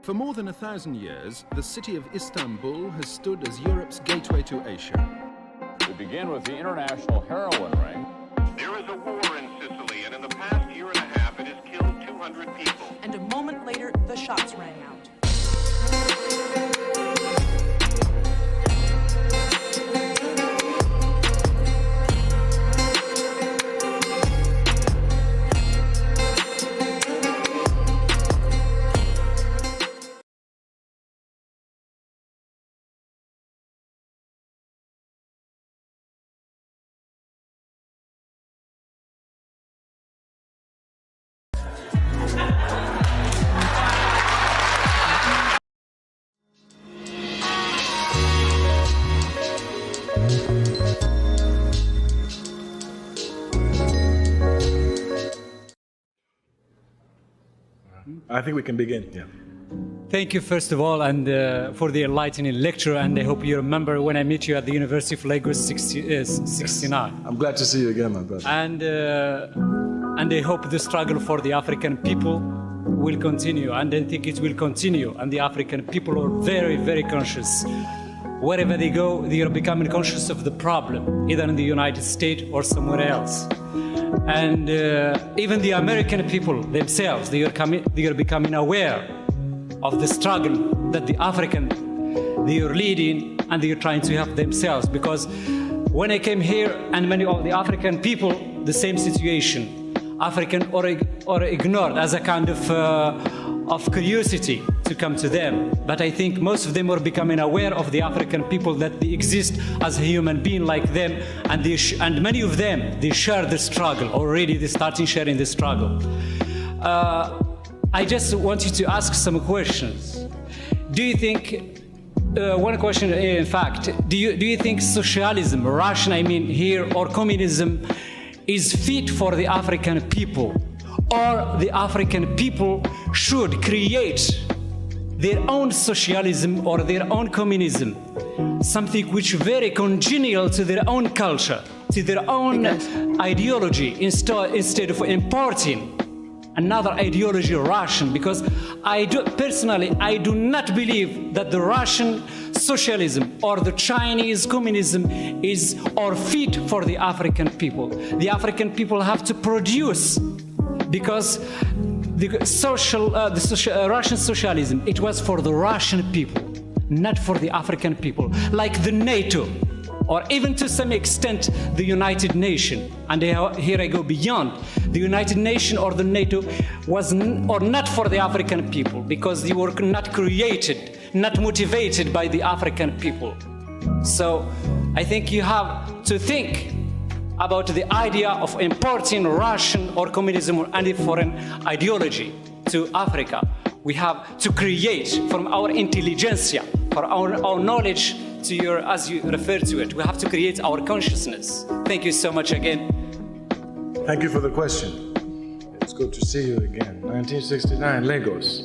For more than 1,000 years, the city of Istanbul has stood as Europe's gateway to Asia. We begin with the international heroin ring. There is a war in Sicily, and in the past year and a half, it has killed 200 people. And a moment later, the shots rang out. I think we can begin, yeah. Thank you, first of all, and for the enlightening lecture, and I hope you remember when I met you at the University of Lagos 69. I'm glad to see you again, my brother. And I hope the struggle for the African people will continue, and I think it will continue, and the African people are very, very conscious. Wherever they go, they are becoming conscious of the problem, either in the United States or somewhere else. And even the American people themselves, they are becoming aware of the struggle that the African, they are leading, and they are trying to help themselves. Because when I came here, and many of the African people, the same situation, African or ignored as a kind of curiosity to come to them. But I think most of them are becoming aware of the African people, that they exist as a human being like them, and many of them, they share the struggle already. They're starting sharing the struggle. I just want you to ask some questions. Do you think, one question in fact, do you think socialism, Russian I mean here, or communism is fit for the African people? Or the African people should create their own socialism or their own communism, something which is very congenial to their own culture, to their own ideology, instead of importing another ideology, Russian? Because personally, I do not believe that the Russian socialism or the Chinese communism is or fit for the African people. The African people have to produce, because the Russian socialism, it was for the Russian people, not for the African people, like the NATO, or even to some extent the United Nations. And here I go beyond. The United Nations or the NATO was not for the African people, because they were not created, not motivated by the African people. So I think you have to think about the idea of importing Russian or communism or any foreign ideology to Africa. We have to create from our intelligentsia, for our knowledge, to your, as you refer to it, we have to create our consciousness. Thank you so much again. Thank you for the question. It's good to see you again. 1969, Lagos.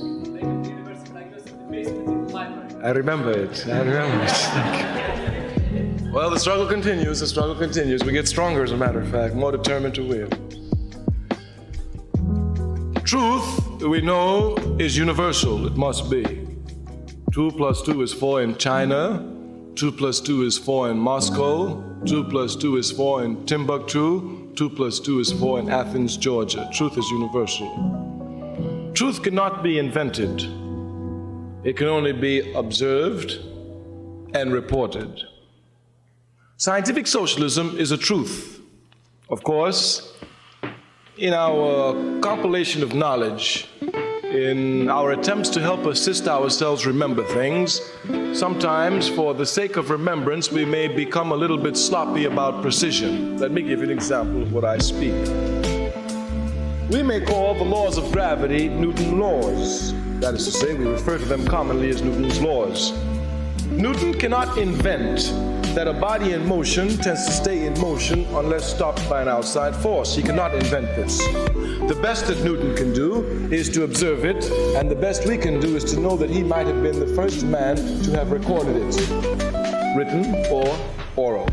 I remember it. Well, the struggle continues. The struggle continues. We get stronger, as a matter of fact, more determined to win. Truth, we know, is universal. It must be. 2 + 2 is 4 in China. 2 + 2 is 4 in Moscow. 2 + 2 is 4 in Timbuktu. 2 + 2 is 4 in Athens, Georgia. Truth is universal. Truth cannot be invented. It can only be observed and reported. Scientific socialism is a truth. Of course, in our compilation of knowledge, in our attempts to help assist ourselves remember things, sometimes for the sake of remembrance, we may become a little bit sloppy about precision. Let me give you an example of what I speak. We may call the laws of gravity Newton's laws. That is to say, we refer to them commonly as Newton's laws. Newton cannot invent that a body in motion tends to stay in motion unless stopped by an outside force. He cannot invent this. The best that Newton can do is to observe it, and the best we can do is to know that he might have been the first man to have recorded it, written or oral.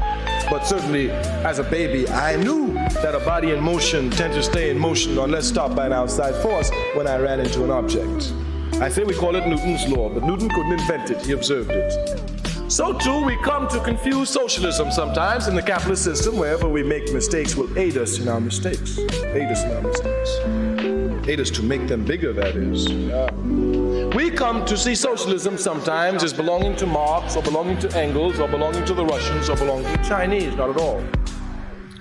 But certainly, as a baby, I knew that a body in motion tends to stay in motion unless stopped by an outside force when I ran into an object. I say we call it Newton's law, but Newton couldn't invent it, he observed it. So too, we come to confuse socialism sometimes in the capitalist system. Wherever we make mistakes will aid us in our mistakes. Aid us in our mistakes. Aid us to make them bigger, that is. Yeah. We come to see socialism sometimes as belonging to Marx, or belonging to Engels, or belonging to the Russians, or belonging to the Chinese. Not at all.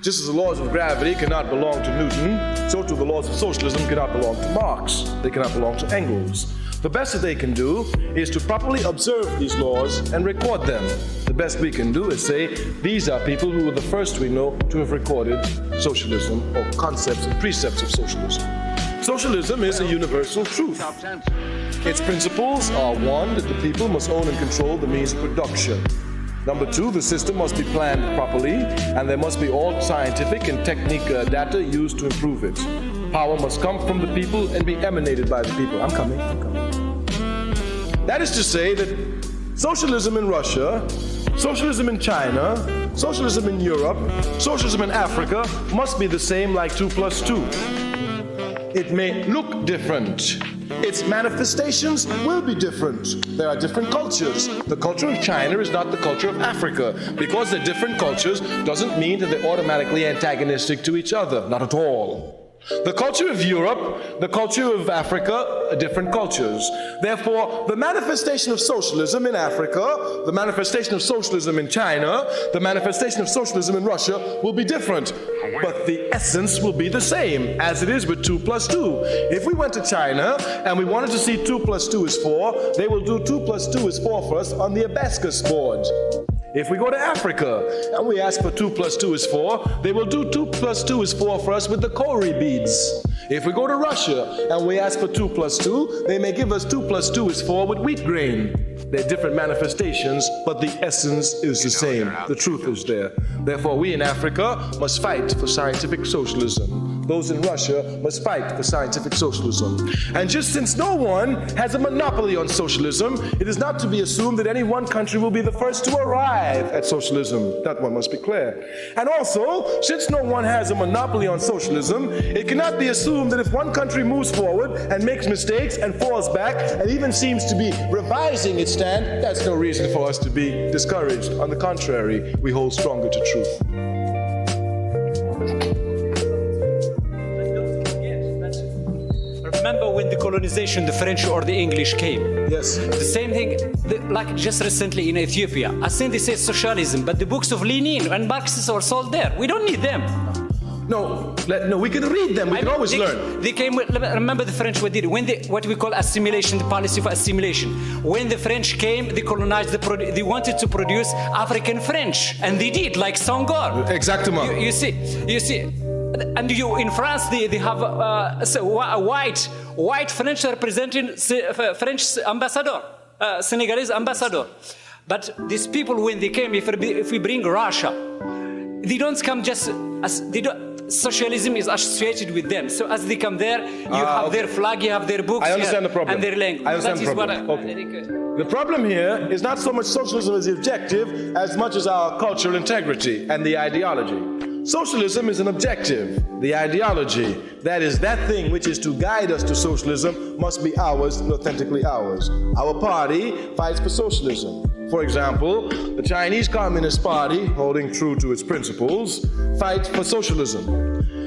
Just as the laws of gravity cannot belong to Newton, so too the laws of socialism cannot belong to Marx. They cannot belong to Engels. The best that they can do is to properly observe these laws and record them. The best we can do is say, these are people who were the first we know to have recorded socialism, or concepts and precepts of socialism. Socialism is a universal truth. Its principles are, one, that the people must own and control the means of production. Number two, the system must be planned properly, and there must be all scientific and technique data used to improve it. Power must come from the people and be emanated by the people. I'm coming. That is to say that socialism in Russia, socialism in China, socialism in Europe, socialism in Africa must be the same like 2 plus 2. It may look different. Its manifestations will be different. There are different cultures. The culture of China is not the culture of Africa. Because they're different cultures doesn't mean that they're automatically antagonistic to each other. Not at all. The culture of Europe, the culture of Africa are different cultures. Therefore, the manifestation of socialism in Africa, the manifestation of socialism in China, the manifestation of socialism in Russia will be different. But the essence will be the same, as it is with 2 plus 2. If we went to China and we wanted to see 2 plus 2 is 4, they will do 2 plus 2 is 4 for us on the abacus board. If we go to Africa and we ask for 2 plus 2 is 4, they will do 2 plus 2 is 4 for us with the kauri beads. If we go to Russia and we ask for 2 plus 2, they may give us 2 plus 2 is 4 with wheat grain. They're different manifestations, but the essence is the same. The truth is there. Therefore, we in Africa must fight for scientific socialism. Those in Russia must fight for scientific socialism. And just since no one has a monopoly on socialism, it is not to be assumed that any one country will be the first to arrive at socialism. That one must be clear. And also, since no one has a monopoly on socialism, it cannot be assumed that if one country moves forward and makes mistakes and falls back and even seems to be revising its stand, that's no reason for us to be discouraged. On the contrary, we hold stronger to truth. Remember when the colonization, the French or the English came? Yes. The same thing, like just recently in Ethiopia. I think they say socialism, but the books of Lenin and Marxist are sold there. We don't need them. No, we can read them. We can always learn. They came with, remember the French what did when what we call assimilation, the policy of assimilation. When the French came, they colonized they wanted to produce African French, and they did, like Senghor. Exactement. You see. And in France, they have a white French representing French ambassador, Senegalese ambassador. But these people, when they came, if we bring Russia, they don't come just as they don't. Socialism is associated with them. So as they come there, you have their flag, you have their books, I understand the problem. and their language. I understand the problem. The problem here is not so much socialism as the objective, as much as our cultural integrity and the ideology. Socialism is an objective. The ideology, that is that thing which is to guide us to socialism, must be ours and authentically ours. Our party fights for socialism. For example, the Chinese Communist Party, holding true to its principles, fights for socialism.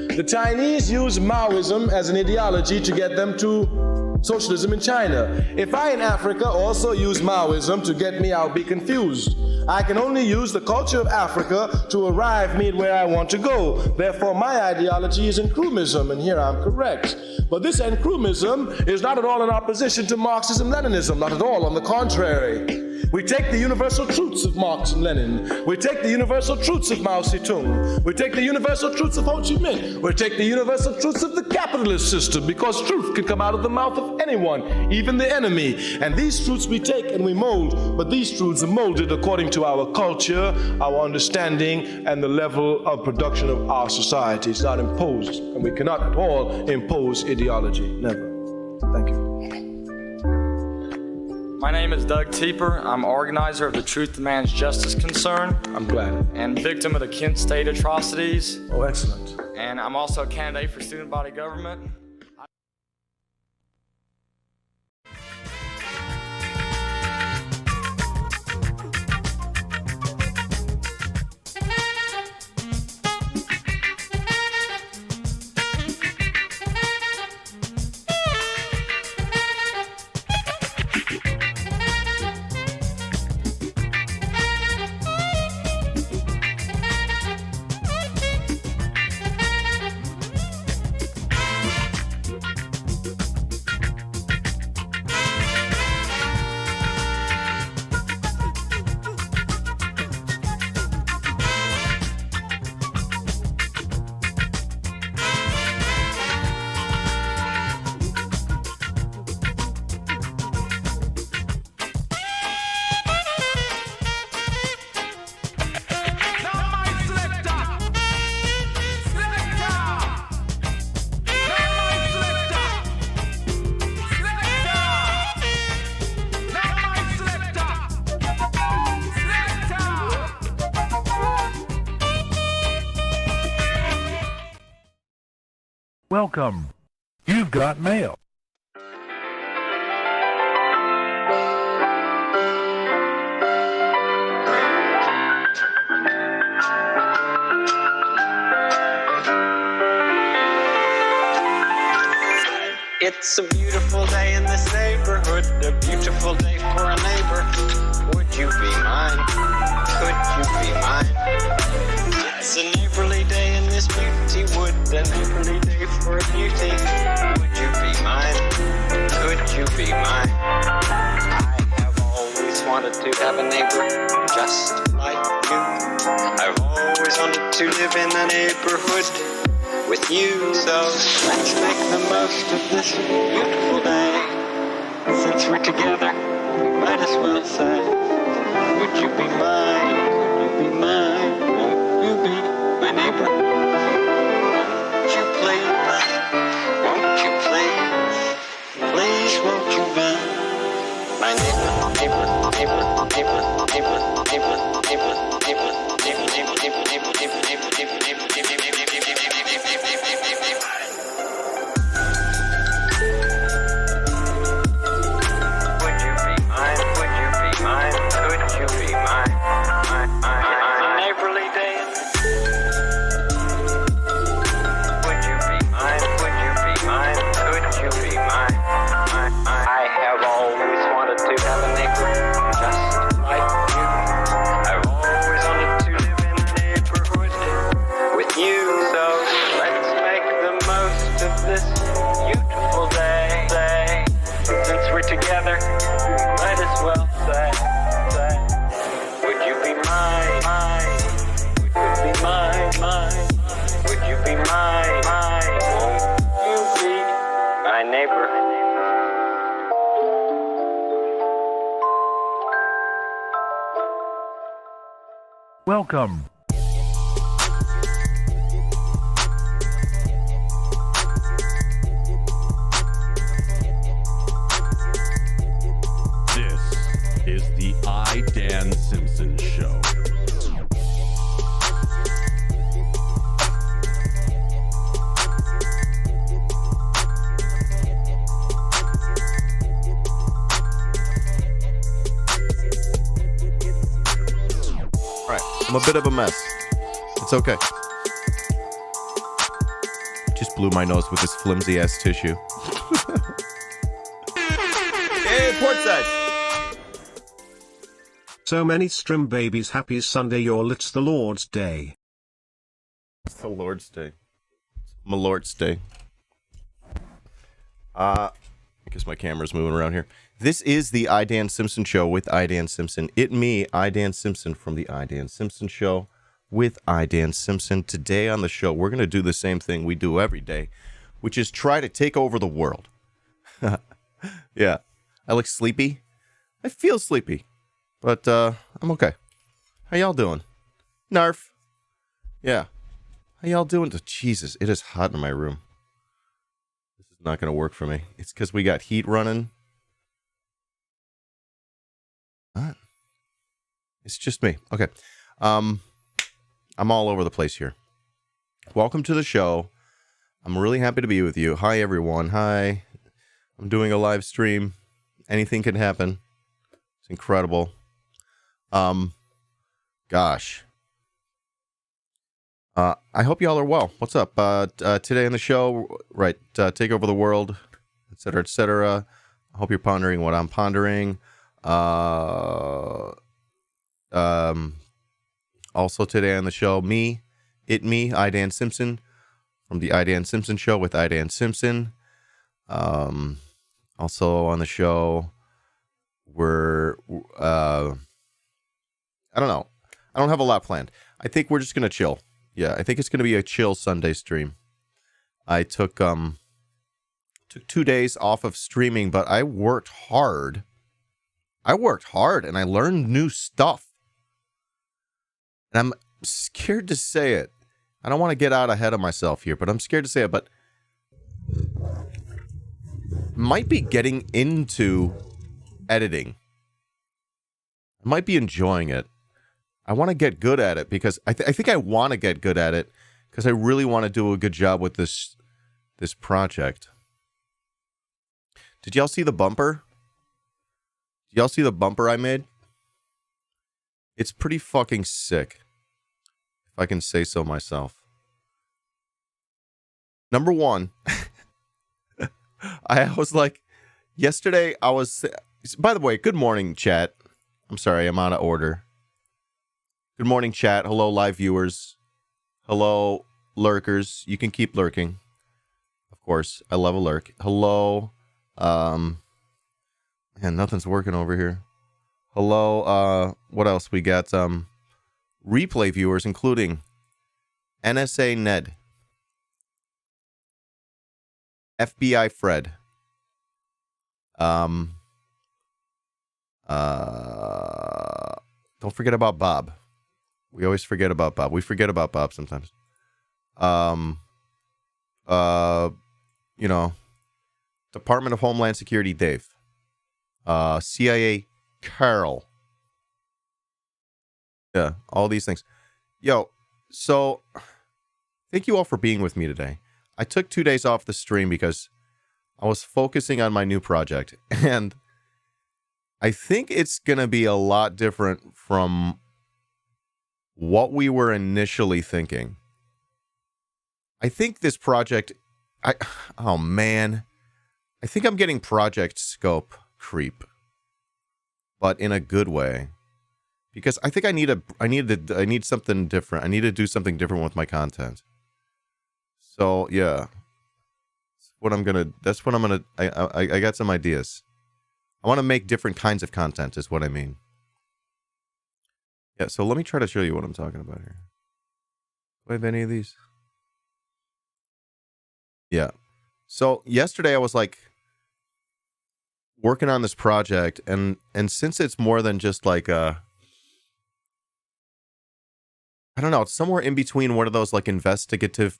The Chinese use Maoism as an ideology to get them to socialism in China. If I in Africa also use Maoism to get me, I'll be confused. I can only use the culture of Africa to arrive me at where I want to go. Therefore, my ideology is Nkrumahism, and here I'm correct. But this Nkrumahism is not at all in opposition to Marxism-Leninism, not at all, on the contrary. We take the universal truths of Marx and Lenin. We take the universal truths of Mao Zedong. We take the universal truths of Ho Chi Minh. We take the universal truths of the capitalist system, because truth can come out of the mouth of anyone, even the enemy. And these truths we take and we mold, but these truths are molded according to our culture, our understanding, and the level of production of our society. It's not imposed, and we cannot at all impose ideology. Never. Thank you. My name is Doug Teeper. I'm organizer of the Truth Demands Justice Concern. I'm glad. And victim of the Kent State atrocities. Oh, excellent. And I'm also a candidate for student body government. Welcome. You've got mail. It's a beautiful day in this neighborhood, a beautiful day for a neighbor. Would you be mine? Could you be mine? It's a neighborly day in this beauty wood, a neighborly day for a beauty. Would you be mine? Could you be mine? I have always wanted to have a neighbor just like you. I've always wanted to live in a neighborhood with you, so let's make the most of this beautiful day. Since we're together, might as well say, would you be mine? Would you be mine? Won't you be my neighbor? Won't you please? Won't you please? Please won't you be my neighbor? Neighbor, neighbor, neighbor, neighbor, neighbor, neighbor, neighbor, neighbor, neighbor, neighbor, neighbor, neighbor, neighbor, neighbor, neighbor. Together, might as well say, would you be mine? Would you be mine? Would you be mine? Won't you be my neighbor? Welcome. Is the I, Dan Simpson Show. All right, I'm a bit of a mess. It's okay. Just blew my nose with this flimsy ass tissue. Hey, Portside. So many stream babies, happy Sunday, y'all. It's the Lord's Day. It's the Lord's Day. My Lord's Day. I guess my camera's moving around here. This is the I, Dan Simpson Show with I, Dan Simpson. It me, I, Dan Simpson from the I, Dan Simpson Show with I, Dan Simpson. Today on the show, we're going to do the same thing we do every day, which is try to take over the world. Yeah. I look sleepy. I feel sleepy. But, I'm okay. How y'all doing? Narf. Yeah. How y'all doing? Jesus, it is hot in my room. This is not going to work for me. It's because we got heat running. What? It's just me. Okay. I'm all over the place here. Welcome to the show. I'm really happy to be with you. Hi, everyone. Hi. I'm doing a live stream. Anything can happen. It's incredible. Gosh. I hope y'all are well. What's up? Today on the show, right, take over the world, etc., etc. I hope you're pondering what I'm pondering. Also today on the show, me, I, Dan Simpson, from the I, Dan Simpson Show with I, Dan Simpson. Also on the show, we're, I don't know. I don't have a lot planned. I think we're just going to chill. Yeah, I think it's going to be a chill Sunday stream. I took 2 days off of streaming, but I worked hard. And I learned new stuff. And I'm scared to say it. I don't want to get out ahead of myself here, but I'm scared to say it, but might be getting into editing. I might be enjoying it. I want to get good at it because I think I want to get good at it because I really want to do a good job with this this project. Did y'all see the bumper? Did y'all see the bumper I made? It's pretty fucking sick, if I can say so myself. Number one, I was like, yesterday I was, by the way, good morning, chat. I'm sorry, I'm out of order. Good morning, chat. Hello, live viewers. Hello, lurkers. You can keep lurking. Of course, I love a lurk. Hello, man, nothing's working over here. Hello, what else? We got replay viewers, including NSA Ned, FBI Fred, don't forget about Bob. We always forget about Bob. We forget about Bob sometimes. You know, Department of Homeland Security Dave, CIA Carl. Yeah, all these things. Yo, so thank you all for being with me today. I took 2 days off the stream because I was focusing on my new project, and I think it's going to be a lot different from what we were initially thinking. I think this project, oh man, I think I'm getting project scope creep, but in a good way, because I think I need something different. I need to do something different with my content. So yeah, that's what I'm gonna. I got some ideas. I want to make different kinds of content, is what I mean. Yeah, so let me try to show you what I'm talking about here. Do I have any of these? Yeah. So yesterday I was like working on this project, and since it's more than just like I don't know, it's somewhere in between one of those like investigative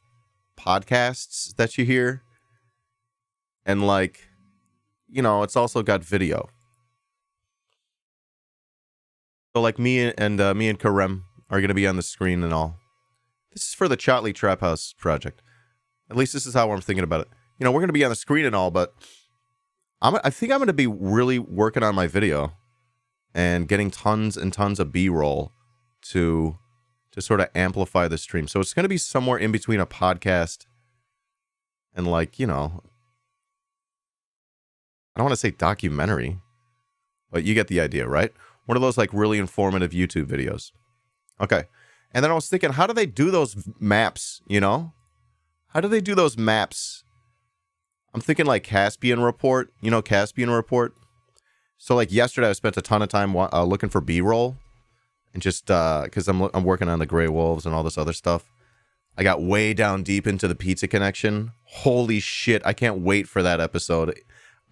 podcasts that you hear, and like, you know, it's also got video. So like me and Karem are going to be on the screen and all. This is for the Chotley Trap House project. At least this is how I'm thinking about it. You know, we're going to be on the screen and all, but I think I'm going to be really working on my video and getting tons and tons of B-roll to sort of amplify the stream. So it's going to be somewhere in between a podcast and, like, you know, I don't want to say documentary, but you get the idea, right? One of those like really informative YouTube videos. Okay. And then I was thinking, how do they do those maps, you know? How do they do those maps? I'm thinking like Caspian Report, you know, Caspian Report. So like yesterday I spent a ton of time looking for B-roll, and just because I'm working on the Grey Wolves and all this other stuff. I got way down deep into the Pizza Connection. Holy shit, I can't wait for that episode.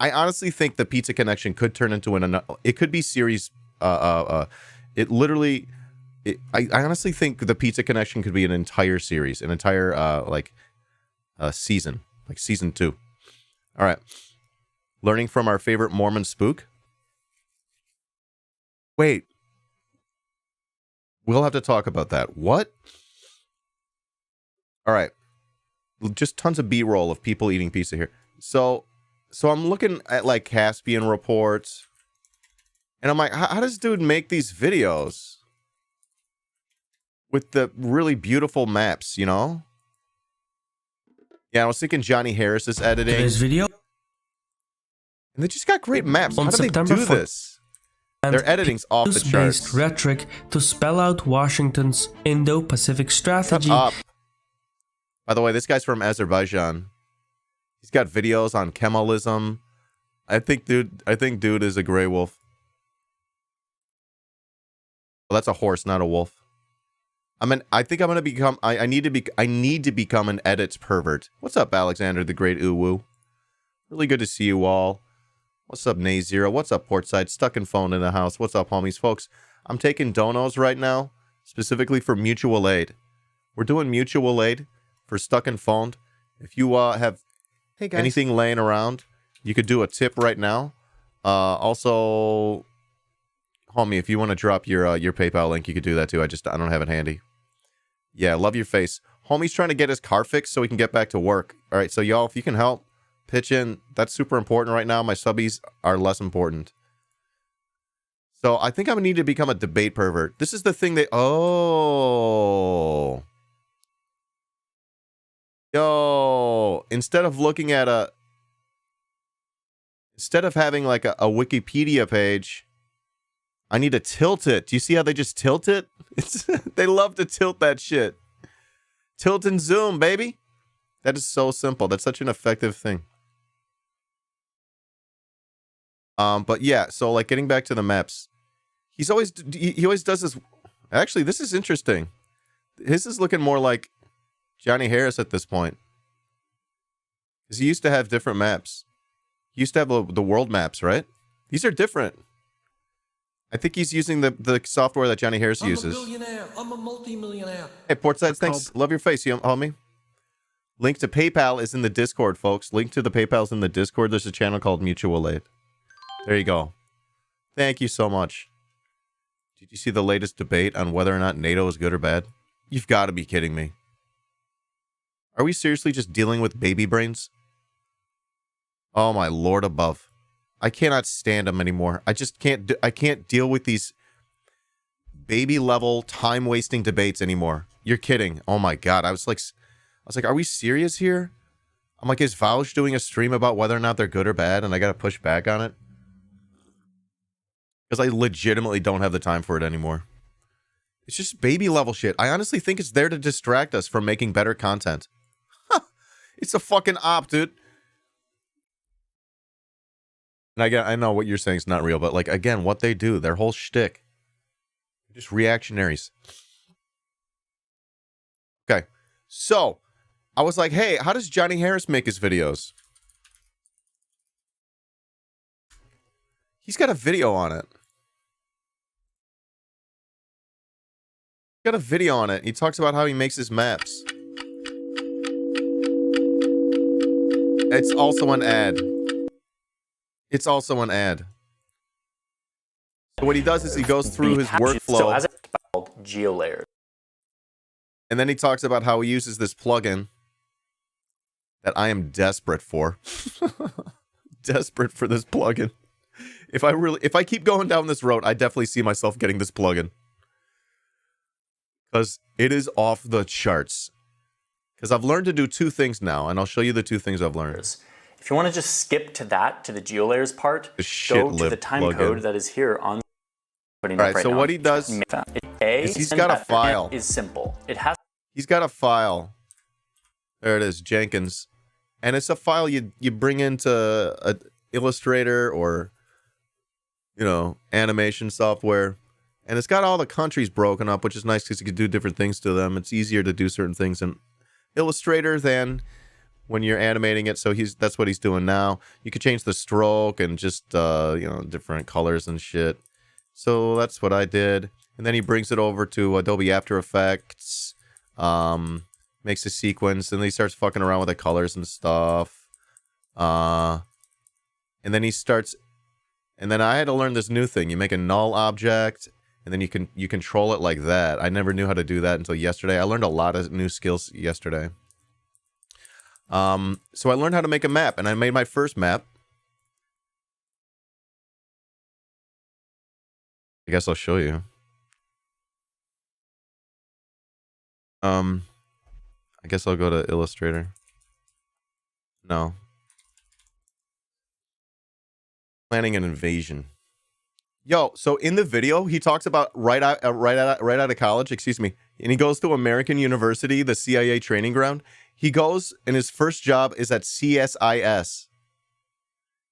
I honestly think the Pizza Connection could turn into it could be series. I honestly think the Pizza Connection could be an entire series, an entire season, like season 2. All right, learning from our favorite Mormon spook. Wait, we'll have to talk about that. What? All right, just tons of B-roll of people eating pizza here. So I'm looking at like Caspian Reports, and I'm like, how does dude make these videos with the really beautiful maps, you know? Yeah, I was thinking Johnny Harris is editing today's video, and they just got great maps. How do they do this? Their editing's off the charts. Based rhetoric to spell out Washington's Indo-Pacific strategy. Shut up. By the way, this guy's from Azerbaijan. He's got videos on Kemalism. I think dude is a gray wolf. Well, that's a horse, not a wolf. I think I'm gonna become. I need to become an edits pervert. What's up, Alexander the Great Uwu? Really good to see you all. What's up, Nay Zero? What's up, Portside? Stuck and Phone in the house. What's up, homies? Folks, I'm taking donos right now, specifically for mutual aid. We're doing mutual aid for Stuck and Phoned. If you have anything laying around, you could do a tip right now. Also, homie, if you want to drop your PayPal link, you could do that too. I don't have it handy. Yeah, love your face. Homie's trying to get his car fixed so he can get back to work. All right, so y'all, if you can help, pitch in. That's super important right now. My subbies are less important. So I think I'm going to need to become a debate pervert. This is the thing that... Oh. Yo. Instead of looking at a... Instead of having like a Wikipedia page, I need to tilt it. Do you see how they just tilt it? They love to tilt that shit. Tilt and zoom, baby. That is so simple. That's such an effective thing. But yeah, so like getting back to the maps, he always does this. Actually, this is interesting. His is looking more like Johnny Harris at this point, because he used to have different maps. He used to have the world maps, right? These are different. I think he's using the software that Johnny Harris uses. I'm a billionaire. I'm a multi-millionaire. Hey, Portsides, thanks. Love your face, you homie. Link to PayPal is in the Discord, folks. Link to the PayPal is in the Discord. There's a channel called Mutual Aid. There you go. Thank you so much. Did you see the latest debate on whether or not NATO is good or bad? You've got to be kidding me. Are we seriously just dealing with baby brains? Oh my Lord above. I cannot stand them anymore. I just can't. I can't deal with these baby level time wasting debates anymore. You're kidding. Oh my God. I was like, are we serious here? I'm like, is Vaush doing a stream about whether or not they're good or bad, and I got to push back on it? Because I legitimately don't have the time for it anymore. It's just baby level shit. I honestly think it's there to distract us from making better content. It's a fucking op, dude. And I know what you're saying is not real, but like, again, what they do, their whole shtick, just reactionaries. Okay, so I was like, hey, how does Johnny Harris make his videos? He's got a video on it. He's got a video on it. He talks about how he makes his maps. It's also an ad. It's also an ad. So what he does is he goes through his workflow. So as it's called GeoLayers. And then he talks about how he uses this plugin that I am desperate for. Desperate for this plugin. If I keep going down this road, I definitely see myself getting this plugin. Because it is off the charts. Because I've learned to do two things now, and I'll show you the two things I've learned. If you want to just skip to that, to the GeoLayers part, go to the time code that is here on. All right, so what he does is he's got a file. Is simple. It has. He's got a file. There it is, Jenkins, and it's a file you bring into a Illustrator or, you know, animation software, and it's got all the countries broken up, which is nice because you can do different things to them. It's easier to do certain things in Illustrator than when you're animating it. So that's what he's doing now. You could change the stroke and just you know, different colors and shit. So that's what I did. And then he brings it over to Adobe After Effects, makes a sequence, and then he starts fucking around with the colors and stuff. And then he starts, and then I had to learn this new thing. You make a null object, and then you control it like that. I never knew how to do that until yesterday. I learned a lot of new skills yesterday. So I learned how to make a map, and I made my first map. I guess I'll show you. I guess I'll go to Illustrator. No. Planning an invasion. Yo, so in the video, he talks about right out of college, excuse me, and he goes to American University, the CIA training ground. He goes, and his first job is at CSIS.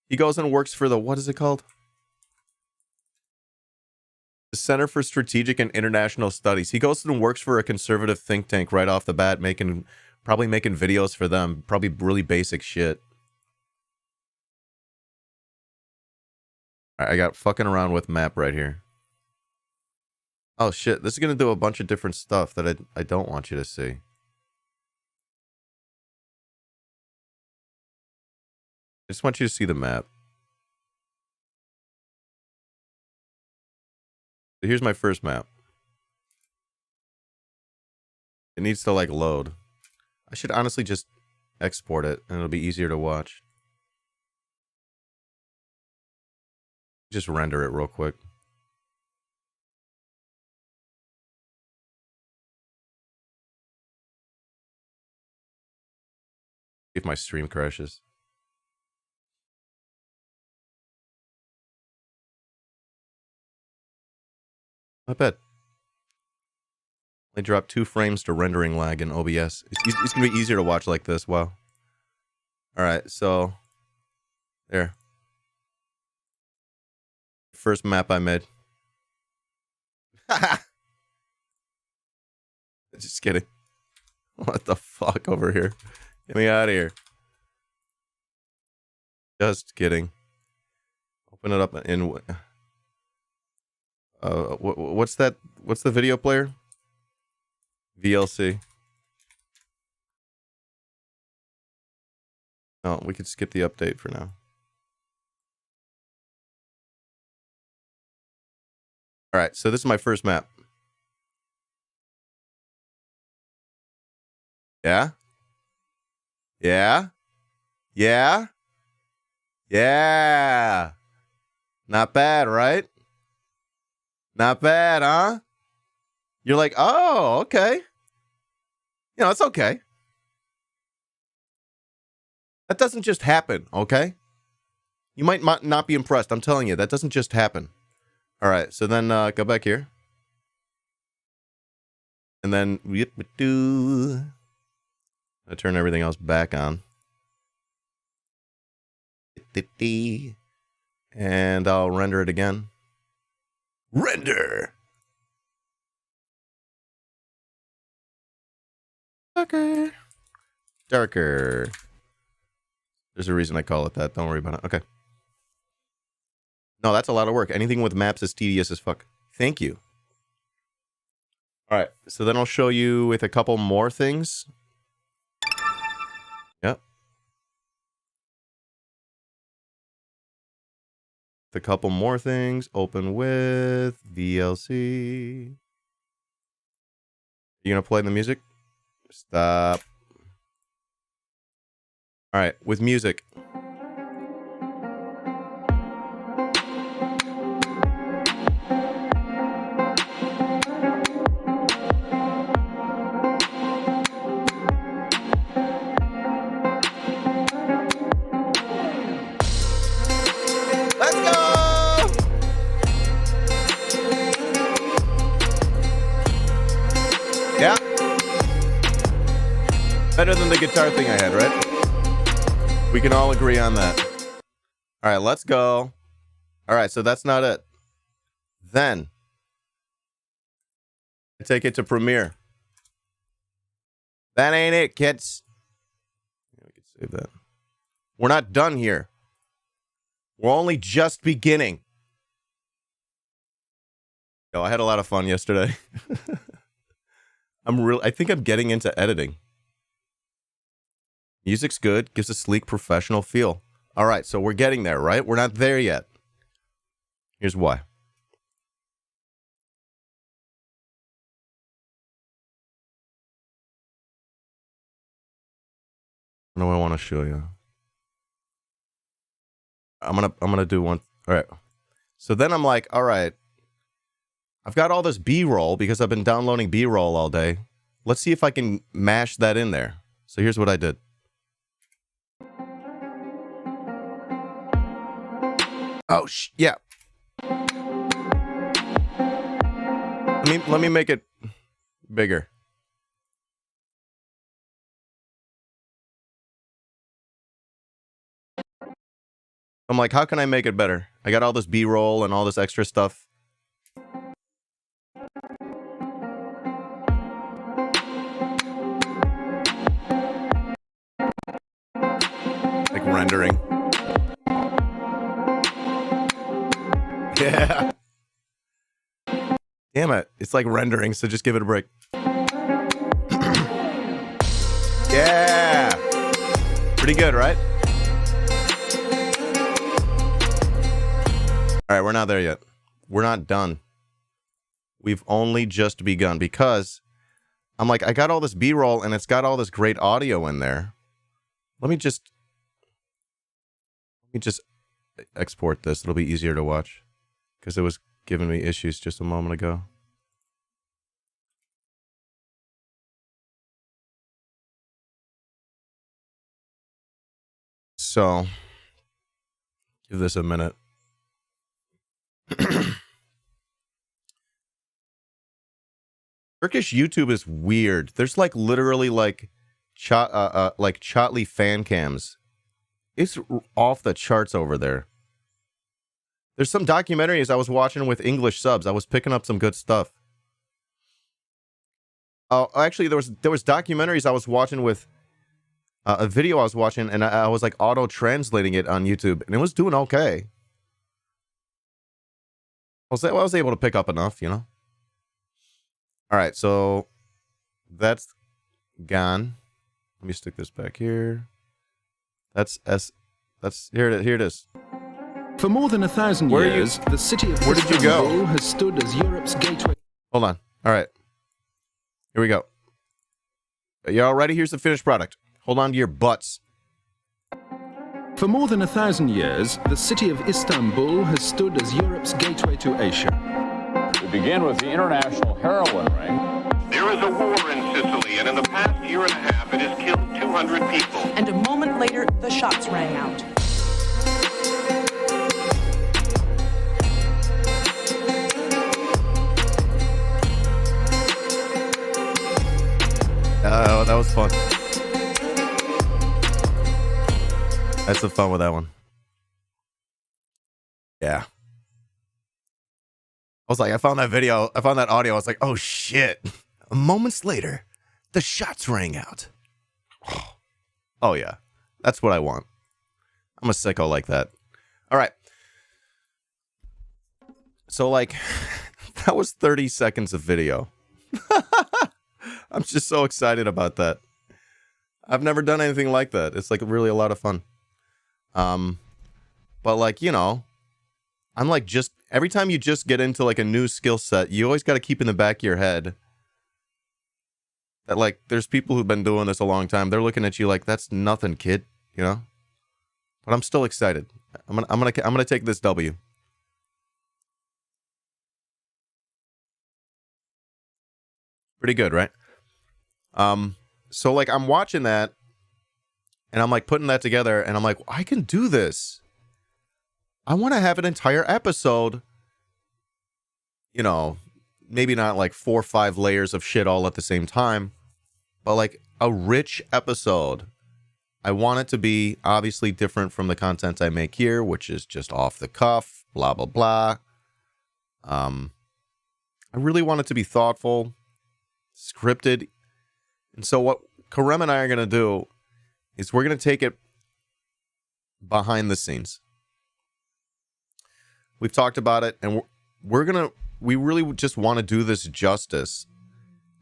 He goes and works for the, what is it called? The Center for Strategic and International Studies. He goes and works for a conservative think tank right off the bat, probably making videos for them, probably really basic shit. I got fucking around with map right here. Oh shit, this is gonna do a bunch of different stuff that I don't want you to see. I just want you to see the map. So here's my first map. It needs to like load. I should honestly just export it, and it'll be easier to watch. Just render it real quick. If my stream crashes. Not bad. They dropped 2 frames to rendering lag in OBS. It's going to be easier to watch like this. Wow. Alright, so... There. First map I made. Just kidding. What the fuck over here? Get me out of here. Just kidding. Open it up in... what's that? What's the video player? VLC. No, we could skip the update for now. Alright, so this is my first map. Yeah? Yeah? Yeah? Yeah! Not bad, right? Not bad, huh? You're like, oh, okay. You know, it's okay. That doesn't just happen, okay? You might not be impressed. I'm telling you, that doesn't just happen. All right, so then go back here. And then I turn everything else back on. And I'll render it again. Render! Darker. Darker. There's a reason I call it that. Don't worry about it. Okay. No, that's a lot of work. Anything with maps is tedious as fuck. Thank you. Alright, so then I'll show you with a couple more things. Yep. A couple more things. Open with VLC. You gonna play the music? Stop. Alright, with music. Better than the guitar thing I had, right? We can all agree on that. All right, let's go. All right, so that's not it. Then I take it to Premiere. That ain't it, kids. Yeah, we can save that. We're not done here. We're only just beginning. Yo, I had a lot of fun yesterday. I think I'm getting into editing. Music's good, gives a sleek, professional feel. All right, so we're getting there, right? We're not there yet. Here's why. What do I want to show you? I'm gonna do one. All right. So then I'm like, all right. I've got all this B-roll because I've been downloading B-roll all day. Let's see if I can mash that in there. So here's what I did. Oh, yeah. Let me make it bigger. I'm like, how can I make it better? I got all this B-roll and all this extra stuff. Like rendering. Yeah. Damn it. It's like rendering, so just give it a break. Yeah. Pretty good, right? All right, we're not there yet. We're not done. We've only just begun because I'm like, I got all this B-roll and it's got all this great audio in there. Let me just export this. It'll be easier to watch because it was giving me issues just a moment ago. So, give this a minute. Turkish YouTube is weird. There's like literally like Chotly fan cams. It's off the charts over there. There's some documentaries I was watching with English subs. I was picking up some good stuff. Oh, actually, there was documentaries I was watching with a video I was watching, and I was like auto translating it on YouTube, and it was doing okay. I was able to pick up enough, you know. All right, so that's gone. Let me stick this back here. That's here it is. For more than 1,000 years, the city of Istanbul has stood as Europe's gateway. Hold on. All right. Here we go. You all ready? Here's the finished product. Hold on to your butts. For more than 1,000 years, the city of Istanbul has stood as Europe's gateway to Asia. We begin with the international heroin ring. There is a war in Sicily, and in the past year and a half, it has killed 200 people. And a moment later, the shots rang out. Oh, that was fun. That's the fun with that one. Yeah. I was like, I found that audio. I was like, oh shit. Moments later, the shots rang out. Oh yeah. That's what I want. I'm a sicko like that. All right. So like, that was 30 seconds of video. I'm just so excited about that. I've never done anything like that. It's like really a lot of fun. But like, you know, I'm like just every time you just get into like a new skill set, you always got to keep in the back of your head that like there's people who've been doing this a long time. They're looking at you like that's nothing, kid, you know? But I'm still excited. I'm going to take this W. Pretty good, right? So like I'm watching that and I'm like putting that together and I'm like, I can do this. I want to have an entire episode, you know, maybe not like 4 or 5 layers of shit all at the same time, but like a rich episode. I want it to be obviously different from the content I make here, which is just off the cuff, blah, blah, blah. I really want it to be thoughtful, scripted. And so what Karem and I are going to do is we're going to take it behind the scenes. We've talked about it, and we really just want to do this justice.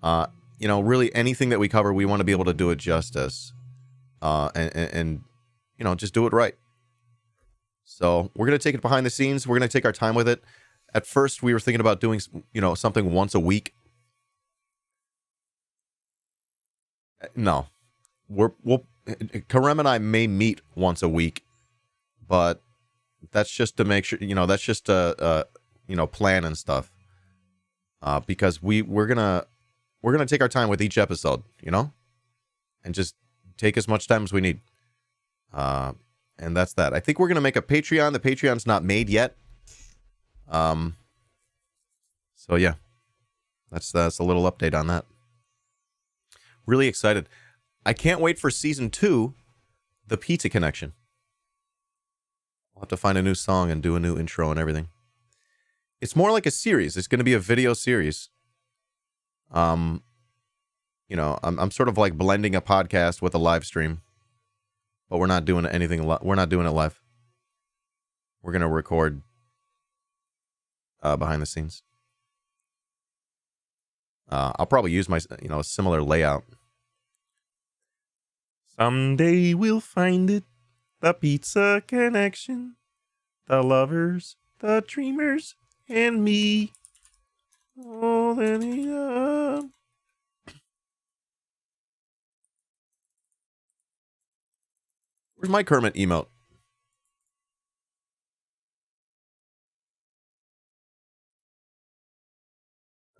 You know, really anything that we cover, we want to be able to do it justice. And you know, just do it right. So we're going to take it behind the scenes. We're going to take our time with it. At first, we were thinking about doing, you know, something once a week. No, Karem and I may meet once a week, but that's just to make sure, you know, that's just a you know, plan and stuff. Because we're gonna take our time with each episode, you know, and just take as much time as we need. And that's that. I think we're gonna make a Patreon. The Patreon's not made yet. So yeah, that's a little update on that. Really excited. I can't wait for season 2, The Pizza Connection. I'll have to find a new song and do a new intro and everything. It's more like a series. It's going to be a video series. You know, I'm sort of like blending a podcast with a live stream, but we're not doing anything. We're not doing it live. We're going to record behind the scenes. I'll probably use my, you know, a similar layout. Someday we'll find it, the pizza connection, the lovers, the dreamers, and me. Oh, then Where's my Kermit emote?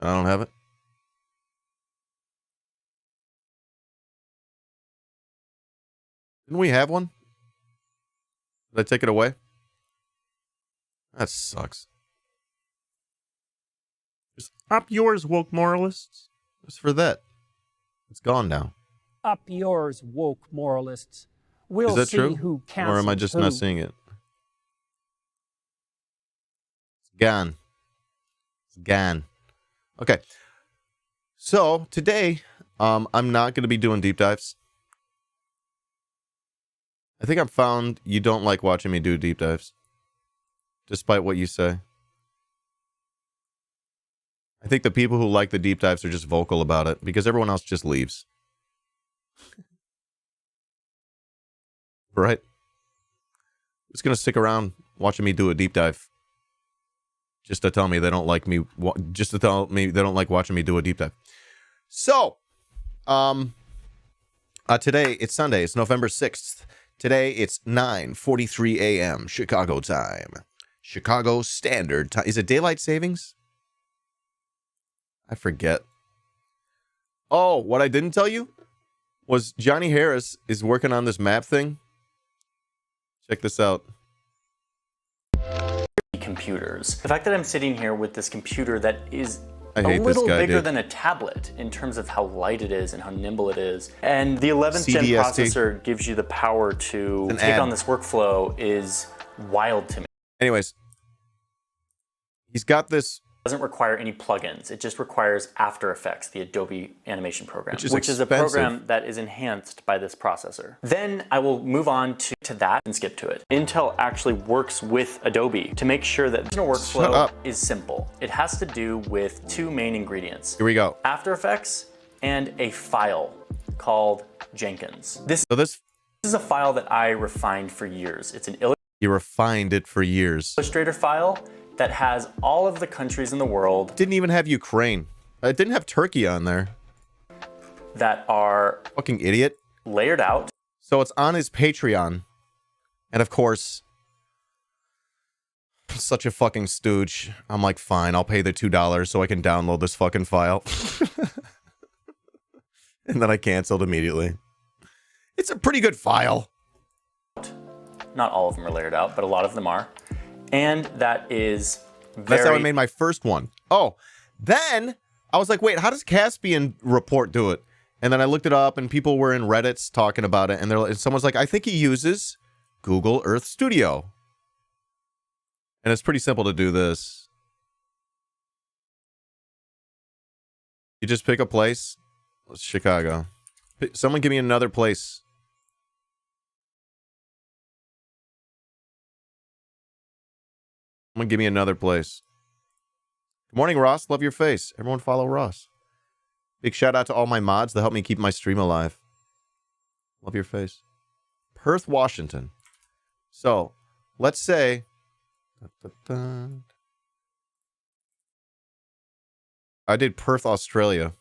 I don't have it. Didn't we have one? Did I take it away? That sucks. Just up yours, woke moralists. Just for that. It's gone now. Up yours, woke moralists. We'll Is that see true? who Or am I just not seeing it? It's gone. It's gone. Okay. So today, I'm not going to be doing deep dives. I think I've found you don't like watching me do deep dives. Despite what you say. I think the people who like the deep dives are just vocal about it because everyone else just leaves. Right? Who's going to stick around watching me do a deep dive? Just to tell me they don't like me. Just to tell me they don't like watching me do a deep dive. So, today, it's Sunday. It's November 6th. Today, it's 9:43 a.m. Chicago time. Chicago Standard Time. Is it daylight savings? I forget. Oh, what I didn't tell you was Johnny Harris is working on this map thing. Check this out. Computers. The fact that I'm sitting here with this computer that is a little bigger than a tablet in terms of how light it is and how nimble it is. And the 11th gen processor gives you the power to take on this workflow is wild to me. Anyways, he's got this. Doesn't require any plugins. It just requires After Effects, the Adobe animation program, which is a expensive. program that is enhanced by this processor. Then I will move on to that and skip to it. Intel actually works with Adobe to make sure that the workflow is simple. It has to do with two main ingredients. Here we go. After Effects and a file called Jenkins. This is a file that I refined for years. It's an You refined it for years. Illustrator file that has all of the countries in the world. Didn't even have Ukraine. It didn't have Turkey on there. That are fucking idiot. Layered out. So it's on his Patreon. And of course, I'm such a fucking stooge. I'm like, fine, I'll pay the $2 so I can download this fucking file. And then I canceled immediately. It's a pretty good file. Not all of them are layered out, but a lot of them are. And that is That's how I made my first one. Oh, then I was like, wait, how does Caspian Report do it? And then I looked it up, and people were in Reddits talking about it, and someone's like, I think he uses Google Earth Studio. And it's pretty simple to do this. You just pick a place. It's Chicago. Someone give me another place. Someone give me another place. Good morning, Ross. Love your face. Everyone follow Ross. Big shout out to all my mods that help me keep my stream alive. Love your face. Perth, Washington. So, let's say... I did Perth, Australia.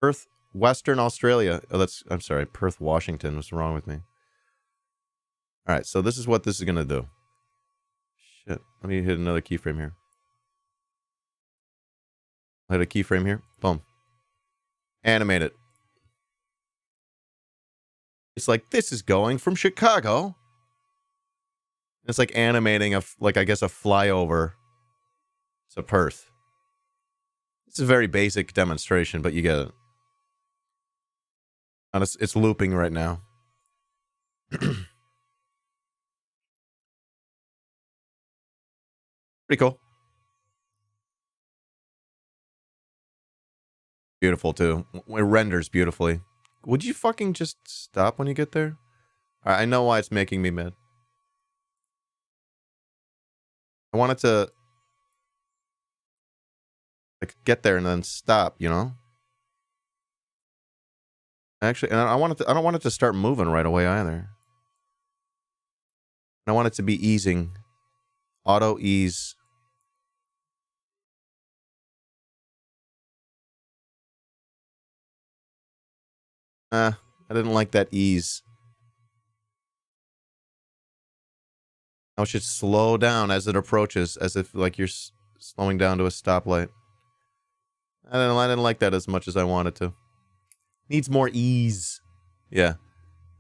Perth, Western Australia. Oh, I'm sorry. Perth, Washington. What's wrong with me? All right, so this is what this is going to do. Shit. Let me hit another keyframe here. I'll hit a keyframe here. Boom. Animate it. It's like, this is going from Chicago. It's like animating I guess a flyover to Perth. It's a very basic demonstration, but you get it. And it's looping right now. Pretty cool. Beautiful, too. It renders beautifully. Would you fucking just stop when you get there? I know why it's making me mad. I wanted to get there and then stop, you know? Actually, and I don't want it to start moving right away either. I want it to be easing. Auto ease. I didn't like that ease. Now it should slow down as it approaches, as if like you're slowing down to a stoplight. I didn't like that as much as I wanted to. Needs more ease. Yeah.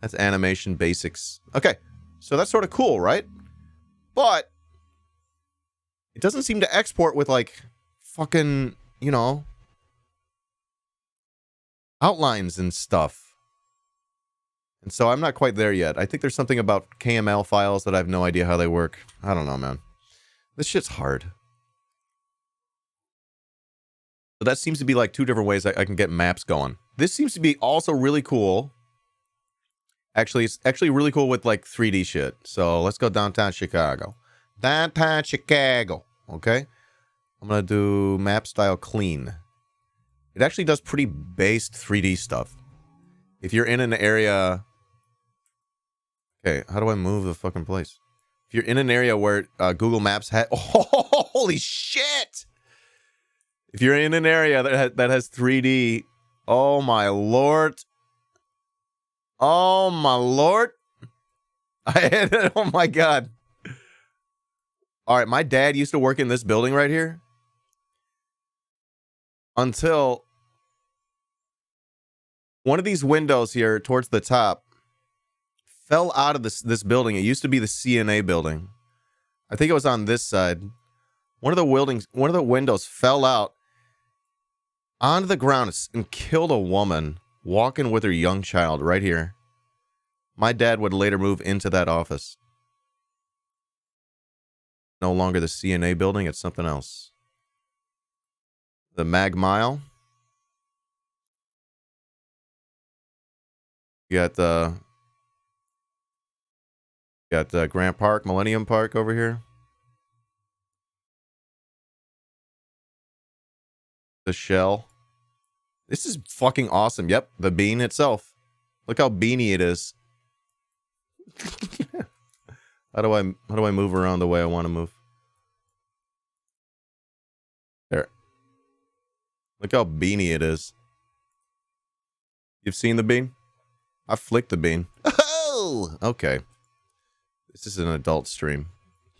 That's animation basics. Okay. So that's sort of cool, right? But it doesn't seem to export with like fucking, you know, outlines and stuff. And so I'm not quite there yet. I think there's something about KML files that I have no idea how they work. I don't know, man. This shit's hard. So that seems to be like two different ways I can get maps going. This seems to be also really cool. Actually, it's actually really cool with like 3D shit. So let's go downtown Chicago. Downtown Chicago. Okay. I'm going to do map style clean. It actually does pretty based 3D stuff. If you're in an area... Okay, how do I move the fucking place? If you're in an area where Google Maps has... Oh, holy shit! If you're in an area that has 3D... Oh, my lord. Oh, my lord. I hit it. Oh, my God. All right, my dad used to work in this building right here. Until... one of these windows here towards the top fell out of this building. It used to be the CNA building. I think it was on this side. One of the windows fell out onto the ground and killed a woman walking with her young child right here. My dad would later move into that office. No longer the CNA building, it's something else. The Mag Mile. You got Grant Park, Millennium Park over here. The Shell. This is fucking awesome. Yep, the bean itself. Look how beanie it is. How do I move around the way I want to move? There. Look how beanie it is. You've seen the bean? I flicked the bean. Oh, okay. This is an adult stream.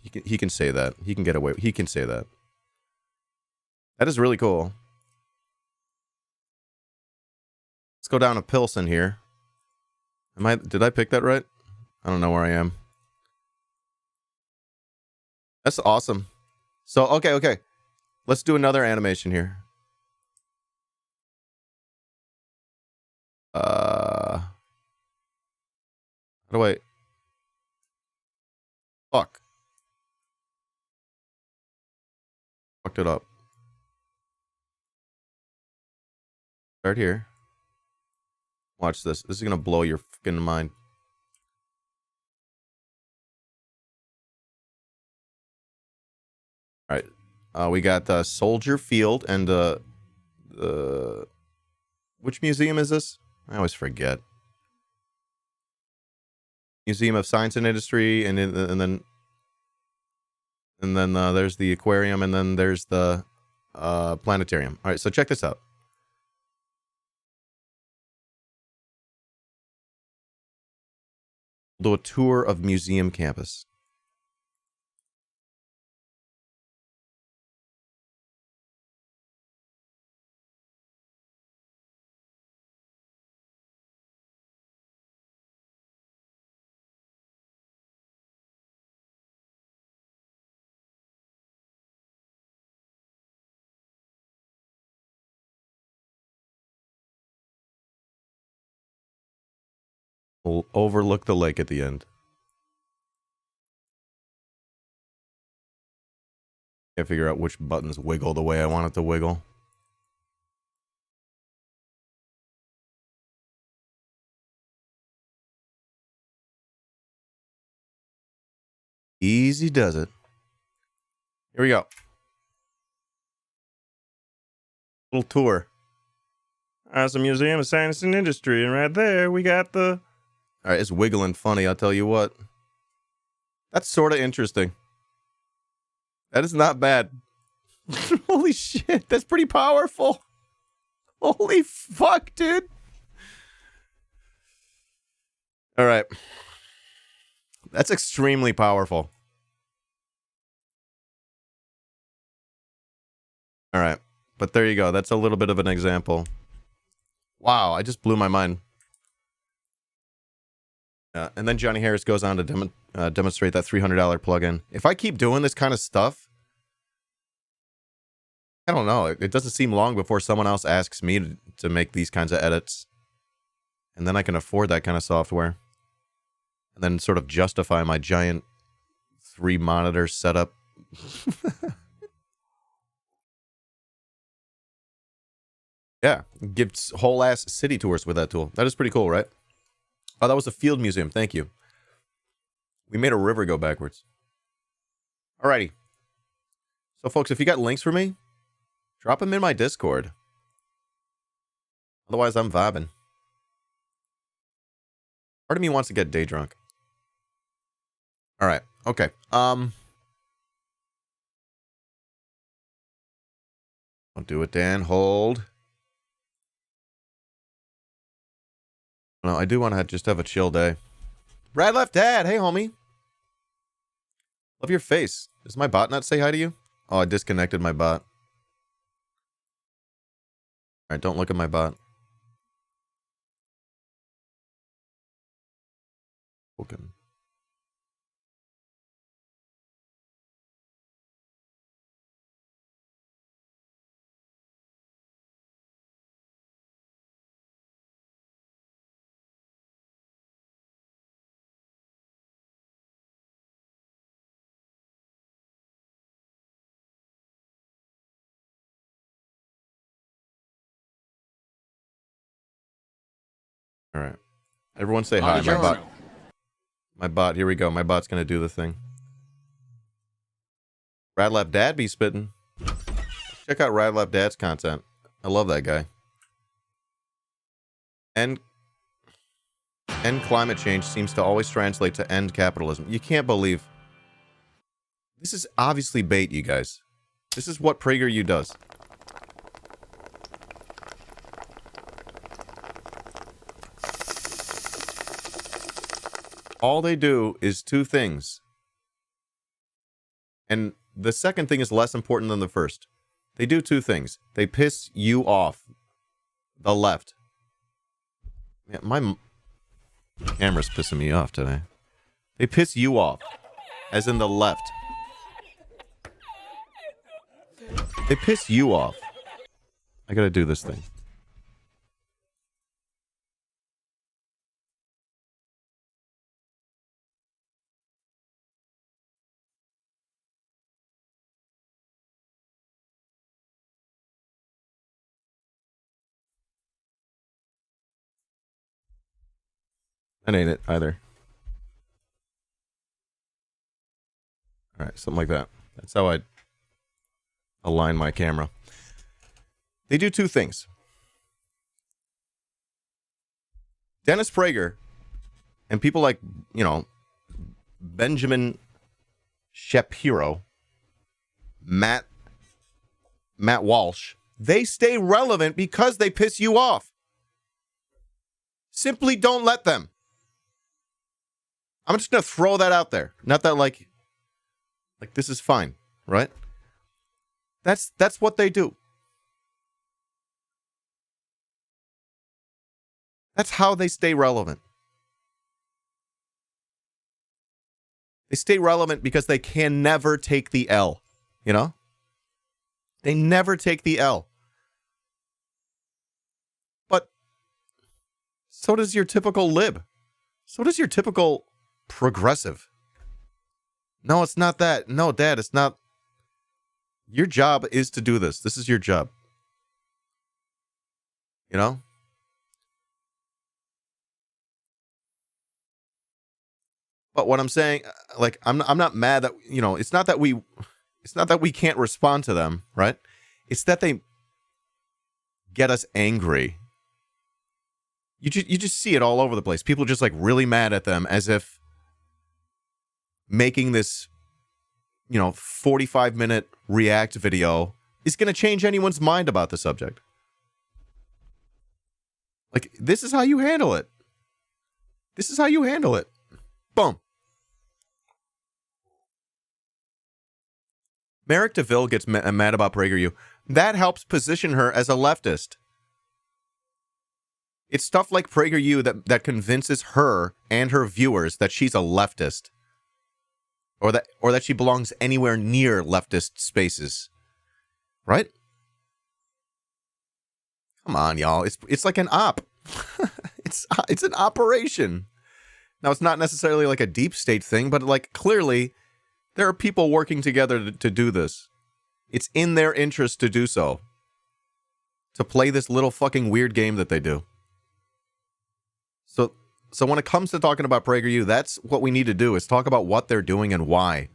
He can say that. He can get away. He can say that. That is really cool. Let's go down to Pilsen here. Did I pick that right? I don't know where I am. That's awesome. So, okay. Let's do another animation here. How do I... Fuck. Fucked it up. Start here. Watch this. This is gonna blow your fucking mind. Alright. We got Soldier Field and which museum is this? I always forget. Museum of Science and Industry, and then there's the aquarium, and then there's the planetarium. All right, so check this out. We'll do a tour of museum campus. We'll overlook the lake at the end. Can't figure out which buttons wiggle the way I want it to wiggle. Easy does it. Here we go. Little tour. That's the Museum of Science and Industry, and right there we got the... All right, it's wiggling funny, I'll tell you what. That's sort of interesting. That is not bad. Holy shit, that's pretty powerful. Holy fuck, dude. All right. That's extremely powerful. All right. But there you go. That's a little bit of an example. Wow, I just blew my mind. And then Johnny Harris goes on to demonstrate that $300 plugin. If I keep doing this kind of stuff, I don't know. It doesn't seem long before someone else asks me to make these kinds of edits. And then I can afford that kind of software. And then sort of justify my giant 3-monitor setup. Yeah, gives whole ass city tours with that tool. That is pretty cool, right? Oh, that was a field museum. Thank you. We made a river go backwards. Alrighty. So, folks, if you got links for me, drop them in my Discord. Otherwise, I'm vibing. Part of me wants to get day drunk. Alright, okay. Don't do it, Dan. Hold. No, I do want to just have a chill day. Brad left dad. Hey, homie. Love your face. Does my bot not say hi to you? Oh, I disconnected my bot. Alright, don't look at my bot. Okay. All right. Everyone say hi. My bot. My bot. Here we go. My bot's going to do the thing. Radlap Dad be spitting. Check out Radlap Dad's content. I love that guy. End climate change seems to always translate to end capitalism. You can't believe. This is obviously bait, you guys. This is what PragerU does. All they do is two things. And the second thing is less important than the first. They do two things. They piss you off. The left. Yeah, my camera's pissing me off today. They piss you off. As in the left. They piss you off. I gotta do this thing. That ain't it either. Alright, something like that. That's how I align my camera. They do two things. Dennis Prager and people like, you know, Benjamin Shapiro, Matt Walsh, they stay relevant because they piss you off. Simply don't let them. I'm just going to throw that out there. Not that like this is fine, right? That's what they do. That's how they stay relevant. They stay relevant because they can never take the L, you know? They never take the L. But so does your typical lib. So does your typical progressive. No, it's not that. No, Dad, it's not. Your job is to do this. This is your job. You know? But what I'm saying, like, I'm not mad that, you know, it's not that we can't respond to them, right? It's that they get us angry. You just see it all over the place. People just like really mad at them as if making this, you know, 45-minute React video is going to change anyone's mind about the subject. Like, this is how you handle it. This is how you handle it. Boom. Merrick DeVille gets mad about PragerU. That helps position her as a leftist. It's stuff like PragerU that convinces her and her viewers that she's a leftist. Or that she belongs anywhere near leftist spaces. Right? Come on, y'all. It's like an op. It's an operation. Now, it's not necessarily like a deep state thing, but like clearly there are people working together to do this. It's in their interest to do so. To play this little fucking weird game that they do. So when it comes to talking about PragerU, that's what we need to do, is talk about what they're doing and why.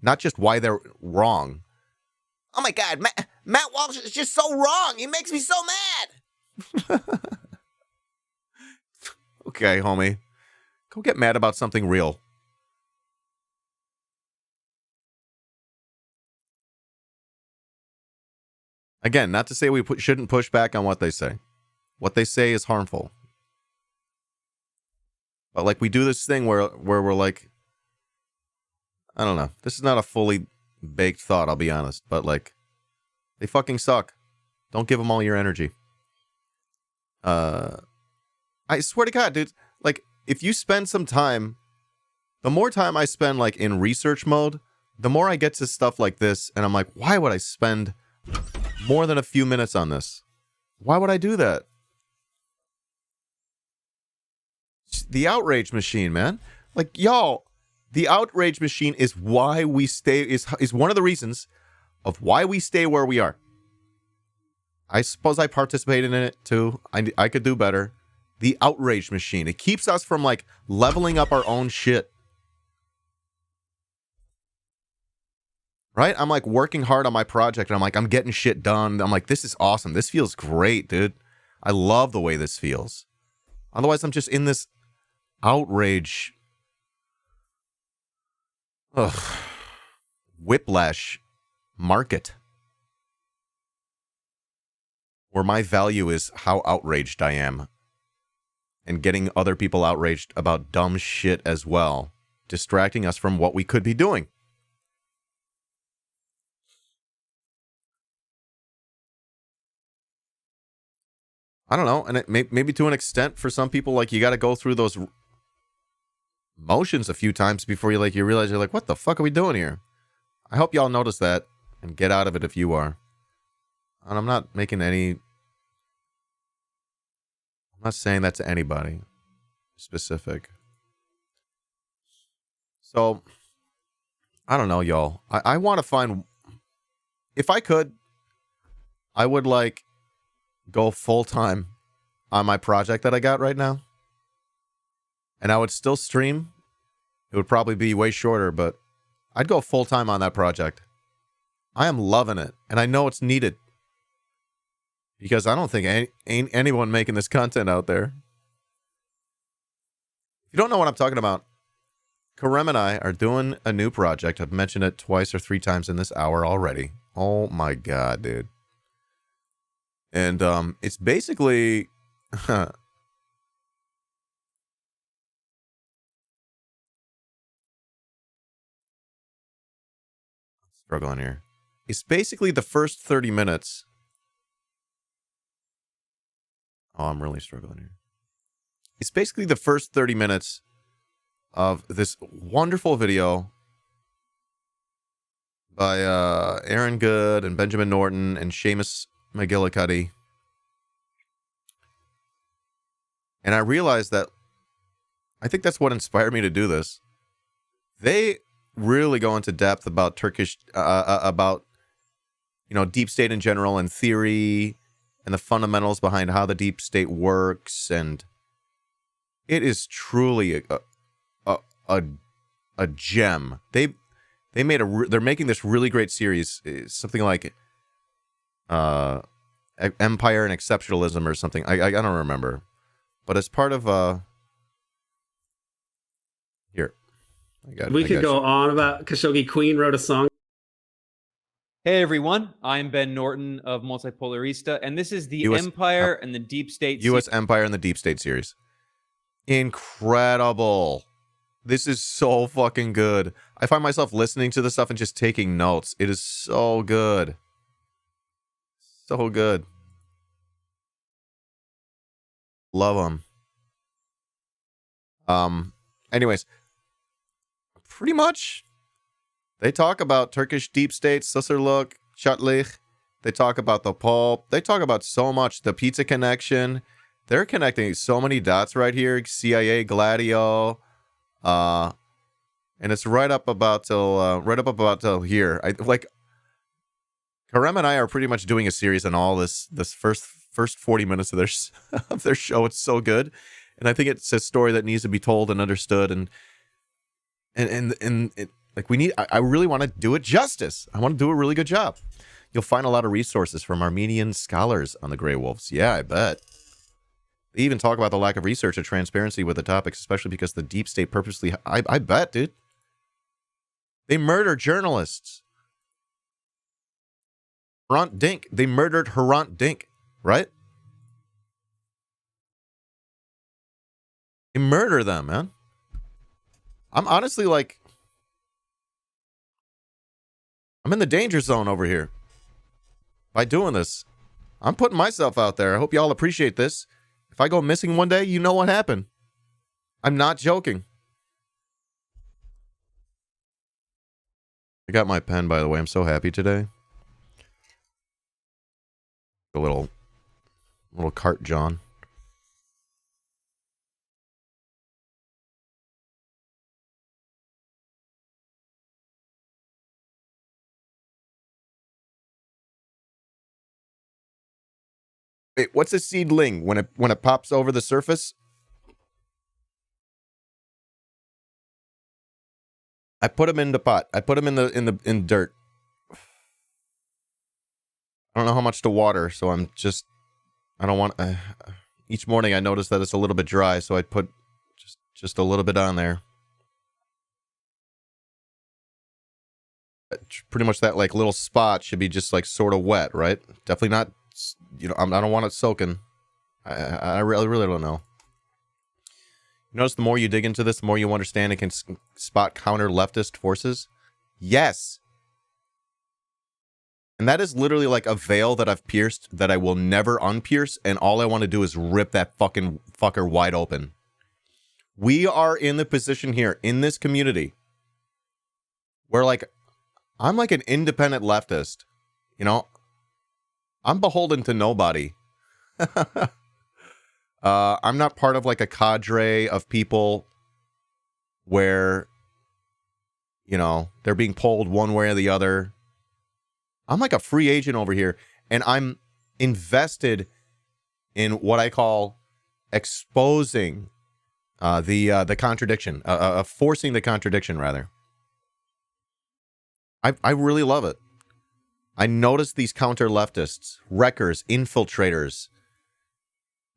Not just why they're wrong. Oh my God, Matt Walsh is just so wrong. He makes me so mad. Okay, homie. Go get mad about something real. Again, not to say we shouldn't push back on what they say. What they say is harmful. But like we do this thing where we're like, I don't know. This is not a fully baked thought, I'll be honest. But like, they fucking suck. Don't give them all your energy. I swear to God, dude. Like, if you spend some time, the more time I spend like in research mode, the more I get to stuff like this, and I'm like, why would I spend more than a few minutes on this? Why would I do that? The outrage machine, man. Like, y'all, the outrage machine is why we stay, is one of the reasons of why we stay where we are. I suppose I participated in it too. I could do better. The outrage machine. It keeps us from like leveling up our own shit. Right? I'm like working hard on my project and I'm like, I'm getting shit done. I'm like, this is awesome. This feels great, dude. I love the way this feels. Otherwise, I'm just in this outrage, whiplash market where my value is how outraged I am and getting other people outraged about dumb shit as well, distracting us from what we could be doing. I don't know, and it maybe to an extent for some people, like you got to go through those motions a few times before you realize you're like, what the fuck are we doing here? I hope y'all notice that and get out of it if you are. And I'm not saying that to anybody specific. So I don't know, y'all. I want to find, if I could, I would like go full time on my project that I got right now. And I would still stream. It would probably be way shorter, but I'd go full time on that project. I am loving it. And I know it's needed. Because I don't think ain't anyone making this content out there. If you don't know what I'm talking about, Karem and I are doing a new project. I've mentioned it twice or three times in this hour already. Oh my God, dude. And it's basically struggling here. It's basically the first 30 minutes. Oh, I'm really struggling here. It's basically the first 30 minutes of this wonderful video by Aaron Good and Benjamin Norton and Seamus McGillicuddy. And I realized that I think that's what inspired me to do this. They really go into depth about about, you know, deep state in general and theory and the fundamentals behind how the deep state works. And it is truly a gem. They're making this really great series, something like Empire and Exceptionalism or something. I don't remember. But as part of here, we could go on about Khashoggi Queen wrote a song. Hey everyone, I'm Ben Norton of Multipolarista, and this is the US Empire and the Deep State U.S. Empire and the Deep State series. Incredible. This is so fucking good. I find myself listening to this stuff and just taking notes. It is so good. So good. Love them. Anyways, pretty much they talk about Turkish deep state, Susserlook, Çatlık. They talk about the pulp. They talk about so much. The pizza connection. They're connecting so many dots right here. CIA, Gladio. And it's right up about till here. Karem and I are pretty much doing a series on all this first 40 minutes of their show. It's so good. And I think it's a story that needs to be told and understood, and it, like I really want to do it justice. I want to do a really good job. You'll find a lot of resources from Armenian scholars on the Grey Wolves. Yeah, I bet. They even talk about the lack of research and transparency with the topics, especially because the deep state purposely... I bet, dude. They murder journalists. Hrant Dink. They murdered Hrant Dink, right? They murder them, man. I'm honestly like... I'm in the danger zone over here. By doing this. I'm putting myself out there. I hope y'all appreciate this. If I go missing one day, you know what happened. I'm not joking. I got my pen, by the way. I'm so happy today. A little cart John. Wait, what's a seedling when it pops over the surface? I put them in the pot. I put them in dirt. I don't know how much to water, so I don't want. Each morning I notice that it's a little bit dry, so I put just a little bit on there. Pretty much that like little spot should be just like sort of wet, right? Definitely not. You know, I don't want it soaking. I really don't know. You notice the more you dig into this, the more you understand it can spot counter leftist forces. Yes. And that is literally like a veil that I've pierced that I will never unpierce, and all I want to do is rip that fucking fucker wide open. We are in the position here, in this community, where like, I'm like an independent leftist, you know? I'm beholden to nobody. I'm not part of like a cadre of people where, you know, they're being pulled one way or the other. I'm like a free agent over here, and I'm invested in what I call exposing the contradiction, forcing the contradiction, rather. I really love it. I notice these counter-leftists, wreckers, infiltrators.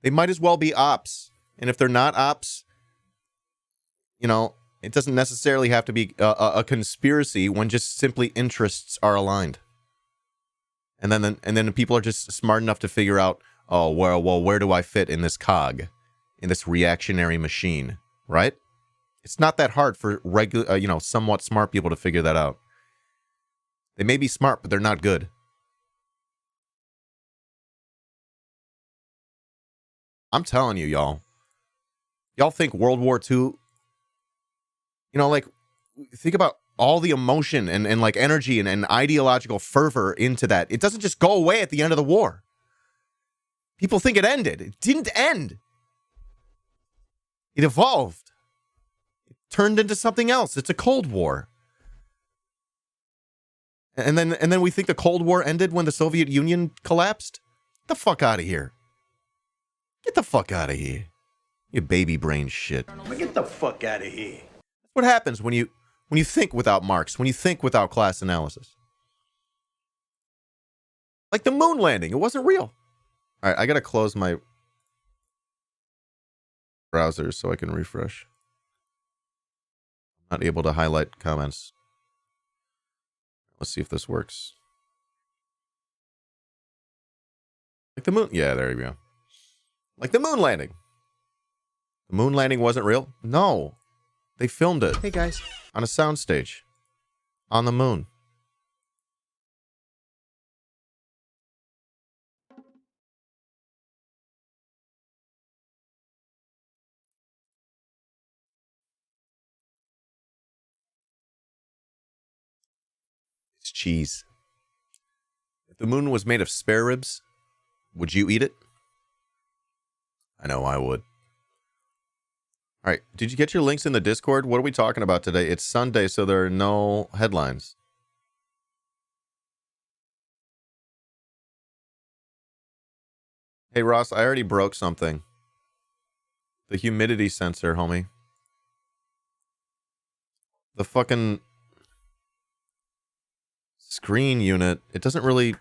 They might as well be ops. And if they're not ops, you know, it doesn't necessarily have to be a conspiracy when just simply interests are aligned. And then people are just smart enough to figure out, oh, well, where do I fit in this cog, in this reactionary machine, right? It's not that hard for regular, somewhat smart people to figure that out. They may be smart, but they're not good. I'm telling you, y'all. Y'all think World War II, you know, like, think about all the emotion and like energy and ideological fervor into that. It doesn't just go away at the end of the war. People think it ended. It didn't end. It evolved. It turned into something else. It's a Cold War. And then we think the Cold War ended when the Soviet Union collapsed? Get the fuck out of here. Get the fuck out of here. You baby brain shit. Get the fuck out of here. That's what happens when you think without Marx, when you think without class analysis. Like the moon landing, it wasn't real. All right, I gotta close my browser so I can refresh. Not able to highlight comments. Let's see if this works. Like the moon. Yeah, there you go. Like the moon landing. The moon landing wasn't real? No. They filmed it. Hey, guys. On a soundstage. On the moon. It's cheese. If the moon was made of spare ribs, would you eat it? I know I would. All right. Did you get your links in the Discord? What are we talking about today? It's Sunday, so there are no headlines. Hey, Ross, I already broke something. The humidity sensor, homie. The fucking screen unit, it doesn't really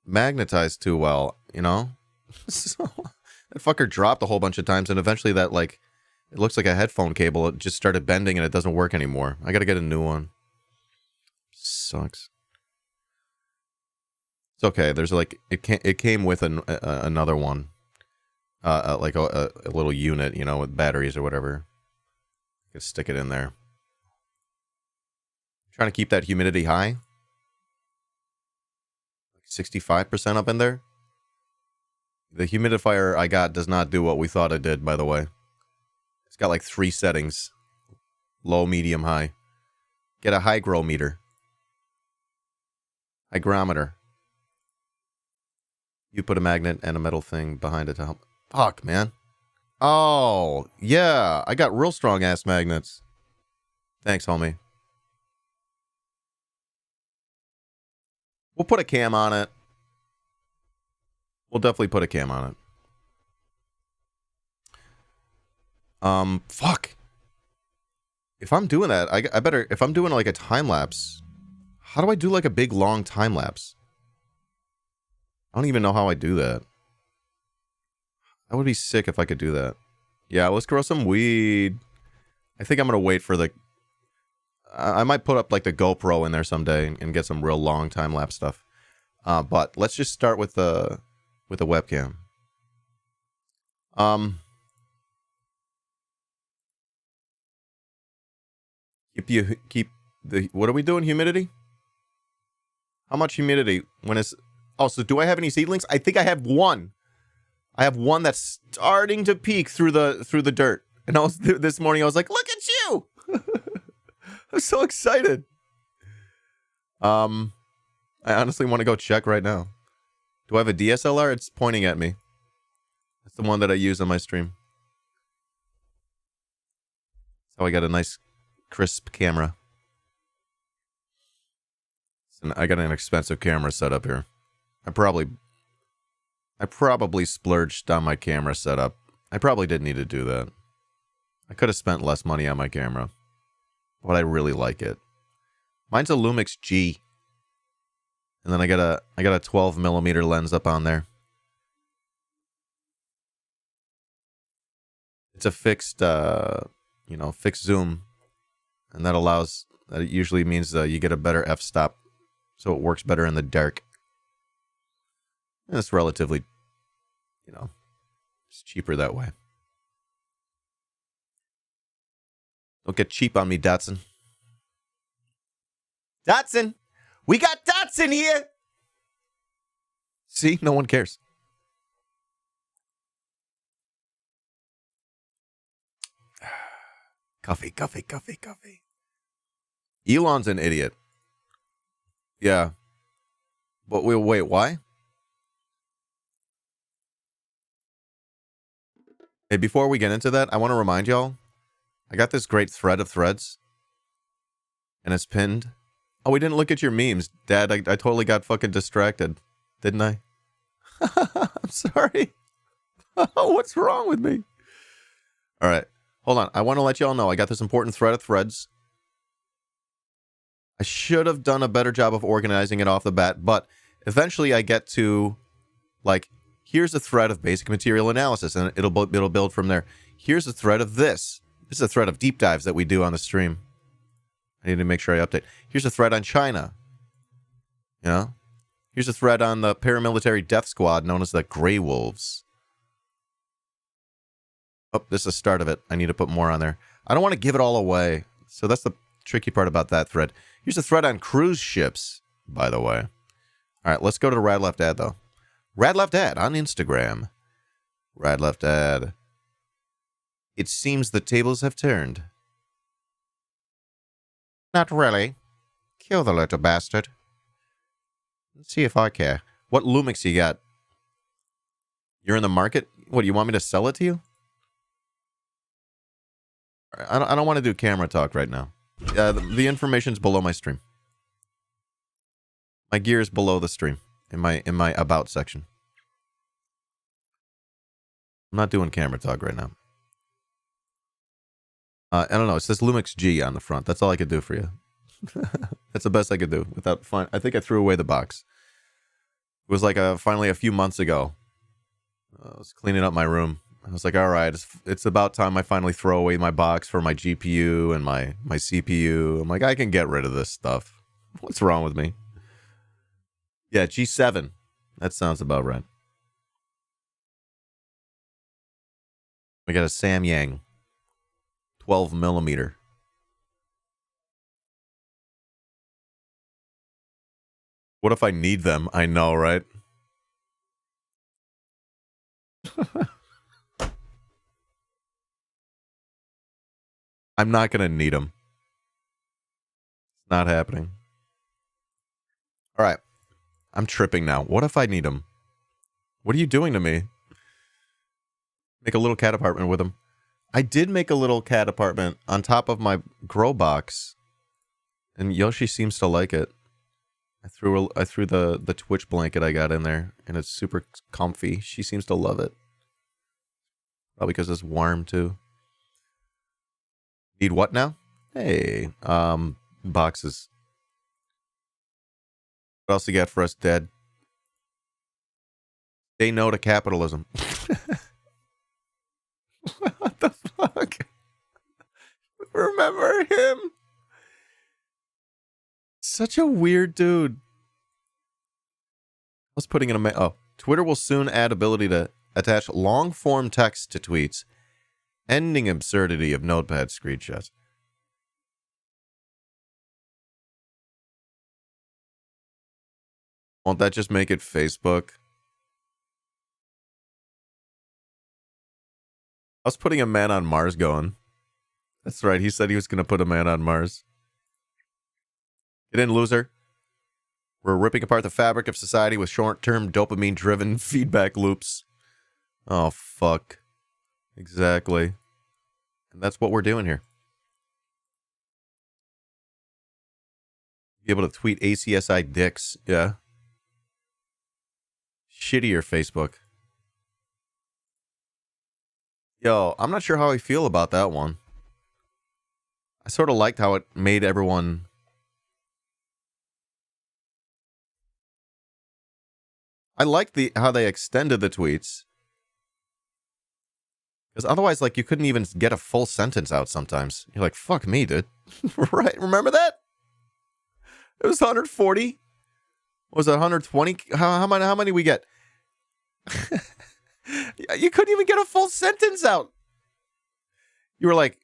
magnetize too well, you know? So, that fucker dropped a whole bunch of times, and eventually that, like, it looks like a headphone cable. It just started bending, and it doesn't work anymore. I gotta get a new one. Sucks. It's okay. There's, like, it came with another one. Like a little unit, you know, with batteries or whatever. You can stick it in there. Trying to keep that humidity high. 65% up in there. The humidifier I got does not do what we thought it did, by the way. It's got like 3 settings. Low, medium, high. Get a hygrometer. Hygrometer. You put a magnet and a metal thing behind it to help. Fuck, man. Oh, yeah. I got real strong ass magnets. Thanks, homie. We'll put a cam on it. We'll definitely put a cam on it. Fuck. If I'm doing that, I better, if I'm doing like a time lapse, how do I do like a big long time lapse? I don't even know how I do that. I would be sick if I could do that. Yeah, let's grow some weed. I think I'm gonna wait for the... I might put up like the GoPro in there someday and get some real long time lapse stuff. But let's just start with the webcam. Keep the... What are we doing? Humidity? How much humidity? When is... Oh, so do I have any seedlings? I think I have one. I have one that's starting to peek through the dirt. And I was this morning I was like, look at you! I'm so excited. I honestly want to go check right now. Do I have a DSLR? It's pointing at me. That's the one that I use on my stream. So I got a nice crisp camera. So I got an expensive camera set up here. I probably splurged on my camera setup. I probably didn't need to do that. I could have spent less money on my camera. But I really like it. Mine's a Lumix G. And then I got a 12mm lens up on there. It's a fixed fixed zoom. And that usually means you get a better f-stop. So it works better in the dark. And it's relatively, it's cheaper that way. Don't get cheap on me, Datsun. Datsun! We got Datsun here! See? No one cares. Coffee. Elon's an idiot. Yeah. But wait, why? Hey, before we get into that, I want to remind y'all, I got this great thread of threads, and it's pinned. Oh, we didn't look at your memes, Dad. I totally got fucking distracted, didn't I? I'm sorry. What's wrong with me? All right, hold on. I want to let y'all know I got this important thread of threads. I should have done a better job of organizing it off the bat, but eventually I get to, like, here's a thread of basic material analysis, and it'll build from there. Here's a thread of this. This is a thread of deep dives that we do on the stream. I need to make sure I update. Here's a thread on China. You know? Here's a thread on the paramilitary death squad known as the Grey Wolves. Oh, this is the start of it. I need to put more on there. I don't want to give it all away. So that's the tricky part about that thread. Here's a thread on cruise ships, by the way. All right, let's go to Rad Left Ad, though. Rad Left Ad on Instagram. Rad Left Ad. It seems the tables have turned. Not really. Kill the little bastard. Let's see if I care. What Lumix you got? You're in the market? What, do you want me to sell it to you? I don't want to do camera talk right now. The information's below my stream. My gear is below the stream in my about section. I'm not doing camera talk right now. I don't know. It says Lumix G on the front. That's all I could do for you. That's the best I could do without fun. I think I threw away the box. It was like finally a few months ago. I was cleaning up my room. I was like, all right, it's about time I finally throw away my box for my GPU and my CPU. I'm like, I can get rid of this stuff. What's wrong with me? Yeah, G7. That sounds about right. We got a Samyang 12 millimeter. What if I need them? I know, right? I'm not going to need them. It's not happening. All right. I'm tripping now. What if I need them? What are you doing to me? Make a little cat apartment with them. I did make a little cat apartment on top of my grow box. And Yoshi seems to like it. I threw the Twitch blanket I got in there, and it's super comfy. She seems to love it. Probably because it's warm too. Need what now? Hey, boxes. What else you got for us, Dad? Say no to capitalism. What the fuck? Remember him? Such a weird dude. I was putting in a Twitter will soon add ability to attach long-form text to tweets, ending absurdity of notepad screenshots. Won't that just make it Facebook? I was putting a man on Mars going. That's right, he said he was going to put a man on Mars. Get in, loser. We're ripping apart the fabric of society with short-term dopamine-driven feedback loops. Oh, fuck. Exactly. And that's what we're doing here. Be able to tweet ACSI dicks. Yeah. Shittier Facebook. Yo, I'm not sure how I feel about that one. I sort of liked how it made everyone... I liked how they extended the tweets. Because otherwise, like, you couldn't even get a full sentence out sometimes. You're like, fuck me, dude. Right? Remember that? It was 140. What was it, 120? How many we get? You couldn't even get a full sentence out. You were like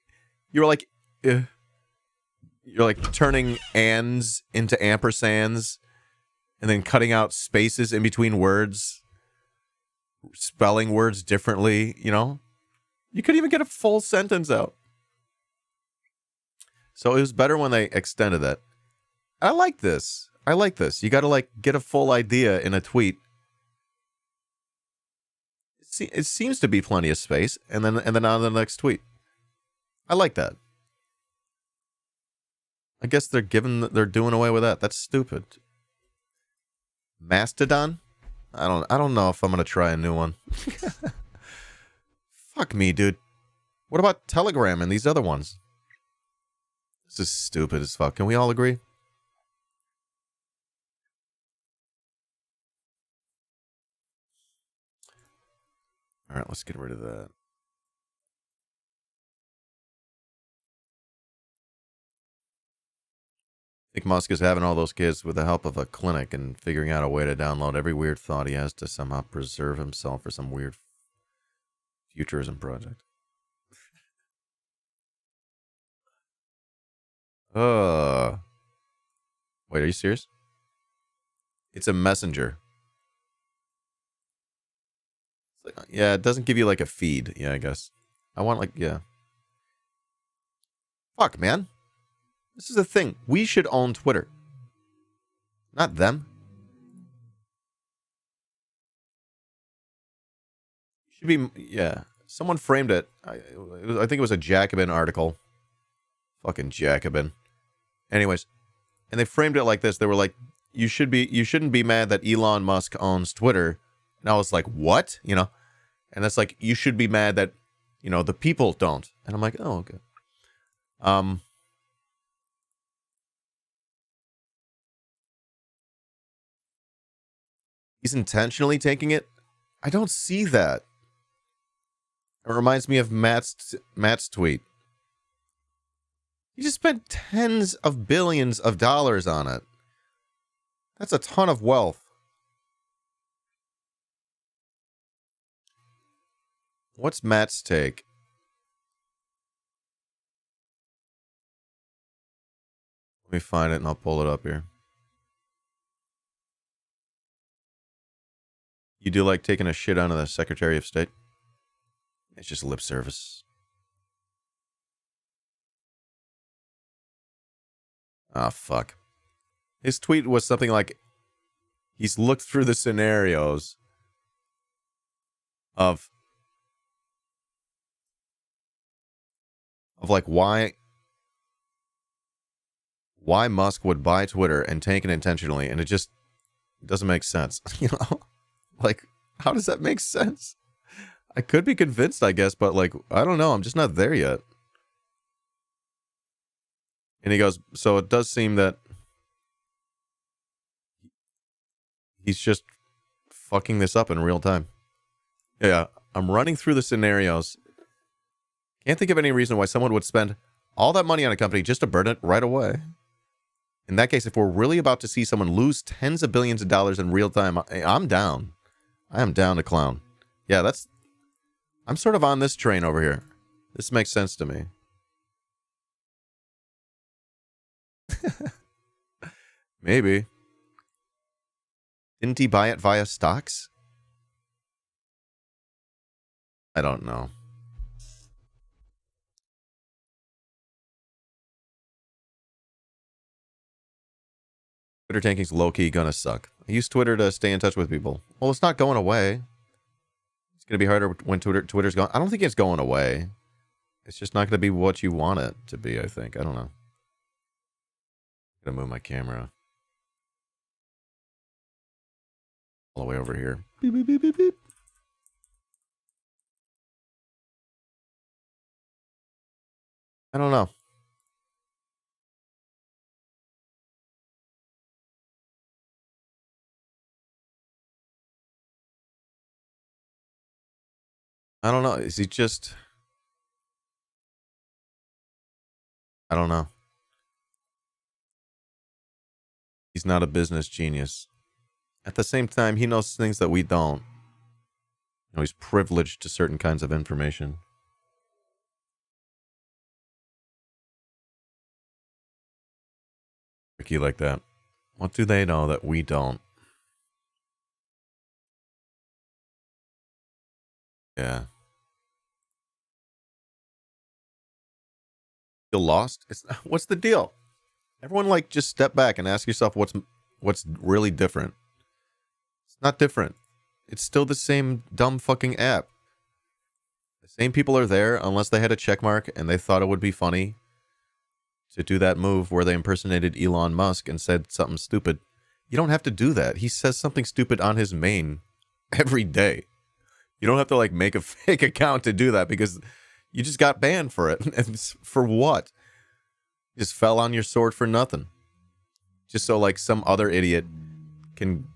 turning ands into ampersands and then cutting out spaces in between words, spelling words differently, you know? You couldn't even get a full sentence out. So it was better when they extended that. I like this. I like this. You got to like get a full idea in a tweet. It seems to be plenty of space, and then on the next tweet. I like that. I guess they're doing away with that. That's stupid. Mastodon? I don't know if I'm gonna try a new one. Fuck me, dude. What about Telegram and these other ones? This is stupid as fuck. Can we all agree? All right, let's get rid of that. I think Musk is having all those kids with the help of a clinic and figuring out a way to download every weird thought he has to somehow preserve himself for some weird futurism project. Wait, are you serious? It's a messenger. Yeah, it doesn't give you like a feed. Yeah, I guess. I want like, yeah. Fuck, man. This is the thing. We should own Twitter. Not them. Should be, yeah. Someone framed it. I think it was a Jacobin article. Fucking Jacobin. Anyways, and they framed it like this. They were like, you shouldn't be mad that Elon Musk owns Twitter. And I was like, what? You know? And that's like, you should be mad that, you know, the people don't. And I'm like, oh, okay. He's intentionally taking it? I don't see that. It reminds me of Matt's tweet. He just spent tens of billions of dollars on it. That's a ton of wealth. What's Matt's take? Let me find it and I'll pull it up here. You do like taking a shit on the Secretary of State? It's just lip service. Ah, fuck. His tweet was something like, he's looked through the scenarios of like why Musk would buy Twitter and take it intentionally, and it just doesn't make sense. You know? Like, how does that make sense? I could be convinced, I guess, but like, I don't know. I'm just not there yet. And he goes, so it does seem that he's just fucking this up in real time. Yeah, I'm running through the scenarios. Can't think of any reason why someone would spend all that money on a company just to burn it right away. In that case, if we're really about to see someone lose tens of billions of dollars in real time, I'm down. I am down to clown. Yeah, I'm sort of on this train over here. This makes sense to me. Maybe. Didn't he buy it via stocks? I don't know. Twitter tanking's low-key gonna suck. I use Twitter to stay in touch with people. Well, it's not going away. It's gonna be harder when Twitter's gone. I don't think it's going away. It's just not gonna be what you want it to be, I think. I don't know. I'm gonna move my camera all the way over here. Beep, beep, beep, beep, beep. I don't know. I don't know. Is he just... I don't know. He's not a business genius. At the same time, he knows things that we don't. You know, he's privileged to certain kinds of information. Tricky like that. What do they know that we don't? Yeah. Feel lost? What's the deal? Everyone, like, just step back and ask yourself what's really different. It's not different. It's still the same dumb fucking app. The same people are there unless they had a check mark and they thought it would be funny to do that move where they impersonated Elon Musk and said something stupid. You don't have to do that. He says something stupid on his main every day. You don't have to, like, make a fake account to do that because you just got banned for it. And for what? You just fell on your sword for nothing. Just so, like, some other idiot can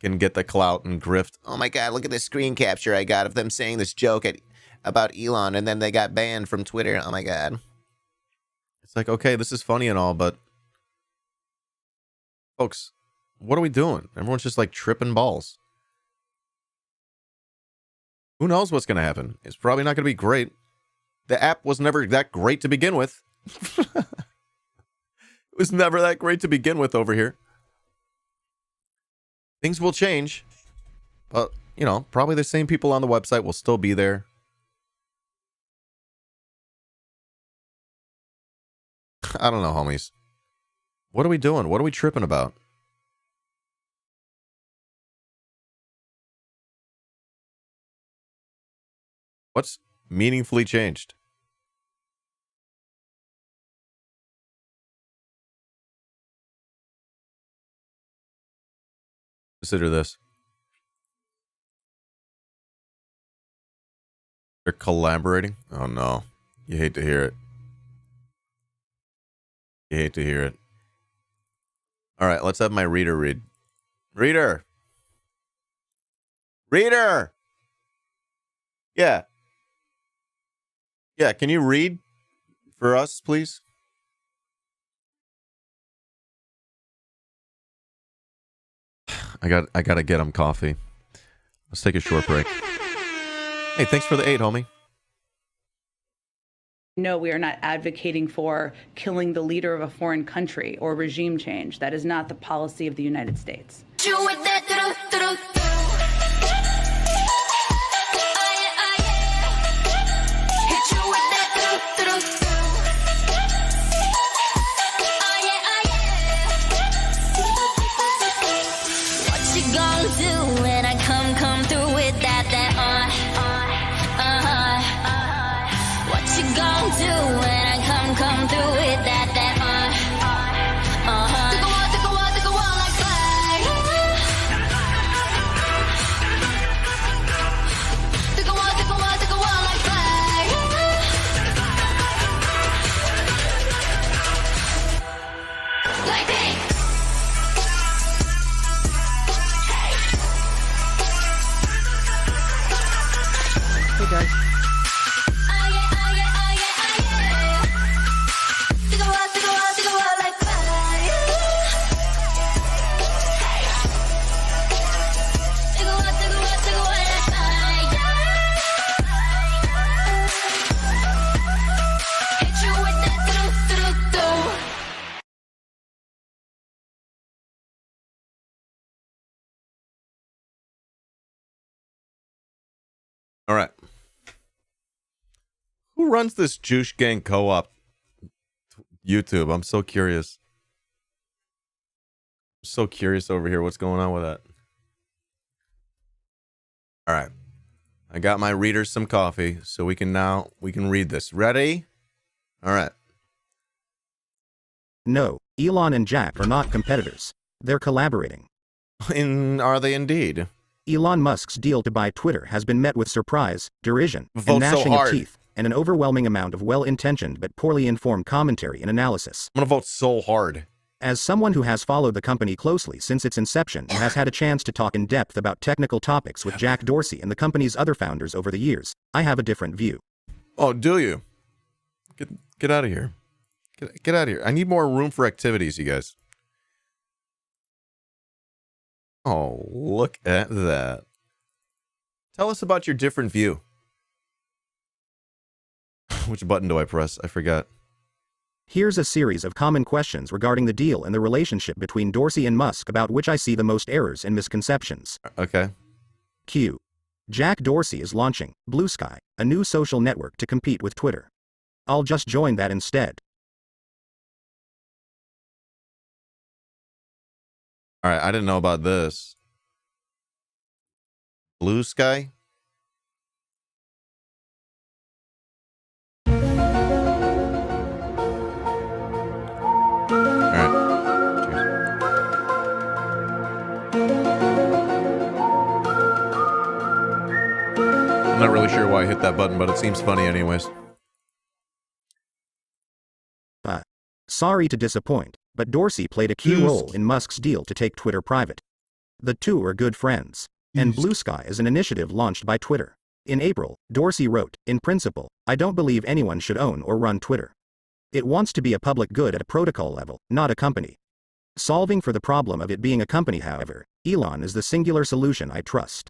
get the clout and grift. Oh my god, look at this screen capture I got of them saying this joke about Elon, and then they got banned from Twitter. Oh my god. It's like, okay, this is funny and all, but folks, what are we doing? Everyone's just, like, tripping balls. Who knows what's going to happen? It's probably not going to be great. The app was never that great to begin with. It was never that great to begin with over here. Things will change. But, you know, probably the same people on the website will still be there. I don't know, homies. What are we doing? What are we tripping about? What's meaningfully changed? Consider this. They're collaborating? Oh no. You hate to hear it. You hate to hear it. Alright, let's have my reader read. Reader! Reader! Yeah. Yeah, can you read for us, please? I gotta get him coffee. Let's take a short break. Hey, thanks for the 8, homie. No, we are not advocating for killing the leader of a foreign country or regime change. That is not the policy of the United States. All right. Who runs this Juice Gang Co-op YouTube? I'm so curious. I'm so curious over here. What's going on with that? All right. I got my readers some coffee, so we can read this. Ready? All right. No, Elon and Jack are not competitors. They're collaborating. Are they indeed? Elon Musk's deal to buy Twitter has been met with surprise, derision, Vote and gnashing so of teeth, and an overwhelming amount of well-intentioned but poorly informed commentary and analysis. I'm gonna vote so hard. As someone who has followed the company closely since its inception and has had a chance to talk in depth about technical topics with Jack Dorsey and the company's other founders over the years, I have a different view. Oh, do you? Get out of here. Get out of here. I need more room for activities, you guys. Oh, look at that. Tell us about your different view. Which button do I press? I forgot. Here's a series of common questions regarding the deal and the relationship between Dorsey and Musk about which I see the most errors and misconceptions. Okay. Q. Jack Dorsey is launching Blue Sky, a new social network to compete with Twitter. I'll just join that instead. All right, I didn't know about this. Blue Sky? All right. I'm not really sure why I hit that button, but it seems funny anyways. Sorry to disappoint, but Dorsey played a key role in Musk's deal to take Twitter private. The two are good friends. And Blue Sky is an initiative launched by Twitter. In April, Dorsey wrote, "In principle, I don't believe anyone should own or run Twitter. It wants to be a public good at a protocol level, not a company. Solving for the problem of it being a company, however, Elon is the singular solution I trust.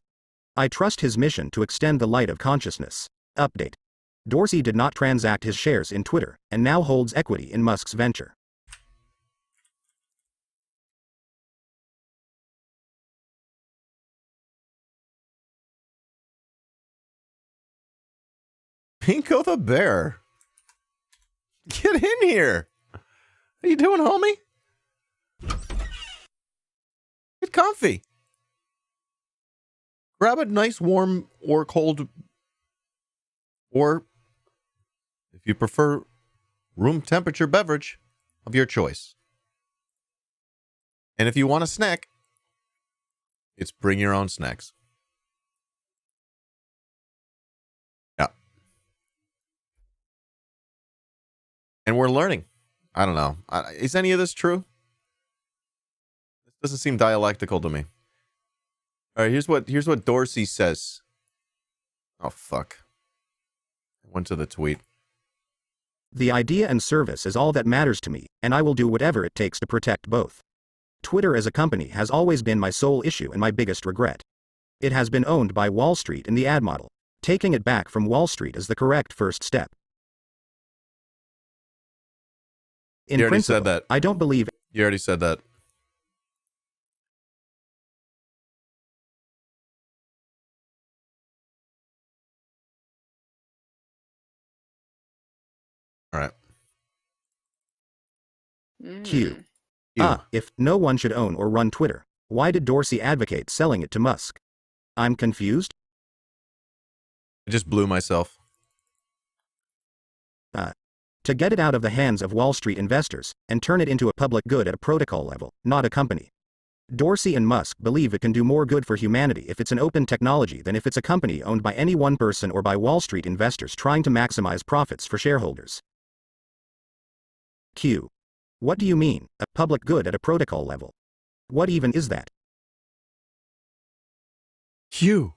I trust his mission to extend the light of consciousness." Update. Dorsey did not transact his shares in Twitter, and now holds equity in Musk's venture. Pinko the Bear. Get in here. How you doing, homie? Get comfy. Grab a nice warm or cold, or if you prefer, room temperature beverage of your choice. And if you want a snack, it's bring your own snacks. Yeah. And we're learning. I don't know. Is any of this true? This doesn't seem dialectical to me. All right, here's what Dorsey says. Oh, fuck. I went to the tweet. The idea and service is all that matters to me, and I will do whatever it takes to protect both. Twitter as a company has always been my sole issue and my biggest regret. It has been owned by Wall Street in the ad model. Taking it back from Wall Street is the correct first step. In You already principle, said that. I don't believe... You already said that. All right. Q. If no one should own or run Twitter, why did Dorsey advocate selling it to Musk? I'm confused. I just blew myself. To get it out of the hands of Wall Street investors, and turn it into a public good at a protocol level, not a company. Dorsey and Musk believe it can do more good for humanity if it's an open technology than if it's a company owned by any one person or by Wall Street investors trying to maximize profits for shareholders. Q. What do you mean, a public good at a protocol level? What even is that? Q.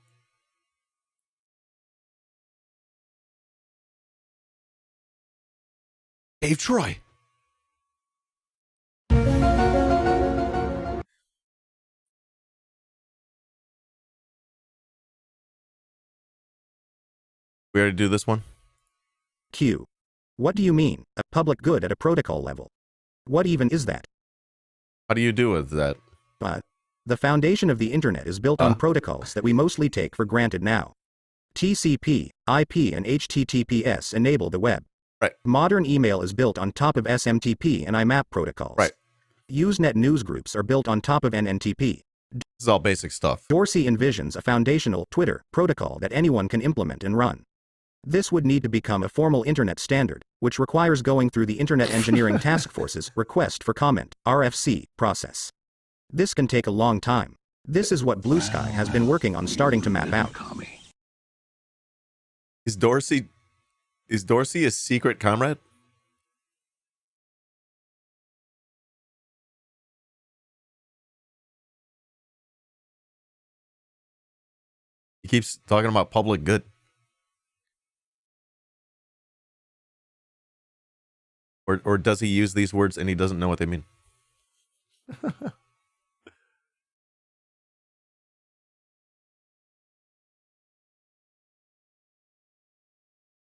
Dave Troy. We already do this one? Q. What do you mean, a public good at a protocol level? What even is that? How do you do with that? The foundation of the internet is built on protocols that we mostly take for granted now. TCP, IP, and HTTPS enable the web. Right. Modern email is built on top of SMTP and IMAP protocols. Right. Usenet newsgroups are built on top of NNTP. This is all basic stuff. Dorsey envisions a foundational Twitter protocol that anyone can implement and run. This would need to become a formal internet standard, which requires going through the Internet Engineering Task Force's Request for Comment (RFC) process. This can take a long time. This is what Blue Sky has been working on starting to map out. Is Dorsey a secret comrade? He keeps talking about public good. Or does he use these words and he doesn't know what they mean?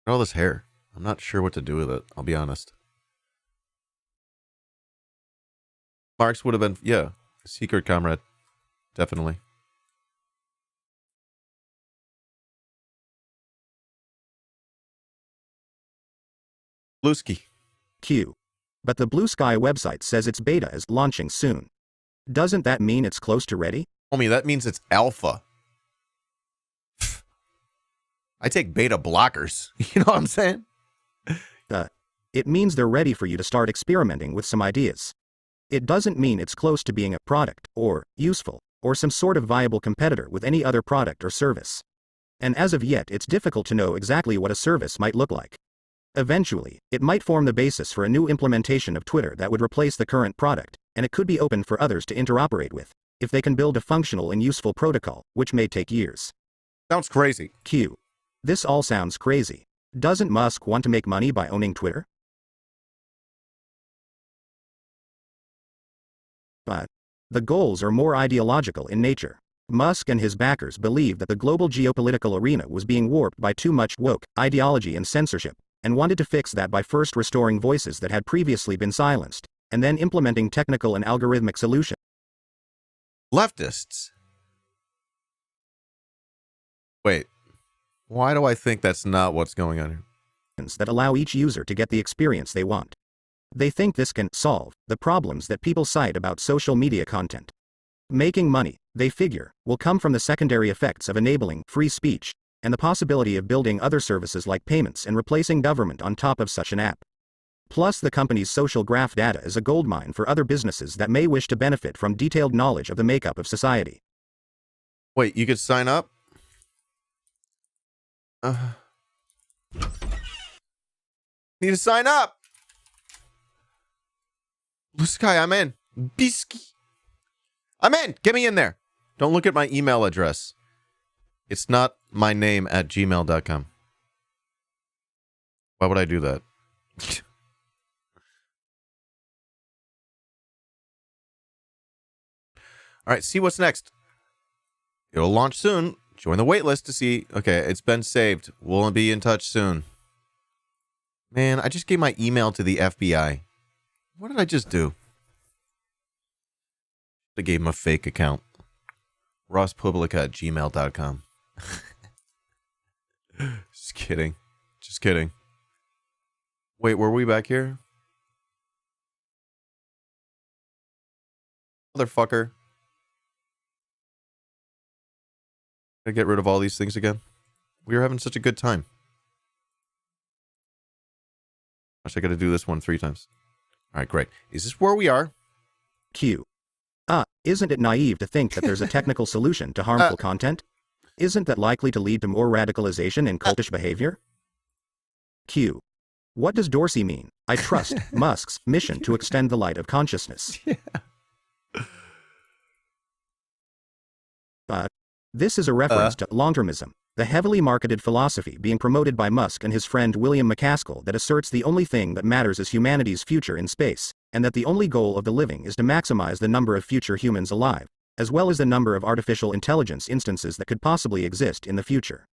All this hair. I'm not sure what to do with it, I'll be honest. Marx would have been, yeah, secret comrade. Definitely. Bluesky. Q. But the Blue Sky website says its beta is launching soon. Doesn't that mean it's close to ready? Homie, that means it's alpha. I take beta blockers. You know what I'm saying? It means they're ready for you to start experimenting with some ideas. It doesn't mean it's close to being a product, or useful, or some sort of viable competitor with any other product or service. And as of yet, it's difficult to know exactly what a service might look like. Eventually, it might form the basis for a new implementation of Twitter that would replace the current product, and it could be open for others to interoperate with, if they can build a functional and useful protocol, which may take years. Sounds crazy. Q. This all sounds crazy. Doesn't Musk want to make money by owning Twitter? But the goals are more ideological in nature. Musk and his backers believed that the global geopolitical arena was being warped by too much woke ideology and censorship, and wanted to fix that by first restoring voices that had previously been silenced, and then implementing technical and algorithmic solutions. Leftists. Wait. Why do I think that's not what's going on here? that allow each user to get the experience they want. They think this can solve the problems that people cite about social media content. Making money, they figure, will come from the secondary effects of enabling free speech, and the possibility of building other services like payments and replacing government on top of such an app. Plus, the company's social graph data is a goldmine for other businesses that may wish to benefit from detailed knowledge of the makeup of society. Wait, you could sign up? Need to sign up. Blue Sky, I'm in. Bisky. I'm in. Get me in there. Don't look at my email address. It's not my name at gmail.com. Why would I do that? All right, see what's next. It'll launch soon. Join the waitlist to see. Okay, it's been saved. We'll be in touch soon. Man, I just gave my email to the FBI. What did I just do? I gave him a fake account. rosspublica@gmail.com. Just kidding. Just kidding. Wait, were we back here? Motherfucker. Gotta get rid of all these things again. We were having such a good time. I gotta do this one 3 times. All right, great. Is this where we are? Q. Isn't it naive to think that there's a technical solution to harmful content? Isn't that likely to lead to more radicalization and cultish behavior? Q. What does Dorsey mean? I trust Musk's mission to extend the light of consciousness. This is a reference to long-termism, the heavily marketed philosophy being promoted by Musk and his friend William McCaskill that asserts the only thing that matters is humanity's future in space, and that the only goal of the living is to maximize the number of future humans alive, as well as the number of artificial intelligence instances that could possibly exist in the future.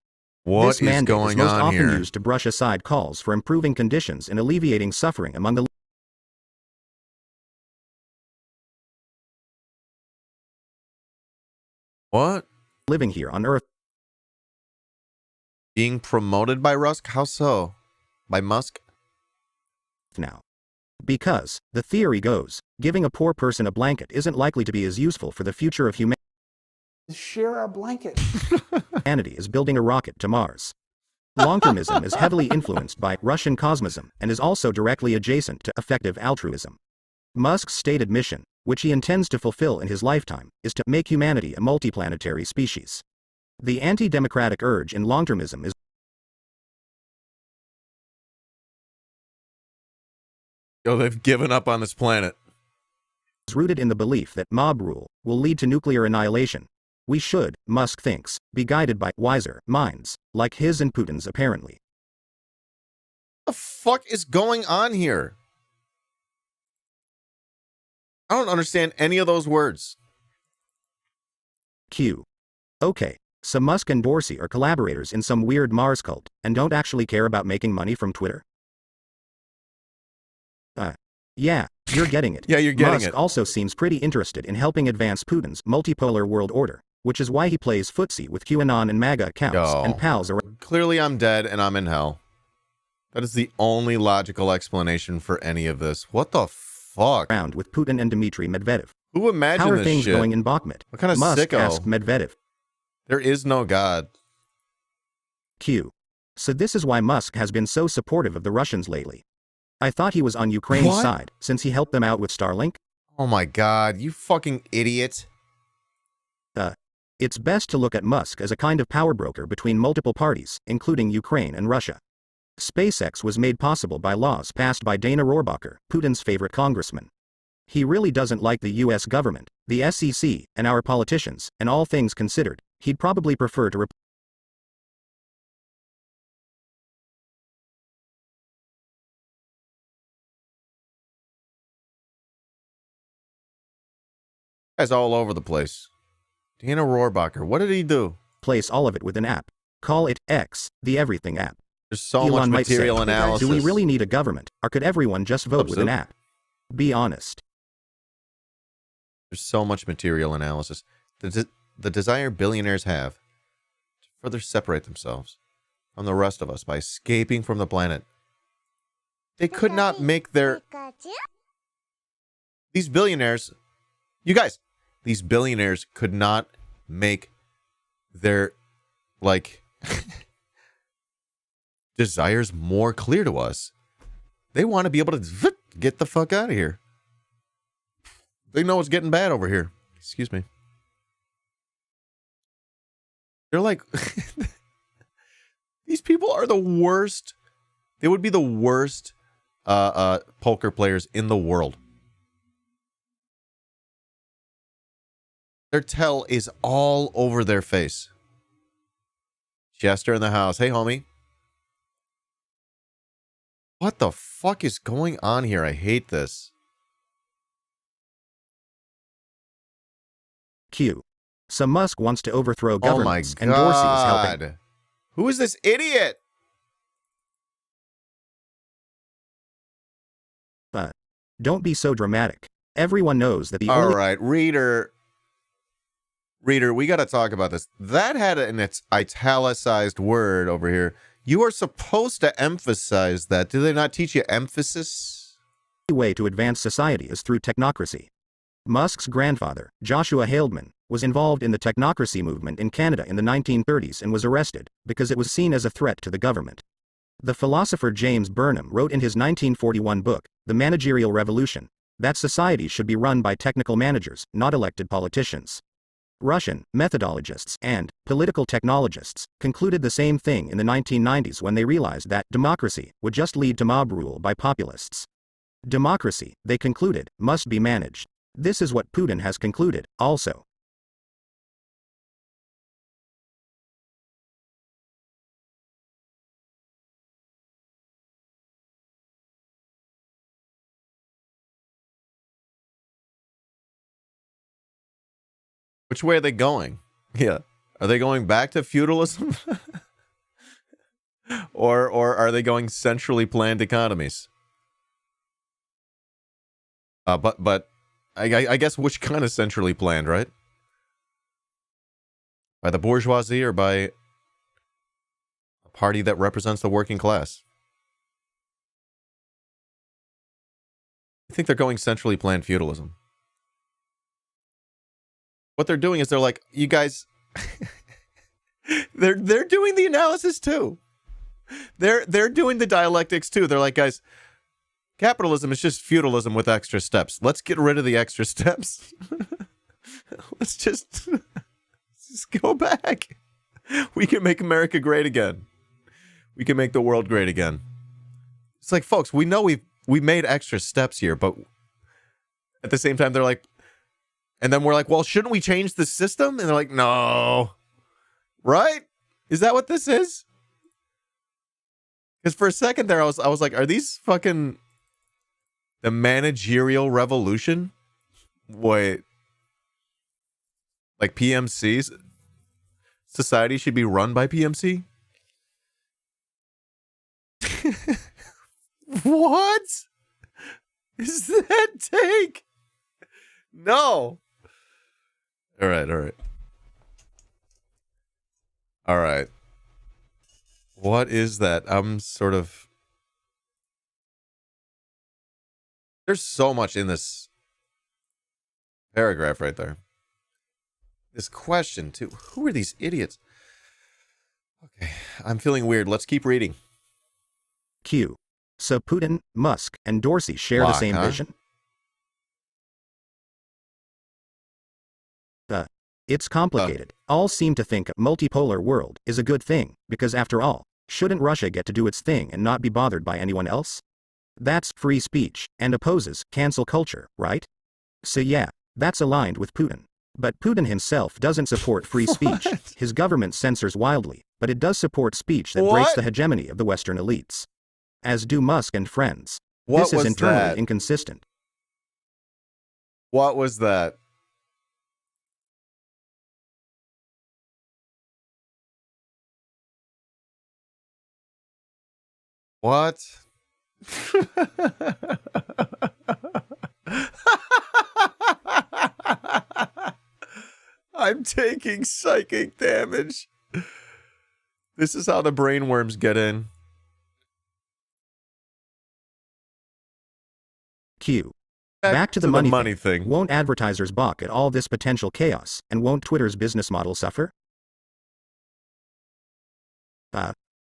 What this mandate is going most on often here? used to brush aside calls for improving conditions and alleviating suffering among the What? living here on Earth. Being promoted by Rusk? How so? By Musk? Now. Because, the theory goes, giving a poor person a blanket isn't likely to be as useful for the future of humanity. Share our blanket. Humanity is building a rocket to Mars. Long-termism is heavily influenced by Russian cosmism and is also directly adjacent to effective altruism. Musk's stated mission, which he intends to fulfill in his lifetime, is to make humanity a multiplanetary species. The anti-democratic urge in long-termism is They've given up on this planet. rooted in the belief that mob rule will lead to nuclear annihilation. We should, Musk thinks, be guided by wiser minds, like his and Putin's apparently. What the fuck is going on here? I don't understand any of those words. Q. Okay, so Musk and Dorsey are collaborators in some weird Mars cult, and don't actually care about making money from Twitter? Yeah, you're getting it. Yeah, you're getting Musk it. also seems pretty interested in helping advance Putin's multipolar world order, which is why he plays footsie with QAnon and MAGA accounts and pals around. Clearly I'm dead and I'm in hell. That is the only logical explanation for any of this. What the fuck? Around with Putin and Dmitry Medvedev. Who imagined How are this things shit? going in Bakhmut? What kind of Musk sicko? asked Medvedev. There is no God. Q. So this is why Musk has been so supportive of the Russians lately. I thought he was on Ukraine's side, since he helped them out with Starlink. Oh my God, you fucking idiot. It's best to look at Musk as a kind of power broker between multiple parties, including Ukraine and Russia. SpaceX was made possible by laws passed by Dana Rohrabacher, Putin's favorite congressman. He really doesn't like the US government, the SEC, and our politicians, and all things considered, he'd probably prefer to Guy's all over the place. Dana Rohrabacher, what did he do? replace all of it with an app. Call it X, the everything app. There's so Elon much might material say, analysis. do we really need a government, or could everyone just vote with an app? Be honest. There's so much material analysis. The desire billionaires have to further separate themselves from the rest of us by escaping from the planet They could not make their... These billionaires... You guys, these billionaires could not make their, like, desires more clear to us. They want to be able to get the fuck out of here. They know it's getting bad over here. Excuse me. They're like... These people are the worst. They would be the worst poker players in the world. Their tell is all over their face. Chester in the house. Hey, homie. What the fuck is going on here? I hate this. Q. So Musk wants to overthrow governments, and Dorsey is helping. Who is this idiot? Don't be so dramatic. Everyone knows that the All only... right, reader, we got to talk about this. That had an italicized word over here. You are supposed to emphasize that. Do they not teach you emphasis? The way to advance society is through technocracy. Musk's grandfather, Joshua Haldeman, was involved in the technocracy movement in Canada in the 1930s and was arrested because it was seen as a threat to the government. The philosopher James Burnham wrote in his 1941 book, The Managerial Revolution, that society should be run by technical managers, not elected politicians. Russian methodologists and political technologists concluded the same thing in the 1990s when they realized that democracy would just lead to mob rule by populists. Democracy, they concluded, must be managed. This is what Putin has concluded, also. Which way are they going? Yeah. Are they going back to feudalism? or are they going centrally planned economies? But I guess which kind of centrally planned, right? By the bourgeoisie or by a party that represents the working class? I think they're going centrally planned feudalism. What they're doing is they're like, you guys, they're doing the analysis too. They're doing the dialectics too. They're like, guys, capitalism is just feudalism with extra steps. Let's get rid of the extra steps. Let's just go back. We can make America great again. We can make the world great again. It's like, folks, we know we made extra steps here, but at the same time, they're like, and then we're like, well, shouldn't we change the system? And they're like, no. Right? Is that what this is? Because for a second there, I was like, are these fucking the managerial revolution? Wait. Like PMCs? Society should be run by PMC? What is that take? No. All right. What is that? I'm sort of... There's so much in this paragraph right there. This question, too. Who are these idiots? Okay, I'm feeling weird. Let's keep reading. Q. So Putin, Musk, and Dorsey share the same vision? It's complicated. All seem to think a multipolar world is a good thing, because after all, shouldn't Russia get to do its thing and not be bothered by anyone else? That's free speech, and opposes cancel culture, right? So yeah, that's aligned with Putin. But Putin himself doesn't support free speech. His government censors wildly, but it does support speech that breaks the hegemony of the Western elites. As do Musk and friends. This is internally inconsistent. What was that? What? I'm taking psychic damage. This is how the brainworms get in. Q. Back to the money thing. Won't advertisers balk at all this potential chaos, and won't Twitter's business model suffer?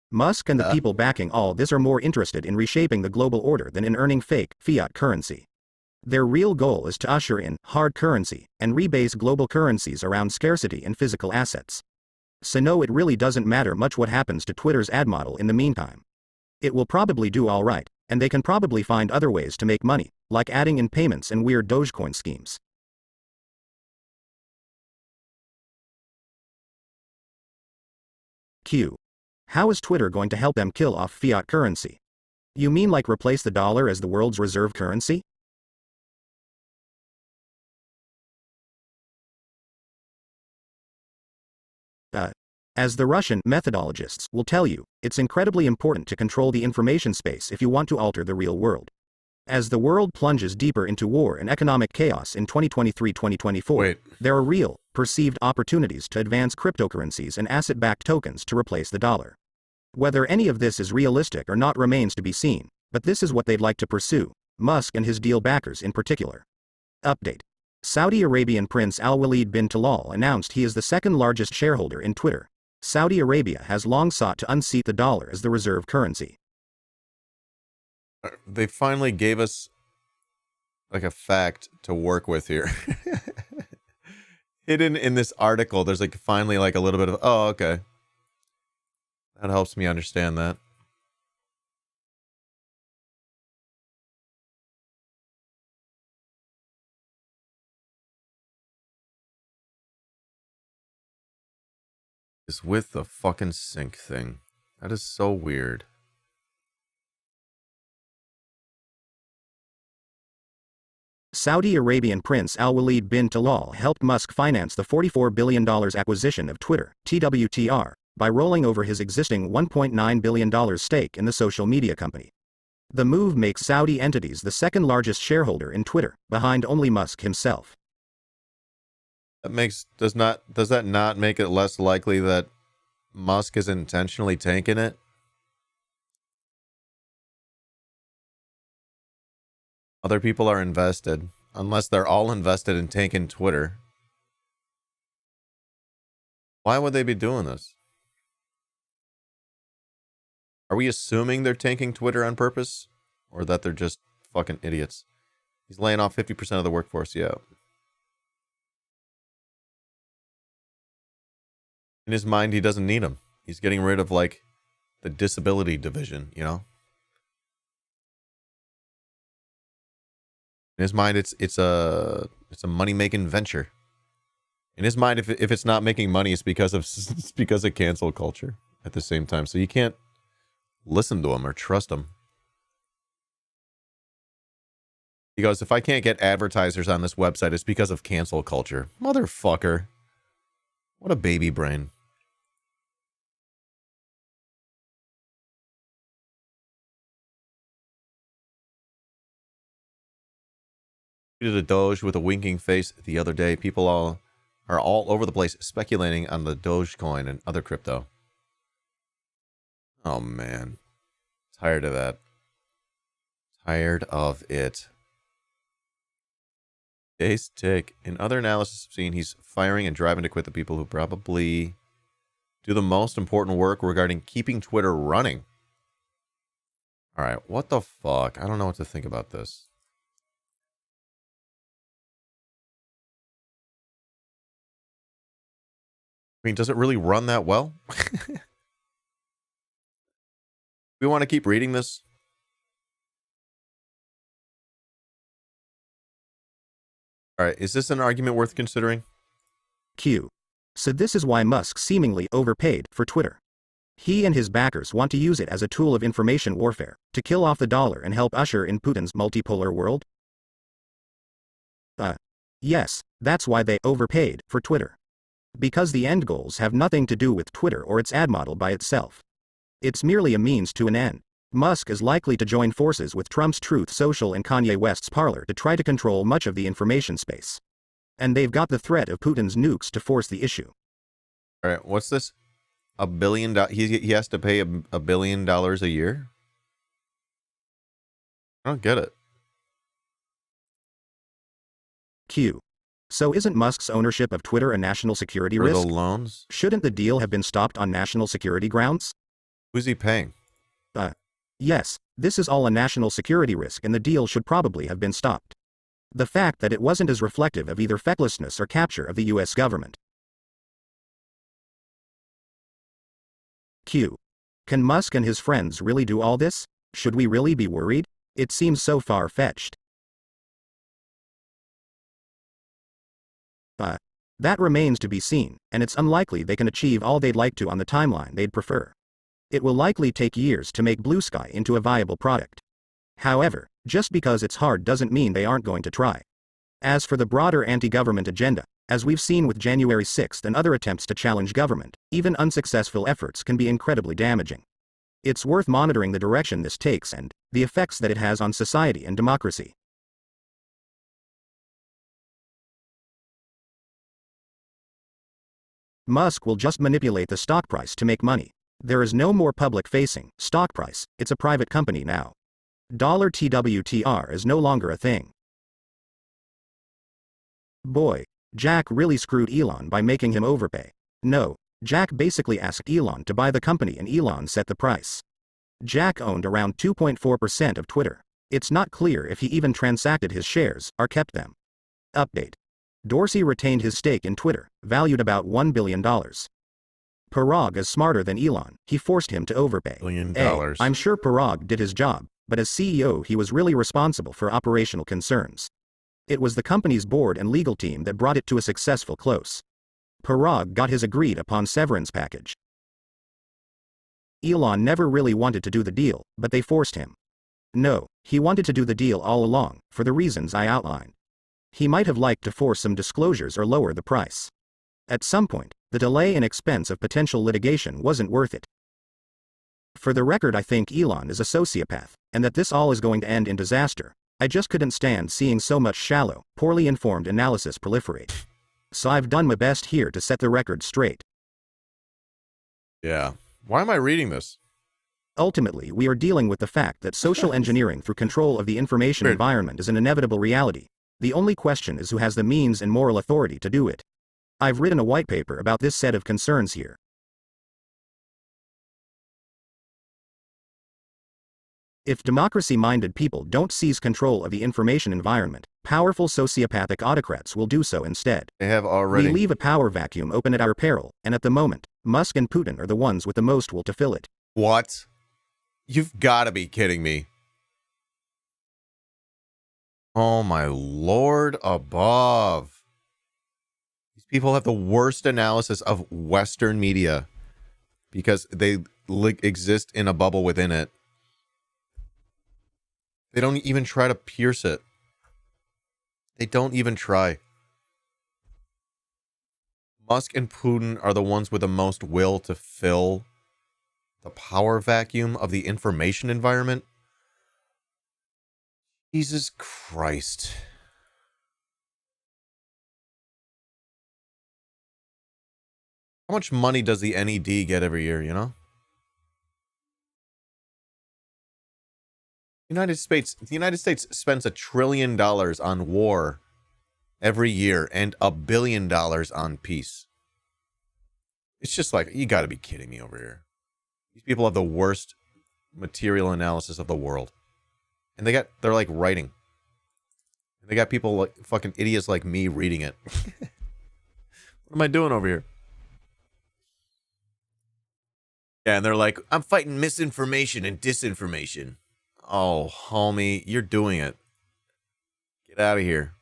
Musk and the people backing all this are more interested in reshaping the global order than in earning fake fiat currency. Their real goal is to usher in hard currency and rebase global currencies around scarcity and physical assets. So no, it really doesn't matter much what happens to Twitter's ad model in the meantime. It will probably do all right, and they can probably find other ways to make money, like adding in payments and weird Dogecoin schemes. Q. How is Twitter going to help them kill off fiat currency? You mean like replace the dollar as the world's reserve currency? As the Russian methodologists will tell you, it's incredibly important to control the information space if you want to alter the real world. As the world plunges deeper into war and economic chaos in 2023-2024, there are real, perceived opportunities to advance cryptocurrencies and asset-backed tokens to replace the dollar. Whether any of this is realistic or not remains to be seen, but this is what they'd like to pursue, Musk and his deal backers in particular. Update. Saudi Arabian Prince Al-Walid bin Talal announced he is the second largest shareholder in Twitter. Saudi Arabia has long sought to unseat the dollar as the reserve currency. They finally gave us like a fact to work with here. Hidden in this article, there's like finally like a little bit of, oh, okay. That helps me understand that. Is with the fucking sync thing. That is so weird. Saudi Arabian Prince Al-Walid bin Talal helped Musk finance the $44 billion acquisition of Twitter, TWTR, by rolling over his existing $1.9 billion stake in the social media company. The move makes Saudi entities the second largest shareholder in Twitter, behind only Musk himself. Does that not make it less likely that Musk is intentionally tanking it? Other people are invested, unless they're all invested in tanking Twitter. Why would they be doing this? Are we assuming they're tanking Twitter on purpose? Or that they're just fucking idiots? He's laying off 50% of the workforce, yeah. In his mind, he doesn't need them. He's getting rid of, like, the disability division, you know? In his mind, it's a money-making venture. In his mind, if it's not making money, it's because of cancel culture at the same time. So you can't listen to him or trust him. He goes, if I can't get advertisers on this website, it's because of cancel culture. Motherfucker. What a baby brain. Did a Doge with a winking face the other day. People are all over the place speculating on the Dogecoin and other crypto. Oh man. Tired of that. Tired of it. Days tick. In other analysis I've seen, he's firing and driving to quit the people who probably do the most important work regarding keeping Twitter running. Alright, what the fuck? I don't know what to think about this. I mean, does it really run that well? We want to keep reading this? All right, is this an argument worth considering? Q. So this is why Musk seemingly overpaid for Twitter. He and his backers want to use it as a tool of information warfare, to kill off the dollar and help usher in Putin's multipolar world? Yes, that's why they overpaid for Twitter. Because the end goals have nothing to do with Twitter or its ad model by itself. It's merely a means to an end. Musk is likely to join forces with Trump's Truth Social and Kanye West's Parler to try to control much of the information space. And they've got the threat of Putin's nukes to force the issue. All right, what's this? $1 billion? He has to pay $1 billion a year? I don't get it. Q. So isn't Musk's ownership of Twitter a national security For risk? the loans? Shouldn't the deal have been stopped on national security grounds? Who's he paying? Yes, this is all a national security risk and the deal should probably have been stopped. The fact that it wasn't is reflective of either fecklessness or capture of the US government. Q. Can Musk and his friends really do all this? Should we really be worried? It seems so far-fetched. That remains to be seen, and it's unlikely they can achieve all they'd like to on the timeline they'd prefer. It will likely take years to make Blue Sky into a viable product. However, just because it's hard doesn't mean they aren't going to try. As for the broader anti-government agenda, as we've seen with January 6th and other attempts to challenge government, even unsuccessful efforts can be incredibly damaging. It's worth monitoring the direction this takes and the effects that it has on society and democracy. Musk will just manipulate the stock price to make money. There is no more public-facing stock price, it's a private company now. $TWTR is no longer a thing. Boy, Jack really screwed Elon by making him overpay. No, Jack basically asked Elon to buy the company and Elon set the price. Jack owned around 2.4% of Twitter. It's not clear if he even transacted his shares or kept them. Update. Dorsey retained his stake in Twitter, valued about $1 billion. Parag is smarter than Elon, he forced him to overpay. $1 billion. I'm sure Parag did his job, but as CEO he was really responsible for operational concerns. It was the company's board and legal team that brought it to a successful close. Parag got his agreed-upon severance package. Elon never really wanted to do the deal, but they forced him. No, he wanted to do the deal all along, for the reasons I outlined. He might have liked to force some disclosures or lower the price. At some point, the delay and expense of potential litigation wasn't worth it. For the record, I think Elon is a sociopath, and that this all is going to end in disaster. I just couldn't stand seeing so much shallow, poorly informed analysis proliferate. So I've done my best here to set the record straight. Yeah. Why am I reading this? Ultimately, we are dealing with the fact that social engineering through control of the information environment is an inevitable reality. The only question is who has the means and moral authority to do it. I've written a white paper about this set of concerns here. If democracy-minded people don't seize control of the information environment, powerful sociopathic autocrats will do so instead. They have already. We leave a power vacuum open at our peril, and at the moment, Musk and Putin are the ones with the most will to fill it. What? You've got to be kidding me. Oh my Lord above. These people have the worst analysis of Western media because they exist in a bubble within it. They don't even try to pierce it. They don't even try. Musk and Putin are the ones with the most will to fill the power vacuum of the information environment. Jesus Christ. How much money does the NED get every year, you know? The United States spends $1 trillion on war every year and $1 billion on peace. It's just like, you got to be kidding me over here. These people have the worst material analysis of the world. And they're like writing. They got people like fucking idiots like me reading it. What am I doing over here? Yeah, and they're like, I'm fighting misinformation and disinformation. Oh, homie, you're doing it. Get out of here.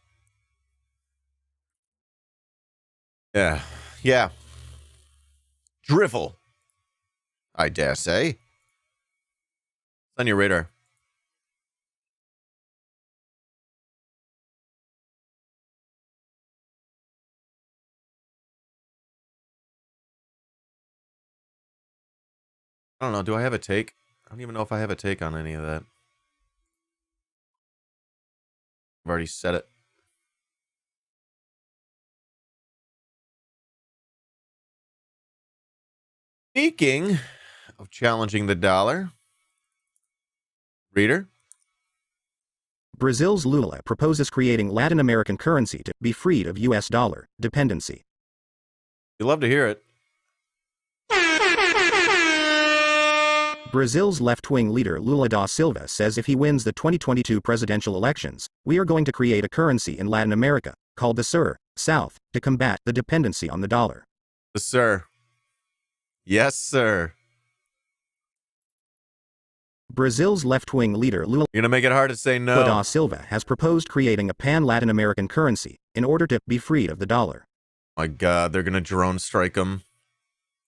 Yeah. Yeah. Drivel, I dare say. It's on your radar. I don't know. Do I have a take? I don't even know if I have a take on any of that. I've already said it. Speaking of challenging the dollar, reader. Brazil's Lula proposes creating Latin American currency to be freed of US dollar dependency. You love to hear it. Brazil's left-wing leader Lula da Silva says if he wins the 2022 presidential elections, we are going to create a currency in Latin America, called the SUR, South, to combat the dependency on the dollar. The SUR. Yes, sir. Brazil's left-wing leader Lula You're gonna make it hard to say no. da Silva has proposed creating a pan-Latin American currency in order to be freed of the dollar. My God, they're gonna drone strike him.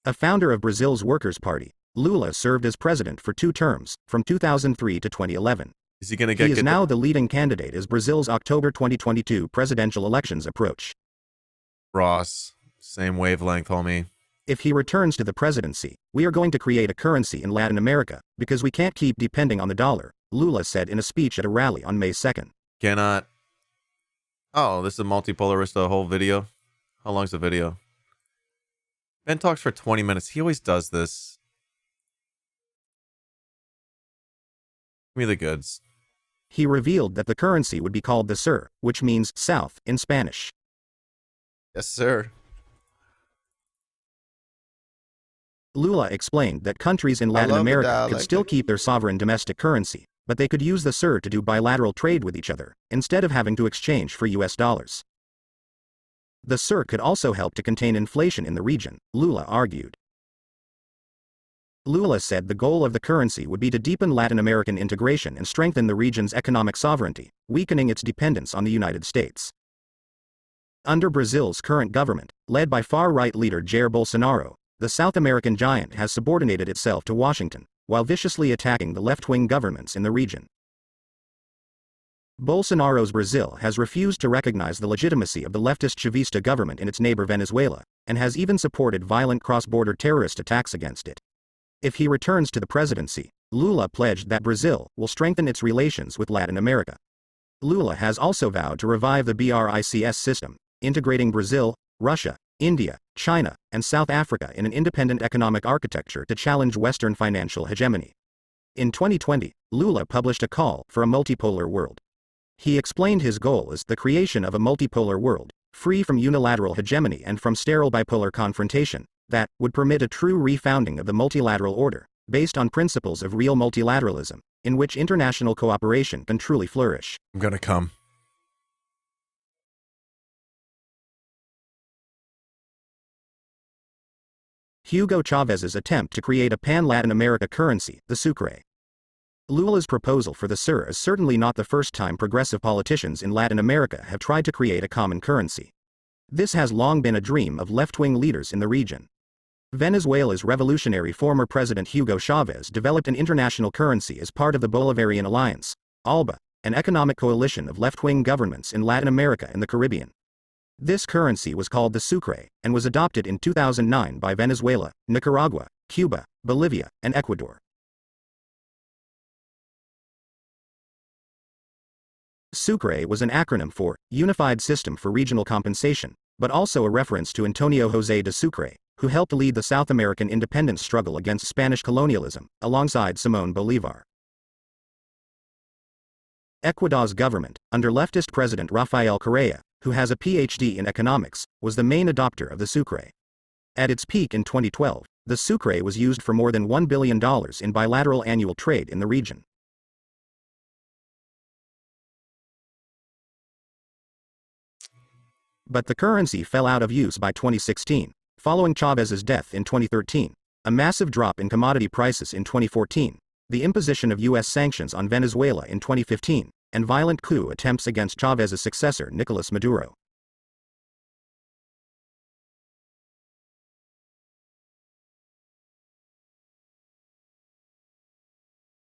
A founder of Brazil's Workers' Party, Lula served as president for 2 terms, from 2003 to 2011. Is he gonna get? He is now the leading candidate as Brazil's October 2022 presidential elections approach. Ross, same wavelength, homie. If he returns to the presidency, we are going to create a currency in Latin America, because we can't keep depending on the dollar, Lula said in a speech at a rally on May 2nd. Cannot. Oh, this is a multipolarista whole video? How long's the video? Ben talks for 20 minutes. He always does this. Give me the goods. He revealed that the currency would be called the SUR, which means South in Spanish. Yes, sir. Lula explained that countries in Latin America could still keep their sovereign domestic currency, but they could use the SUR to do bilateral trade with each other, instead of having to exchange for US dollars. The SUR could also help to contain inflation in the region, Lula argued. Lula said the goal of the currency would be to deepen Latin American integration and strengthen the region's economic sovereignty, weakening its dependence on the United States. Under Brazil's current government, led by far-right leader Jair Bolsonaro, the South American giant has subordinated itself to Washington, while viciously attacking the left-wing governments in the region. Bolsonaro's Brazil has refused to recognize the legitimacy of the leftist Chavista government in its neighbor Venezuela, and has even supported violent cross-border terrorist attacks against it. If he returns to the presidency, Lula pledged that Brazil will strengthen its relations with Latin America. Lula has also vowed to revive the BRICS system, integrating Brazil, Russia, India, China, and South Africa in an independent economic architecture to challenge Western financial hegemony. In 2020, Lula published a call for a multipolar world. He explained his goal as the creation of a multipolar world, free from unilateral hegemony and from sterile bipolar confrontation, that would permit a true refounding of the multilateral order, based on principles of real multilateralism, in which international cooperation can truly flourish. I'm gonna come. Hugo Chávez's attempt to create a pan-Latin America currency, the Sucre. Lula's proposal for the SUR is certainly not the first time progressive politicians in Latin America have tried to create a common currency. This has long been a dream of left-wing leaders in the region. Venezuela's revolutionary former president Hugo Chávez developed an international currency as part of the Bolivarian Alliance, ALBA, an economic coalition of left-wing governments in Latin America and the Caribbean. This currency was called the Sucre, and was adopted in 2009 by Venezuela, Nicaragua, Cuba, Bolivia, and Ecuador. Sucre was an acronym for Unified System for Regional Compensation, but also a reference to Antonio José de Sucre, who helped lead the South American independence struggle against Spanish colonialism, alongside Simón Bolívar. Ecuador's government, under leftist President Rafael Correa, who has a PhD in economics, was the main adopter of the Sucre. At its peak in 2012, the Sucre was used for more than $1 billion in bilateral annual trade in the region. But the currency fell out of use by 2016, following Chávez's death in 2013, a massive drop in commodity prices in 2014, the imposition of U.S. sanctions on Venezuela in 2015, and violent coup attempts against Chávez's successor Nicolás Maduro.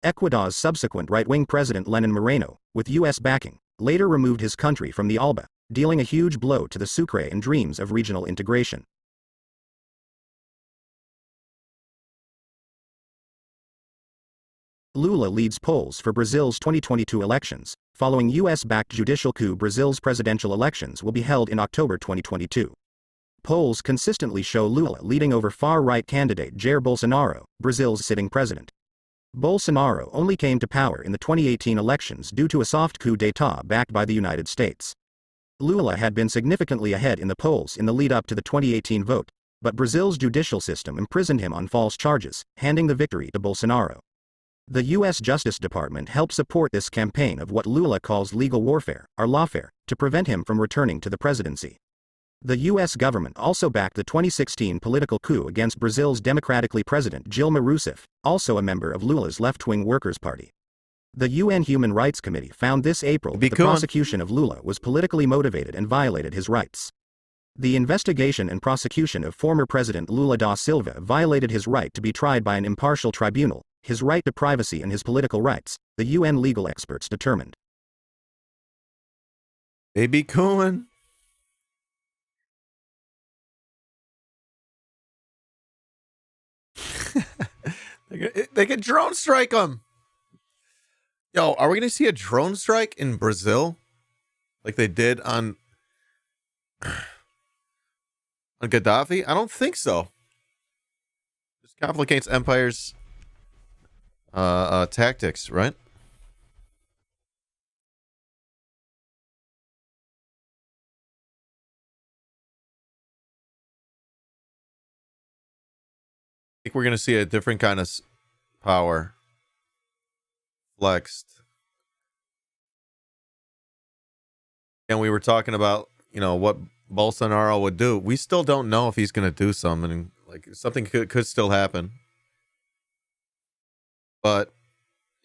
Ecuador's subsequent right-wing president Lenín Moreno, with U.S. backing, later removed his country from the ALBA, dealing a huge blow to the Sucre and dreams of regional integration. Lula leads polls for Brazil's 2022 elections, following U.S.-backed judicial coup. Brazil's presidential elections will be held in October 2022. Polls consistently show Lula leading over far-right candidate Jair Bolsonaro, Brazil's sitting president. Bolsonaro only came to power in the 2018 elections due to a soft coup d'état backed by the United States. Lula had been significantly ahead in the polls in the lead-up to the 2018 vote, but Brazil's judicial system imprisoned him on false charges, handing the victory to Bolsonaro. The U.S. Justice Department helped support this campaign of what Lula calls legal warfare, or lawfare, to prevent him from returning to the presidency. The U.S. government also backed the 2016 political coup against Brazil's democratically president Dilma Rousseff, also a member of Lula's left-wing Workers' Party. The UN Human Rights Committee found this April that the prosecution of Lula was politically motivated and violated his rights. The investigation and prosecution of former President Lula da Silva violated his right to be tried by an impartial tribunal, his right to privacy and his political rights, the UN legal experts determined. They be cooing. They could drone strike them. Yo, are we going to see a drone strike in Brazil? Like they did on Gaddafi? I don't think so. This complicates empire's tactics, right? I think we're going to see a different kind of power flexed. And we were talking about, you know, what Bolsonaro would do. We still don't know if he's going to do something. Like, something could still happen. But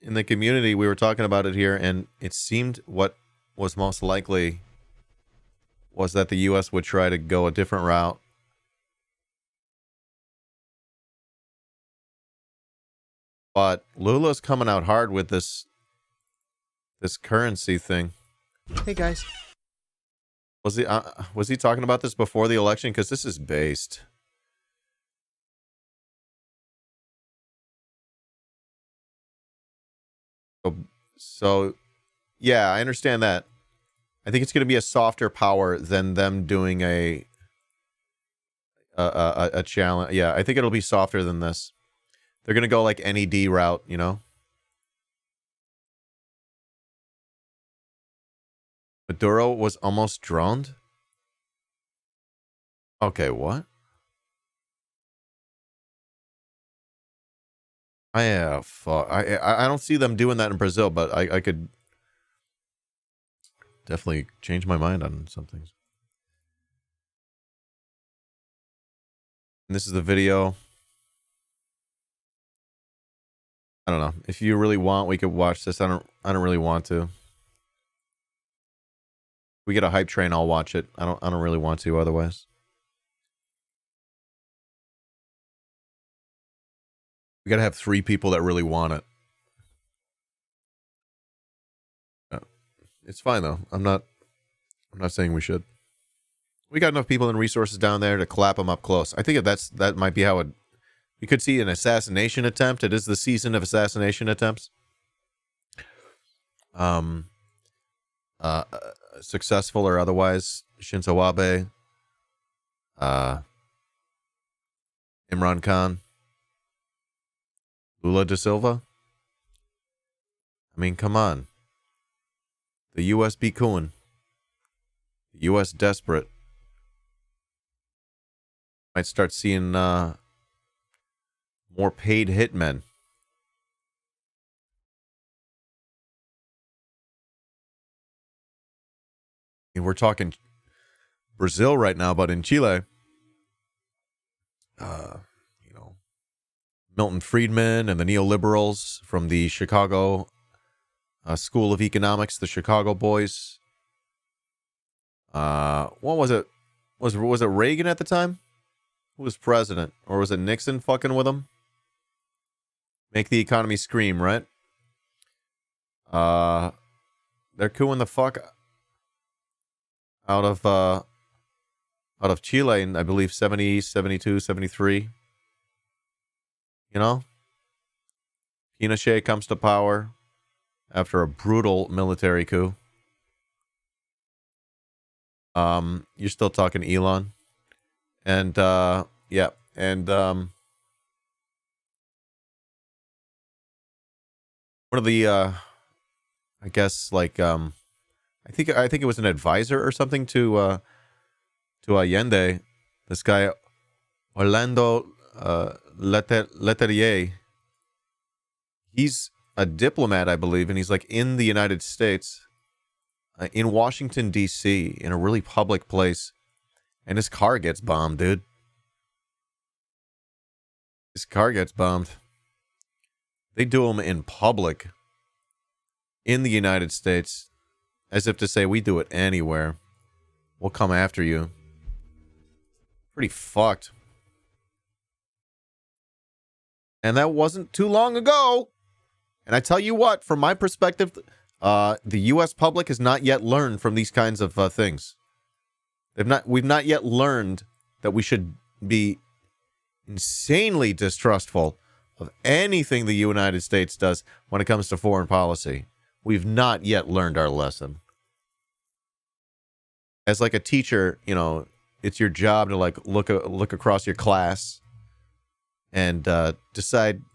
in the community, we were talking about it here, and it seemed what was most likely was that the U.S. would try to go a different route. But Lula's coming out hard with this currency thing. Hey guys, was he talking about this before the election? Because this is based. So, yeah, I understand that. I think it's going to be a softer power than them doing a challenge. Yeah, I think it'll be softer than this. They're going to go like NED route, you know? Maduro was almost droned? Okay, what? Fuck. I don't see them doing that in Brazil, but I could definitely change my mind on some things. And this is the video. I don't know. If you really want, we could watch this. I don't really want to. We get a hype train, I'll watch it. I don't really want to otherwise. We gotta have 3 people that really want it. It's fine though. I'm not saying we should. We got enough people and resources down there to clap them up close. I think that might be how it. We could see an assassination attempt. It is the season of assassination attempts. Successful or otherwise. Shinzo Abe. Imran Khan. Lula da Silva. I mean, come on. The U.S. be cooing. The U.S. desperate. Might start seeing more paid hitmen. And we're talking Brazil right now, but in Chile, Milton Friedman and the neoliberals from the Chicago School of Economics, the Chicago boys. What was it? Was it Reagan at the time? Who was president? Or was it Nixon fucking with him? Make the economy scream, right? They're cooing the fuck out of Chile in, I believe, 70, 72, 73. You know? Pinochet comes to power after a brutal military coup. You're still talking Elon. And, yeah. And, one of the, I guess, like, I think it was an advisor or something to Allende. This guy, Orlando Letelier. He's a diplomat, I believe, and he's like in the United States, in Washington, D.C., in a really public place, and his car gets bombed, dude. His car gets bombed. They do them in public in the United States, as if to say, we do it anywhere. We'll come after you. Pretty fucked. And that wasn't too long ago. And I tell you what, from my perspective, the U.S. public has not yet learned from these kinds of things. We've not yet learned that we should be insanely distrustful of anything the United States does when it comes to foreign policy. We've not yet learned our lesson. As like a teacher, you know, it's your job to like look across your class and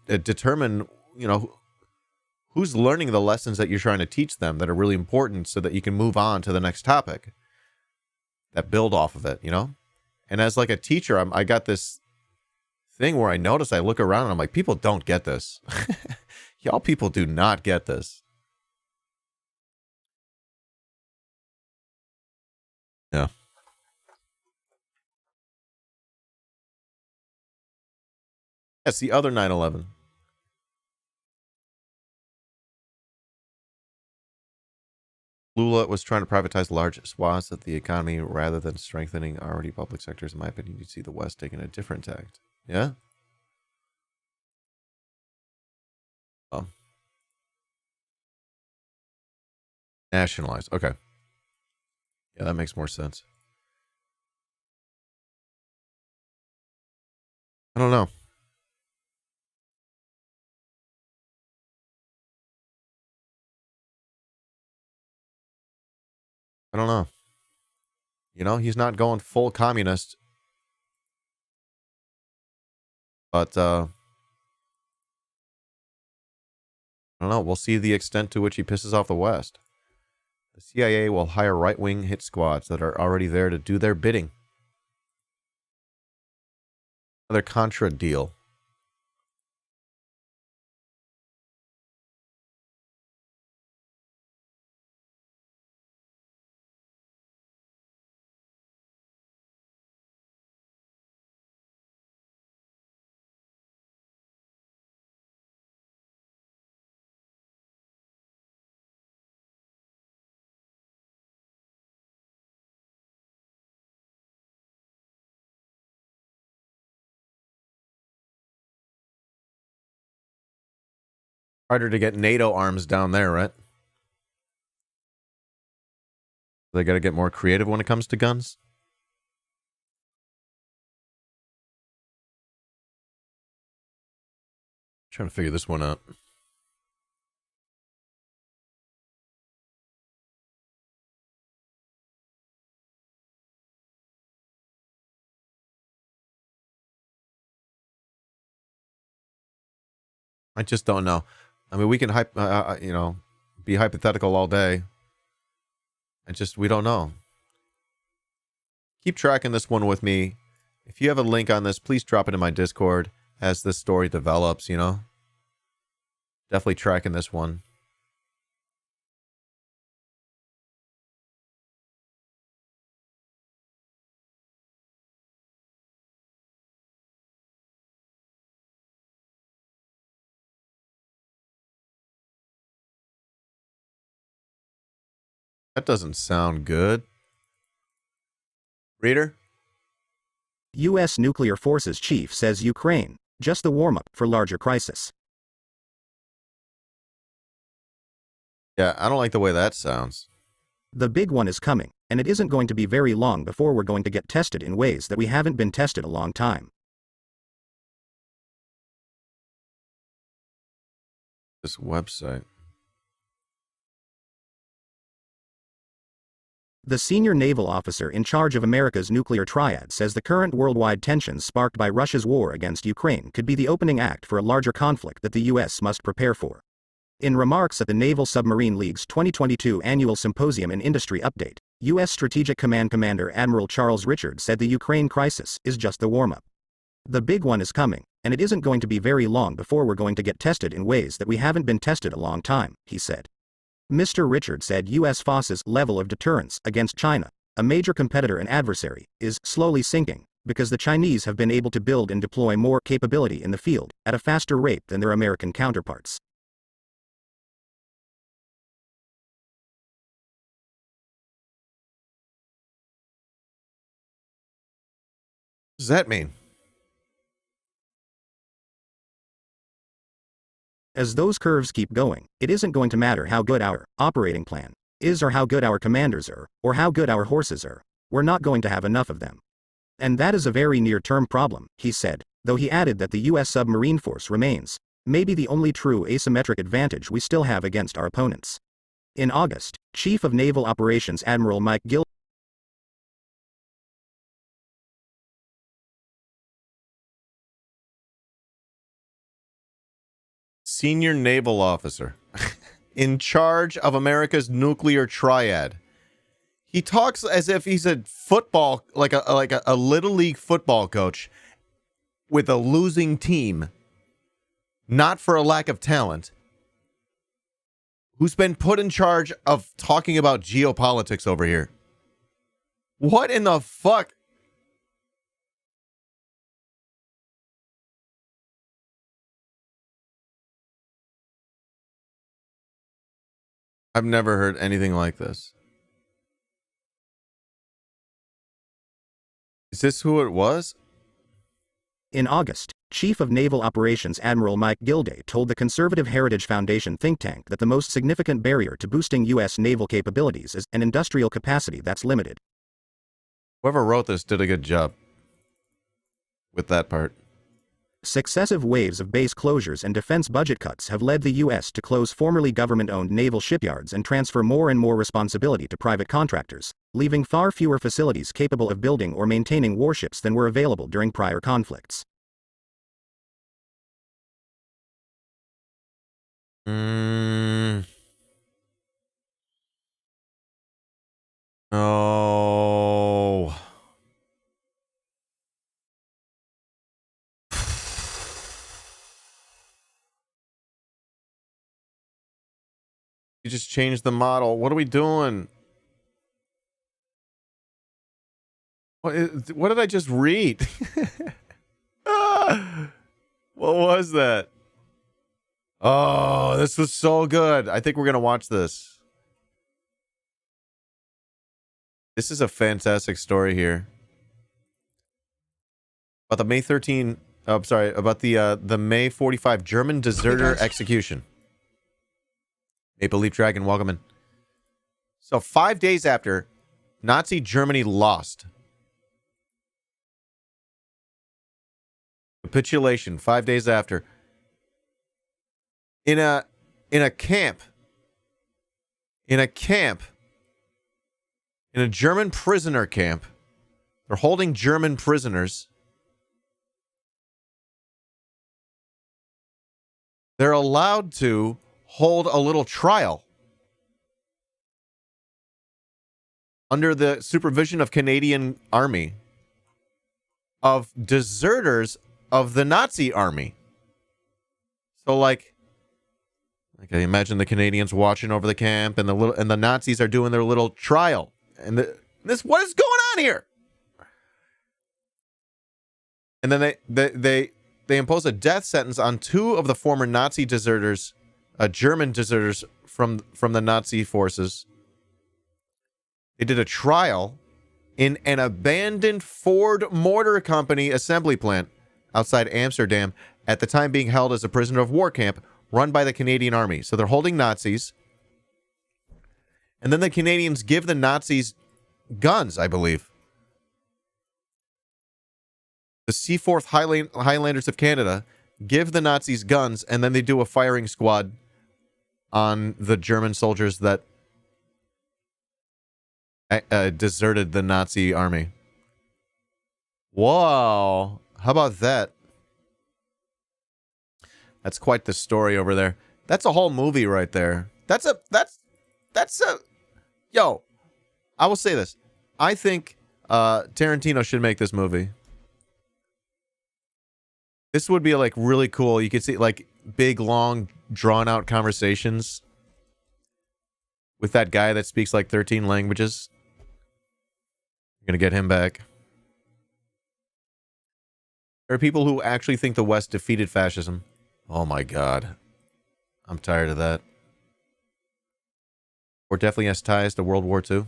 determine, you know, who's learning the lessons that you're trying to teach them that are really important so that you can move on to the next topic that build off of it, you know? And as like a teacher, I got this thing where I notice, I look around and I'm like, people don't get this. Y'all people do not get this. Yeah. That's the other 9/11. Lula was trying to privatize large swaths of the economy rather than strengthening already public sectors. In my opinion, you'd see the West taking a different tact. Yeah? Oh. Nationalize. Okay. Yeah, that makes more sense. I don't know. I don't know. You know, he's not going full communist. But, I don't know. We'll see the extent to which he pisses off the West. The CIA will hire right-wing hit squads that are already there to do their bidding. Another Contra deal. Harder to get NATO arms down there, right? They got to get more creative when it comes to guns. Trying to figure this one out. I just don't know. I mean, we can be hypothetical all day. We don't know. Keep tracking this one with me. If you have a link on this, please drop it in my Discord as this story develops, you know? Definitely tracking this one. That doesn't sound good. Reader? U.S. Nuclear Forces Chief says Ukraine, just the warm-up for larger crisis. Yeah, I don't like the way that sounds. The big one is coming, and it isn't going to be very long before we're going to get tested in ways that we haven't been tested a long time. This website. The senior naval officer in charge of America's nuclear triad says the current worldwide tensions sparked by Russia's war against Ukraine could be the opening act for a larger conflict that the U.S. must prepare for. In remarks at the Naval Submarine League's 2022 Annual Symposium and Industry Update, U.S. Strategic Command Commander Admiral Charles Richard said the Ukraine crisis is just the warm-up. The big one is coming, and it isn't going to be very long before we're going to get tested in ways that we haven't been tested a long time, he said. Mr. Richard said U.S. forces' level of deterrence against China, a major competitor and adversary, is slowly sinking, because the Chinese have been able to build and deploy more capability in the field at a faster rate than their American counterparts. What does that mean? As those curves keep going, it isn't going to matter how good our operating plan is or how good our commanders are, or how good our horses are. We're not going to have enough of them. And that is a very near-term problem, he said, though he added that the U.S. submarine force remains maybe the only true asymmetric advantage we still have against our opponents. In August, Chief of Naval Operations Admiral Mike Gill Senior naval officer in charge of America's nuclear triad. He talks as if he's a football, like a little league football coach with a losing team, not for a lack of talent, who's been put in charge of talking about geopolitics over here. What in the fuck? I've never heard anything like this. Is this who it was? In August, Chief of Naval Operations Admiral Mike Gilday told the Conservative Heritage Foundation think tank that the most significant barrier to boosting U.S. naval capabilities is an industrial capacity that's limited. Whoever wrote this did a good job with that part. Successive waves of base closures and defense budget cuts have led the U.S. to close formerly government-owned naval shipyards and transfer more and more responsibility to private contractors, leaving far fewer facilities capable of building or maintaining warships than were available during prior conflicts. Oh. You just changed the model. What are we doing? What did I just read? What was that? Oh, this was so good. I think we're going to watch this. This is a fantastic story here. About the May 13, about the May 45 German deserter execution. Maple Leaf Dragon, welcome in. So 5 days after Nazi Germany lost. Capitulation, 5 days after. In a camp. In a German prisoner camp. They're holding German prisoners. They're allowed to hold a little trial under the supervision of Canadian Army of deserters of the Nazi Army. So like I imagine the Canadians watching over the camp, and the Nazis are doing their little trial. And what is going on here? And then they impose a death sentence on two of the former Nazi deserters, German deserters from the Nazi forces. They did a trial in an abandoned Ford Motor Company assembly plant outside Amsterdam, at the time being held as a prisoner of war camp run by the Canadian Army. So they're holding Nazis. And then the Canadians give the Nazis guns, I believe. The Seaforth Highlanders of Canada give the Nazis guns, and then they do a firing squad on the German soldiers that deserted the Nazi army. Whoa. How about that? That's quite the story over there. That's a whole movie right there. That's a yo. I will say this. I think Tarantino should make this movie. This would be like really cool. You could see like big, long, drawn out conversations with that guy that speaks like 13 languages. You're gonna get him back. There are people who actually think the West defeated fascism. Oh my God. I'm tired of that. Or definitely has ties to World War II.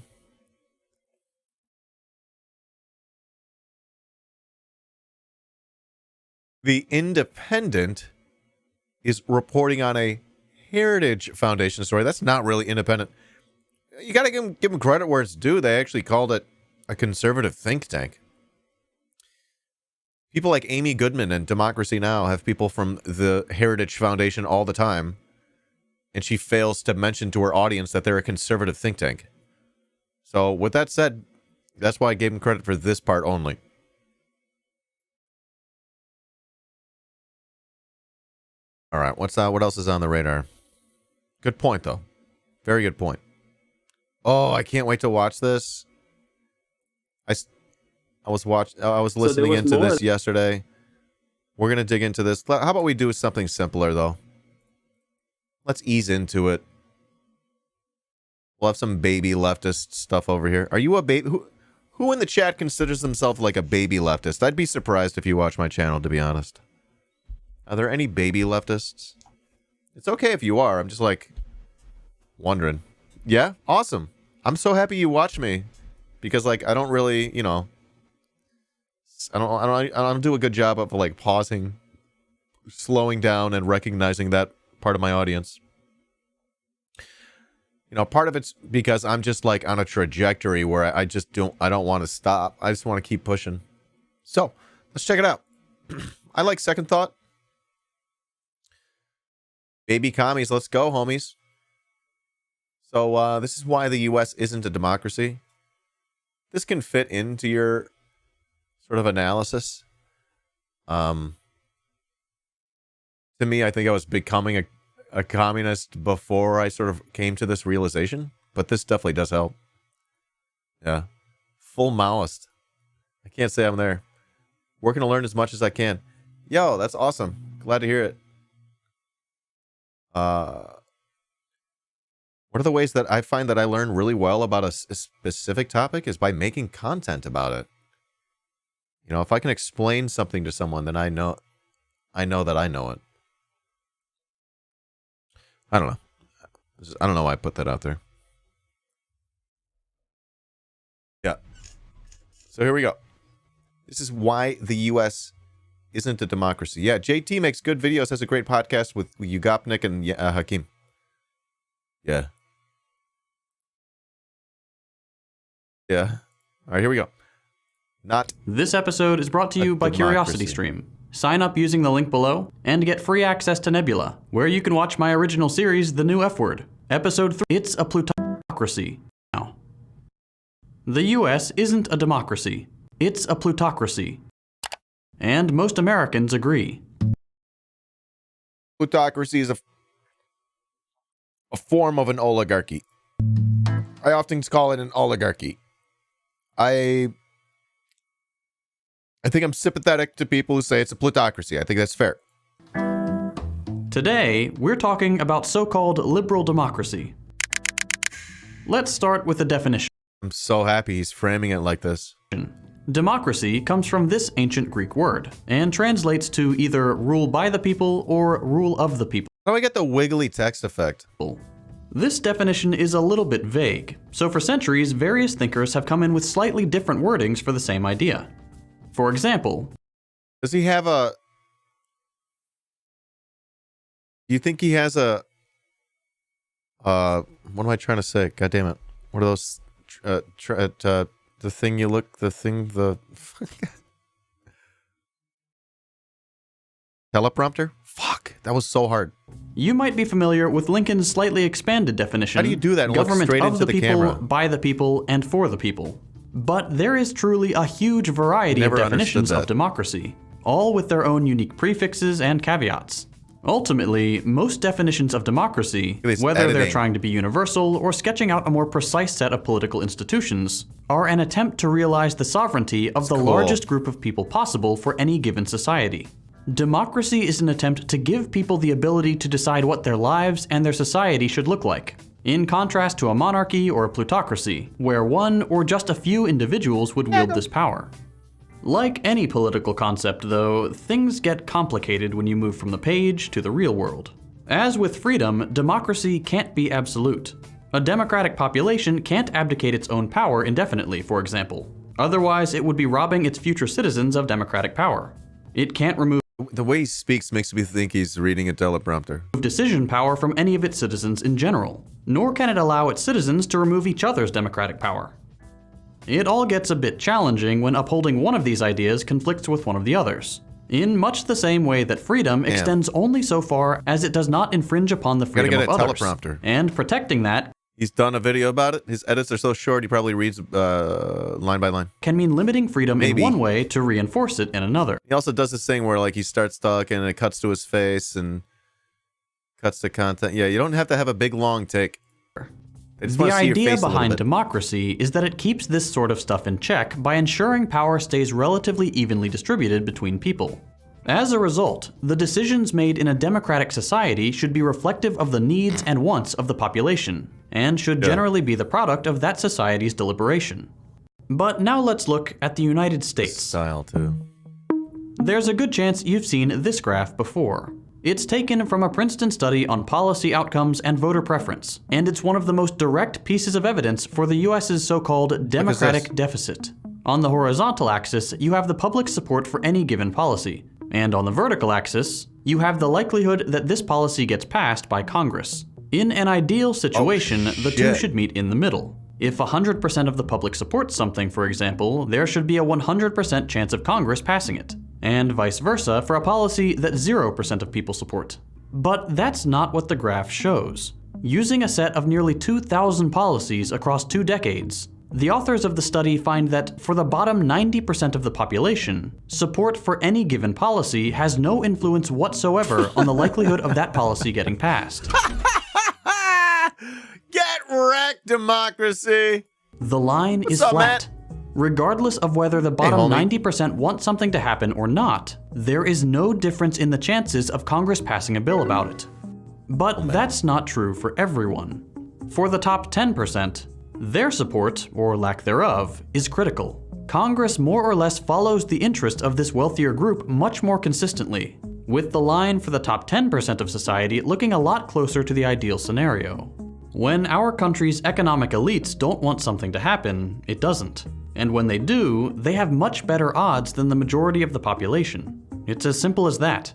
The Independent is reporting on a Heritage Foundation story. That's not really independent. You got to give them credit where it's due. They actually called it a conservative think tank. People like Amy Goodman and Democracy Now! Have people from the Heritage Foundation all the time, and she fails to mention to her audience that they're a conservative think tank. So with that said, that's why I gave them credit for this part only. All right, what else is on the radar? Good point, though. Very good point. Oh, I can't wait to watch this. I was listening into this yesterday. We're going to dig into this. How about we do something simpler, though? Let's ease into it. We'll have some baby leftist stuff over here. Are you a baby? Who in the chat considers themselves like a baby leftist? I'd be surprised if you watch my channel, to be honest. Are there any baby leftists? It's okay if you are. I'm just like wondering. Yeah? Awesome. I'm so happy you watch me because like I don't really, you know, I don't do a good job of like pausing, slowing down and recognizing that part of my audience. You know, part of it's because I'm just like on a trajectory where I don't want to stop. I just want to keep pushing. So, let's check it out. I like Second Thought. Baby commies, let's go, homies. So, this is why the U.S. isn't a democracy. This can fit into your sort of analysis. To me, I think I was becoming a communist before I sort of came to this realization. But this definitely does help. Yeah. Full Maoist. I can't say I'm there. Working to learn as much as I can. Yo, that's awesome. Glad to hear it. What are the ways that I find that I learn really well about a specific topic is by making content about it. You know, if I can explain something to someone, then I know that I know it. I don't know. I don't know why I put that out there. Yeah. So here we go. This is why the U.S. isn't a democracy. Yeah, JT makes good videos, has a great podcast with Ugopnik and Hakim. Yeah. Yeah. All right, here we go. This episode is brought to you by CuriosityStream. Sign up using the link below and get free access to Nebula, where you can watch my original series, The New F Word. Episode 3, It's a Plutocracy. Now, the U.S. isn't a democracy. It's a plutocracy. And most Americans agree. Plutocracy is a form of an oligarchy. I often call it an oligarchy. I think I'm sympathetic to people who say it's a plutocracy. I think that's fair. Today, we're talking about so-called liberal democracy. Let's start with the definition. I'm so happy he's framing it like this. Democracy comes from this ancient Greek word and translates to either rule by the people or rule of the people. How do I get the wiggly text effect? This definition is a little bit vague, so for centuries, various thinkers have come in with slightly different wordings for the same idea. For example, does he have a... Do you think he has a... what am I trying to say? God damn it. What are those... the thing you look... The thing... The... Teleprompter? Fuck. That was so hard. You might be familiar with Lincoln's slightly expanded definition. How do you do that? Government straight of into the the people, camera. by the people, and for the people. But there is truly a huge variety of definitions of democracy, all with their own unique prefixes and caveats. Ultimately, most definitions of democracy, whether they're trying to be universal or sketching out a more precise set of political institutions, are an attempt to realize the sovereignty of the largest group of people possible for any given society. Democracy is an attempt to give people the ability to decide what their lives and their society should look like, in contrast to a monarchy or a plutocracy, where one or just a few individuals would wield this power. Like any political concept, though, things get complicated when you move from the page to the real world. As with freedom, democracy can't be absolute. A democratic population can't abdicate its own power indefinitely, for example. Otherwise, it would be robbing its future citizens of democratic power. It can't remove the way he speaks makes me think he's reading a teleprompter. Decision power from any of its citizens in general, nor can it allow its citizens to remove each other's democratic power. It all gets a bit challenging when upholding one of these ideas conflicts with one of the others, in much the same way that freedom extends only so far as it does not infringe upon the freedom of others. Teleprompter. And protecting that He's done a video about it. His edits are so short, he probably reads line by line. Can mean limiting freedom in one way to reinforce it in another. He also does this thing where like he starts talking and it cuts to his face and cuts to content. Yeah, you don't have to have a big long take. The idea behind democracy is that it keeps this sort of stuff in check by ensuring power stays relatively evenly distributed between people. As a result, the decisions made in a democratic society should be reflective of the needs and wants of the population, and should generally be the product of that society's deliberation. But now let's look at the United States. Style too. There's a good chance you've seen this graph before. It's taken from a Princeton study on policy outcomes and voter preference, and it's one of the most direct pieces of evidence for the US's so-called democratic deficit. On the horizontal axis, you have the public support for any given policy, and on the vertical axis, you have the likelihood that this policy gets passed by Congress. In an ideal situation, the two should meet in the middle. If 100% of the public supports something, for example, there should be a 100% chance of Congress passing it, and vice versa for a policy that 0% of people support. But that's not what the graph shows. Using a set of nearly 2,000 policies across 2 decades, the authors of the study find that for the bottom 90% of the population, support for any given policy has no influence whatsoever on the likelihood of that policy getting passed. Get wrecked, democracy! The line is flat. Regardless of whether the bottom 90% want something to happen or not, there is no difference in the chances of Congress passing a bill about it. But that's not true for everyone. For the top 10%, their support, or lack thereof, is critical. Congress more or less follows the interest of this wealthier group much more consistently, with the line for the top 10% of society looking a lot closer to the ideal scenario. When our country's economic elites don't want something to happen, it doesn't. And when they do, they have much better odds than the majority of the population. It's as simple as that.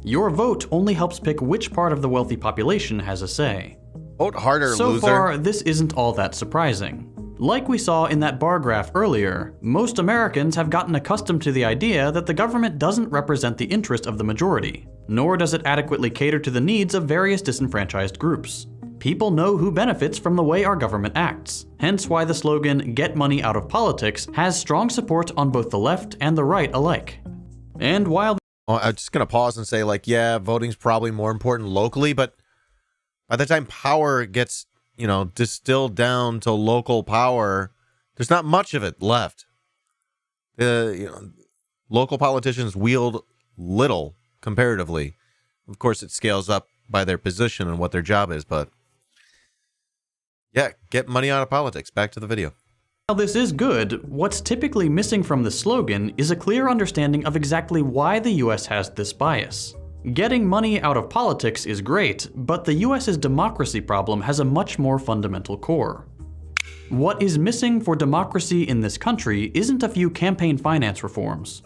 Your vote only helps pick which part of the wealthy population has a say. Vote harder, so loser. So far, this isn't all that surprising. Like we saw in that bar graph earlier, most Americans have gotten accustomed to the idea that the government doesn't represent the interest of the majority, nor does it adequately cater to the needs of various disenfranchised groups. People know who benefits from the way our government acts, hence why the slogan, "Get money out of politics," has strong support on both the left and the right alike. And while I'm just gonna pause and say, like, yeah, voting's probably more important locally, but by the time power gets, you know, distilled down to local power, there's not much of it left. Local politicians wield little comparatively. Of course, it scales up by their position and what their job is, but yeah, get money out of politics. Back to the video. While this is good, what's typically missing from the slogan is a clear understanding of exactly why the US has this bias. Getting money out of politics is great, but the US's democracy problem has a much more fundamental core. What is missing for democracy in this country isn't a few campaign finance reforms,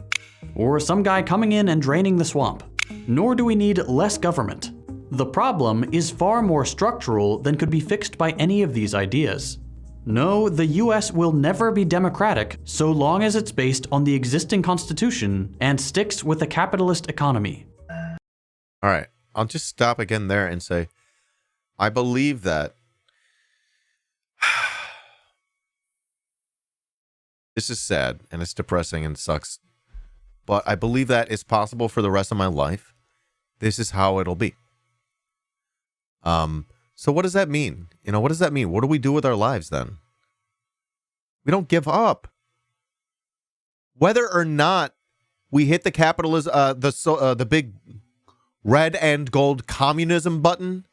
or some guy coming in and draining the swamp. Nor do we need less government. The problem is far more structural than could be fixed by any of these ideas. No, the US will never be democratic so long as it's based on the existing constitution and sticks with a capitalist economy. All right, I'll just stop again there and say, I believe that this is sad and it's depressing and sucks, but I believe that it's possible for the rest of my life this is how it'll be. So what does that mean? What does that mean? What do we do with our lives then? We don't give up. Whether or not we hit the capitalism, the big red and gold communism button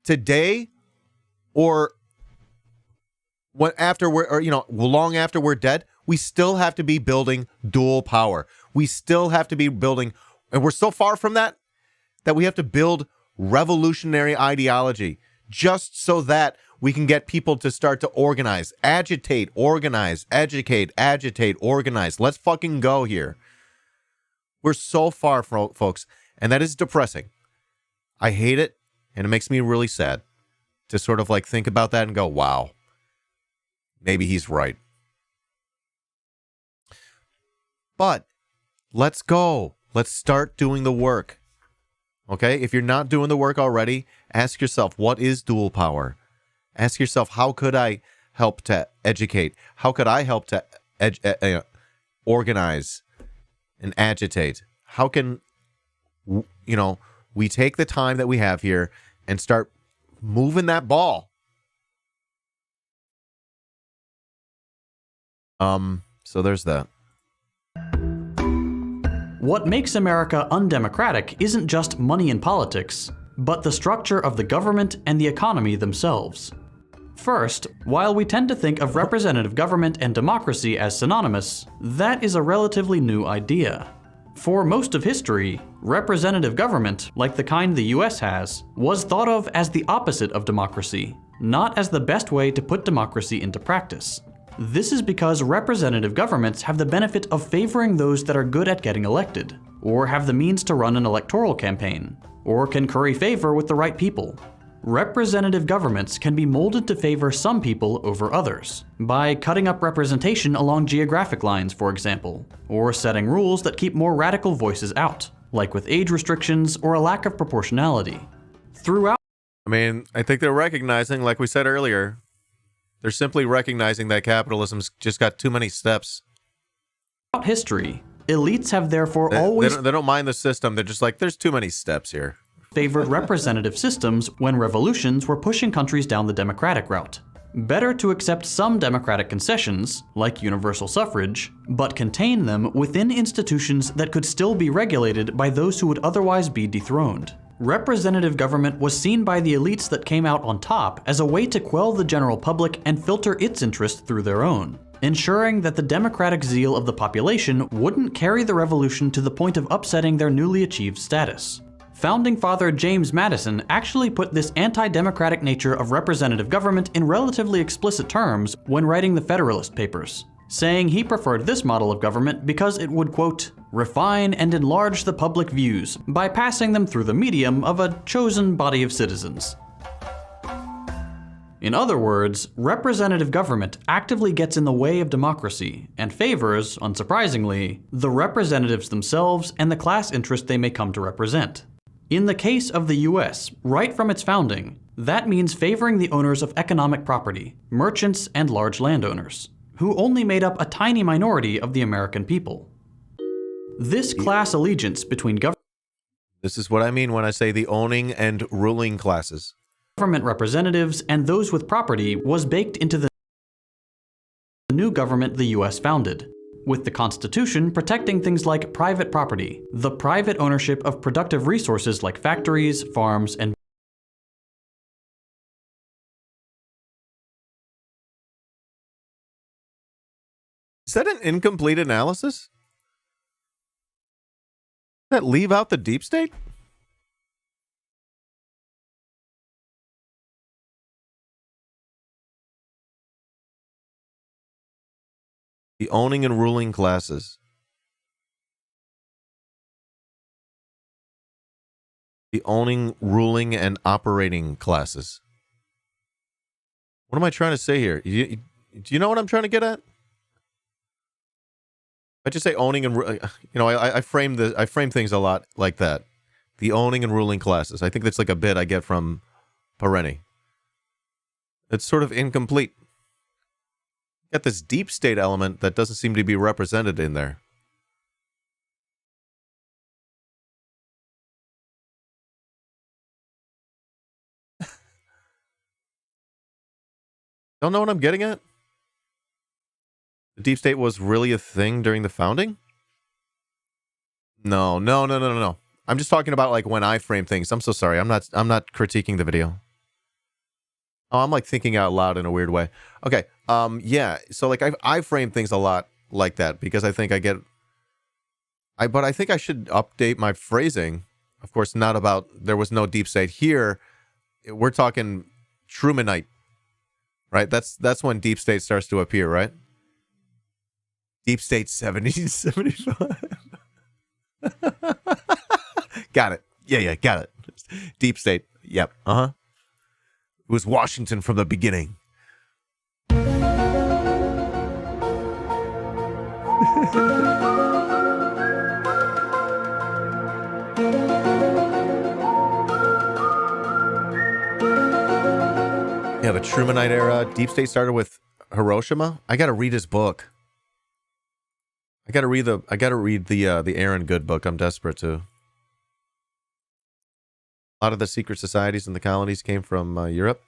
today, or when after we're, or, long after we're dead, we still have to be building dual power. We still have to be building, and we're so far from that we have to build revolutionary ideology just so that we can get people to start to organize, agitate, organize, educate, agitate, organize. Let's fucking go here. We're so far from, folks, and that is depressing. I hate it, and it makes me really sad to sort of like think about that and go, wow, maybe he's right. But let's go. Let's start doing the work. Okay? If you're not doing the work already, ask yourself, what is dual power? Ask yourself, how could I help to educate? How could I help to organize and agitate? How can, we take the time that we have here and start moving that ball? So there's that. What makes America undemocratic isn't just money in politics, but the structure of the government and the economy themselves. First, while we tend to think of representative government and democracy as synonymous, that is a relatively new idea. For most of history, representative government, like the kind the US has, was thought of as the opposite of democracy, not as the best way to put democracy into practice. This is because representative governments have the benefit of favoring those that are good at getting elected, or have the means to run an electoral campaign, or can curry favor with the right people. Representative governments can be molded to favor some people over others, by cutting up representation along geographic lines, for example, or setting rules that keep more radical voices out, like with age restrictions or a lack of proportionality. Throughout, I think they're recognizing, like we said earlier, they're simply recognizing that capitalism's just got too many steps. Throughout history, elites have therefore always... They don't mind the system, they're just like, there's too many steps here. Favored representative systems when revolutions were pushing countries down the democratic route. Better to accept some democratic concessions, like universal suffrage, but contain them within institutions that could still be regulated by those who would otherwise be dethroned. Representative government was seen by the elites that came out on top as a way to quell the general public and filter its interest through their own, ensuring that the democratic zeal of the population wouldn't carry the revolution to the point of upsetting their newly achieved status. Founding Father James Madison actually put this anti-democratic nature of representative government in relatively explicit terms when writing the Federalist Papers, saying he preferred this model of government because it would, quote, refine and enlarge the public views by passing them through the medium of a chosen body of citizens. In other words, representative government actively gets in the way of democracy and favors, unsurprisingly, the representatives themselves and the class interest they may come to represent. In the case of the US, right from its founding, that means favoring the owners of economic property, merchants and large landowners, who only made up a tiny minority of the American people. This class allegiance between government... This is what I mean when I say the owning and ruling classes. Government representatives and those with property was baked into the new government the US founded, with the Constitution protecting things like private property, the private ownership of productive resources like factories, farms, and... Is that an incomplete analysis? Does that leave out the deep state? The owning and ruling classes. The owning, ruling, and operating classes. What am I trying to say here? Do you know what I'm trying to get at? I just say owning and, I frame things a lot like that. The owning and ruling classes. I think that's like a bit I get from Perenni. It's sort of incomplete. Got this deep state element that doesn't seem to be represented in there. Don't know what I'm getting at? The deep state was really a thing during the founding? No. I'm just talking about like when I frame things. I'm so sorry. I'm not critiquing the video. Oh, I'm like thinking out loud in a weird way. Okay. Yeah. So like I frame things a lot like that because I think but I think I should update my phrasing. Of course, not about there was no deep state here. We're talking Trumanite, right? That's when deep state starts to appear, right? Deep state 1775. Got it. Yeah, got it. Deep state. Yep. It was Washington from the beginning. Yeah, the Trumanite era. Deep state started with Hiroshima. I got to read his book. I got to read the Aaron Good book. I'm desperate to. A lot of the secret societies in the colonies came from Europe.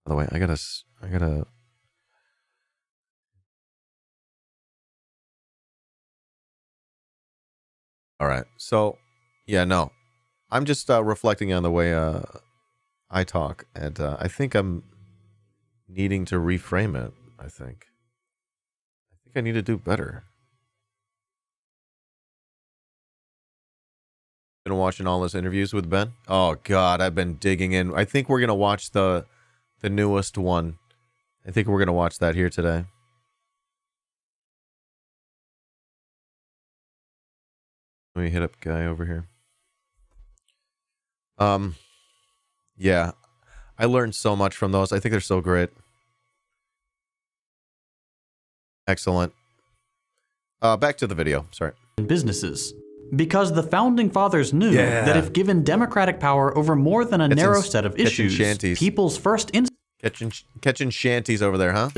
By the way, I gotta. All right. So, yeah, no, I'm just reflecting on the way I talk, and I think I'm needing to reframe it. I think I need to do better. Been watching all his interviews with Ben. Oh God, I've been digging in. I think we're gonna watch the newest one. I think we're gonna watch that here today. Let me hit up guy over here. Yeah, I learned so much from those. I think they're so great. Excellent. Back to the video. Sorry. Businesses. Because the founding fathers knew that if given democratic power over more than a narrow set of issues, people's first catching shanties over there, huh?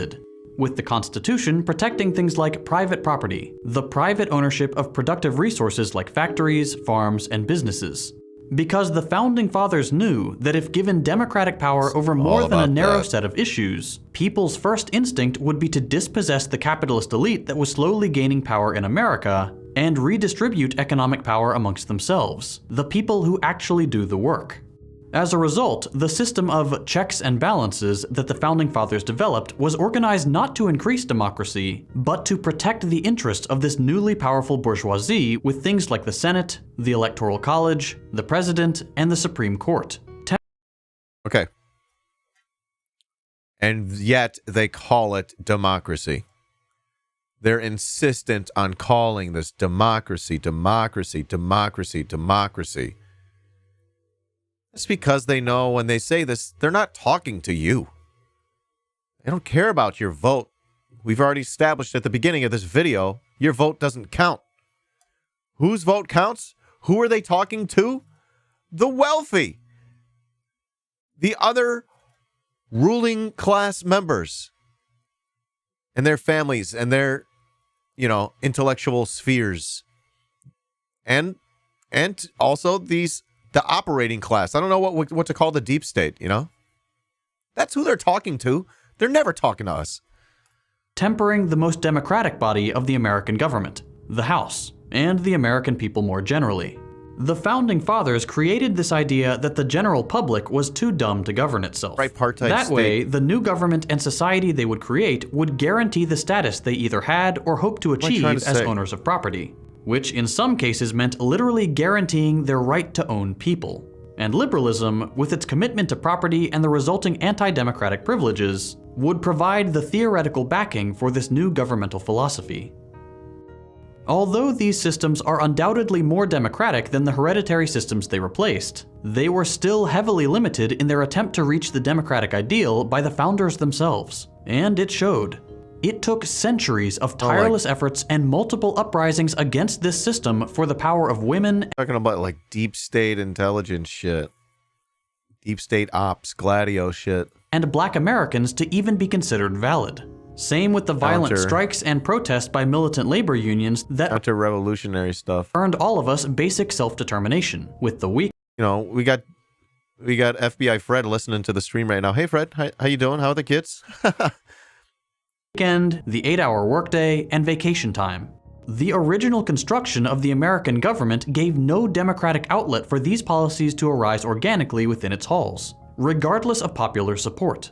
With the Constitution protecting things like private property, the private ownership of productive resources like factories, farms, and businesses. Because the founding fathers knew that if given democratic power over more than a narrow set of issues, people's first instinct would be to dispossess the capitalist elite that was slowly gaining power in America and redistribute economic power amongst themselves, the people who actually do the work. As a result, the system of checks and balances that the Founding Fathers developed was organized not to increase democracy, but to protect the interests of this newly powerful bourgeoisie with things like the Senate, the Electoral College, the President, and the Supreme Court. Okay. And yet they call it democracy. They're insistent on calling this democracy, democracy, democracy, democracy. That's because they know when they say this, they're not talking to you. They don't care about your vote. We've already established at the beginning of this video, your vote doesn't count. Whose vote counts? Who are they talking to? The wealthy. The other ruling class members. And their families and their, intellectual spheres. And also the operating class. I don't know what to call the deep state, That's who they're talking to. They're never talking to us. Tempering the most democratic body of the American government, the House, and the American people more generally. The Founding Fathers created this idea that the general public was too dumb to govern itself. That way, the new government and society they would create would guarantee the status they either had or hoped to achieve as owners of property, which in some cases meant literally guaranteeing their right to own people. And liberalism, with its commitment to property and the resulting anti-democratic privileges, would provide the theoretical backing for this new governmental philosophy. Although these systems are undoubtedly more democratic than the hereditary systems they replaced, they were still heavily limited in their attempt to reach the democratic ideal by the founders themselves. And it showed. It took centuries of tireless efforts and multiple uprisings against this system for the power of women. Talking about like deep state intelligence shit. Deep state ops, Gladio shit. And Black Americans to even be considered valid. Same with the violent strikes and protests by militant labor unions that counter-revolutionary stuff earned all of us basic self-determination, with the weak. We got We got FBI Fred listening to the stream right now. Hey, Fred, how you doing? How are the kids? Weekend, the 8-hour workday, and vacation time. The original construction of the American government gave no democratic outlet for these policies to arise organically within its halls, regardless of popular support.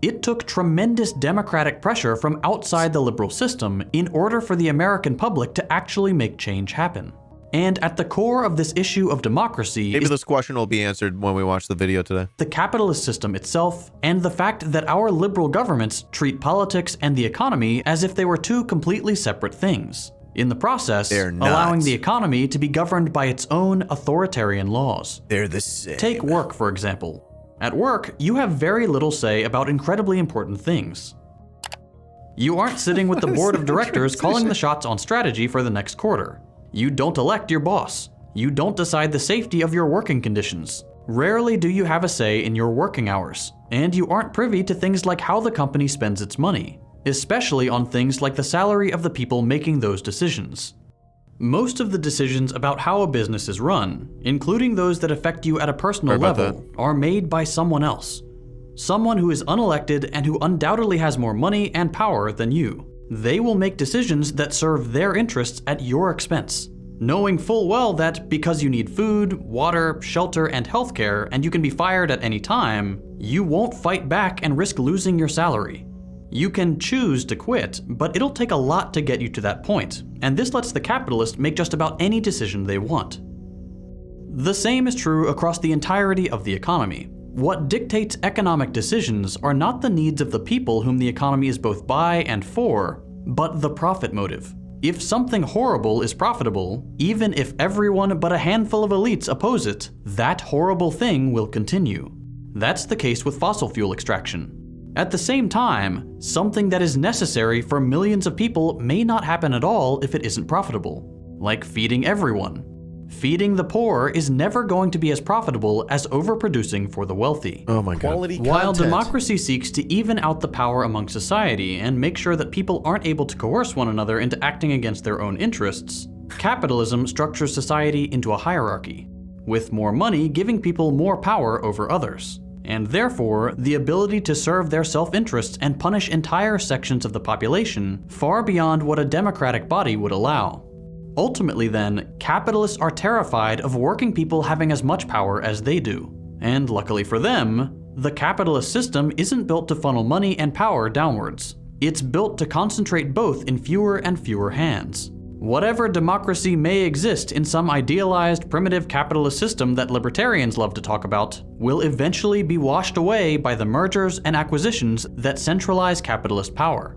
It took tremendous democratic pressure from outside the liberal system in order for the American public to actually make change happen. And at the core of this issue of democracy Maybe this question will be answered when we watch the video today. The capitalist system itself, and the fact that our liberal governments treat politics and the economy as if they were two completely separate things. In the process, allowing the economy to be governed by its own authoritarian laws. They're the same. Take work, for example. At work, you have very little say about incredibly important things. You aren't sitting with the board of directors calling the shots on strategy for the next quarter. You don't elect your boss. You don't decide the safety of your working conditions. Rarely do you have a say in your working hours. And you aren't privy to things like how the company spends its money, especially on things like the salary of the people making those decisions. Most of the decisions about how a business is run, including those that affect you at a personal level, are made by someone else. Someone who is unelected and who undoubtedly has more money and power than you. They will make decisions that serve their interests at your expense, knowing full well that because you need food, water, shelter, and healthcare, and you can be fired at any time, you won't fight back and risk losing your salary. You can choose to quit, but it'll take a lot to get you to that point, and this lets the capitalist make just about any decision they want. The same is true across the entirety of the economy. What dictates economic decisions are not the needs of the people whom the economy is both by and for, but the profit motive. If something horrible is profitable, even if everyone but a handful of elites oppose it, that horrible thing will continue. That's the case with fossil fuel extraction. At the same time, something that is necessary for millions of people may not happen at all if it isn't profitable, like feeding everyone. Feeding the poor is never going to be as profitable as overproducing for the wealthy. Oh my God. While democracy seeks to even out the power among society and make sure that people aren't able to coerce one another into acting against their own interests, capitalism structures society into a hierarchy, with more money giving people more power over others, and therefore the ability to serve their self-interests and punish entire sections of the population far beyond what a democratic body would allow. Ultimately then, capitalists are terrified of working people having as much power as they do. And luckily for them, the capitalist system isn't built to funnel money and power downwards. It's built to concentrate both in fewer and fewer hands. Whatever democracy may exist in some idealized primitive capitalist system that libertarians love to talk about will eventually be washed away by the mergers and acquisitions that centralize capitalist power.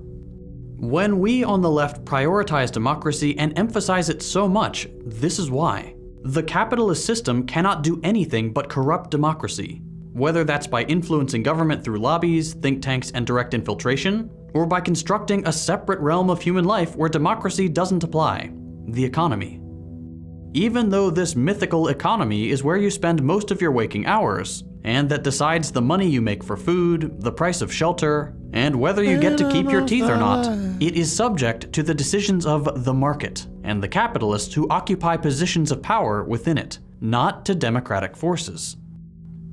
When we on the left prioritize democracy and emphasize it so much, this is why. The capitalist system cannot do anything but corrupt democracy, whether that's by influencing government through lobbies, think tanks, and direct infiltration, or by constructing a separate realm of human life where democracy doesn't apply, the economy. Even though this mythical economy is where you spend most of your waking hours, and that decides the money you make for food, the price of shelter, and whether you get to keep your teeth or not, it is subject to the decisions of the market and the capitalists who occupy positions of power within it, not to democratic forces.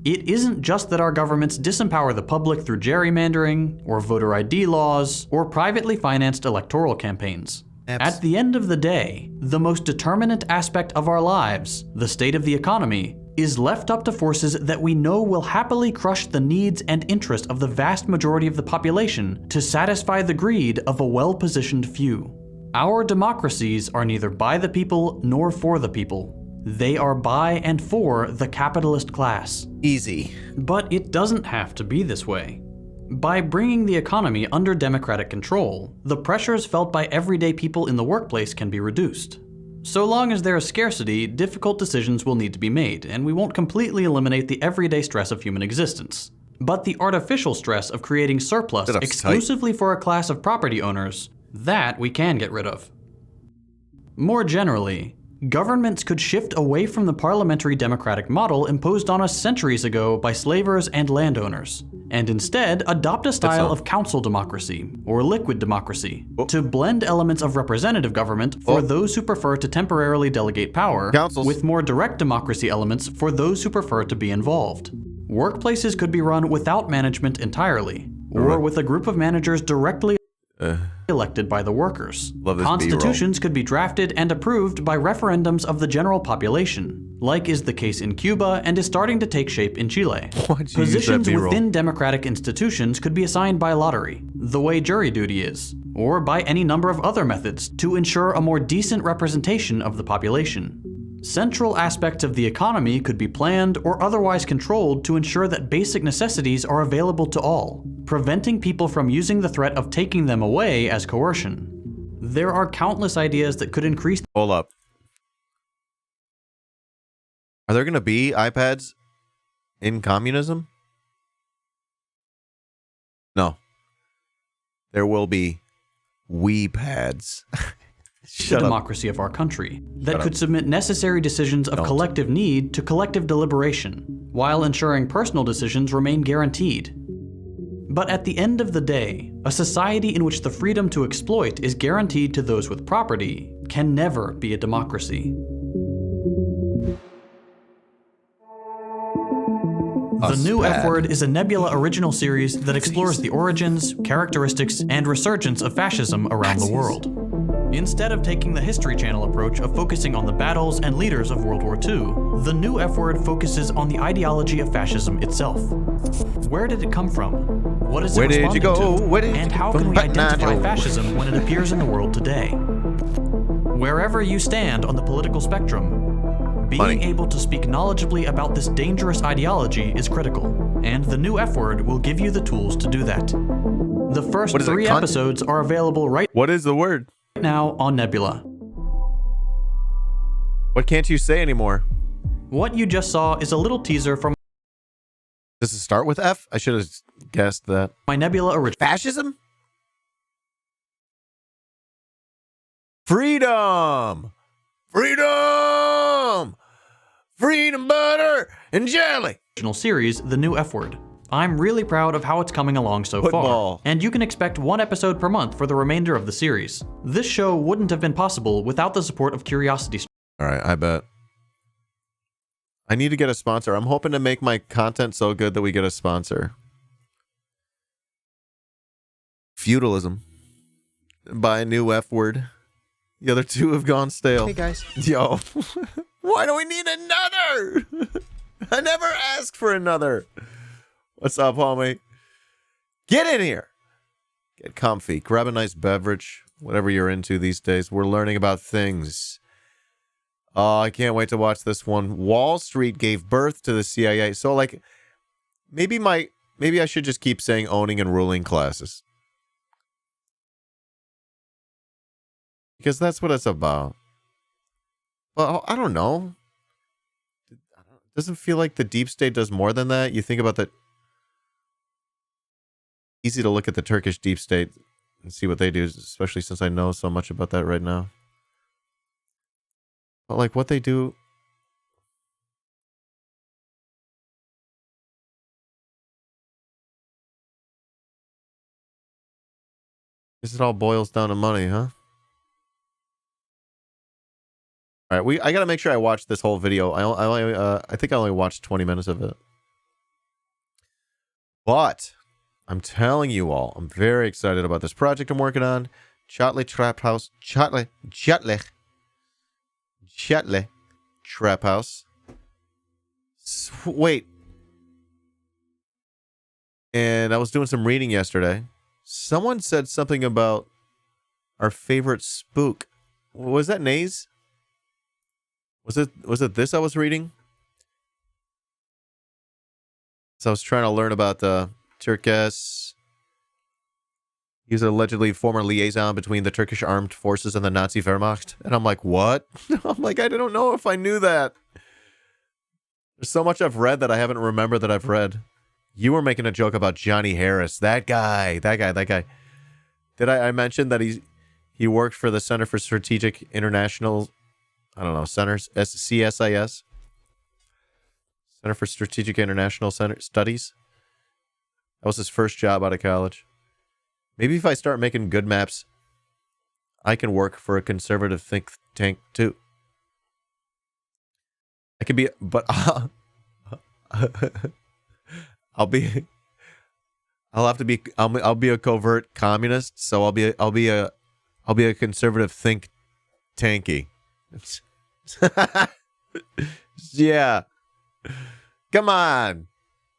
It isn't just that our governments disempower the public through gerrymandering, or voter ID laws, or privately financed electoral campaigns. At the end of the day, the most determinant aspect of our lives, the state of the economy, is left up to forces that we know will happily crush the needs and interests of the vast majority of the population to satisfy the greed of a well-positioned few. Our democracies are neither by the people nor for the people. They are by and for the capitalist class. Easy. But it doesn't have to be this way. By bringing the economy under democratic control, the pressures felt by everyday people in the workplace can be reduced. So long as there is scarcity, difficult decisions will need to be made, and we won't completely eliminate the everyday stress of human existence. But the artificial stress of creating surplus exclusively for a class of property owners, that we can get rid of. More generally, governments could shift away from the parliamentary democratic model imposed on us centuries ago by slavers and landowners, and instead adopt a style of council democracy, or liquid democracy, to blend elements of representative government for those who prefer to temporarily delegate power, with more direct democracy elements for those who prefer to be involved. Workplaces could be run without management entirely, or with a group of managers directly elected by the workers. Constitutions could be drafted and approved by referendums of the general population, like is the case in Cuba and is starting to take shape in Chile. Positions within democratic institutions could be assigned by lottery, the way jury duty is, or by any number of other methods to ensure a more decent representation of the population. Central aspects of the economy could be planned or otherwise controlled to ensure that basic necessities are available to all, preventing people from using the threat of taking them away as coercion. There are countless ideas that could increase— Hold up. Are there going to be iPads in communism? No. There will be Wii-pads. the democracy of our country that could submit necessary decisions of collective need to collective deliberation, while ensuring personal decisions remain guaranteed. But at the end of the day, a society in which the freedom to exploit is guaranteed to those with property can never be a democracy. The New F-Word is a Nebula original series that explores the origins, characteristics, and resurgence of fascism around the world. Instead of taking the History Channel approach of focusing on the battles and leaders of World War II, the New F-Word focuses on the ideology of fascism itself. Where did it come from? What is it responding to? And how can we identify fascism when it appears in the world today? Wherever you stand on the political spectrum, being able to speak knowledgeably about this dangerous ideology is critical, and the New F-Word will give you the tools to do that. The first 3 episodes are available right— What is the word? Now on Nebula. What can't you say anymore? What you just saw is a little teaser from— Does it start with F? I should have guessed that. My Nebula original. Fascism? Freedom! Freedom! Freedom, butter, and jelly! Original series, The New F-Word. I'm really proud of how it's coming along so far, and you can expect 1 episode per month for the remainder of the series. This show wouldn't have been possible without the support of Curiosity. Alright, I bet. I need to get a sponsor. I'm hoping to make my content so good that we get a sponsor. Feudalism. Buy a New F-Word. The other 2 have gone stale. Hey guys. Yo. Why do we need another? I never asked for another. What's up, homie? Get in here. Get comfy. Grab a nice beverage. Whatever you're into these days. We're learning about things. Oh, I can't wait to watch this one. Wall Street gave birth to the CIA. So, like, maybe I should just keep saying owning and ruling classes. Because that's what it's about. Well, I don't know. Doesn't feel like the deep state does more than that. You think about that. Easy to look at the Turkish deep state and see what they do, especially since I know so much about that right now. But like what they do. This it all boils down to money, huh? All right, I gotta make sure I watch this whole video. I think I only watched 20 minutes of it. But I'm telling you all, I'm very excited about this project I'm working on. Chotley Trap House. Chotley Trap House. Wait. And I was doing some reading yesterday. Someone said something about our favorite spook. Was that Nays? Was it this I was reading? So I was trying to learn about the Turkes. He's allegedly former liaison between the Turkish armed forces and the Nazi Wehrmacht. And I'm like, what? I'm like, I don't know if I knew that. There's so much I've read that I haven't remembered that I've read. You were making a joke about Johnny Harris. That guy. Did I mention that he worked for the Center for Strategic International, I don't know, centers, CSIS? Center for Strategic International Studies? That was his first job out of college. Maybe if I start making good maps, I can work for a conservative think tank too. I could be, but I'll be a covert communist, so I'll be a conservative think tanky. Yeah. Come on.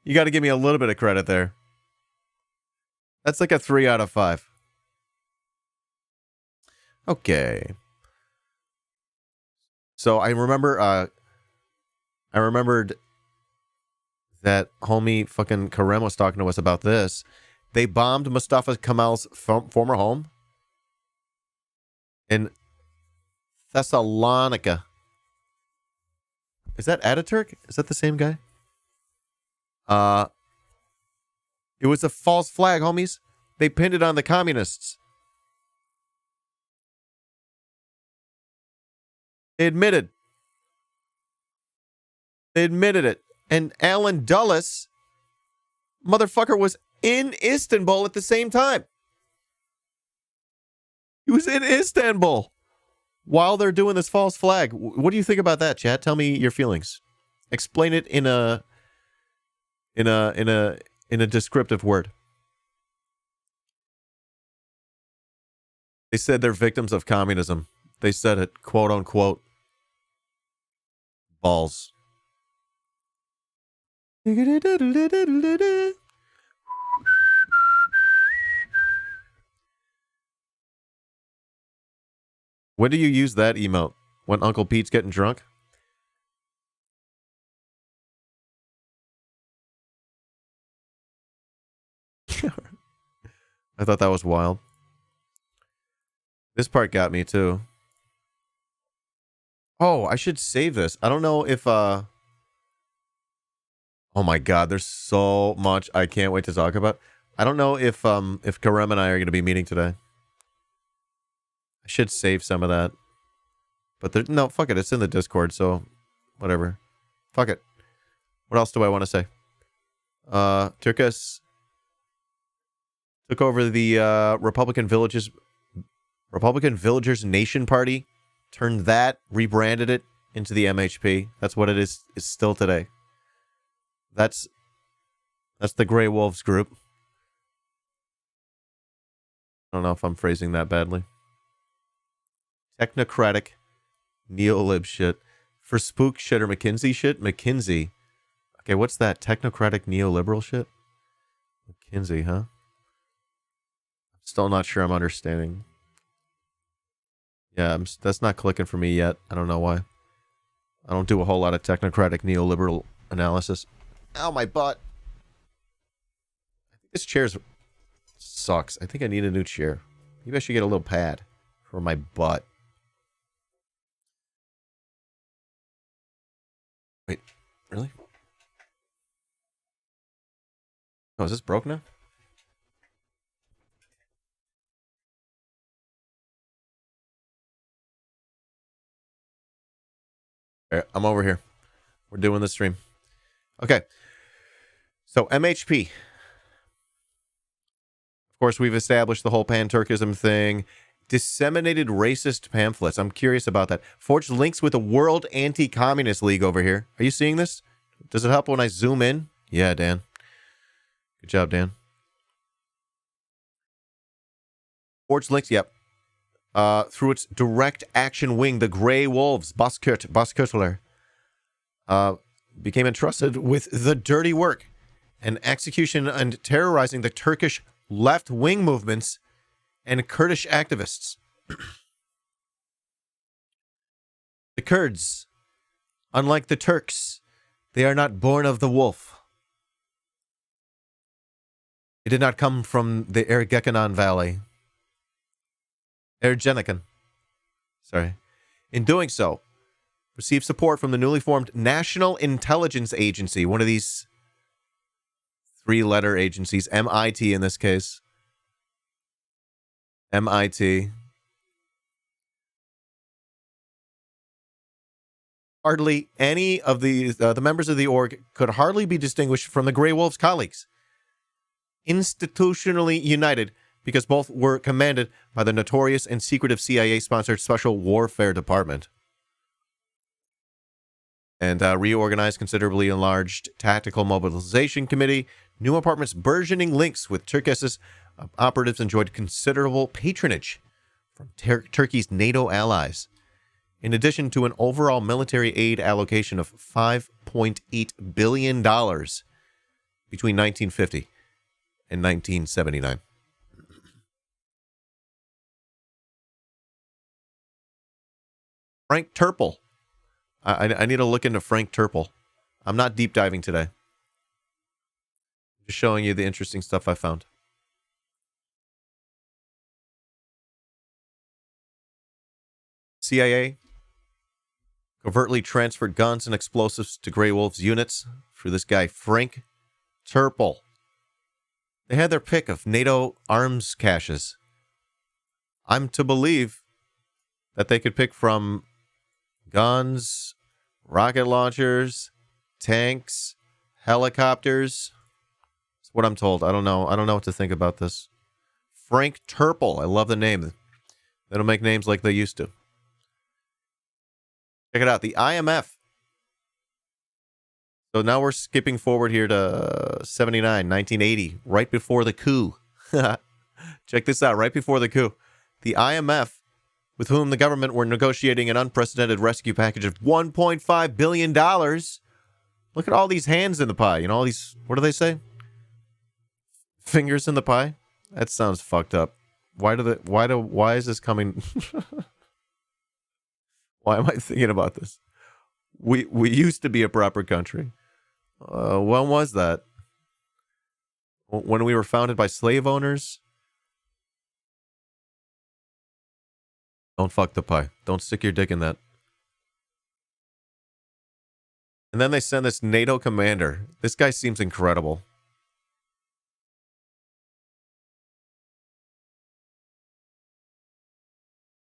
You got to give me a little bit of credit there. That's like a 3 out of 5. Okay. So I remembered that homie fucking Karem was talking to us about this. They bombed Mustafa Kemal's former home in Thessalonica. Is that Ataturk? Is that the same guy? It was a false flag, homies. They pinned it on the communists. They admitted it. And Alan Dulles, motherfucker, was in Istanbul at the same time. He was in Istanbul while they're doing this false flag. What do you think about that, Chad? Tell me your feelings. Explain it in a descriptive word. They said they're victims of communism. They said it, quote unquote. Balls. When do you use that emote? When Uncle Pete's getting drunk? I thought that was wild. This part got me too. Oh, I should save this. I don't know if oh my god, there's so much I can't wait to talk about. I don't know if Karem and I are going to be meeting today. I should save some of that. But no, fuck it. It's in the Discord, so whatever. Fuck it. What else do I want to say? Turkus took over the Republican Villagers Nation Party, turned that, rebranded it into the MHP. That's what it is still today. That's the Grey Wolves group. I don't know if I'm phrasing that badly. Technocratic neolib shit. For spook shit or McKinsey shit? McKinsey. Okay, what's that? Technocratic neoliberal shit? McKinsey, huh? Still not sure I'm understanding. Yeah, that's not clicking for me yet. I don't know why. I don't do a whole lot of technocratic neoliberal analysis. Ow, my butt. This chair sucks. I think I need a new chair. Maybe I should get a little pad for my butt. Wait, really? Oh, is this broke now? All right, I'm over here. We're doing the stream. Okay. So, MHP. Of course, we've established the whole pan-Turkism thing. Disseminated racist pamphlets. I'm curious about that. Forged links with the World Anti-Communist League over here. Are you seeing this? Does it help when I zoom in? Yeah, Dan. Good job, Dan. Forged links, yep. Through its direct action wing, the Grey Wolves, Bozkurtler, became entrusted with the dirty work and execution and terrorizing the Turkish left-wing movements and Kurdish activists. The Kurds, unlike the Turks, they are not born of the wolf. They did not come from the Ergenekon Valley. Ergenekon. Sorry. In doing so, received support from the newly formed National Intelligence Agency, one of these three-letter agencies, MIT in this case. MIT. Hardly any of the members of the org could hardly be distinguished from the Grey Wolves colleagues. Institutionally united, because both were commanded by the notorious and secretive CIA-sponsored Special Warfare Department. And reorganized, considerably enlarged Tactical Mobilization Committee, new apartments, burgeoning links with Turkish operatives enjoyed considerable patronage from Turkey's NATO allies, in addition to an overall military aid allocation of $5.8 billion between 1950 and 1979. Frank Turple. I need to look into Frank Turple. I'm not deep diving today. Just showing you the interesting stuff I found. CIA covertly transferred guns and explosives to Grey Wolf's units through this guy, Frank Turple. They had their pick of NATO arms caches. I'm to believe that they could pick from guns, rocket launchers, tanks, helicopters. That's what I'm told. I don't know. I don't know what to think about this. Frank Turple. I love the name. They don't make names like they used to. Check it out. The IMF. So now we're skipping forward here to 79, 1980, right before the coup. Check this out. Right before the coup. The IMF, with whom the government were negotiating an unprecedented rescue package of $1.5 billion. Look at all these hands in the pie. You know, all these, what do they say? Fingers in the pie? That sounds fucked up. Why is this coming? Why am I thinking about this? We used to be a proper country. When was that? When we were founded by slave owners? Don't fuck the pie. Don't stick your dick in that. And then they send this NATO commander. This guy seems incredible.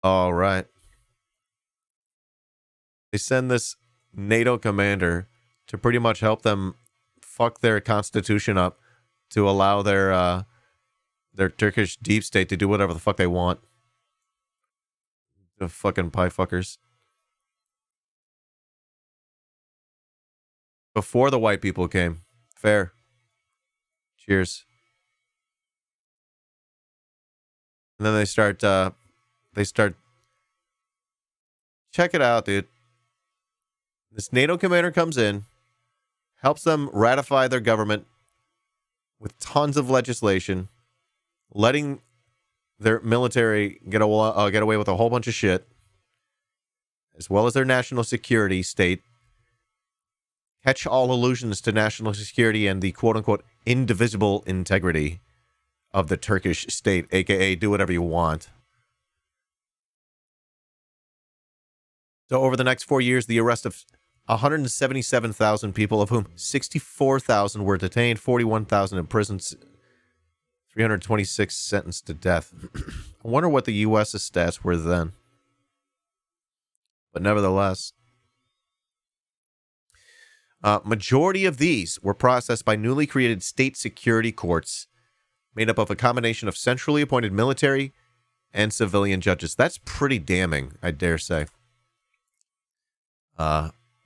All right. They send this NATO commander to pretty much help them fuck their constitution up to allow their Turkish deep state to do whatever the fuck they want. The fucking pie fuckers. Before the white people came. Fair. Cheers. And then they start check it out, dude. This NATO commander comes in, helps them ratify their government with tons of legislation, letting their military get away with a whole bunch of shit, as well as their national security state, catch all allusions to national security and the quote-unquote indivisible integrity of the Turkish state, aka do whatever you want. So over the next 4 years, the arrest of 177,000 people, of whom 64,000 were detained, 41,000 imprisoned, 326 sentenced to death. I wonder what the U.S.'s stats were then. But nevertheless, majority of these were processed by newly created state security courts made up of a combination of centrally appointed military and civilian judges. That's pretty damning, I dare say.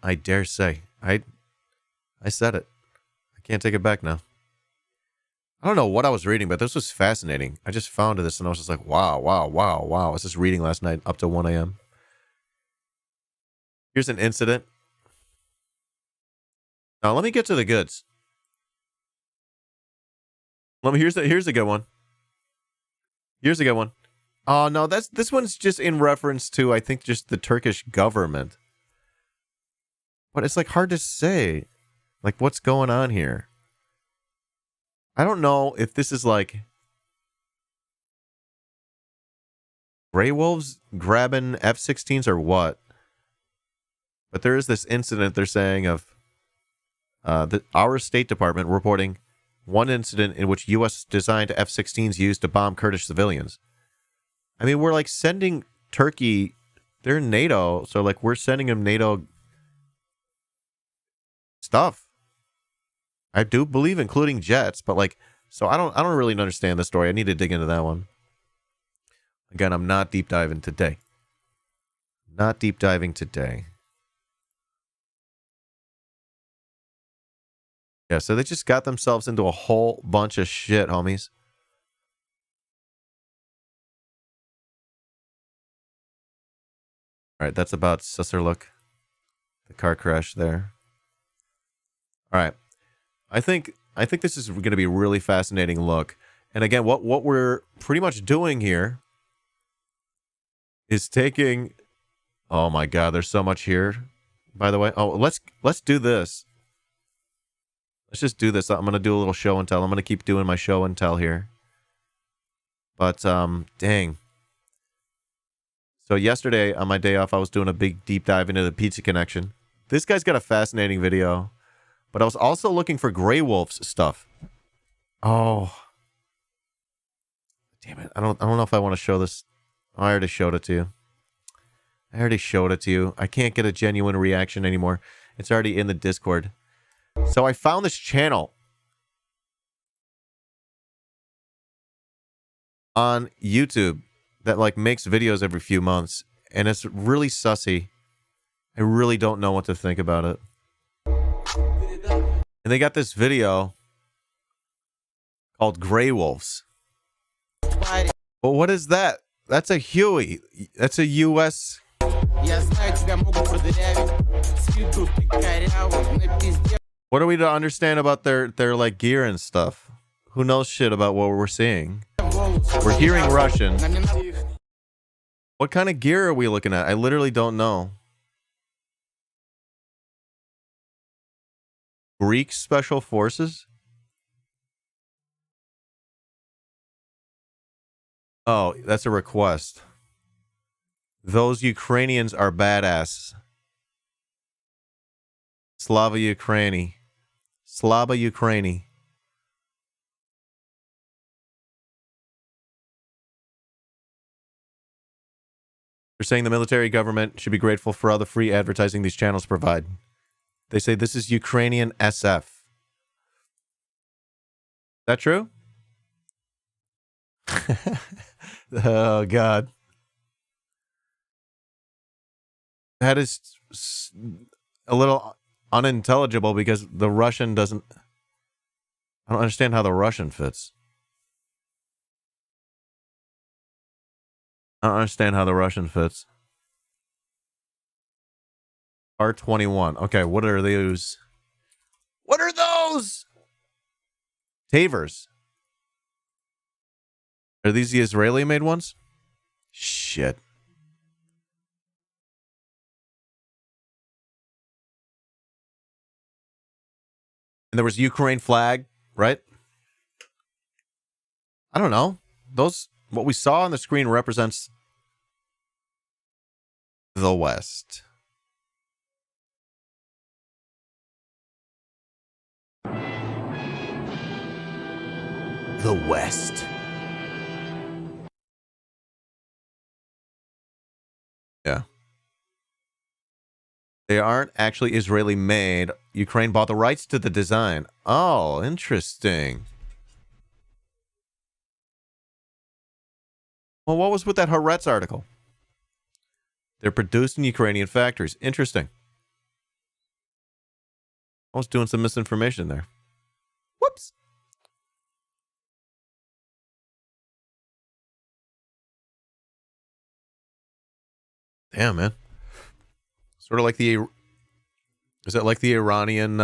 I dare say. I said it. I can't take it back now. I don't know what I was reading, but this was fascinating. I just found this and I was just like, wow. I was just reading last night up to 1 a.m. Here's an incident. Now let me get to the goods. Here's a good one. Here's a good one. Oh no, this one's just in reference to, I think, just the Turkish government. But it's like hard to say, like, what's going on here. I don't know if this is like Grey Wolves grabbing F-16s or what. But there is this incident they're saying of our State Department reporting one incident in which U.S. designed F-16s used to bomb Kurdish civilians. I mean, we're like sending Turkey, they're NATO, so like we're sending them NATO stuff. I do believe including jets, but like, so I don't really understand the story. I need to dig into that one. Again, I'm not deep diving today. Not deep diving today. Yeah, so they just got themselves into a whole bunch of shit, homies. All right, that's about Susser look. The car crash there. All right. I think this is going to be a really fascinating look. And again, what we're pretty much doing here is taking... Oh my god, there's so much here. By the way, let's do this. Let's just do this. I'm going to do a little show and tell. I'm going to keep doing my show and tell here. But dang. So yesterday on my day off, I was doing a big deep dive into the Pizza Connection. This guy's got a fascinating video. But I was also looking for Grey Wolf's stuff. Oh. Damn it. I don't know if I want to show this. Oh, I already showed it to you. I can't get a genuine reaction anymore. It's already in the Discord. So I found this channel on YouTube that like makes videos every few months. And it's really sussy. I really don't know what to think about it. And they got this video called Grey Wolves. But what is that? That's a Huey. That's a US. What are we to understand about their like gear and stuff? Who knows shit about what we're seeing? We're hearing Russian. What kind of gear are we looking at? I literally don't know. Greek Special Forces? Oh, that's a request. Those Ukrainians are badass. Slava Ukraini. Slava Ukraini. They're saying the military government should be grateful for all the free advertising these channels provide. They say this is Ukrainian SF. Is that true? Oh, God. That is a little unintelligible because the Russian doesn't... I don't understand how the Russian fits. I don't understand how the Russian fits. R21. Okay, what are those? What are those? Tavers. Are these the Israeli-made ones? Shit. And there was Ukraine flag, right? I don't know. Those, what we saw on the screen represents the West. The West. Yeah. They aren't actually Israeli made. Ukraine bought the rights to the design. Oh, interesting. Well, what was with that Haaretz article? They're produced in Ukrainian factories. Interesting. I was doing some misinformation there. Whoops. Damn, man. Sort of like the... Is that like the Iranian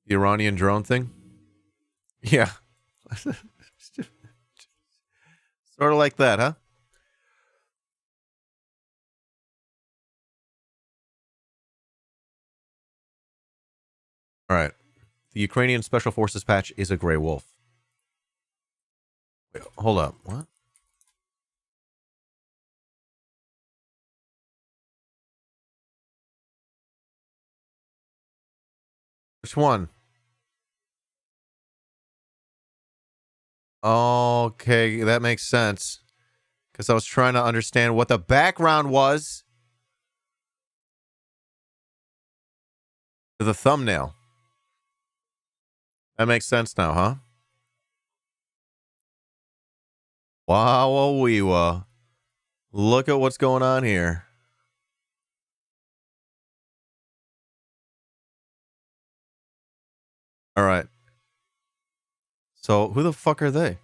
drone thing? Yeah. Sort of like that, huh? All right. The Ukrainian Special Forces patch is a Grey Wolf. Wait, hold up. What? Which one? Okay, that makes sense. Because I was trying to understand what the background was to the thumbnail. That makes sense now, huh? Wow, wee wah. Look at what's going on here. All right. So who the fuck are they?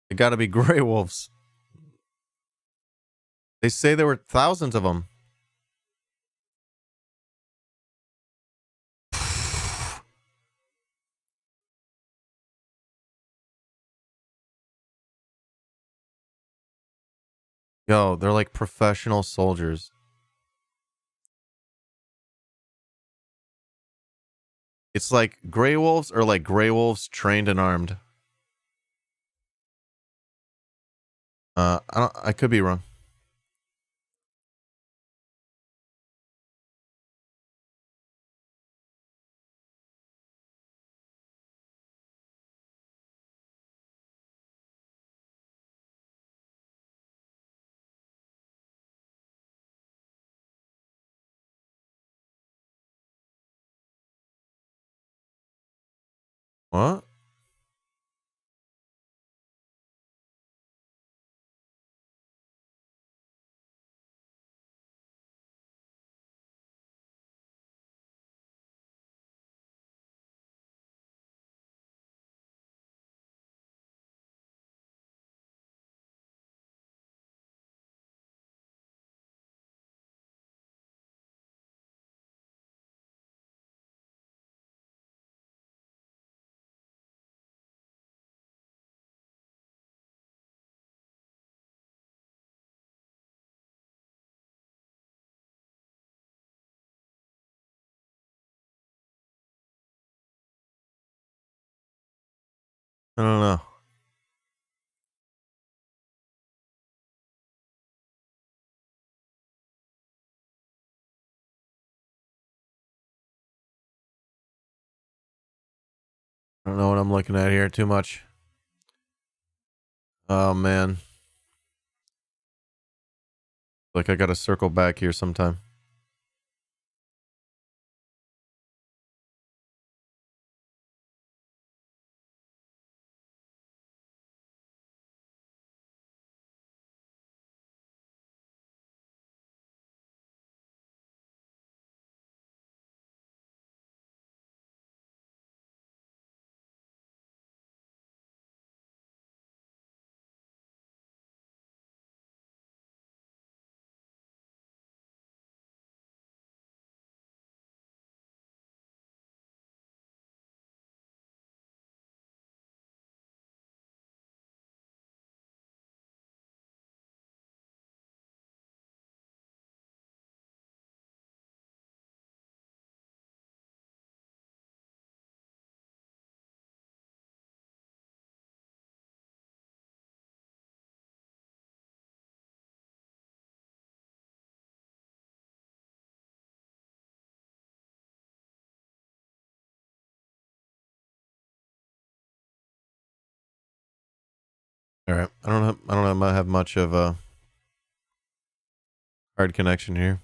They got to be gray wolves. They say there were thousands of them. Yo, they're like professional soldiers. It's like gray wolves or like gray wolves trained and armed. I could be wrong. What? I don't know. I don't know what I'm looking at here too much. Oh, man. Like I got to circle back here sometime. All right. I don't have much of a hard connection here.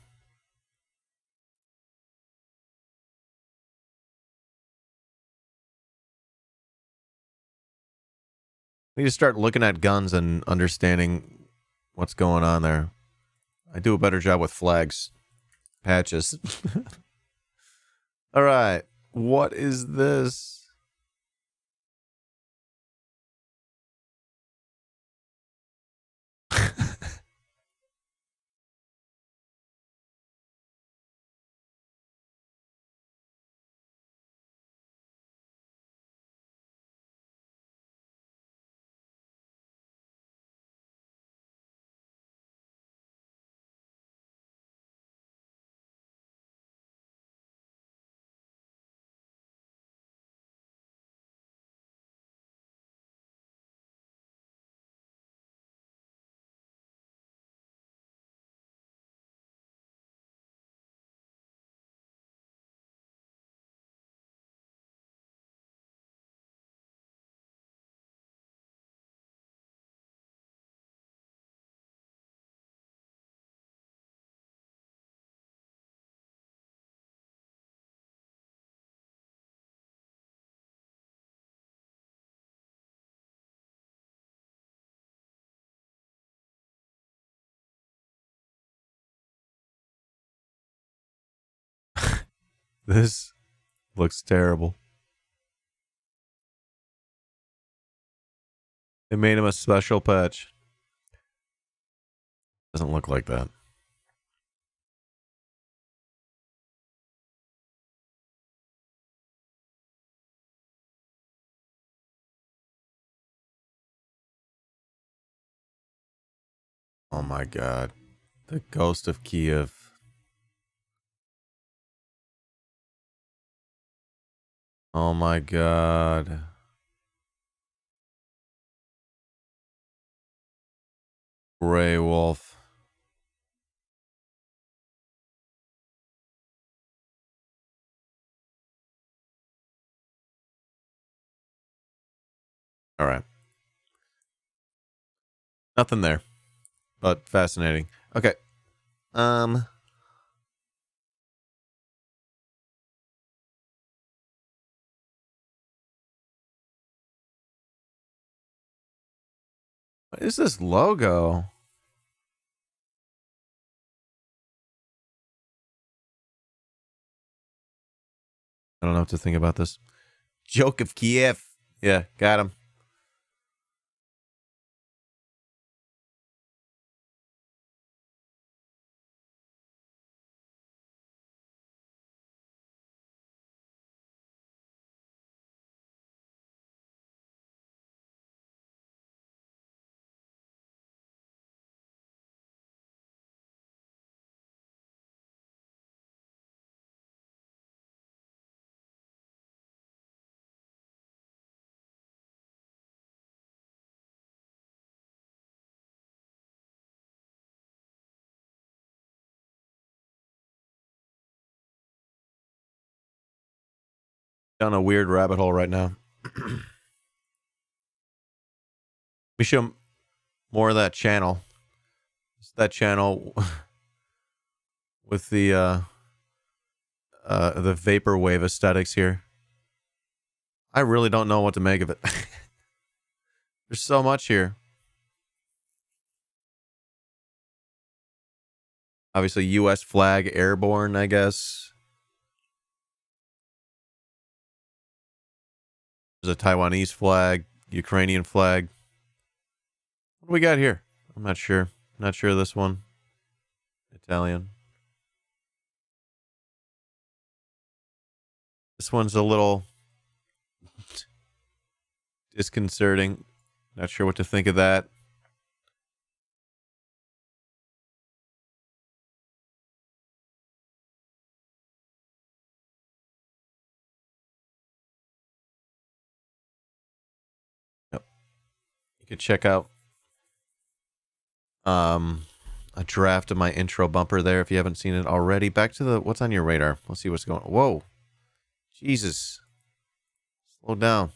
We need to start looking at guns and understanding what's going on there. I do a better job with flags, patches. All right. What is this? This looks terrible. They made him a special patch. Doesn't look like that. Oh my God. The ghost of Kiev. Oh my God. Grey Wolf. All right. Nothing there, but fascinating. Okay. What is this logo? I don't know what to think about this. Joke of Kiev. Yeah, got him. Down a weird rabbit hole right now. We show more of that channel. It's that channel with the vaporwave aesthetics here. I really don't know what to make of it. There's so much here. Obviously, U.S. flag airborne, I guess. There's a Taiwanese flag, Ukrainian flag. What do we got here? I'm not sure. Not sure of this one. Italian. This one's a little disconcerting. Not sure what to think of that. Yep. You could check out a draft of my intro bumper there if you haven't seen it already. Back to the what's on your radar. Let's see what's going on. Whoa. Jesus. Slow down.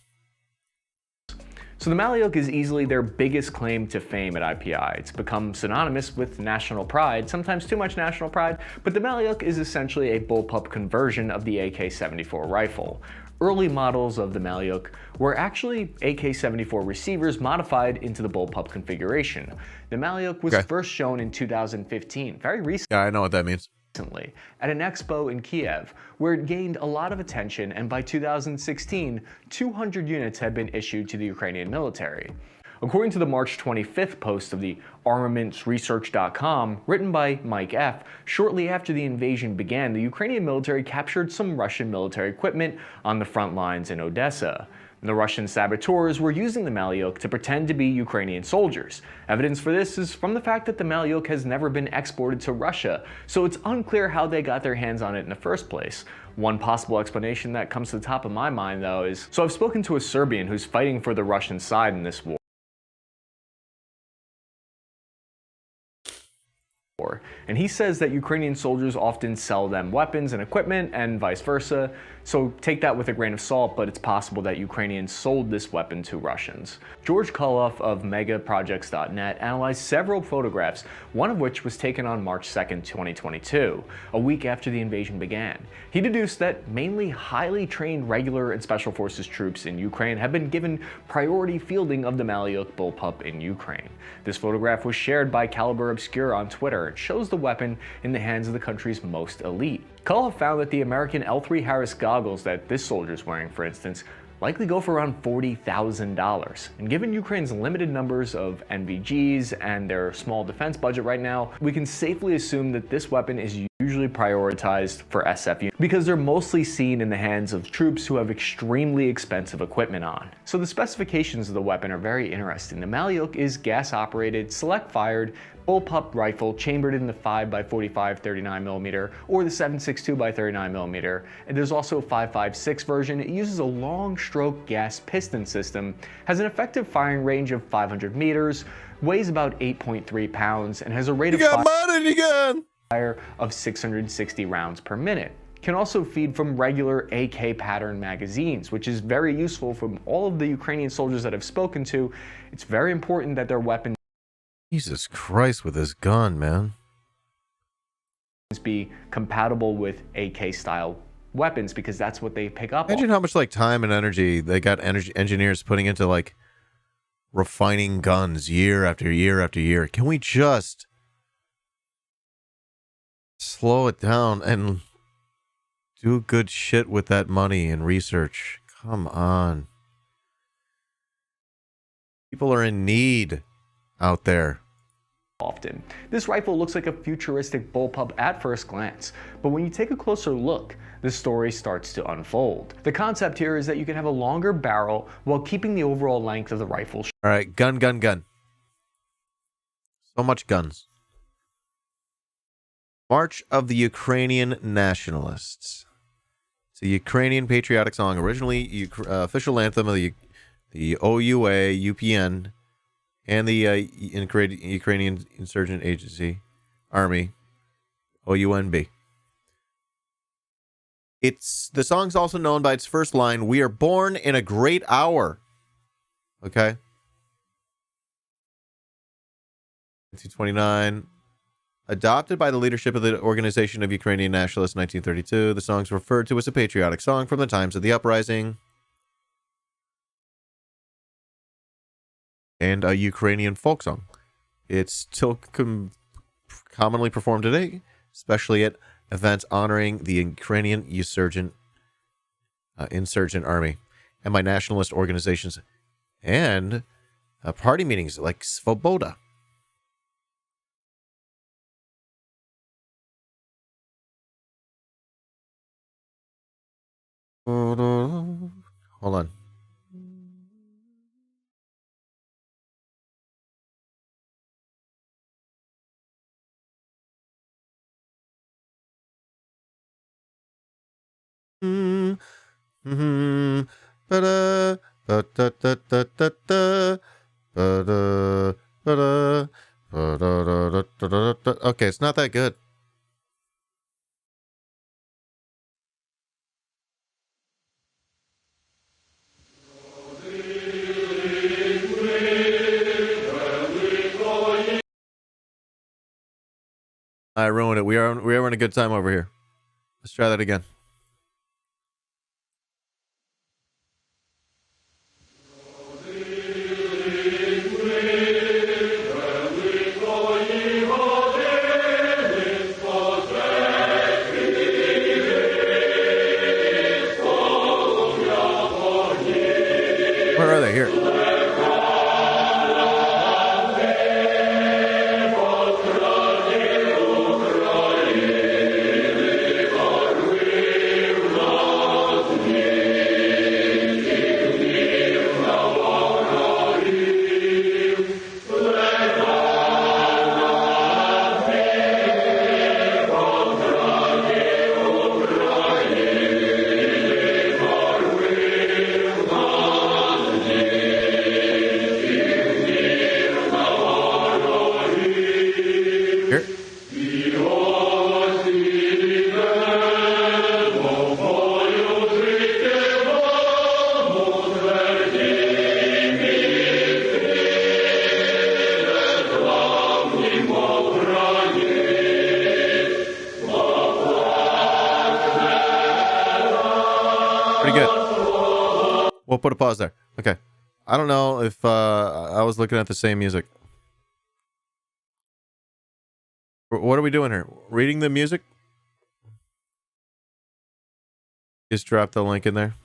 So the Malioc is easily their biggest claim to fame at IPI. It's become synonymous with national pride, sometimes too much national pride, but the Malioc is essentially a bullpup conversion of the AK-74 rifle. Early models of the Malioc were actually AK-74 receivers modified into the bullpup configuration. The Malioc was first shown in 2015, very recently. Yeah, I know what that means. At an expo in Kiev, where it gained a lot of attention, and by 2016, 200 units had been issued to the Ukrainian military. According to the March 25th post of the armamentsresearch.com, written by Mike F., shortly after the invasion began, the Ukrainian military captured some Russian military equipment on the front lines in Odessa. The Russian saboteurs were using the Malioc to pretend to be Ukrainian soldiers. Evidence for this is from the fact that the Malioc has never been exported to Russia, so it's unclear how they got their hands on it in the first place. One possible explanation that comes to the top of my mind, though, is so I've spoken to a Serbian who's fighting for the Russian side in this war. And he says that Ukrainian soldiers often sell them weapons and equipment and vice versa, so take that with a grain of salt, but it's possible that Ukrainians sold this weapon to Russians. George Koloff of megaprojects.net analyzed several photographs, one of which was taken on March 2nd, 2022, a week after the invasion began. He deduced that mainly highly trained regular and special forces troops in Ukraine have been given priority fielding of the Malioc bullpup in Ukraine. This photograph was shared by Caliber Obscure on Twitter, terror and shows the weapon in the hands of the country's most elite. Cull have found that the American L3 Harris goggles that this soldier's wearing, for instance, likely go for around $40,000. And given Ukraine's limited numbers of NVGs and their small defense budget right now, we can safely assume that this weapon is usually prioritized for SF units because they're mostly seen in the hands of troops who have extremely expensive equipment on. So the specifications of the weapon are very interesting. The Malyuk is gas-operated, select-fired, bullpup rifle chambered in the 5x45 39mm or the 7.62 by 39mm. And there's also a 5.56 version. It uses a long stroke gas piston system, has an effective firing range of 500 meters, weighs about 8.3 pounds, and has a rate of fire of 660 rounds per minute. Can also feed from regular AK pattern magazines, which is very useful from all of the Ukrainian soldiers that I've spoken to. It's very important that their weapons Jesus Christ with this gun, man. Be compatible with AK style weapons because that's what they pick up. Imagine how much like time and energy they got engineers putting into like refining guns year after year after year. Can we just slow it down and do good shit with that money and research? Come on. People are in need out there. Often. This rifle looks like a futuristic bullpup at first glance, but when you take a closer look, the story starts to unfold. The concept here is that you can have a longer barrel while keeping the overall length of the rifle. All right, gun. So much guns. March of the Ukrainian Nationalists. It's a Ukrainian patriotic song, originally official anthem of the OUA, UPN, and the Ukrainian Insurgent Agency, Army, OUNB. The song's also known by its first line, "We are born in a great hour." Okay? 1929. Adopted by the leadership of the Organization of Ukrainian Nationalists in 1932, the song's referred to as a patriotic song from the times of the uprising, and a Ukrainian folk song. It's still commonly performed today, especially at events honoring the Ukrainian insurgent army and by nationalist organizations and party meetings like Svoboda. Hold on. Okay, it's not that good. I ruined it. We are having a good time over here. Let's try that again. Where are they? Here. We'll put a pause there. Okay. I don't know if I was looking at the same music. What are we doing here? Reading the music? Just drop the link in there.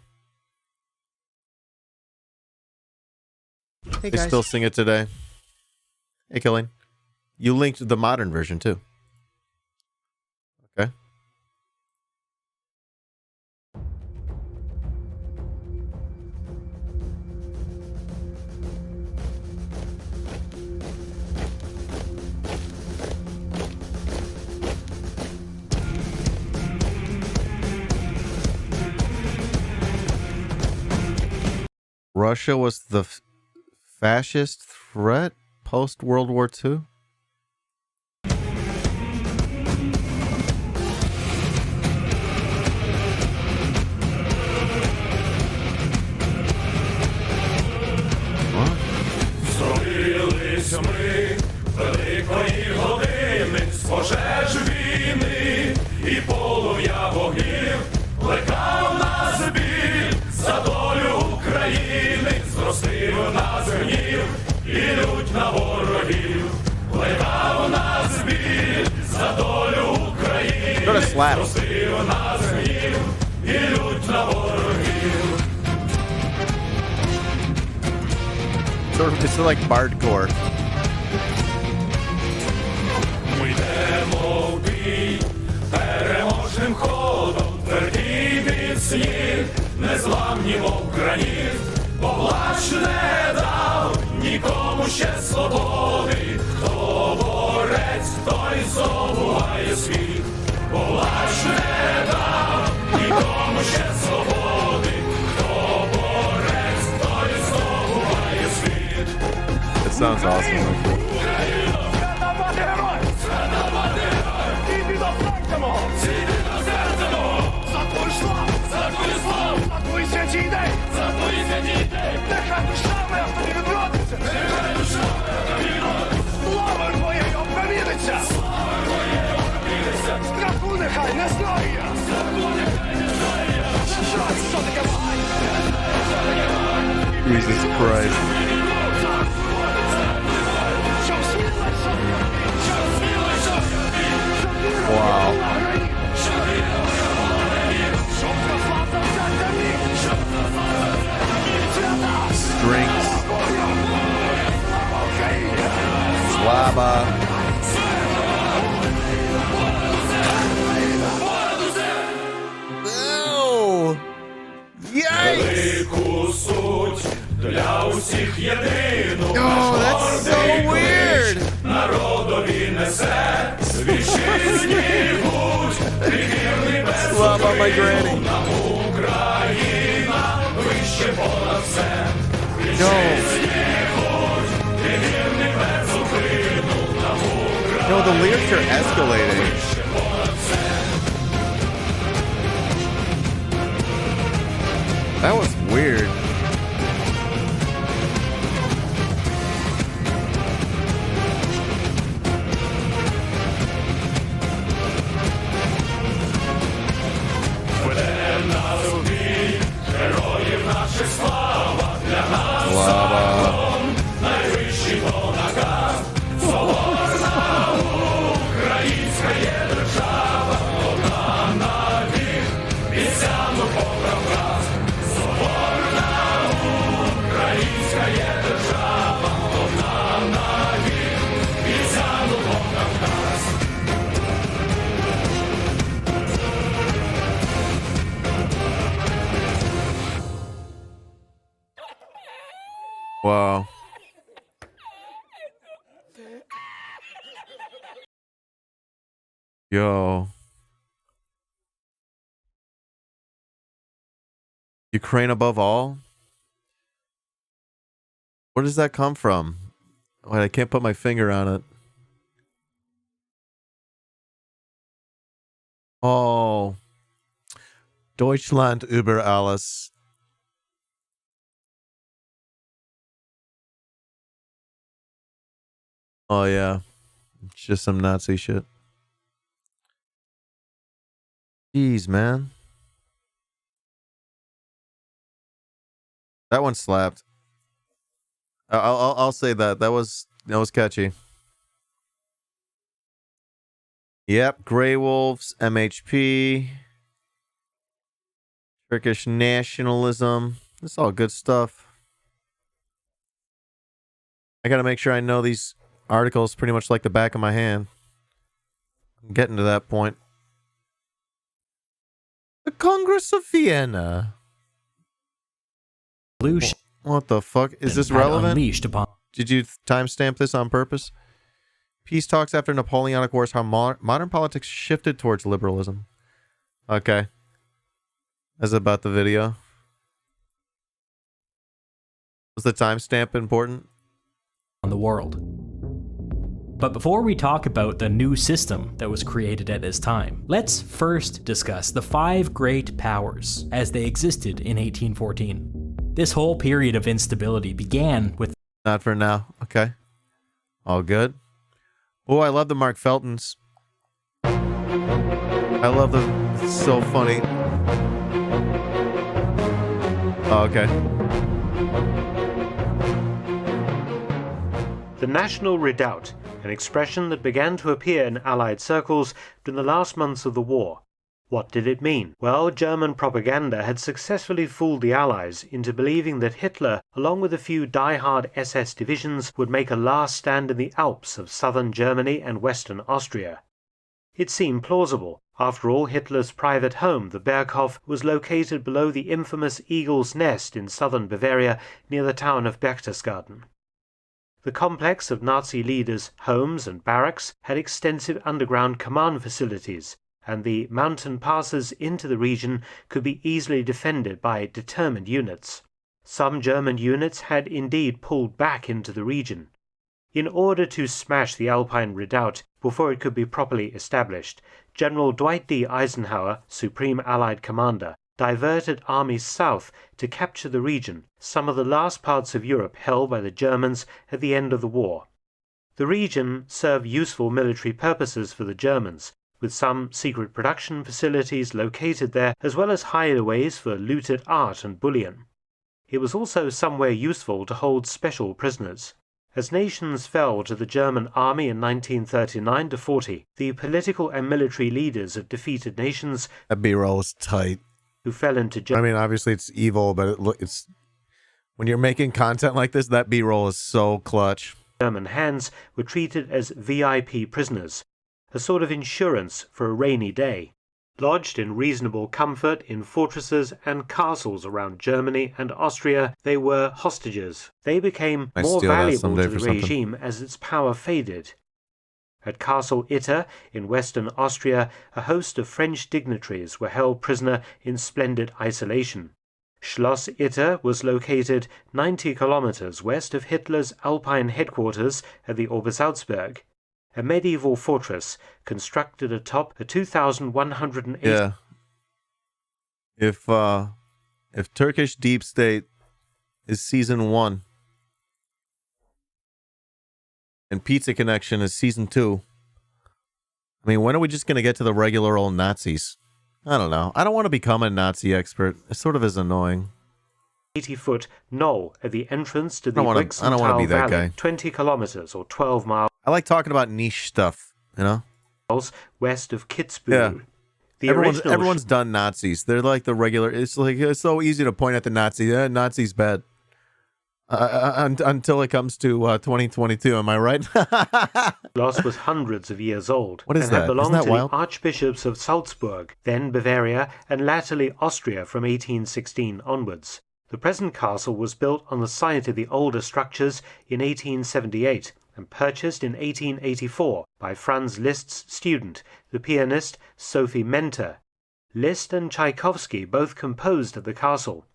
Hey, they guys. still sing it today. Hey, Killing. You linked the modern version, too. Okay. Russia was the fascist threat post World War II? Злились ми великої години з пожеж війни і полум'я вогнів плекав нас біль за долю України, зростив нас гнів і лють на ворогів, плекав нас біль за долю України, зростив нас гнів і лють на ворогів. It's like bardcore. Ми йдемо в бій переможним ходом, тверді міцні, незламні, мов граніт, бо плач не дав нікому ще свободи. Хто борець, той здобуває світ, бо плач не дав нікому ще свободи. Хто борець, той здобуває світ. It sounds awesome. Jesus Christ. Wow. Strings. Slava. No! Yikes! Oh, that's so weird! Slava, my granny. No, the lyrics are escalating. That was weird. Слава. Найвищий то наказ, соборна українська є держава, одна навік, вісяну побрав раз. Соборна українська є держава, одна навік, вісяну побрав раз. Wow. Yo. Ukraine above all? Where does that come from? Wait, I can't put my finger on it. Oh. Deutschland über alles. Oh, yeah. It's just some Nazi shit. Jeez, man. That one slapped. I'll say that. That was catchy. Yep, Grey Wolves, MHP, Turkish nationalism. That's all good stuff. I gotta make sure I know these articles pretty much like the back of my hand. I'm getting to that point. The Congress of Vienna. What the fuck? Is this relevant? Did you timestamp this on purpose? Peace talks after Napoleonic Wars, how modern politics shifted towards liberalism. Okay. That's about the video. Was the timestamp important? On the world. But before we talk about the new system that was created at this time, let's first discuss the 5 great powers as they existed in 1814. This whole period of instability began with... Not for now. Okay. All good. Oh, I love the Mark Feltons. I love the... It's so funny. Oh, okay. The National Redoubt, an expression that began to appear in Allied circles during the last months of the war. What did it mean? Well, German propaganda had successfully fooled the Allies into believing that Hitler, along with a few die-hard SS divisions, would make a last stand in the Alps of southern Germany and western Austria. It seemed plausible. After all, Hitler's private home, the Berghof, was located below the infamous Eagle's Nest in southern Bavaria near the town of Berchtesgaden. The complex of Nazi leaders' homes and barracks had extensive underground command facilities, and the mountain passes into the region could be easily defended by determined units. Some German units had indeed pulled back into the region. In order to smash the Alpine redoubt before it could be properly established, General Dwight D. Eisenhower, Supreme Allied Commander, diverted armies south to capture the region, some of the last parts of Europe held by the Germans at the end of the war. The region served useful military purposes for the Germans, with some secret production facilities located there, as well as hideaways for looted art and bullion. It was also somewhere useful to hold special prisoners. As nations fell to the German army in 1939-40, the political and military leaders of defeated nations... That B-roll is tight. ...who fell into... I mean, obviously it's evil, but it's... When you're making content like this, that B-roll is so clutch. German hands were treated as VIP prisoners, a sort of insurance for a rainy day. Lodged in reasonable comfort in fortresses and castles around Germany and Austria, they were hostages. They became more valuable to the regime as its power faded. At Castle Itter in western Austria, a host of French dignitaries were held prisoner in splendid isolation. Schloss Itter was located 90 kilometers west of Hitler's Alpine headquarters at the Obersalzberg, a medieval fortress constructed atop a 2,180... Yeah. If Turkish Deep State is season 1 and Pizza Connection is season 2, I mean, when are we just going to get to the regular old Nazis? I don't know. I don't want to become a Nazi expert. It sort of is annoying. 80-foot knoll at the entrance to the Brixental Valley, 20 kilometers or 12 miles. I like talking about niche stuff, you know? West of Kitzbühel. Yeah. Everyone's done Nazis. They're like the regular... It's like it's so easy to point at the Nazis. Nazis bad. Until it comes to 2022, am I right? Schloss was hundreds of years old. What is and that? had belonged Isn't that to wild? the archbishops of Salzburg, then Bavaria, and latterly Austria from 1816 onwards. The present castle was built on the site of the older structures in 1878 and purchased in 1884 by Franz Liszt's student, the pianist Sophie Mentor. Liszt and Tchaikovsky both composed at the castle.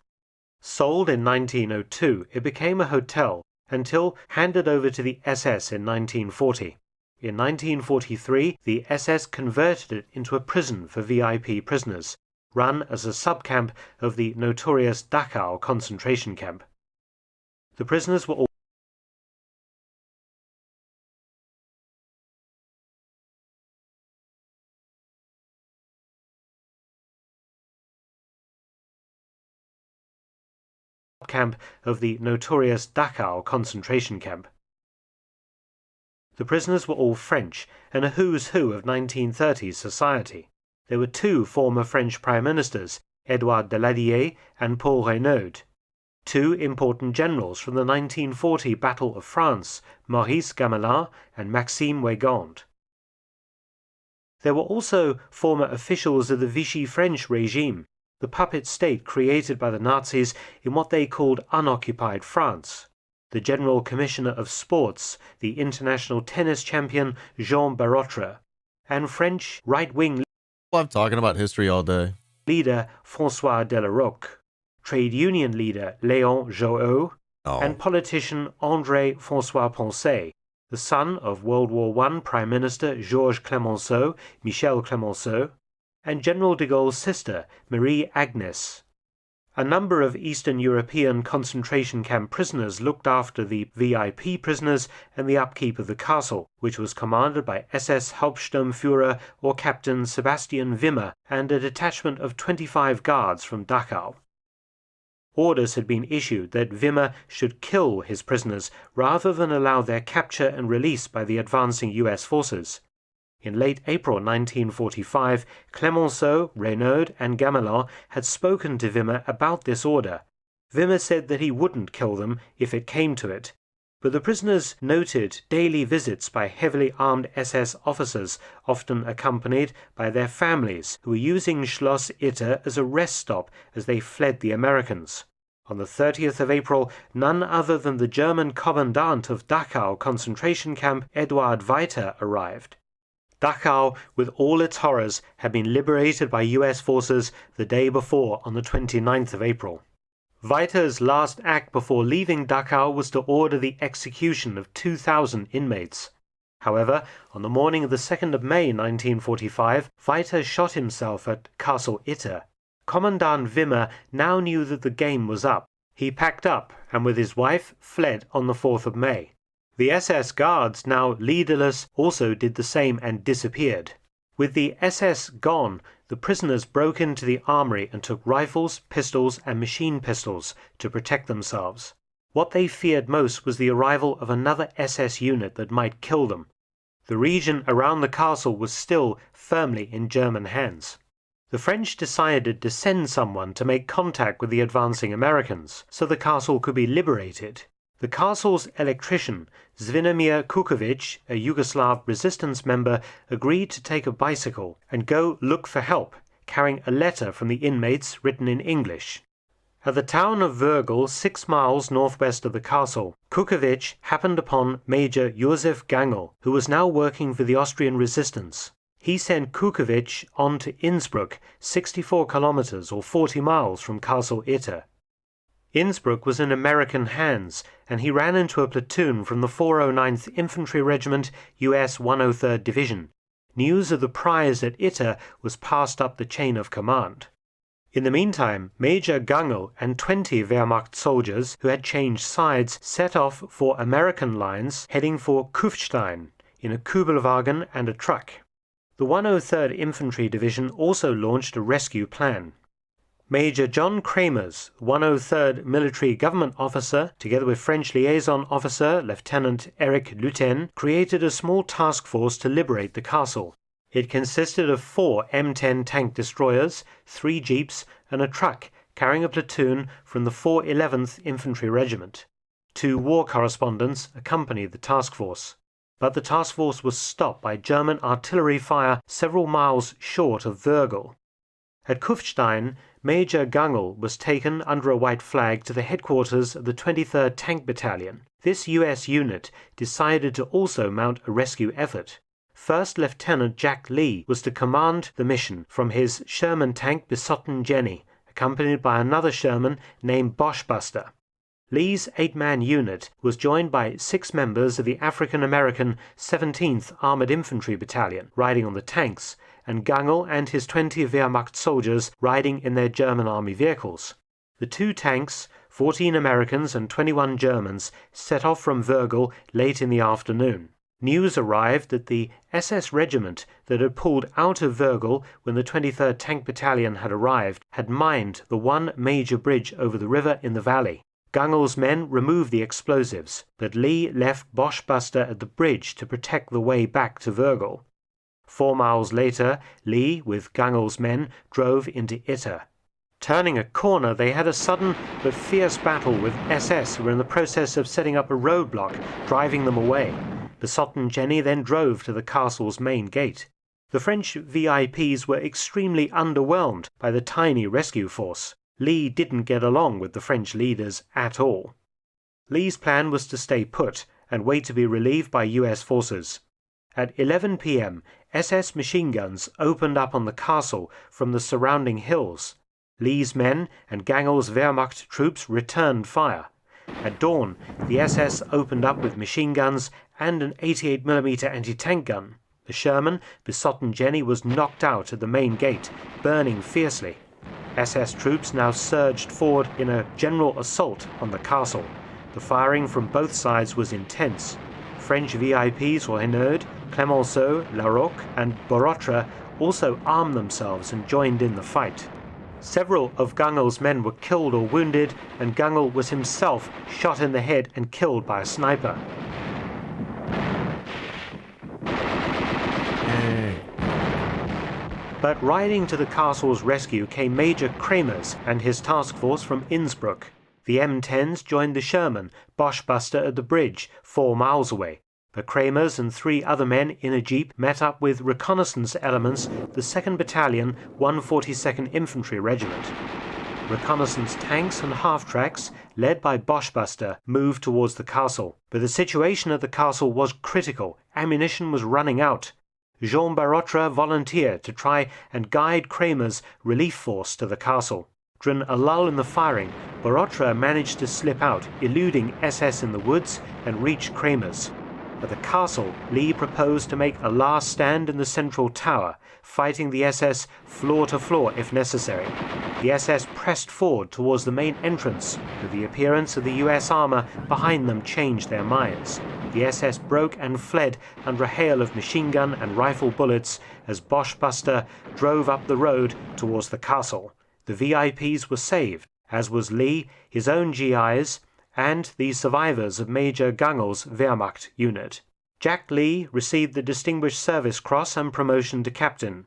Sold in 1902, it became a hotel until handed over to the SS in 1940. In 1943, the SS converted it into a prison for VIP prisoners, run as a subcamp of the notorious Dachau concentration camp. The prisoners were all camp of the notorious Dachau concentration camp. The prisoners were all French and a who's who of 1930s society. There were two former French prime ministers, Édouard Daladier and Paul Reynaud, two important generals from the 1940 Battle of France, Maurice Gamelin and Maxime Weygand. There were also former officials of the Vichy French regime, the puppet state created by the Nazis in what they called unoccupied France. The General Commissioner of Sports, the international tennis champion Jean Barotre, and French right-wing I'm talking about history all day. Leader François Delaroque, trade union leader Léon Jouhaux, and politician André François Poncet, the son of World War I Prime Minister Georges Clemenceau, Michel Clemenceau, and General de Gaulle's sister, Marie Agnes. A number of Eastern European concentration camp prisoners looked after the VIP prisoners and the upkeep of the castle, which was commanded by SS Hauptsturmführer or Captain Sebastian Wimmer and a detachment of 25 guards from Dachau. Orders had been issued that Wimmer should kill his prisoners rather than allow their capture and release by the advancing US forces. In late April 1945, Clemenceau, Reynaud and Gamelin had spoken to Wimmer about this order. Wimmer said that he wouldn't kill them if it came to it, but the prisoners noted daily visits by heavily armed SS officers, often accompanied by their families, who were using Schloss Itter as a rest stop as they fled the Americans. On the 30th of April, none other than the German commandant of Dachau concentration camp, Eduard Weiter, arrived. Dachau, with all its horrors, had been liberated by US forces the day before on the 29th of April. Weiter's last act before leaving Dachau was to order the execution of 2,000 inmates. However, on the morning of the 2nd of May 1945, Weiter shot himself at Castle Itter. Commandant Wimmer now knew that the game was up. He packed up and with his wife fled on the 4th of May. The SS guards, now leaderless, also did the same and disappeared. With the SS gone, the prisoners broke into the armory and took rifles, pistols, and machine pistols to protect themselves. What they feared most was the arrival of another SS unit that might kill them. The region around the castle was still firmly in German hands. The French decided to send someone to make contact with the advancing Americans, so the castle could be liberated. The castle's electrician, Zvonimir Kukovic, a Yugoslav resistance member, agreed to take a bicycle and go look for help, carrying a letter from the inmates written in English. At the town of Wörgl, 6 miles northwest of the castle, Kukovic happened upon Major Josef Gangl, who was now working for the Austrian resistance. He sent Kukovic on to Innsbruck, 64 kilometers or 40 miles from Castle Itter. Innsbruck was in American hands, and he ran into a platoon from the 409th Infantry Regiment, US 103rd Division. News of the prize at Itter was passed up the chain of command. In the meantime, Major Gangl and 20 Wehrmacht soldiers who had changed sides set off for American lines heading for Kufstein in a Kübelwagen and a truck. The 103rd Infantry Division also launched a rescue plan. Major John Kramers, 103rd Military Government Officer, together with French Liaison Officer Lieutenant Eric Lutin, created a small task force to liberate the castle. It consisted of 4 M10 tank destroyers, 3 jeeps, and a truck carrying a platoon from the 411th Infantry Regiment. 2 war correspondents accompanied the task force. But the task force was stopped by German artillery fire several miles short of Wörgl. At Kufstein, Major Gangl was taken under a white flag to the headquarters of the 23rd Tank Battalion. This US unit decided to also mount a rescue effort. First Lieutenant Jack Lee was to command the mission from his Sherman tank Besotten Jenny, accompanied by another Sherman named Boschbuster. Lee's 8-man unit was joined by 6 members of the African-American 17th Armored Infantry Battalion riding on the tanks, and Gangl and his 20 Wehrmacht soldiers riding in their German Army vehicles. The 2 tanks, 14 Americans and 21 Germans, set off from Wörgl late in the afternoon. News arrived that the SS regiment that had pulled out of Wörgl when the 23rd Tank Battalion had arrived had mined the one major bridge over the river in the valley. Gangel's men removed the explosives, but Lee left Boschbuster at the bridge to protect the way back to Virgil. 4 miles later, Lee, with Gangel's men, drove into Itter. Turning a corner, they had a sudden but fierce battle with SS who were in the process of setting up a roadblock, driving them away. Besotten Jenny then drove to the castle's main gate. The French VIPs were extremely underwhelmed by the tiny rescue force. Lee didn't get along with the French leaders at all. Lee's plan was to stay put and wait to be relieved by US forces. At 11 p.m., SS machine guns opened up on the castle from the surrounding hills. Lee's men and Gangel's Wehrmacht troops returned fire. At dawn, the SS opened up with machine guns and an 88mm anti-tank gun. The Sherman, Besotten Jenny, was knocked out at the main gate, burning fiercely. SS troops now surged forward in a general assault on the castle. The firing from both sides was intense. French VIPs Renaud, Clemenceau, Larocque, and Borotra also armed themselves and joined in the fight. Several of Gangel's men were killed or wounded, and Gangel was himself shot in the head and killed by a sniper. But riding to the castle's rescue came Major Kramers and his task force from Innsbruck. The M10s joined the Sherman, Boschbuster at the bridge, 4 miles away. But Kramers and 3 other men in a jeep met up with reconnaissance elements, the 2nd Battalion, 142nd Infantry Regiment. Reconnaissance tanks and half-tracks, led by Boschbuster, moved towards the castle. But the situation at the castle was critical. Ammunition was running out. Jean Barotra volunteered to try and guide Kramer's relief force to the castle. During a lull in the firing, Barotra managed to slip out, eluding SS in the woods, and reach Kramer's. At the castle, Lee proposed to make a last stand in the central tower, fighting the SS floor to floor if necessary. The SS pressed forward towards the main entrance, but the appearance of the US armor behind them changed their minds. The SS broke and fled under a hail of machine gun and rifle bullets as Boschbuster drove up the road towards the castle. The VIPs were saved, as was Lee, his own GIs, and the survivors of Major Gangel's Wehrmacht unit. Jack Lee received the Distinguished Service Cross and promotion to captain.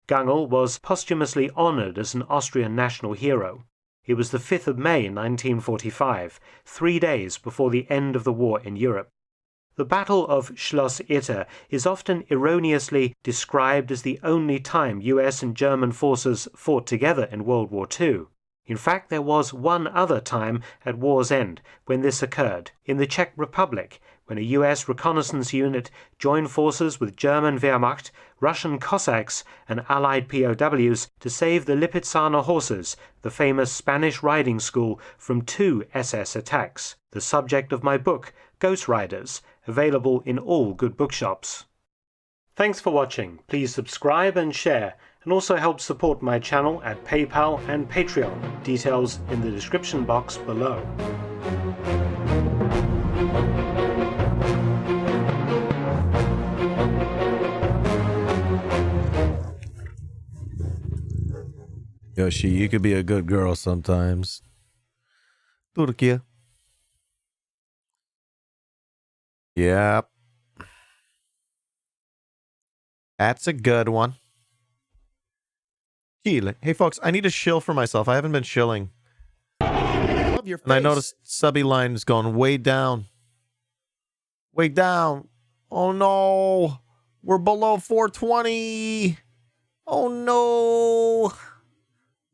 Gangel was posthumously honored as an Austrian national hero. It was the 5th of May 1945, 3 days before the end of the war in Europe. The Battle of Schloss Itter is often erroneously described as the only time US and German forces fought together in World War II. In fact, there was one other time at war's end when this occurred, in the Czech Republic, when a US reconnaissance unit joined forces with German Wehrmacht, Russian Cossacks, and Allied POWs to save the Lipizzaner horses, the famous Spanish riding school, from 2 SS attacks. The subject of my book, Ghost Riders, available in all good bookshops. Thanks for watching. Please subscribe and share, and also help support my channel at PayPal and Patreon. Details in the description box below. Yoshi, you could be a good girl sometimes. Turkey. Yep. That's a good one. Chile. Hey folks, I need to shill for myself. I haven't been shilling. Love your face. And I noticed subby line is going way down. Way down. Oh no. We're below 420. Oh no.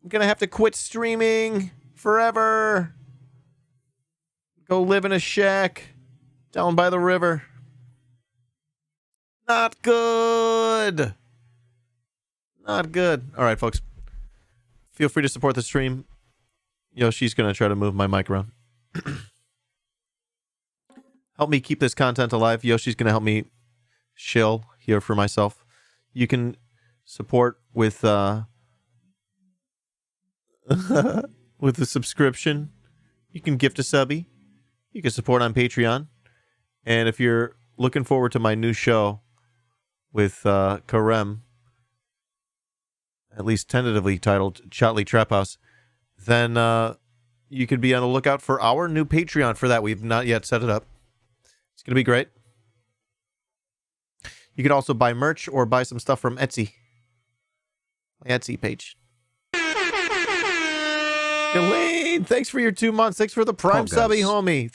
I'm gonna have to quit streaming forever. Go live in a shack down by the river. Not good. Not good. All right, folks. Feel free to support the stream. Yoshi's going to try to move my mic around. Help me keep this content alive. Yoshi's going to help me shill here for myself. You can support with with a subscription. You can gift a subby. You can support on Patreon. And if you're looking forward to my new show with Karem, at least tentatively titled Chotley Trap House, then you could be on the lookout for our new Patreon for that. We've not yet set it up. It's going to be great. You could also buy merch or buy some stuff from Etsy. My Etsy page. Elaine, thanks for your 2 months. Thanks for the Prime subby, homie.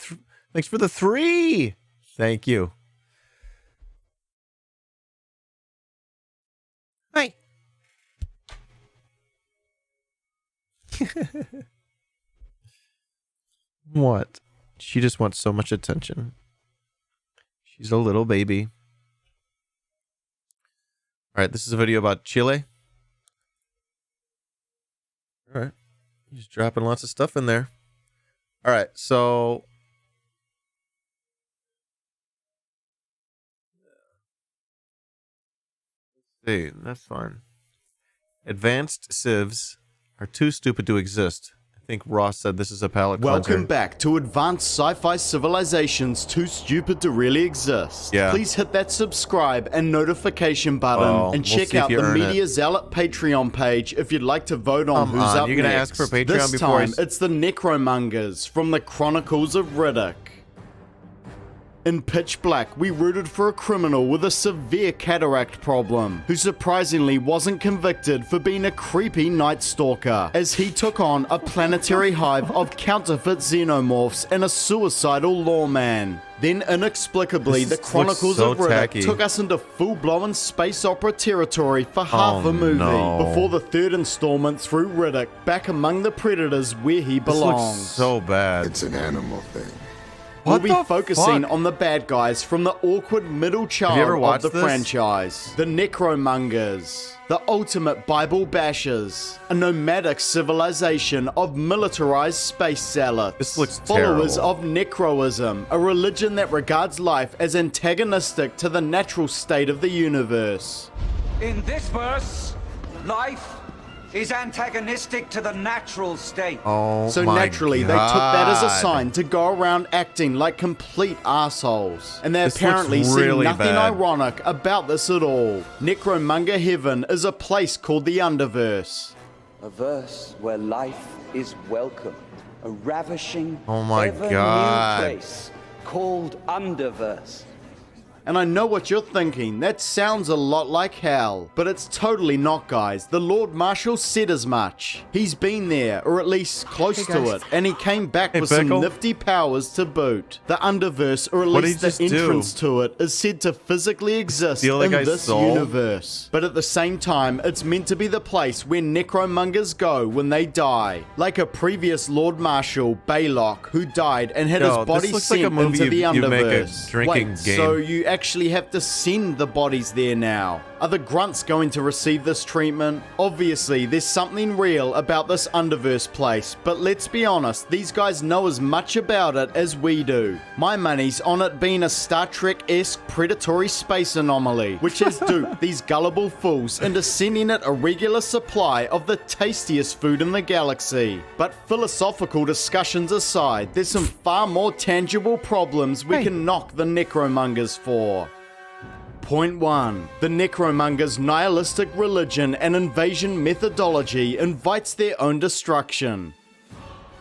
Thanks for the 3. Thank you. Hi. What? She just wants so much attention. She's a little baby. All right, this is a video about Chile. All right. He's dropping lots of stuff in there. All right, so let's see, that's fine. Advanced civs are too stupid to exist. I think Ross said this is a palate cleanser. Welcome back to Advanced Sci-Fi Civilizations Too Stupid to Really Exist. Yeah. Please hit that subscribe and notification button and check out the Media Zealot Patreon page if you'd like to vote on who's up You're gonna next. ask for Patreon this before time, it's the Necromongers from the Chronicles of Riddick. In Pitch Black, we rooted for a criminal with a severe cataract problem, who surprisingly wasn't convicted for being a creepy Night Stalker, as he took on a planetary hive of counterfeit xenomorphs and a suicidal lawman. Then inexplicably, the Chronicles of Riddick took us into full-blown space opera territory for half a movie, before the third installment threw Riddick back among the predators where he belongs. This looks so bad. It's an animal thing. We'll be focusing on the bad guys from the awkward middle child of the franchise. The Necromongers. The ultimate Bible bashers. A nomadic civilization of militarized space zealots. This looks Followers terrible. of Necroism, a religion that regards life as antagonistic to the natural state of the universe. In this verse, life is antagonistic to the natural state. So naturally, they took that as a sign to go around acting like complete assholes. And they apparently see nothing ironic about this at all. Necromonger Heaven is a place called the Underverse. A verse where life is welcomed. A ravishing, God. ever-new place called Underverse. And I know what you're thinking, that sounds a lot like hell. But it's totally not, guys. The Lord Marshal said as much. He's been there, or at least close to it, and he came back with some nifty powers to boot. The Underverse, or at least the entrance to it, is said to physically exist in this universe. But at the same time, it's meant to be the place where necromongers go when they die. Like a previous Lord Marshal, Baylock, who died and had his body sent into the Underverse. Wait, so you actually have to send the bodies there now. Are the grunts going to receive this treatment? Obviously, there's something real about this Underverse place, but let's be honest, these guys know as much about it as we do. My money's on it being a Star Trek-esque predatory space anomaly, which has duped these gullible fools into sending it a regular supply of the tastiest food in the galaxy. But philosophical discussions aside, there's some far more tangible problems we can knock the necromongers for. Point 1. The Necromongers' nihilistic religion and invasion methodology invites their own destruction.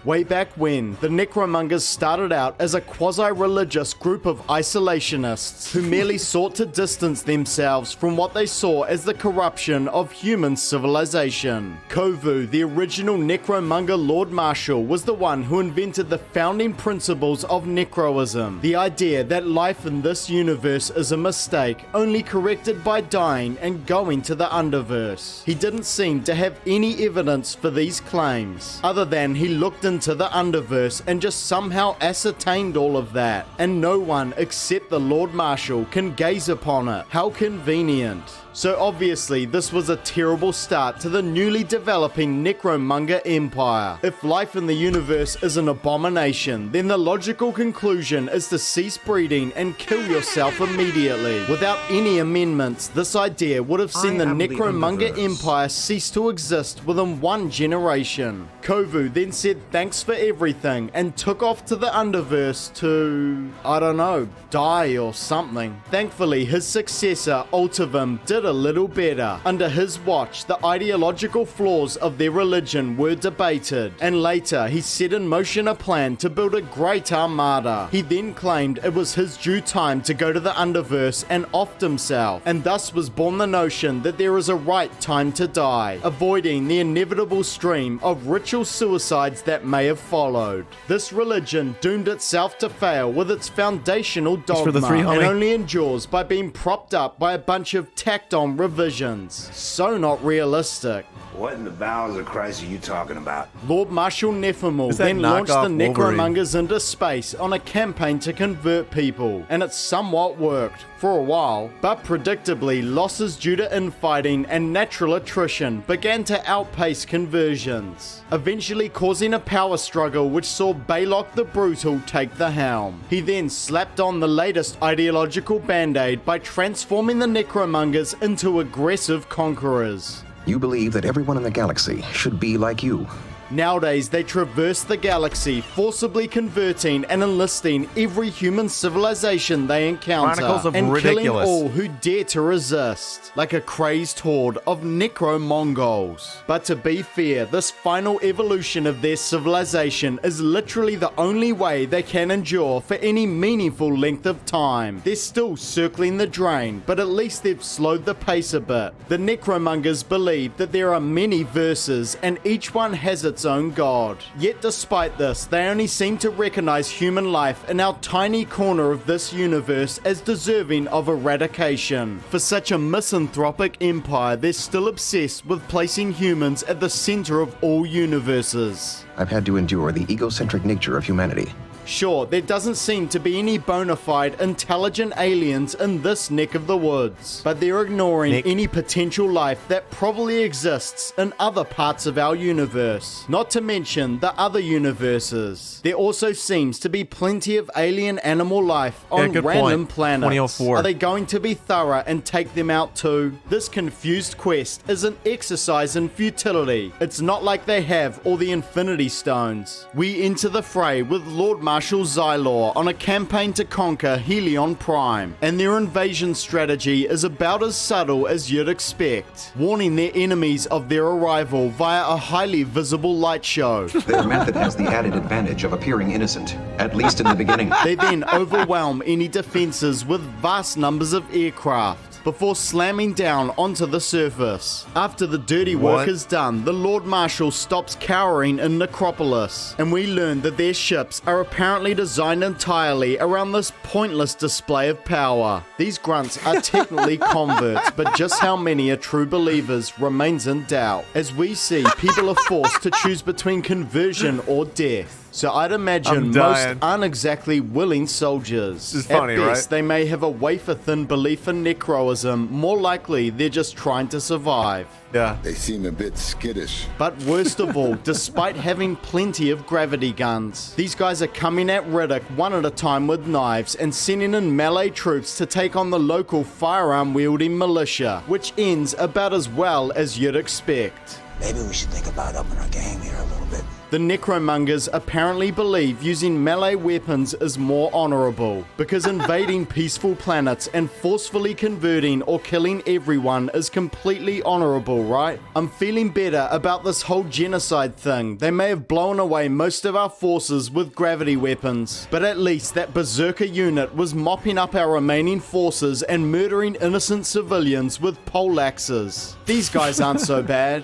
Way back when, the Necromongers started out as a quasi-religious group of isolationists who merely sought to distance themselves from what they saw as the corruption of human civilization. Kovu, the original Necromonger Lord Marshal, was the one who invented the founding principles of Necroism, the idea that life in this universe is a mistake, only corrected by dying and going to the Underverse. He didn't seem to have any evidence for these claims, other than he looked into the Underverse and just somehow ascertained all of that, and no one except the Lord Marshal can gaze upon it. How convenient. So obviously this was a terrible start to the newly developing Necromonger Empire. If life in the universe is an abomination, then the logical conclusion is to cease breeding and kill yourself immediately. Without any amendments, this idea would have seen the Necromonger Empire cease to exist within 1 generation. Kovu then said thanks for everything and took off to the Underverse to, I don't know, die or something. Thankfully his successor, Ultivum, did did a little better. Under his watch, the ideological flaws of their religion were debated, and later he set in motion a plan to build a great armada. He then claimed it was his due time to go to the underverse and offed himself, and thus was born the notion that there is a right time to die, avoiding the inevitable stream of ritual suicides that may have followed. This religion doomed itself to fail with its foundational dogma, and only endures by being propped up by a bunch of tacked-on revisions. So not realistic. What in the bowels of Christ are you talking about? Lord Marshal Nefermul then launched the necromongers into space on a campaign to convert people, and it somewhat worked for a while, but predictably losses due to infighting and natural attrition began to outpace conversions, eventually causing a power struggle which saw Balok the Brutal take the helm. He then slapped on the latest ideological band-aid by transforming the necromongers into aggressive conquerors. You believe that everyone in the galaxy should be like you. Nowadays, they traverse the galaxy, forcibly converting and enlisting every human civilization they encounter, and killing all who dare to resist, like a crazed horde of necro-Mongols. But to be fair, this final evolution of their civilization is literally the only way they can endure for any meaningful length of time. They're still circling the drain, but at least they've slowed the pace a bit. The necromongers believe that there are many verses, and each one has its own god. Yet despite this, they only seem to recognize human life in our tiny corner of this universe as deserving of eradication. For such a misanthropic empire, they're still obsessed with placing humans at the center of all universes. I've had to endure the egocentric nature of humanity. Sure, there doesn't seem to be any bona fide intelligent aliens in this neck of the woods, but they're ignoring any potential life that probably exists in other parts of our universe, not to mention the other universes. There also seems to be plenty of alien animal life on random planets. 2004. Are they going to be thorough and take them out too? This confused quest is an exercise in futility. It's not like they have all the Infinity Stones. We enter the fray with Lord Marshal Xylor on a campaign to conquer Helion Prime, and their invasion strategy is about as subtle as you'd expect, warning their enemies of their arrival via a highly visible light show. Their method has the added advantage of appearing innocent, at least in the beginning. They then overwhelm any defenses with vast numbers of aircraft, before slamming down onto the surface. After the dirty work is done, the Lord Marshal stops cowering in Necropolis, and we learn that their ships are apparently designed entirely around this pointless display of power. These grunts are technically converts, but just how many are true believers remains in doubt, as we see people are forced to choose between conversion or death. So I'd imagine most aren't exactly willing soldiers. This is funny, At best, right? they may have a wafer-thin belief in necroism. More likely, they're just trying to survive. Yeah. They seem a bit skittish. But worst of all, despite having plenty of gravity guns, these guys are coming at Riddick one at a time with knives and sending in melee troops to take on the local firearm-wielding militia, which ends about as well as you'd expect. Maybe we should think about upping our game here a little bit. The necromongers apparently believe using melee weapons is more honorable, because invading peaceful planets and forcefully converting or killing everyone is completely honorable, right? I'm feeling better about this whole genocide thing. They may have blown away most of our forces with gravity weapons, but at least that berserker unit was mopping up our remaining forces and murdering innocent civilians with poleaxes. These guys aren't so bad.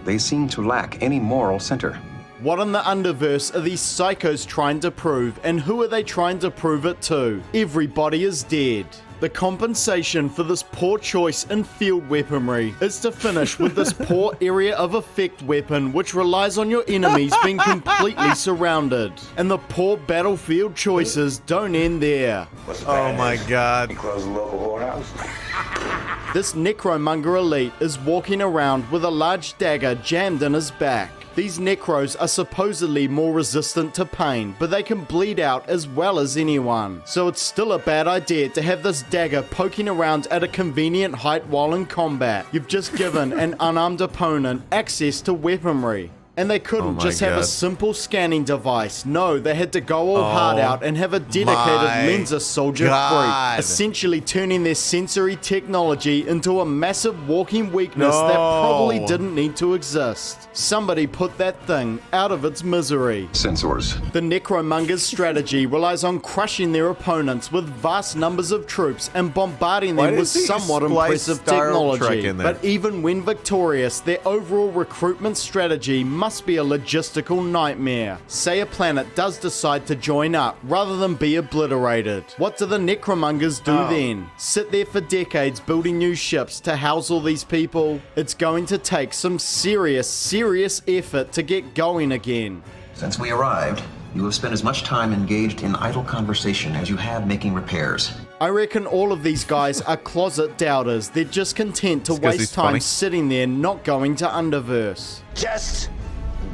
They seem to lack any moral center. What in the underverse are these psychos trying to prove, and who are they trying to prove it to? Everybody is dead. The compensation for this poor choice in field weaponry is to finish with this poor area of effect weapon which relies on your enemies being completely surrounded. And the poor battlefield choices don't end there. Oh my god. Close the local whorehouse. This necromonger elite is walking around with a large dagger jammed in his back. These necros are supposedly more resistant to pain, but they can bleed out as well as anyone. So it's still a bad idea to have this dagger poking around at a convenient height while in combat. You've just given an unarmed opponent access to weaponry. And they couldn't just have a simple scanning device. No, they had to go all hard out and have a dedicated Lensa soldier freak, essentially turning their sensory technology into a massive walking weakness that probably didn't need to exist. Somebody put that thing out of its misery. Sensors. The Necromonger's strategy relies on crushing their opponents with vast numbers of troops and bombarding them with somewhat impressive technology. But even when victorious, their overall recruitment strategy must be a logistical nightmare. Say a planet does decide to join up rather than be obliterated. What do the Necromongers do then? Sit there for decades building new ships to house all these people? It's going to take some serious effort to get going again. Since we arrived, you have spent as much time engaged in idle conversation as you have making repairs. I reckon all of these guys are closet doubters. They're just content to waste time sitting there not going to Underverse. Just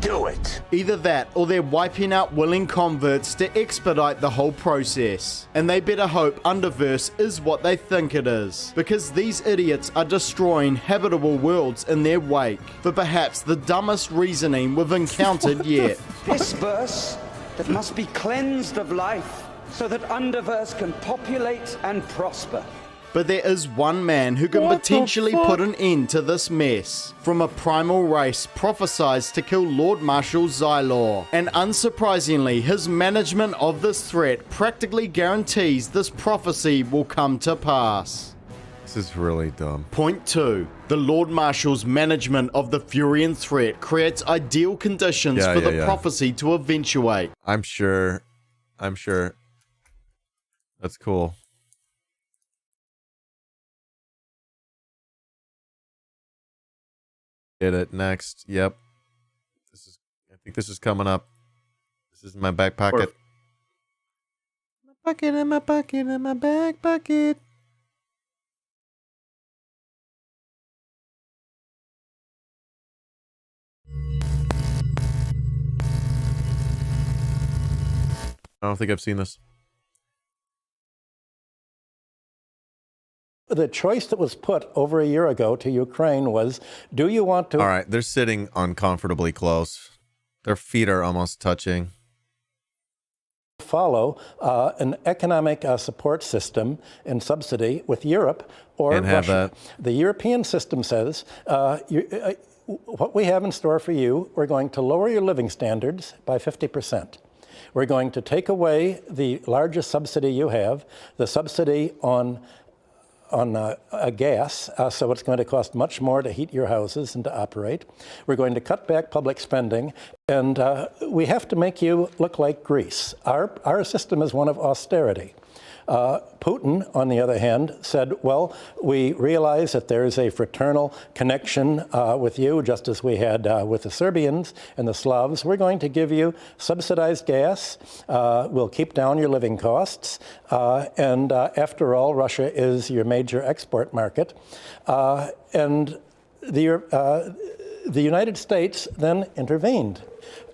do it. Either that or they're wiping out willing converts to expedite the whole process. And they better hope Underverse is what they think it is, because these idiots are destroying habitable worlds in their wake for perhaps the dumbest reasoning we've encountered yet. This verse that must be cleansed of life so that Underverse can populate and prosper. But there is one man who can potentially put an end to this mess. From a primal race prophesized to kill Lord Marshal Xylor. And unsurprisingly, his management of this threat practically guarantees this prophecy will come to pass. This is really dumb. Point 2. The Lord Marshal's management of the Furian threat creates ideal conditions for the prophecy to eventuate. I'm sure. That's cool. Get it next. Yep. I think this is coming up. This is in my back pocket. My pocket in my pocket in my back pocket. I don't think I've seen this. The choice that was put over a year ago to Ukraine was, do you want to... All right, they're sitting uncomfortably close. Their feet are almost touching. ...follow an economic support system and subsidy with Europe or and have Russia. That. The European system says, what we have in store for you, we're going to lower your living standards by 50%. We're going to take away the largest subsidy you have, the subsidy on gas, so it's going to cost much more to heat your houses and to operate. We're going to cut back public spending, and we have to make you look like Greece. Our system is one of austerity. Putin, on the other hand, said, well, we realize that there is a fraternal connection with you, just as we had with the Serbians and the Slavs. We're going to give you subsidized gas. We'll keep down your living costs. And after all, Russia is your major export market. And the United States then intervened.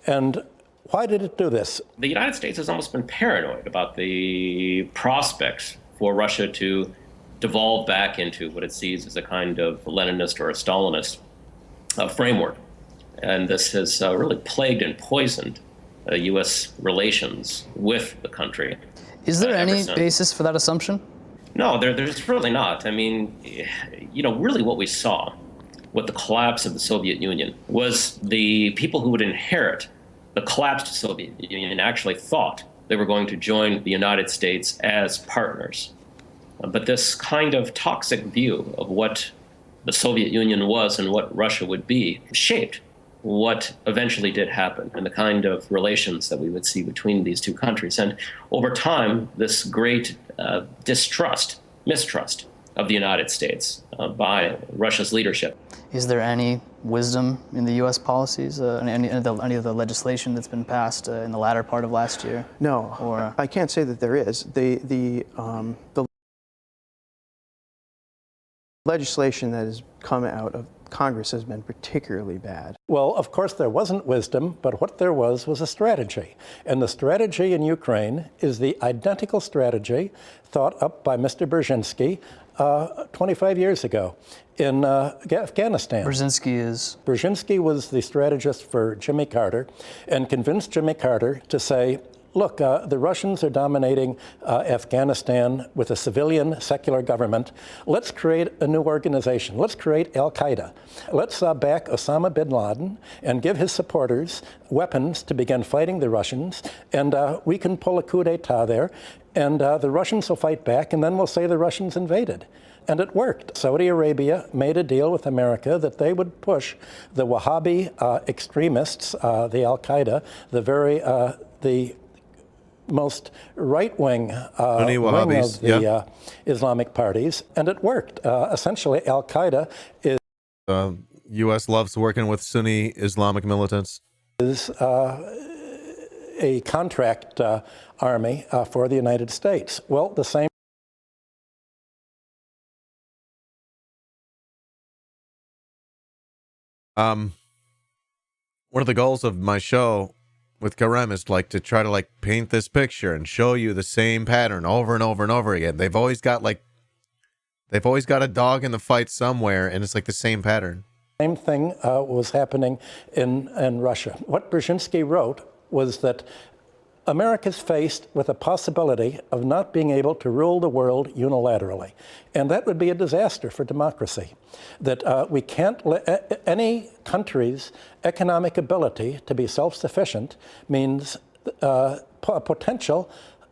And why did it do this? The United States has almost been paranoid about the prospects for Russia to devolve back into what it sees as a kind of Leninist or a Stalinist framework. And this has really plagued and poisoned U.S. relations with the country. Is there any basis for that assumption? No, there's really not. I mean, really what we saw with the collapse of the Soviet Union was the people who would inherit the collapsed Soviet Union actually thought they were going to join the United States as partners. But this kind of toxic view of what the Soviet Union was and what Russia would be shaped what eventually did happen and the kind of relations that we would see between these two countries. And over time, this great mistrust of the United States by Russia's leadership. Is there any wisdom in the U.S. policies, any of the legislation that's been passed in the latter part of last year? No, or I can't say that there is. The legislation that has come out of Congress has been particularly bad. Well, of course, there wasn't wisdom, but what there was a strategy. And the strategy in Ukraine is the identical strategy thought up by Mr. Brzezinski 25 years ago in Afghanistan. Brzezinski was the strategist for Jimmy Carter and convinced Jimmy Carter to say, look, the Russians are dominating Afghanistan with a civilian secular government. Let's create a new organization. Let's create Al-Qaeda. Let's back Osama bin Laden and give his supporters weapons to begin fighting the Russians. And we can pull a coup d'etat there. And the Russians will fight back, and then we'll say the Russians invaded. And it worked. Saudi Arabia made a deal with America that they would push the Wahhabi extremists, the Al-Qaeda, the most right-wing wing of the Islamic parties, and it worked. Essentially, Al-Qaeda is... U.S. loves working with Sunni Islamic militants. ...is a contract army for the United States. Well, the same... One of the goals of my show with Karem is to try to paint this picture and show you the same pattern over and over and over again. They've always got a dog in the fight somewhere, and it's the same pattern. Same thing was happening in Russia. What Brzezinski wrote was that America's faced with a possibility of not being able to rule the world unilaterally. And that would be a disaster for democracy. That we can't let any country's economic ability to be self-sufficient means potential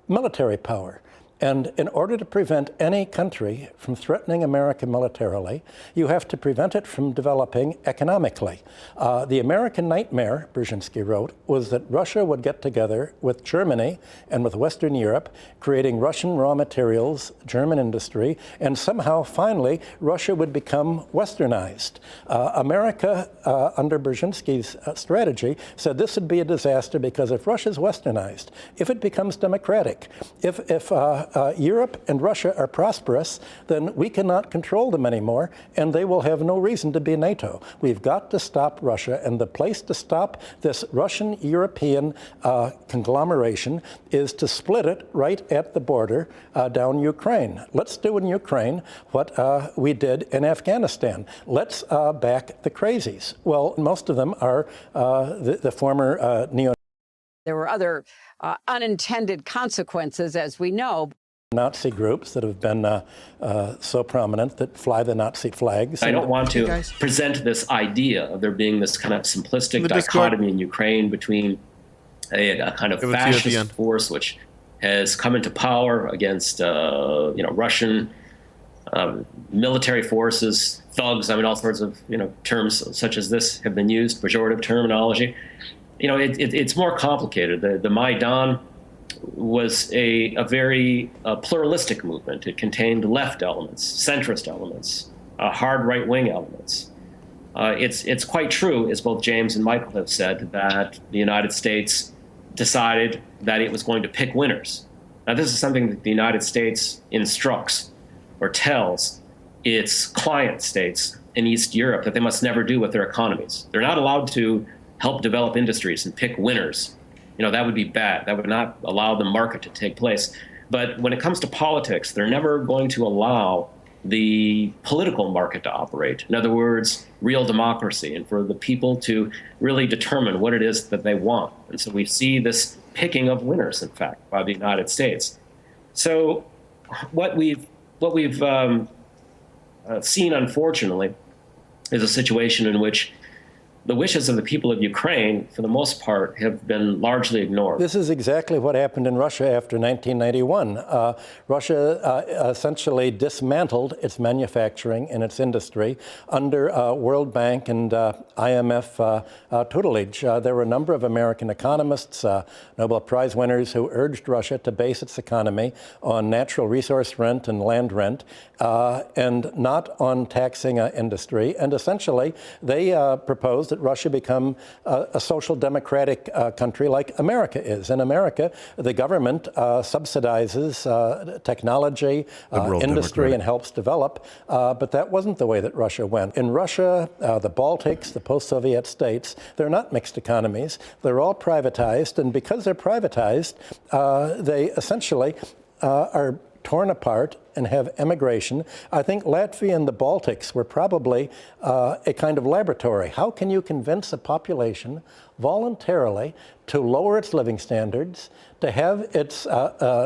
military power. And in order to prevent any country from threatening America militarily, you have to prevent it from developing economically. The American nightmare, Brzezinski wrote, was that Russia would get together with Germany and with Western Europe, creating Russian raw materials, German industry, and somehow, finally, Russia would become westernized. America, under Brzezinski's strategy, said this would be a disaster because if Russia's westernized, if it becomes democratic, if Europe and Russia are prosperous, then we cannot control them anymore, and they will have no reason to be NATO. We've got to stop Russia, and the place to stop this Russian-European conglomeration is to split it right at the border down Ukraine. Let's do in Ukraine what we did in Afghanistan. Let's back the crazies. Well, most of them are the former neo. There were other unintended consequences, as we know. Nazi groups that have been so prominent that fly the Nazi flags. I don't want to present this idea of there being this kind of simplistic dichotomy in Ukraine between a kind of fascist force which has come into power against Russian military forces, thugs. I mean, all sorts of terms such as this have been used, pejorative terminology. It's more complicated. The Maidan was a very pluralistic movement. It contained left elements, centrist elements, hard right-wing elements. It's quite true, as both James and Michael have said, that the United States decided that it was going to pick winners. Now, this is something that the United States instructs or tells its client states in East Europe that they must never do with their economies. They're not allowed to help develop industries and pick winners. That would be bad. That would not allow the market to take place. But when it comes to politics, they're never going to allow the political market to operate. In other words, real democracy, and for the people to really determine what it is that they want. And so we see this picking of winners, in fact, by the United States. So what we've seen, unfortunately, is a situation in which the wishes of the people of Ukraine, for the most part, have been largely ignored. This is exactly what happened in Russia after 1991. Russia essentially dismantled its manufacturing and its industry under World Bank and IMF tutelage. There were a number of American economists, Nobel Prize winners, who urged Russia to base its economy on natural resource rent and land rent and not on taxing industry. And essentially, they proposed that Russia become a social democratic country like America is. In America, the government subsidizes technology, industry, and helps develop. But that wasn't the way that Russia went. In Russia, the Baltics, the post-Soviet states, they're not mixed economies. They're all privatized. And because they're privatized, they essentially are torn apart and have emigration. I think Latvia and the Baltics were probably a kind of laboratory. How can you convince a population voluntarily to lower its living standards, to have its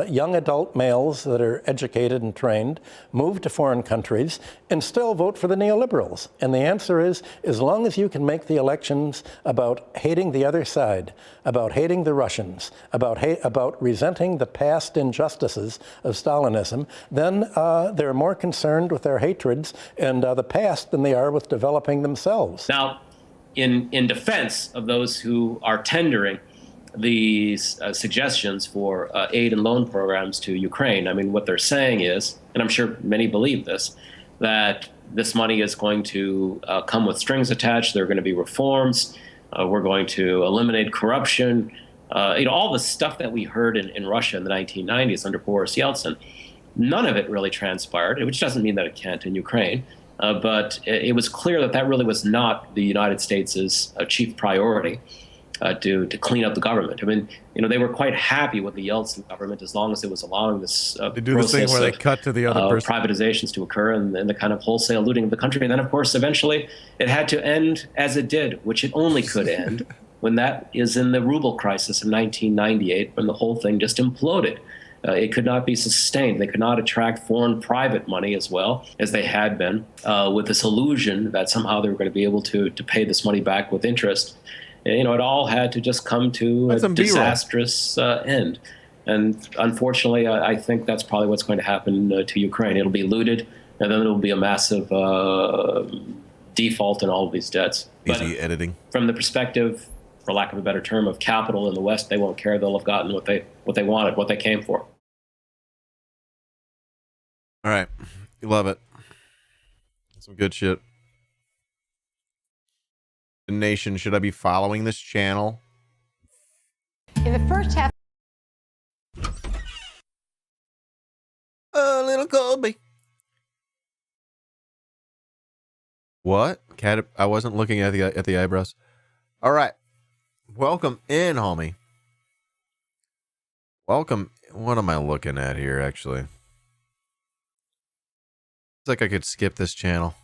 young adult males that are educated and trained move to foreign countries and still vote for the neoliberals? And the answer is, as long as you can make the elections about hating the other side, about hating the Russians, about resenting the past injustices of Stalinism, then they're more concerned with their hatreds and the past than they are with developing themselves. Now, in defense of those who are tendering these suggestions for aid and loan programs to Ukraine, I mean, what they're saying is, and I'm sure many believe this, that this money is going to come with strings attached. There are going to be reforms. We're going to eliminate corruption. All the stuff that we heard in Russia in the 1990s under Boris Yeltsin, none of it really transpired, which doesn't mean that it can't in Ukraine. But it was clear that that really was not the United States' chief priority to clean up the government. I mean, they were quite happy with the Yeltsin government as long as it was allowing this they do this thing where they cut to the other person. Privatizations to occur and the kind of wholesale looting of the country. And then, of course, eventually it had to end as it did, which it only could end when that is in the ruble crisis of 1998, when the whole thing just imploded. It could not be sustained. They could not attract foreign private money as well as they had been, with this illusion that somehow they were going to be able to pay this money back with interest. It all had to just come to a disastrous end. And unfortunately, I think that's probably what's going to happen to Ukraine. It'll be looted, and then it'll be a massive default in all of these debts. Easy editing. From the perspective, for lack of a better term, of capital in the West, they won't care. They'll have gotten what they wanted, what they came for. All right. You love it. Some good shit. The nation, should I be following this channel? In the first half. Oh, little Colby. What? Cat? I wasn't looking at the eyebrows. All right. Welcome in, homie. Welcome. What am I looking at here, actually? It's like I could skip this channel.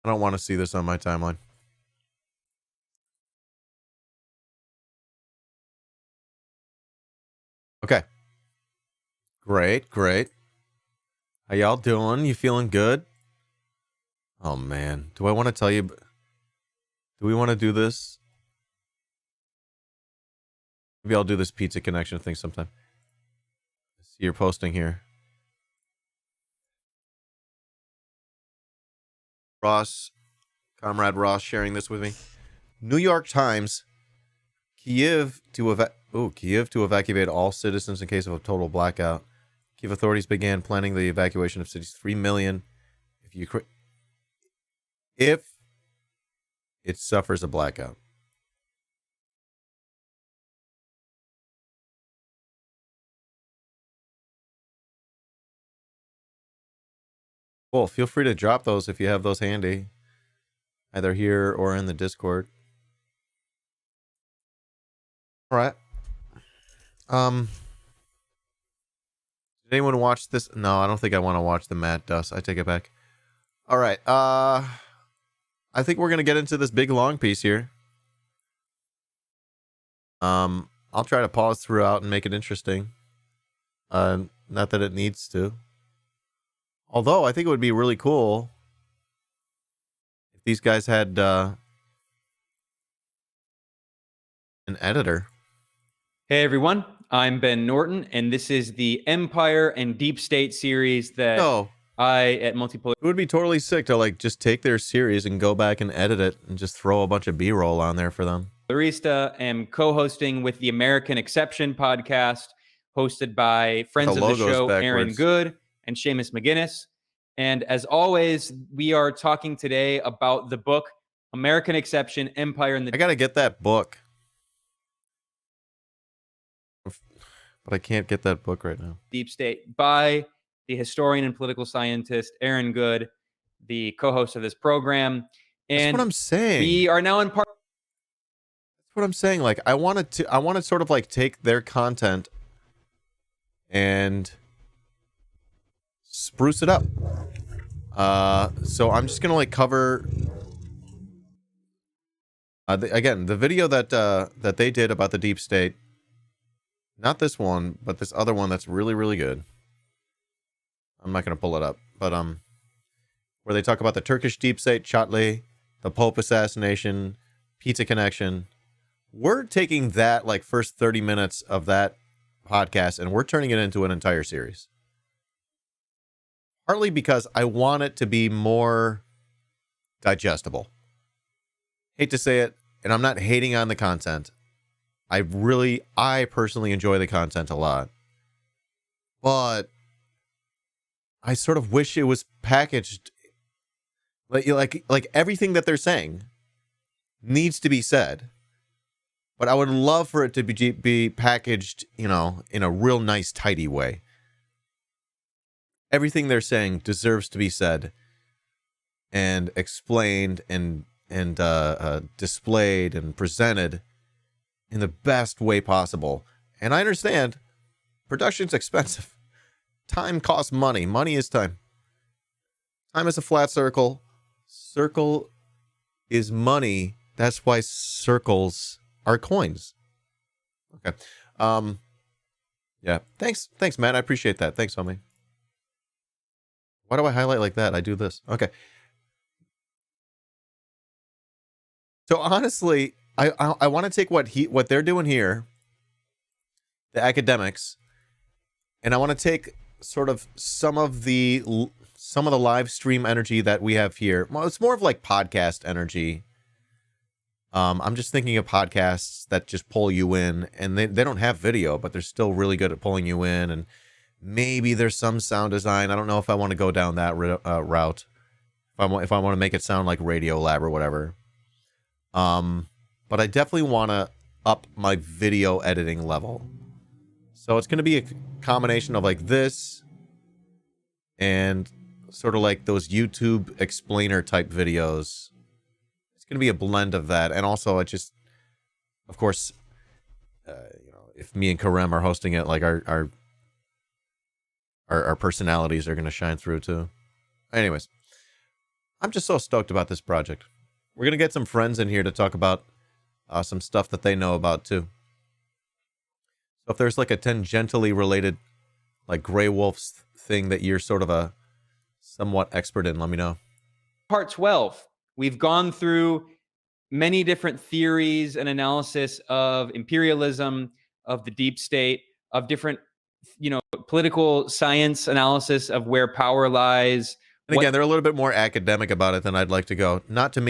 I don't want to see this on my timeline. Okay. Great. How y'all doing? You feeling good? Oh, man. Do I want to tell you? Do we want to do this? Maybe I'll do this pizza connection thing sometime. I see you're posting here. Ross, Comrade Ross, sharing this with me. New York Times, Kiev to evacuate all citizens in case of a total blackout. Kiev authorities began planning the evacuation of cities. 3 million if it suffers a blackout. Cool. Feel free to drop those if you have those handy, either here or in the Discord. All right. Did anyone watch this? No, I don't think I want to watch the Matt Dust. I take it back. All right. I think we're gonna get into this big long piece here. I'll try to pause throughout and make it interesting. Not that it needs to. Although I think it would be really cool if these guys had an editor. Hey everyone, I'm Ben Norton, and this is the Empire and Deep State series that I at Multipolar. It would be totally sick to just take their series and go back and edit it and just throw a bunch of B-roll on there for them. Larista am co-hosting with the American Exception podcast, hosted by friends of the show, Aaron Good and Seamus McGinnis. And as always, we are talking today about the book American Exception, Empire and the... I got to get that book. But I can't get that book right now. Deep State by the historian and political scientist Aaron Good, the co-host of this program. And that's what I'm saying. We are now in part... That's what I'm saying. Like, I want to sort of like take their content and spruce it up. So I'm just gonna like cover again the video that they did about the deep state. Not this one, but this other one that's really, really good. I'm not gonna pull it up, but where they talk about the Turkish deep state, Chatli, the Pope assassination, Pizza Connection. We're taking that like first 30 minutes of that podcast and we're turning it into an entire series. Partly because I want it to be more digestible. Hate to say it, and I'm not hating on the content. I personally enjoy the content a lot. But I sort of wish it was packaged like everything that they're saying needs to be said. But I would love for it to be packaged, you know, in a real nice, tidy way. Everything they're saying deserves to be said and explained and displayed and presented in the best way possible. And I understand production's expensive. Time costs money. Money is time. Time is a flat circle. Circle is money. That's why circles are coins. Okay. Yeah. Thanks, Matt. I appreciate that. Thanks, homie. Why do I highlight like that? I do this. Okay. So honestly, I want to take what they're doing here, the academics, and I want to take sort of some of the live stream energy that we have here. Well, it's more of like podcast energy. I'm just thinking of podcasts that just pull you in, and they don't have video, but they're still really good at pulling you in, and maybe there's some sound design. I don't know if I want to go down that route. If I want to make it sound like Radio Lab or whatever. But I definitely want to up my video editing level. So it's going to be a combination of like this and sort of like those YouTube explainer type videos. It's going to be a blend of that. And also it just, of course, you know, if me and Karem are hosting it, like our personalities are going to shine through too. Anyways, I'm just so stoked about this project. We're going to get some friends in here to talk about some stuff that they know about too. So if there's like a tangentially related, like Grey Wolf's thing that you're sort of a somewhat expert in, let me know. Part 12. We've gone through many different theories and analysis of imperialism, of the deep state, of different, you know, political science analysis of where power lies. And again, they're a little bit more academic about it than I'd like to go. Not to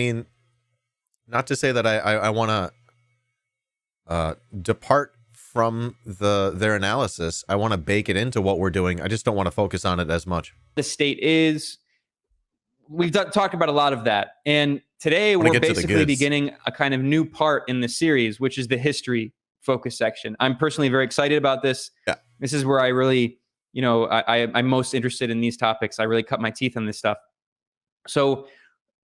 say that I want to depart from their analysis. I want to bake it into what we're doing. I just don't want to focus on it as much. The state is. We've talked about a lot of that. And today we're basically beginning a kind of new part in the series, which is the history focus section. I'm personally very excited about this. Yeah. This is where I really, you know, I'm most interested in these topics. I really cut my teeth on this stuff. So,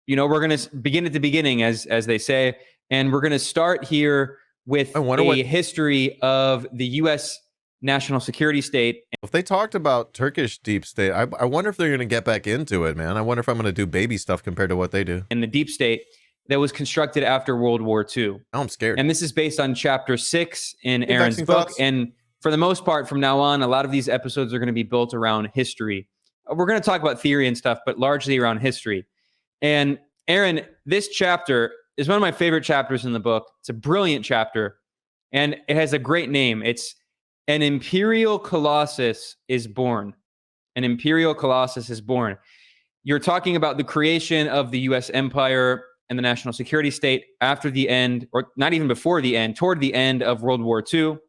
you know, we're going to begin at the beginning, as they say, and we're going to start here with a history of the U.S. national security state. If they talked about Turkish deep state, I wonder if they're going to get back into it, man. I wonder if I'm going to do baby stuff compared to what they do. In the deep state that was constructed after World War II. Oh, I'm scared. And this is based on chapter 6 in Aaron's book. And for the most part, from now on, a lot of these episodes are going to be built around history. We're going to talk about theory and stuff, but largely around history. And Aaron, this chapter is one of my favorite chapters in the book. It's a brilliant chapter, and it has a great name. It's An Imperial Colossus is Born. An Imperial Colossus is Born. You're talking about the creation of the U.S. empire and the national security state after the end, or not even before the end, toward the end of World War II.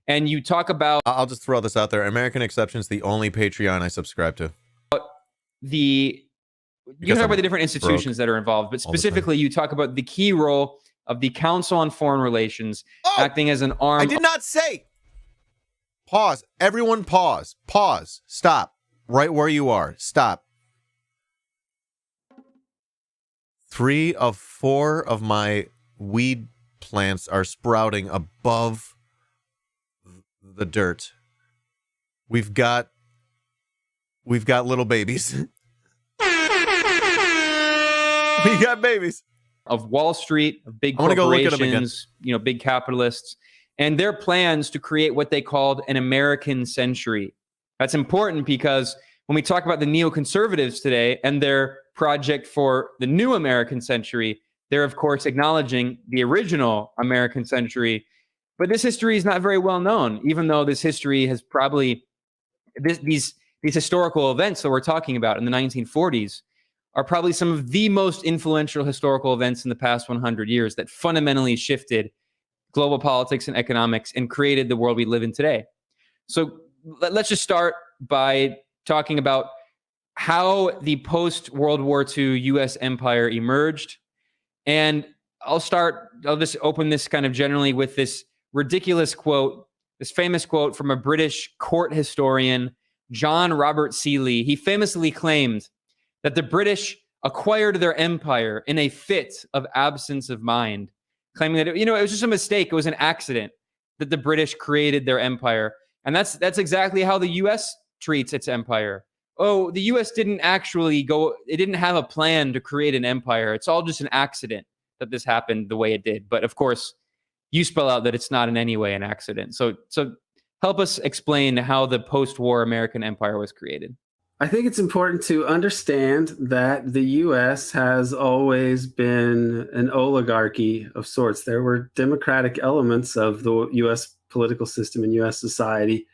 And you talk about... I'll just throw this out there. American Exception is the only Patreon I subscribe to. you can talk about the different institutions that are involved, but specifically you talk about the key role of the Council on Foreign Relations acting as an arm. I did not say. Pause. Everyone pause. Pause. Stop. Right where you are. Stop. 3 of 4 of my weed plants are sprouting above the dirt. We've got little babies. We got babies. Of Wall Street, of big corporations, big capitalists, and their plans to create what they called an American century. That's important because when we talk about the neoconservatives today and their project for the new American century, they're of course acknowledging the original American century. But this history is not very well known, even though this history has probably these historical events that we're talking about in the 1940s are probably some of the most influential historical events in the past 100 years that fundamentally shifted global politics and economics and created the world we live in today. So let's just start by talking about how the post-World War II U.S. empire emerged. And I'll just open this kind of generally with this ridiculous quote, this famous quote from a British court historian, John Robert Seeley. He famously claimed that the British acquired their empire in a fit of absence of mind, claiming that it was just a mistake. It was an accident that the British created their empire. And that's exactly how the U.S. treats its empire. Oh, the U.S. didn't it didn't have a plan to create an empire. It's all just an accident that this happened the way it did. But of course, you spell out that it's not in any way an accident. So help us explain how the post-war American empire was created. I think it's important to understand that the U.S. has always been an oligarchy of sorts. There were democratic elements of the U.S. political system and U.S. society,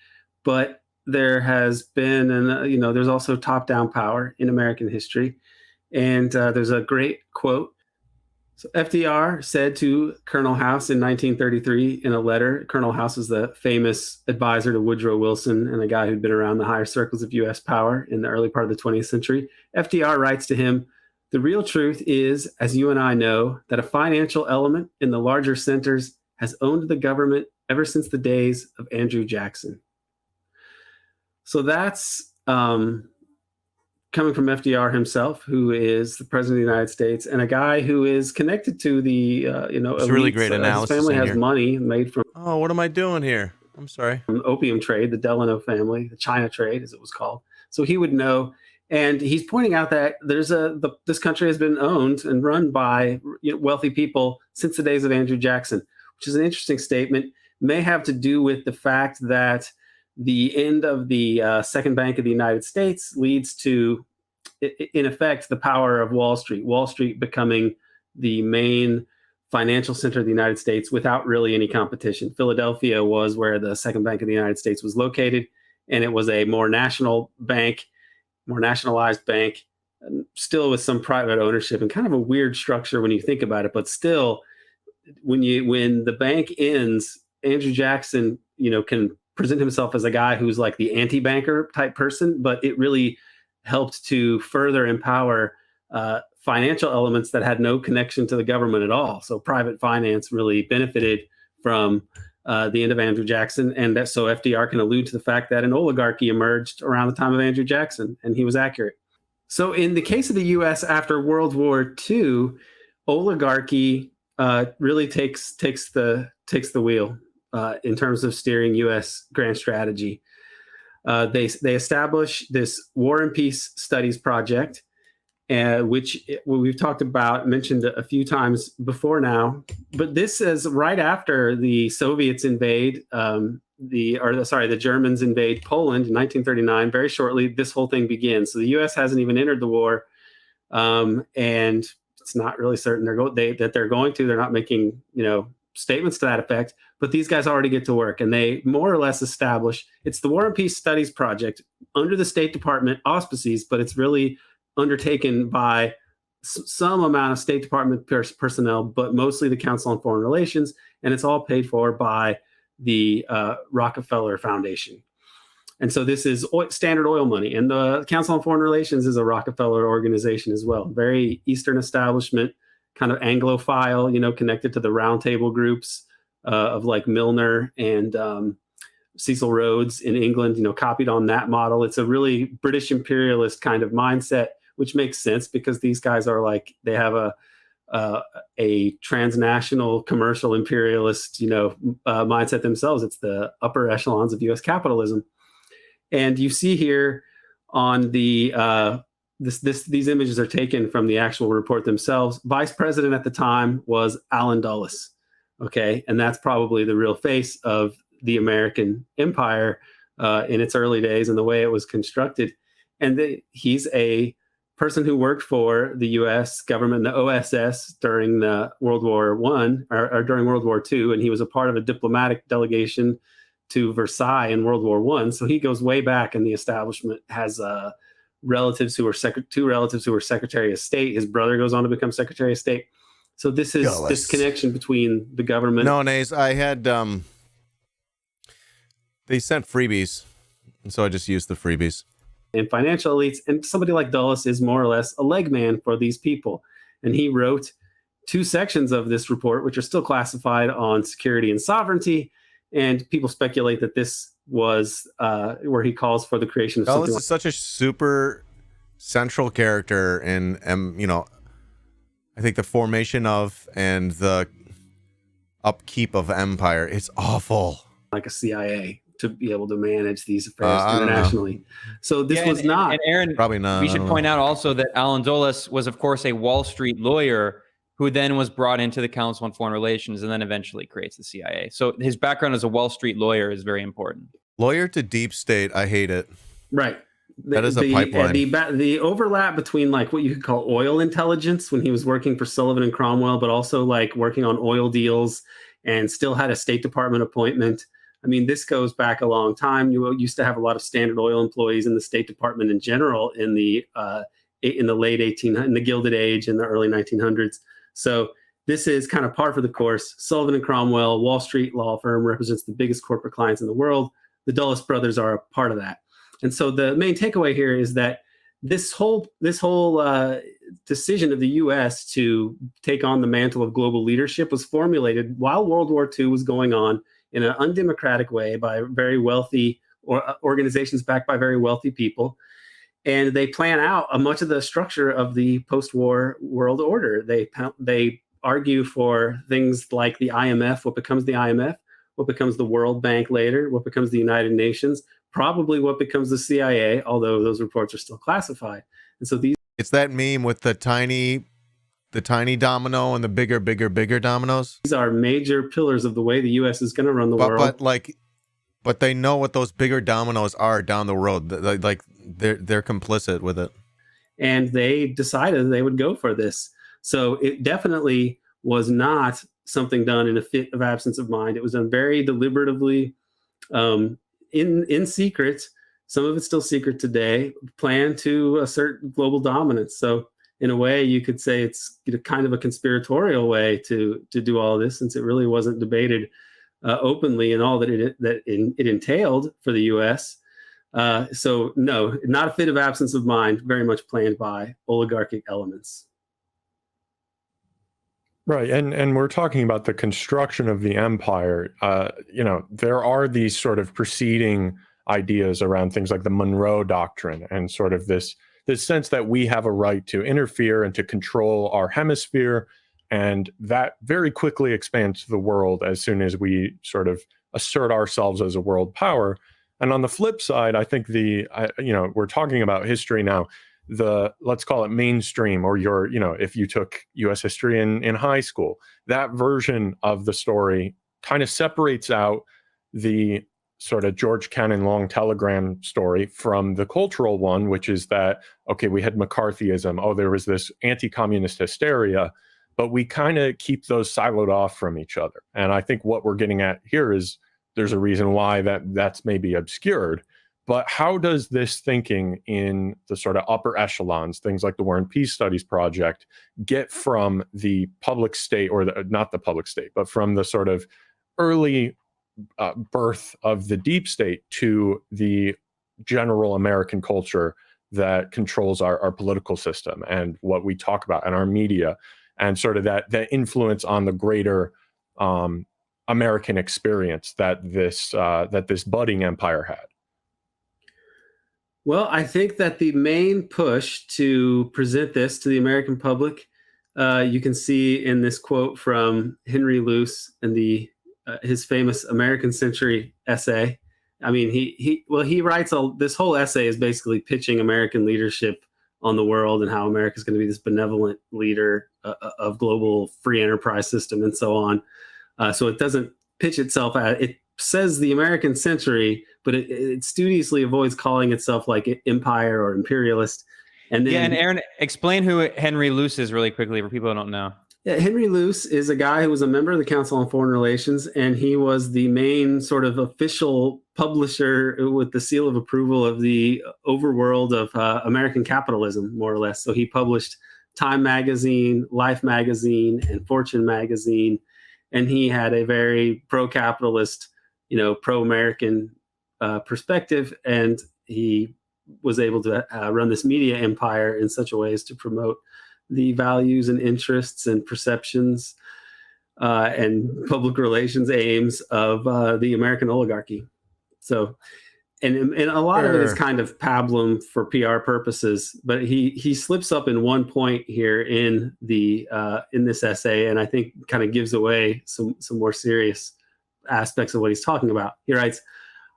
but there has been, there's also top-down power in American history. And there's a great quote. So FDR said to Colonel House in 1933 in a letter. Colonel House was the famous advisor to Woodrow Wilson and a guy who'd been around the higher circles of U.S. power in the early part of the 20th century. FDR writes to him, "The real truth is, as you and I know, that a financial element in the larger centers has owned the government ever since the days of Andrew Jackson." So that's coming from FDR himself, who is the president of the United States and a guy who is connected to the, it's really great analysis. His family has money made from. Oh, what am I doing here? I'm sorry. From opium trade, the Delano family, the China trade, as it was called. So he would know. And he's pointing out that this country has been owned and run by wealthy people since the days of Andrew Jackson, which is an interesting statement. May have to do with the fact that the end of the Second Bank of the United States leads to, in effect, the power of Wall Street. Wall Street becoming the main financial center of the United States without really any competition. Philadelphia was where the Second Bank of the United States was located, and it was a more national bank, more nationalized bank, still with some private ownership and kind of a weird structure when you think about it. But still, when the bank ends, Andrew Jackson, can present himself as a guy who's like the anti-banker type person, but it really helped to further empower financial elements that had no connection to the government at all. So private finance really benefited from the end of Andrew Jackson. And so FDR can allude to the fact that an oligarchy emerged around the time of Andrew Jackson, and he was accurate. So in the case of the U.S. after World War II, oligarchy really takes the wheel in terms of steering U.S. grand strategy. They establish this War and Peace Studies project, which we've talked about, mentioned a few times before now. But this is right after the Soviets invade, the Germans invade Poland in 1939. Very shortly, this whole thing begins. So the U.S. hasn't even entered the war, and it's not really certain that they're going to. They're not making statements to that effect. But these guys already get to work, and they more or less establish it's the War and Peace Studies project under the State Department auspices, but it's really undertaken by some amount of State Department personnel, but mostly the Council on Foreign Relations, and it's all paid for by the Rockefeller Foundation. And so this is Standard Oil money. And the Council on Foreign Relations is a Rockefeller organization as well. Very Eastern establishment, kind of Anglophile, connected to the Round Table groups of like Milner and Cecil Rhodes in England, copied on that model. It's a really British imperialist kind of mindset, which makes sense because these guys are like, they have a transnational commercial imperialist, mindset themselves. It's the upper echelons of U.S. capitalism. And you see here on the these images are taken from the actual report themselves. Vice president at the time was Allen Dulles. Okay, and that's probably the real face of the American empire in its early days and the way it was constructed. And he's a person who worked for the U.S. government, the OSS, during the World War I or during World War II, and he was a part of a diplomatic delegation to Versailles in World War I. So he goes way back in the establishment, has relatives who were two relatives who were Secretary of State. His brother goes on to become Secretary of State. So this is this connection between the government. No, Nays, I had they sent freebies, and so I just used the freebies. And financial elites, and somebody like Dulles is more or less a leg man for these people. And he wrote 2 sections of this report, which are still classified, on security and sovereignty. And people speculate that this was where he calls for the creation of something. Dulles is such a super central character in, I think the formation of and the upkeep of empire. It's awful. Like a CIA to be able to manage these affairs internationally. So this was not. And Aaron, probably not. We should point out also that Allen Dulles was, of course, a Wall Street lawyer who then was brought into the Council on Foreign Relations and then eventually creates the CIA. So his background as a Wall Street lawyer is very important. Lawyer to deep state. I hate it. Right. That is a pipeline. The overlap between like what you could call oil intelligence when he was working for Sullivan and Cromwell, but also like working on oil deals and still had a State Department appointment. I mean, this goes back a long time. You used to have a lot of Standard Oil employees in the State Department in general in the late 1800s, in the Gilded Age, in the early 1900s. So this is kind of par for the course. Sullivan and Cromwell, Wall Street law firm, represents the biggest corporate clients in the world. The Dulles brothers are a part of that. And so the main takeaway here is that this whole decision of the U.S. to take on the mantle of global leadership was formulated while World War II was going on in an undemocratic way by very wealthy organizations backed by very wealthy people. And they plan out much of the structure of the post-war world order. They argue for things like the IMF, what becomes the IMF, what becomes the World Bank later, what becomes the United Nations, probably what becomes the CIA, although those reports are still classified. And so it's that meme with the tiny domino and the bigger dominoes. These are major pillars of the way the U.S. is going to run the world. But they know what those bigger dominoes are down the road. Like they're complicit with it. And they decided they would go for this. So it definitely was not something done in a fit of absence of mind. It was done very deliberatively, in secret. Some of it's still secret today. Planned to assert global dominance. So in a way, you could say it's kind of a conspiratorial way to do all this, since it really wasn't debated openly in all that it entailed for the U.S. So no, not a fit of absence of mind, very much planned by oligarchic elements. Right, and we're talking about the construction of the empire. There are these sort of preceding ideas around things like the Monroe Doctrine and sort of this sense that we have a right to interfere and to control our hemisphere, and that very quickly expands to the world as soon as we sort of assert ourselves as a world power. And on the flip side, I think we're talking about history now. Let's call it mainstream, or if you took U.S. history in high school, that version of the story kind of separates out the sort of George Kennan long telegram story from the cultural one, which is that, okay, we had McCarthyism. Oh, there was this anti-communist hysteria, but we kind of keep those siloed off from each other. And I think what we're getting at here is there's a reason why that's maybe obscured. But how does this thinking in the sort of upper echelons, things like the War and Peace Studies Project, get from the public state, or not the public state, but from the sort of early birth of the deep state to the general American culture that controls our political system and what we talk about and our media, and sort of that influence on the greater American experience that this budding empire had? Well, I think that the main push to present this to the American public, you can see in this quote from Henry Luce in his famous American Century essay. I mean, he writes this whole essay is basically pitching American leadership on the world and how America is going to be this benevolent leader of global free enterprise system and so on. So it doesn't pitch itself it says the American century, but it studiously avoids calling itself like empire or imperialist. And then, and Aaron, explain who Henry Luce is really quickly for people who don't know. Yeah, Henry Luce is a guy who was a member of the Council on Foreign Relations, and he was the main sort of official publisher with the seal of approval of the overworld of American capitalism, more or less. So he published Time Magazine, Life Magazine, and Fortune Magazine, and he had a very pro-capitalist, pro-American perspective, and he was able to run this media empire in such a way as to promote the values and interests and perceptions and public relations aims of the American oligarchy. So, and a lot of it is kind of pablum for PR purposes, but he slips up in one point here in this essay, and I think kind of gives away some more serious aspects of what he's talking about. He writes,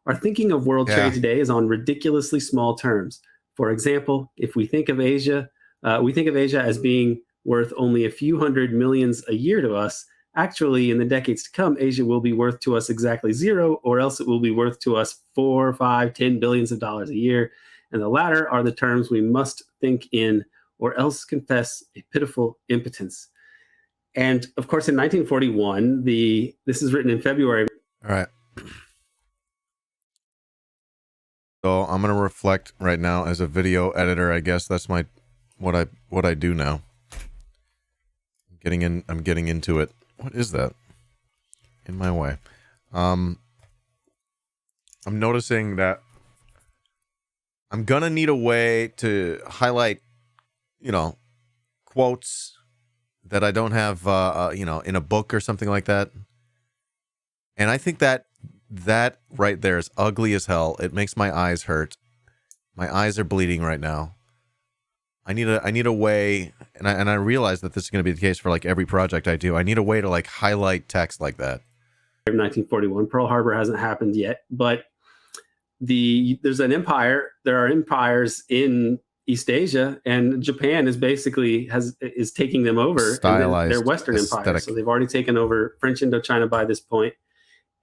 "Our thinking of world trade today is on ridiculously small terms. For example, if we think of Asia as being worth only a few hundred millions a year to us. Actually, in the decades to come, Asia will be worth to us exactly zero, or else it will be worth to us 4, 5, 10 billions of dollars a year. And the latter are the terms we must think in, or else confess a pitiful impotence." And of course, in 1941, this is written in February. All right. So I'm going to reflect right now as a video editor. I guess that's what I do now. I'm getting into it. What is that in my way? I'm noticing that I'm gonna need a way to highlight, quotes that I don't have, in a book or something like that. And I think that right there is ugly as hell. It makes my eyes hurt. My eyes are bleeding right now. I need a way, and I realize that this is going to be the case for like every project I do. I need a way to like highlight text like that. 1941, Pearl Harbor hasn't happened yet, but there's an empire. There are empires in East Asia, and Japan is taking them over. Stylized, they're Western empires, so they've already taken over French Indochina by this point,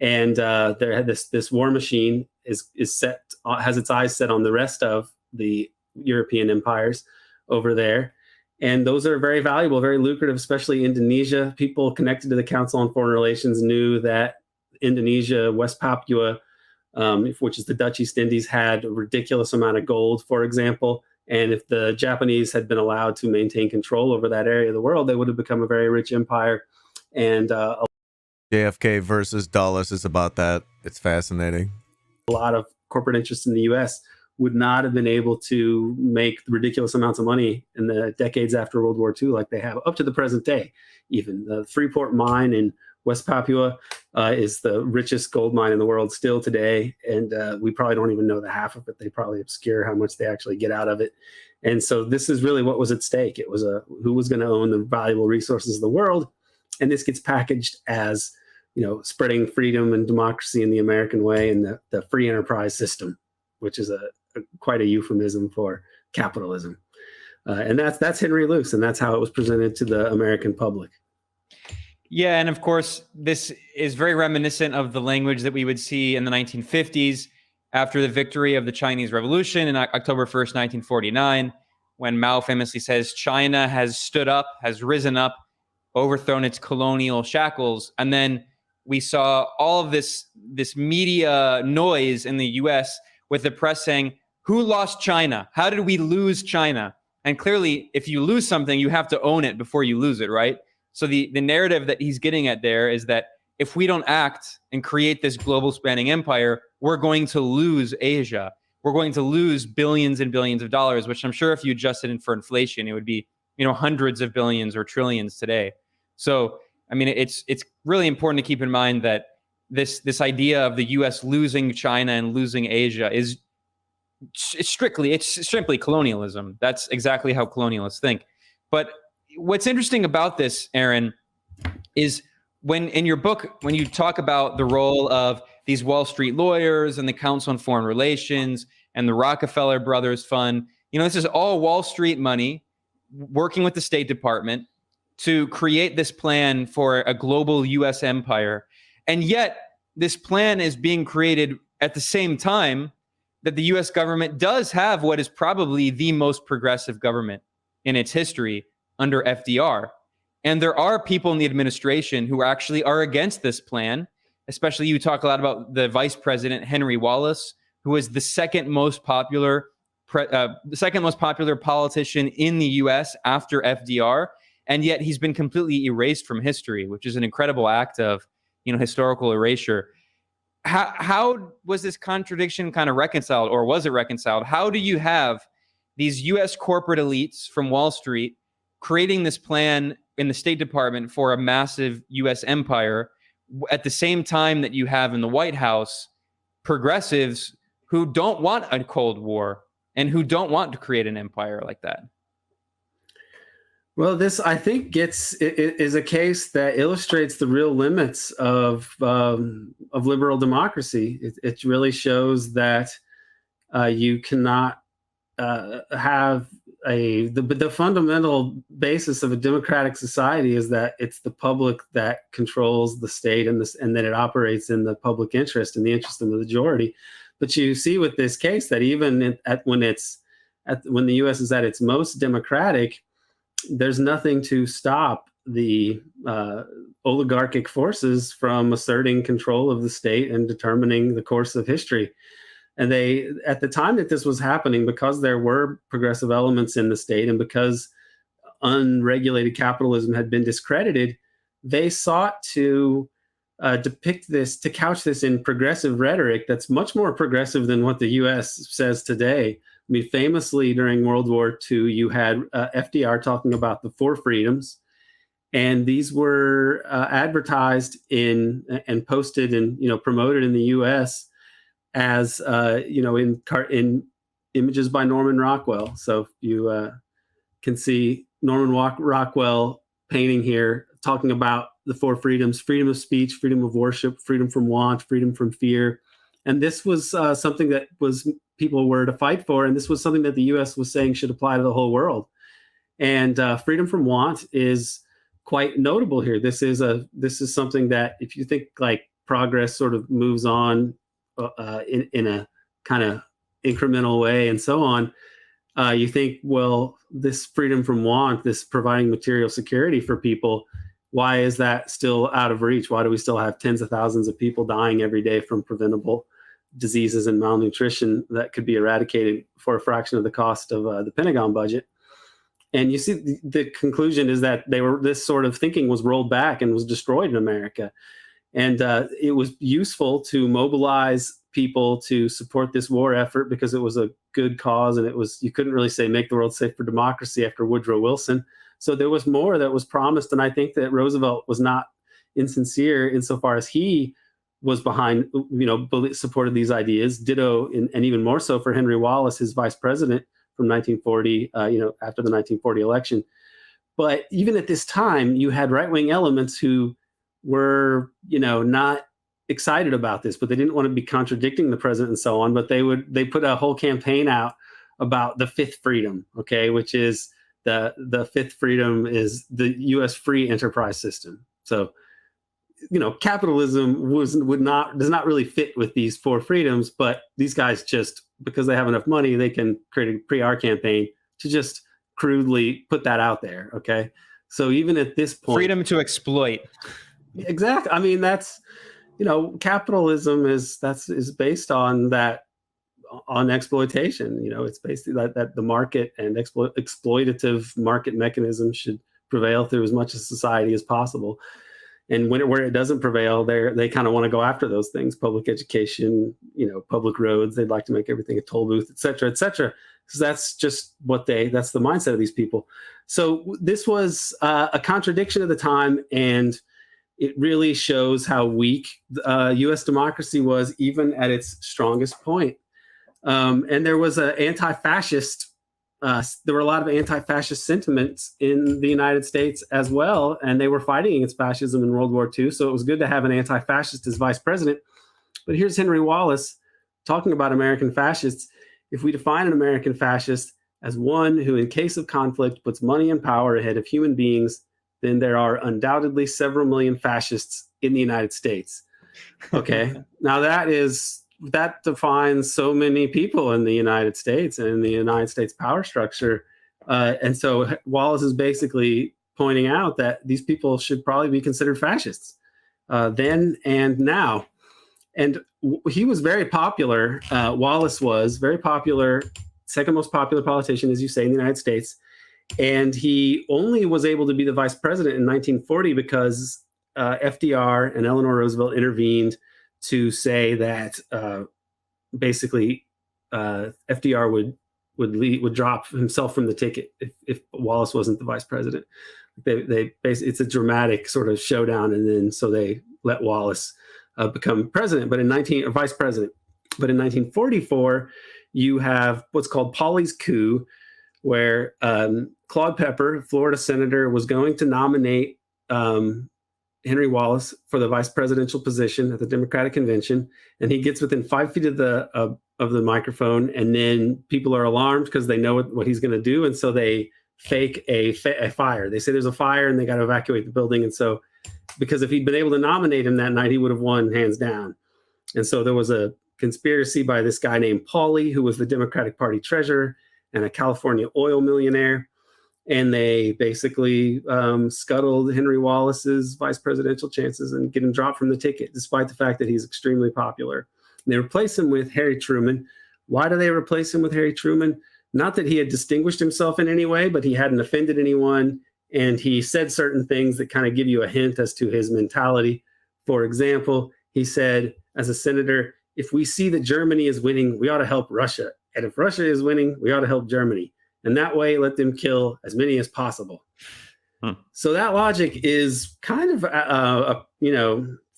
and this war machine has its eyes set on the rest of the European empires over there. And those are very valuable, very lucrative, especially Indonesia. People connected to the Council on Foreign Relations knew that Indonesia, West Papua, which is the Dutch East Indies, had a ridiculous amount of gold, for example. And if the Japanese had been allowed to maintain control over that area of the world, they would have become a very rich empire. And JFK versus Dulles is about that. It's fascinating. A lot of corporate interests in the U.S. would not have been able to make ridiculous amounts of money in the decades after World War II like they have up to the present day. Even the Freeport mine in West Papua is the richest gold mine in the world still today, and we probably don't even know the half of it. They probably obscure how much they actually get out of it. And so this is really what was at stake. It was who was going to own the valuable resources of the world, and this gets packaged as spreading freedom and democracy in the American way and the free enterprise system, which is quite a euphemism for capitalism. And that's Henry Luce, and that's how it was presented to the American public. Yeah, and of course, this is very reminiscent of the language that we would see in the 1950s after the victory of the Chinese Revolution in October 1st, 1949, when Mao famously says, "China has stood up, has risen up, overthrown its colonial shackles." And then we saw all of this media noise in the US with the press saying, "Who lost China? How did we lose China?" And clearly, if you lose something, you have to own it before you lose it, right? So the narrative that he's getting at there is that if we don't act and create this global spanning empire, we're going to lose Asia, we're going to lose billions and billions of dollars, which I'm sure if you adjusted it for inflation, it would be, hundreds of billions or trillions today. So, I mean, it's really important to keep in mind that this idea of the U.S. losing China and losing Asia it's simply colonialism. That's exactly how colonialists think. But what's interesting about this, Aaron, is when in your book, when you talk about the role of these Wall Street lawyers and the Council on Foreign Relations and the Rockefeller Brothers Fund, this is all Wall Street money working with the State Department to create this plan for a global U.S. empire. And yet this plan is being created at the same time that the U.S. government does have what is probably the most progressive government in its history under FDR. And there are people in the administration who actually are against this plan, especially you talk a lot about the Vice President, Henry Wallace, who is the second most popular politician in the U.S. after FDR. And yet he's been completely erased from history, which is an incredible act of, historical erasure. How was this contradiction kind of reconciled, or was it reconciled? How do you have these U.S. corporate elites from Wall Street creating this plan in the State Department for a massive U.S. empire at the same time that you have in the White House progressives who don't want a Cold War and who don't want to create an empire like that? Well, this, I think, is a case that illustrates the real limits of liberal democracy. It really shows that you cannot have the fundamental basis of a democratic society is that it's the public that controls the state and that it operates in the public interest and the interest of the majority. But you see with this case that even when the U.S. is at its most democratic, there's nothing to stop the oligarchic forces from asserting control of the state and determining the course of history. And at the time that this was happening, because there were progressive elements in the state and because unregulated capitalism had been discredited, they sought to depict this, to couch this in progressive rhetoric that's much more progressive than what the U.S. says today. I mean, famously during World War II, you had FDR talking about the four freedoms, and these were advertised and posted and promoted in the U.S. as in images by Norman Rockwell. So you can see Norman Rockwell painting here, talking about the four freedoms: freedom of speech, freedom of worship, freedom from want, freedom from fear. And this was something that people were to fight for, and this was something that the U.S. was saying should apply to the whole world. And freedom from want is quite notable here. This is something that, if you think like progress sort of moves on in a kind of incremental way and so on, you think, well, this freedom from want, this providing material security for people, why is that still out of reach? Why do we still have tens of thousands of people dying every day from preventable diseases and malnutrition that could be eradicated for a fraction of the cost of the Pentagon budget? And you see the conclusion is that this sort of thinking was rolled back and was destroyed in America. And it was useful to mobilize people to support this war effort because it was a good cause, and you couldn't really say make the world safe for democracy after Woodrow Wilson. So there was more that was promised, and I think that Roosevelt was not insincere insofar as he was behind, supported these ideas. Ditto, and even more so for Henry Wallace, his vice president from 1940, after the 1940 election. But even at this time, you had right-wing elements who were, not excited about this, but they didn't want to be contradicting the president and so on. But they put a whole campaign out about the fifth freedom, okay, which is the fifth freedom is the U.S. free enterprise system. So, capitalism does not really fit with these four freedoms, but these guys just, because they have enough money, they can create a PR campaign to just crudely put that out there. Okay. So even at this point, freedom to exploit. Exactly. I mean, that's, capitalism is based on that, on exploitation. It's basically that the market and exploitative market mechanism should prevail through as much of society as possible. And where it doesn't prevail, they kind of want to go after those things: public education, public roads. They'd like to make everything a toll booth, et cetera, et cetera. Because that's just that's the mindset of these people. So this was a contradiction of the time, and it really shows how weak U.S. democracy was, even at its strongest point. And there was an anti-fascist. There were a lot of anti-fascist sentiments in the United States as well, and they were fighting against fascism in World War II. So it was good to have an anti-fascist as vice president. But here's Henry Wallace talking about American fascists. If we define an American fascist as one who, in case of conflict, puts money and power ahead of human beings, then there are undoubtedly several million fascists in the United States. Okay, now that defines so many people in the United States and in the United States power structure. And so Wallace is basically pointing out that these people should probably be considered fascists then and now. And he was very popular. Wallace was very popular, second most popular politician, as you say, in the United States. And he only was able to be the vice president in 1940 because FDR and Eleanor Roosevelt intervened to say that basically FDR would drop himself from the ticket if Wallace wasn't the vice president. They basically, it's a dramatic sort of showdown, and then so they let Wallace become president, or vice president. But in 1944, you have what's called Pauley's coup, where Claude Pepper, Florida senator, was going to nominate Henry Wallace for the vice presidential position at the Democratic Convention, and he gets within 5 feet of the microphone, and then people are alarmed because they know what he's going to do, and so they fake a fire. They say there's a fire, and they got to evacuate the building. And so, because if he'd been able to nominate him that night, he would have won hands down. And so there was a conspiracy by this guy named Pauley, who was the Democratic Party treasurer and a California oil millionaire. And they basically scuttled Henry Wallace's vice presidential chances and get him dropped from the ticket, despite the fact that he's extremely popular. And they replace him with Harry Truman. Why do they replace him with Harry Truman? Not that he had distinguished himself in any way, but he hadn't offended anyone. And he said certain things that kind of give you a hint as to his mentality. For example, he said, as a senator, if we see that Germany is winning, we ought to help Russia. And if Russia is winning, we ought to help Germany. And that way, let them kill as many as possible. So that logic is kind of,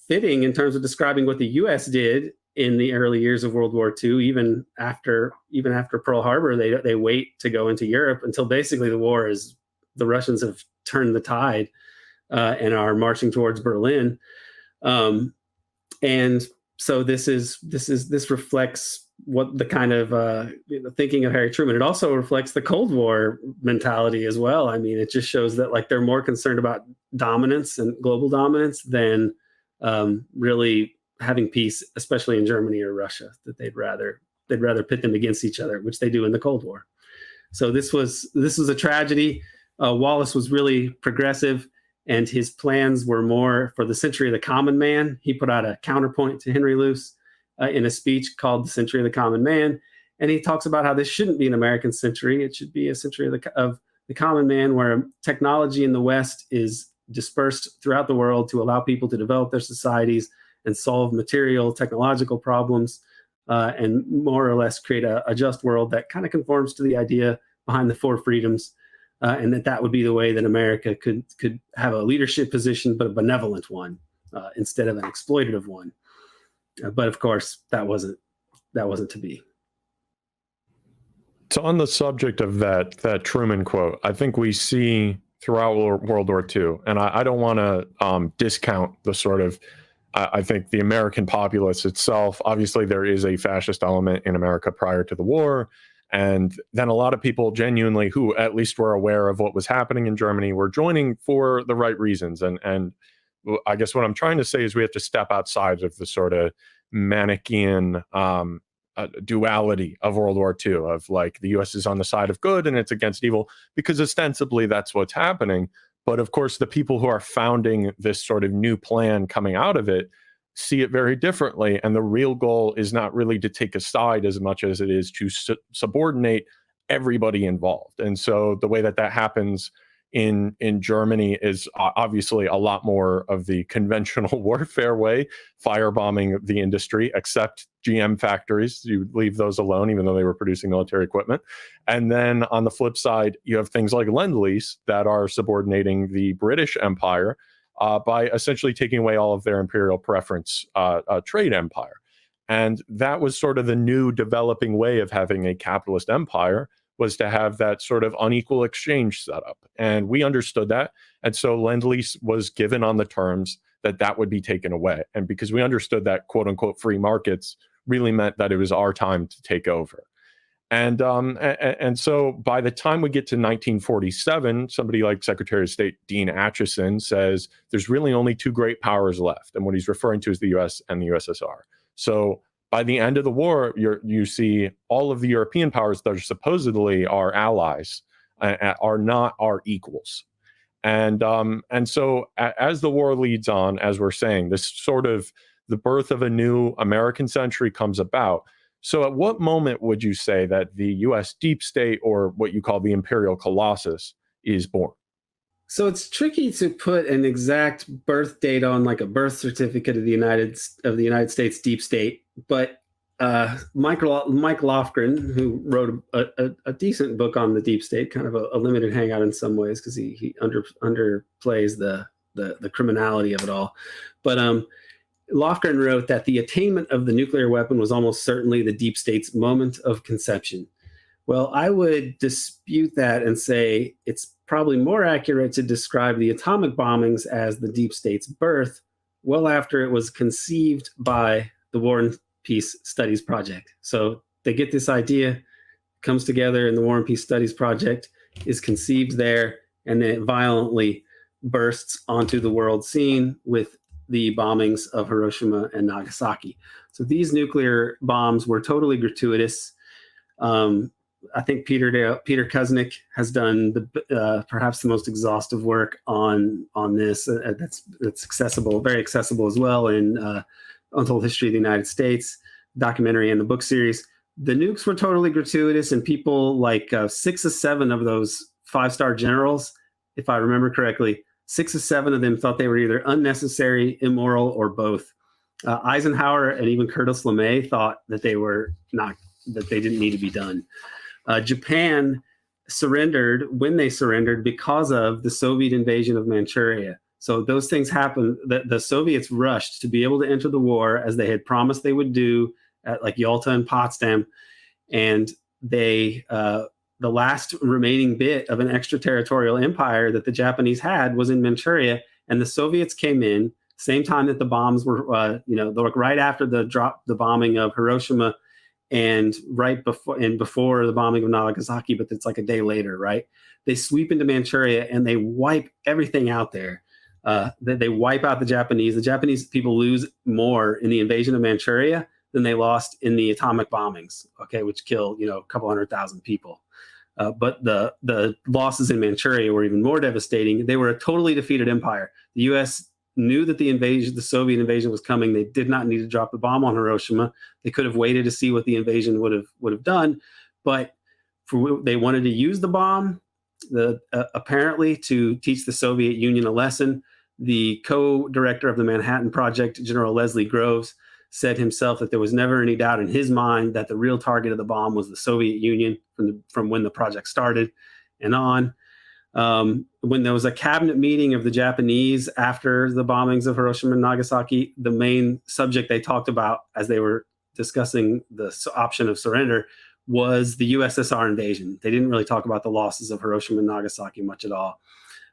fitting in terms of describing what the U.S. did in the early years of World War II. Even after Pearl Harbor, they wait to go into Europe until basically the Russians have turned the tide and are marching towards Berlin. And so this reflects what the kind of thinking of Harry Truman. It also reflects the Cold War mentality as well. I mean, it just shows that they're more concerned about dominance and global dominance than really having peace, especially in Germany or Russia. That they'd rather pit them against each other, which they do in the Cold War. So this was a tragedy. Wallace was really progressive, and his plans were more for the century of the common man. He put out a counterpoint to Henry Luce in a speech called The Century of the Common Man. And he talks about how this shouldn't be an American century. It should be a century of the common man, where technology in the West is dispersed throughout the world to allow people to develop their societies and solve material, technological problems, and more or less create a just world that kind of conforms to the idea behind the four freedoms. And that would be the way that America could have a leadership position, but a benevolent one instead of an exploitative one. But of course, that wasn't to be. So on the subject of that Truman quote, I think we see throughout World War II, and I don't want to discount the sort of, I think the American populace itself. Obviously, there is a fascist element in America prior to the war. And then a lot of people genuinely who at least were aware of what was happening in Germany were joining for the right reasons. And I guess what I'm trying to say is we have to step outside of the sort of Manichaean duality of World War II, of like the U.S. is on the side of good and it's against evil, because ostensibly that's what's happening. But of course, the people who are founding this sort of new plan coming out of it see it very differently. And the real goal is not really to take a side as much as it is to subordinate everybody involved. And so the way that happens in Germany is obviously a lot more of the conventional warfare way, firebombing the industry, except GM factories. You leave those alone, even though they were producing military equipment. And then on the flip side, you have things like Lend-Lease that are subordinating the British Empire by essentially taking away all of their imperial preference trade empire. And that was sort of the new developing way of having a capitalist empire, was to have that sort of unequal exchange set up. And we understood that. And so Lend-Lease was given on the terms that that would be taken away. And because we understood that quote unquote free markets really meant that it was our time to take over. And so by the time we get to 1947, somebody like Secretary of State Dean Acheson says there's really only two great powers left. And what he's referring to is the US and the USSR. So by the end of the war, you see all of the European powers that are supposedly our allies are not our equals. And so as the war leads on, as we're saying, this sort of the birth of a new American century comes about. So at what moment would you say that the US deep state, or what you call the imperial colossus, is born? So it's tricky to put an exact birth date on like a birth certificate of the United States deep state, but Mike Lofgren, who wrote a decent book on the deep state, kind of a limited hangout in some ways because he underplays the criminality of it all, but Lofgren wrote that the attainment of the nuclear weapon was almost certainly the deep state's moment of conception. Well, I would dispute that and say it's probably more accurate to describe the atomic bombings as the deep state's birth well after it was conceived by the War and Peace Studies Project. So they get this idea, comes together, and the War and Peace Studies Project is conceived there, and then it violently bursts onto the world scene with the bombings of Hiroshima and Nagasaki. So these nuclear bombs were totally gratuitous. I think Peter Kuznick has done perhaps the most exhaustive work on this. That's accessible, very accessible as well in Untold History of the United States documentary and the book series. The nukes were totally gratuitous, and people like 6 or 7 of those 5-star generals, if I remember correctly, 6 or 7 of them thought they were either unnecessary, immoral, or both. Eisenhower and even Curtis LeMay thought that they didn't need to be done. Japan surrendered when they surrendered because of the Soviet invasion of Manchuria. So those things happened. The Soviets rushed to be able to enter the war as they had promised they would do at like Yalta and Potsdam, and they the last remaining bit of an extraterritorial empire that the Japanese had was in Manchuria, and the Soviets came in same time that the bombs were, right after the bombing of Hiroshima, and before the bombing of Nagasaki, but it's like a day later, right? They sweep into Manchuria and they wipe everything out there. They wipe out the Japanese. The Japanese people lose more in the invasion of Manchuria than they lost in the atomic bombings, okay, which killed a couple 100,000 people. But the losses in Manchuria were even more devastating. They were a totally defeated empire. The U.S. knew that the Soviet invasion was coming. They did not need to drop the bomb on Hiroshima. They could have waited to see what the invasion would have done, but they wanted to use the bomb, apparently to teach the Soviet Union a lesson. The co-director of the Manhattan Project, General Leslie Groves, said himself that there was never any doubt in his mind that the real target of the bomb was the Soviet Union from when the project started and on. When there was a cabinet meeting of the Japanese after the bombings of Hiroshima and Nagasaki, the main subject they talked about as they were discussing the option of surrender was the USSR invasion. They didn't really talk about the losses of Hiroshima and Nagasaki much at all.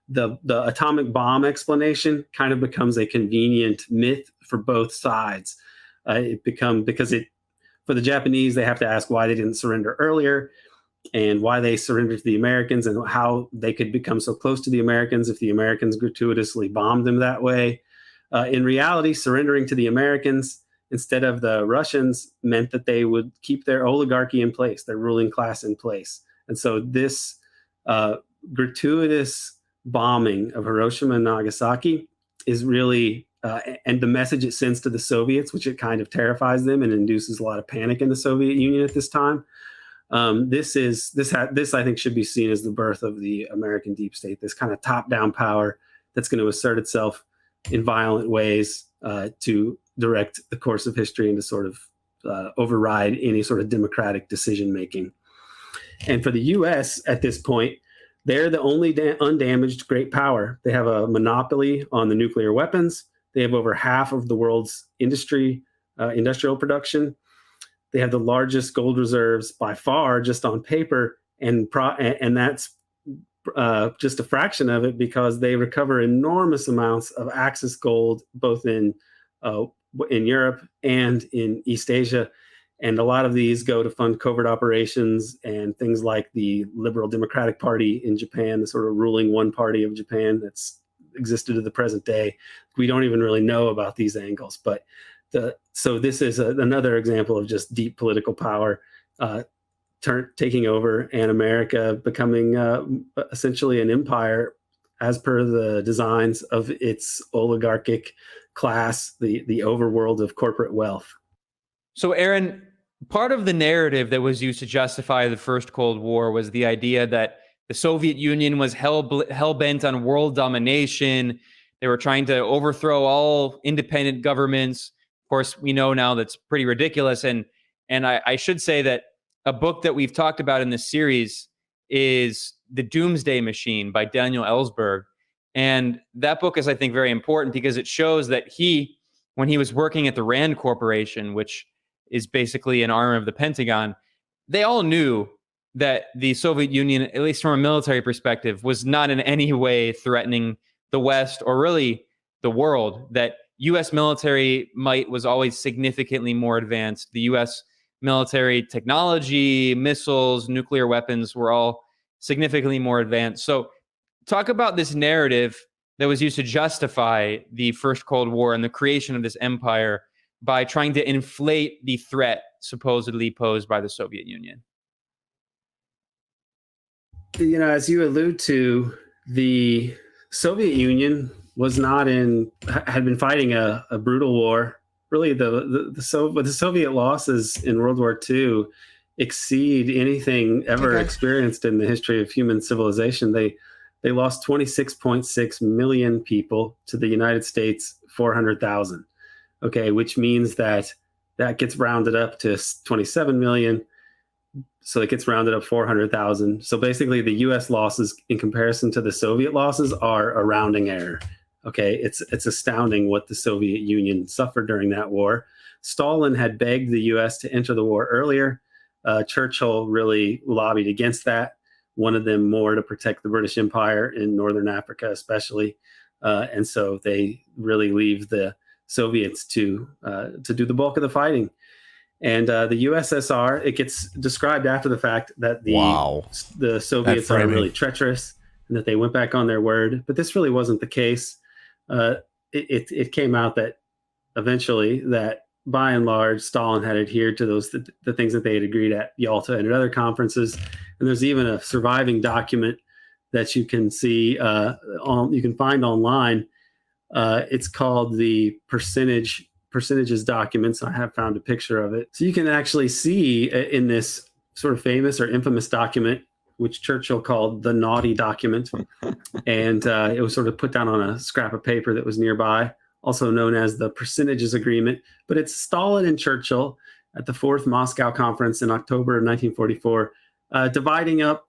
The atomic bomb explanation kind of becomes a convenient myth for both sides. For the Japanese, they have to ask why they didn't surrender earlier, and why they surrendered to the Americans, and how they could become so close to the Americans if the Americans gratuitously bombed them that way. In reality, surrendering to the Americans instead of the Russians meant that they would keep their oligarchy in place, their ruling class in place. And so this gratuitous bombing of Hiroshima and Nagasaki is really, and the message it sends to the Soviets, which it kind of terrifies them and induces a lot of panic in the Soviet Union at this time, This I think should be seen as the birth of the American deep state. This kind of top-down power that's going to assert itself in violent ways to direct the course of history and to sort of override any sort of democratic decision making. And for the U.S. at this point, they're the only undamaged great power. They have a monopoly on the nuclear weapons. They have over half of the world's industrial production. They have the largest gold reserves by far, just on paper, and that's just a fraction of it because they recover enormous amounts of Axis gold, both in Europe and in East Asia. And a lot of these go to fund covert operations and things like the Liberal Democratic Party in Japan, the sort of ruling one party of Japan that's existed to the present day. We don't even really know about these angles. But so this is another example of just deep political power taking over, and America becoming essentially an empire as per the designs of its oligarchic class, the overworld of corporate wealth. So, Aaron, part of the narrative that was used to justify the first Cold War was the idea that the Soviet Union was hell-bent on world domination. They were trying to overthrow all independent governments. Of course, we know now that's pretty ridiculous. And I should say that a book that we've talked about in this series is The Doomsday Machine by Daniel Ellsberg. And that book is, I think, very important because it shows that when he was working at the Rand Corporation, which is basically an arm of the Pentagon, they all knew that the Soviet Union, at least from a military perspective, was not in any way threatening the West or really the world, that U.S. military might was always significantly more advanced. The U.S. military technology, missiles, nuclear weapons were all significantly more advanced. So talk about this narrative that was used to justify the first Cold War and the creation of this empire by trying to inflate the threat supposedly posed by the Soviet Union. You know, as you allude to, the Soviet Union had been fighting a brutal war. Really, the Soviet losses in World War II exceed anything ever experienced in the history of human civilization. They lost 26.6 million people to the United States, 400,000. Okay, which means that gets rounded up to 27 million. So it gets rounded up 400,000. So basically the US losses in comparison to the Soviet losses are a rounding error. Okay, it's astounding what the Soviet Union suffered during that war. Stalin had begged the US to enter the war earlier. Churchill really lobbied against that, wanted them more to protect the British Empire in Northern Africa especially. And so they really leave the Soviets to do the bulk of the fighting. And the USSR, it gets described after the fact that the Soviets are really treacherous and that they went back on their word. But this really wasn't the case. It came out that eventually that by and large, Stalin had adhered to the things that they had agreed at Yalta and at other conferences. And there's even a surviving document that you can see you can find online. It's called the percentages documents. I have found a picture of it. So you can actually see in this sort of famous or infamous document, which Churchill called the naughty document. And it was sort of put down on a scrap of paper that was nearby, also known as the percentages agreement. But it's Stalin and Churchill at the Fourth Moscow Conference in October of 1944, dividing up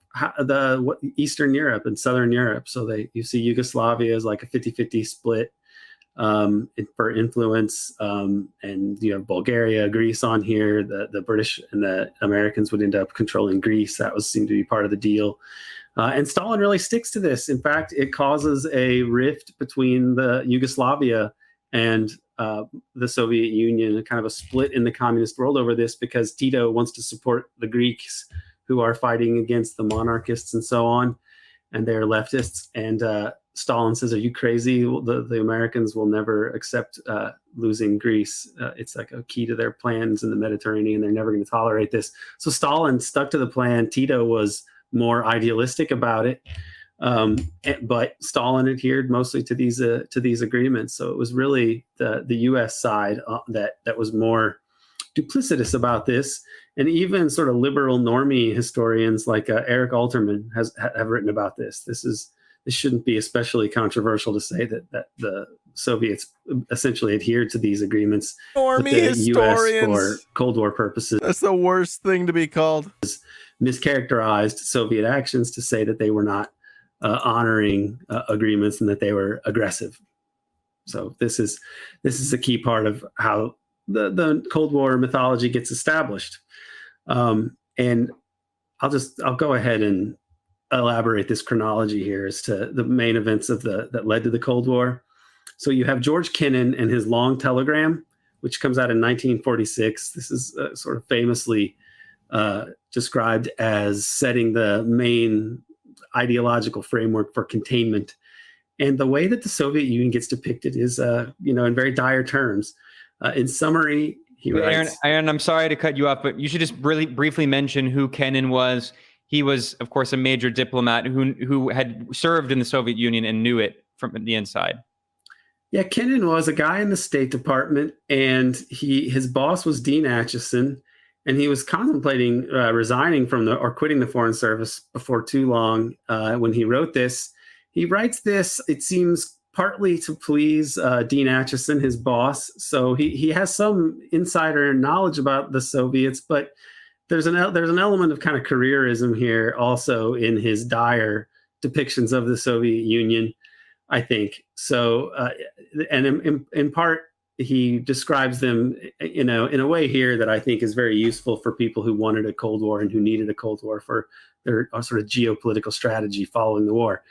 Eastern Europe and Southern Europe. So you see Yugoslavia as like a 50-50 split for influence, and you have Bulgaria, Greece on here. The British and the Americans would end up controlling Greece. That seemed to be part of the deal. And Stalin really sticks to this. In fact, it causes a rift between the Yugoslavia and the Soviet Union, kind of a split in the communist world over this, because Tito wants to support the Greeks who are fighting against the monarchists and so on, and they're leftists. And Stalin says, "Are you crazy? The Americans will never accept losing Greece. It's like a key to their plans in the Mediterranean. They're never going to tolerate this." So Stalin stuck to the plan. Tito was more idealistic about it, but Stalin adhered mostly to these agreements. So it was really the U.S. side that was more duplicitous about this. And even sort of liberal normie historians like Eric Alterman have written about this. This shouldn't be especially controversial to say that the Soviets essentially adhered to these agreements with the U.S. for Cold War purposes. That's the worst thing to be called. Mischaracterized Soviet actions to say that they were not honoring agreements and that they were aggressive. So this is a key part of how the Cold War mythology gets established. And I'll go ahead and elaborate this chronology here as to the main events that led to the Cold War. So you have George Kennan and his long telegram, which comes out in 1946. This is sort of famously described as setting the main ideological framework for containment. And the way that the Soviet Union gets depicted is, in very dire terms. In summary, he writes... Aaron, I'm sorry to cut you off, but you should just really briefly mention who Kennan was. He was, of course, a major diplomat who had served in the Soviet Union and knew it from the inside. Yeah, Kennan was a guy in the State Department, and his boss was Dean Acheson, and he was contemplating resigning or quitting the Foreign Service before too long. When he wrote this, he writes this, it seems, partly to please Dean Acheson, his boss. So he has some insider knowledge about the Soviets, but there's an element of kind of careerism here also in his dire depictions of the Soviet Union, I think. So, and in part, he describes them, in a way here that I think is very useful for people who wanted a Cold War and who needed a Cold War for their sort of geopolitical strategy following the war.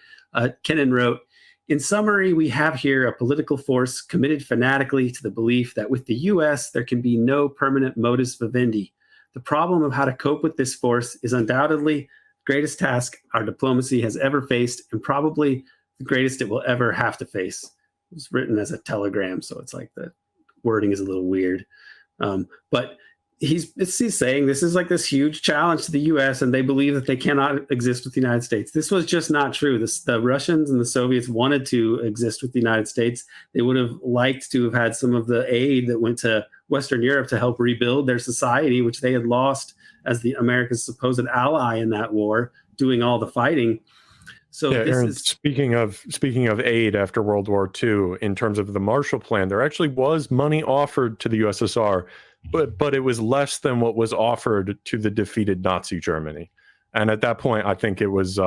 Kennan wrote, "In summary, we have here a political force committed fanatically to the belief that with the U.S. there can be no permanent modus vivendi. The problem of how to cope with this force is undoubtedly the greatest task our diplomacy has ever faced, and probably the greatest it will ever have to face." It was written as a telegram, so it's like the wording is a little weird. But he's saying this is like this huge challenge to the U.S., and they believe that they cannot exist with the United States. This was just not true. The Russians and the Soviets wanted to exist with the United States. They would have liked to have had some of the aid that went to Western Europe to help rebuild their society, which they had lost as the America's supposed ally in that war, doing all the fighting. So yeah, Aaron, speaking of aid after World War II, in terms of the Marshall Plan, there actually was money offered to the USSR, but it was less than what was offered to the defeated Nazi Germany. And at that point, I think it was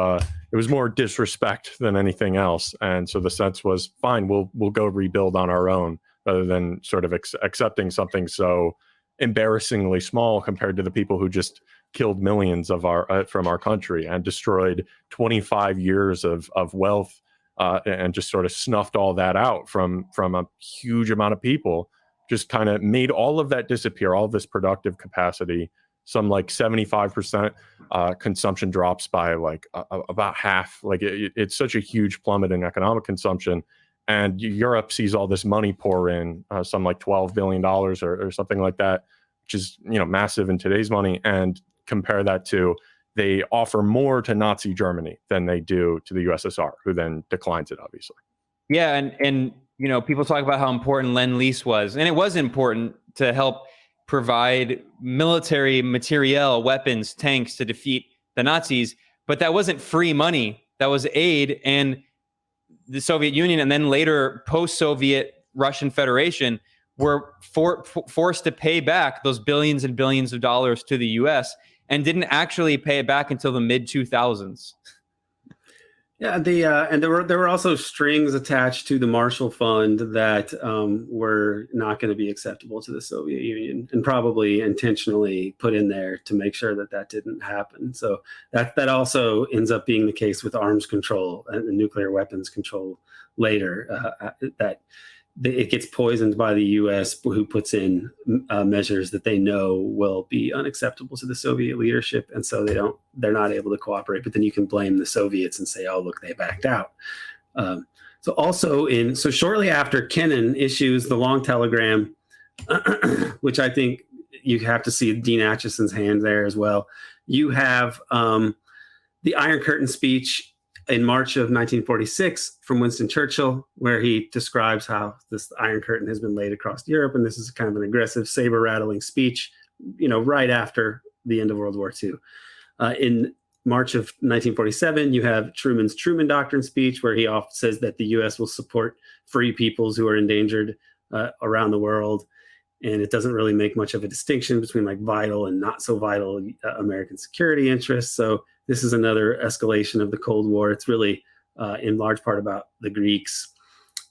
more disrespect than anything else. And so the sense was, fine, we'll go rebuild on our own, rather than sort of accepting something so embarrassingly small compared to the people who just killed millions of from our country and destroyed 25 years of wealth and just sort of snuffed all that out from a huge amount of people. Just kind of made all of that disappear, all of this productive capacity. Some like 75% consumption drops by like about half. Like it's such a huge plummet in economic consumption. And Europe sees all this money pour in, some like $12 billion or something like that, which is, massive in today's money. And compare that to, they offer more to Nazi Germany than they do to the USSR, who then declines it, obviously. Yeah, and people talk about how important Lend-Lease was, and it was important to help provide military materiel, weapons, tanks to defeat the Nazis, but that wasn't free money. That was aid, and the Soviet Union and then later post-Soviet Russian Federation were forced to pay back those billions and billions of dollars to the U.S. and didn't actually pay it back until the mid-2000s. Yeah, and there were also strings attached to the Marshall Fund that were not going to be acceptable to the Soviet Union, and probably intentionally put in there to make sure that didn't happen. So that also ends up being the case with arms control and nuclear weapons control later. That it gets poisoned by the U.S., who puts in measures that they know will be unacceptable to the Soviet leadership, and so they're not able to cooperate. But then you can blame the Soviets and say, "Oh, look, they backed out." So shortly after, Kennan issues the long telegram, which I think you have to see Dean Acheson's hand there as well. You have the Iron Curtain speech in March of 1946 from Winston Churchill, where he describes how this Iron Curtain has been laid across Europe. And this is kind of an aggressive, saber-rattling speech, right after the end of World War II. In March of 1947, you have Truman's Truman Doctrine speech, where he often says that the U.S. will support free peoples who are endangered around the world. And it doesn't really make much of a distinction between like vital and not so vital American security interests. So this is another escalation of the Cold War. It's really in large part about the Greeks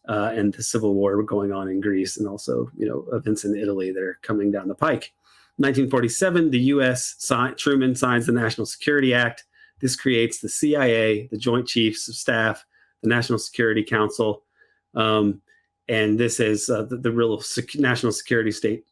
and the civil war going on in Greece, and also, events in Italy that are coming down the pike. 1947, the U.S. Truman signs the National Security Act. This creates the CIA, the Joint Chiefs of Staff, the National Security Council, and this is the real national security state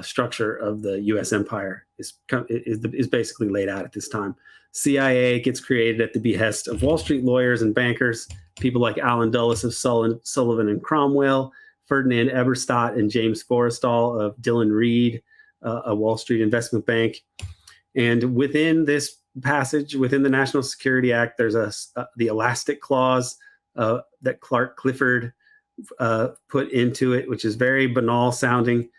structure of the U.S. empire is basically laid out at this time. CIA gets created at the behest of Wall Street lawyers and bankers, people like Allen Dulles of Sullivan and Cromwell, Ferdinand Eberstadt and James Forrestal of Dillon Reed, a Wall Street investment bank. And within this passage, within the National Security Act, there's the elastic clause that Clark Clifford put into it, which is very banal sounding,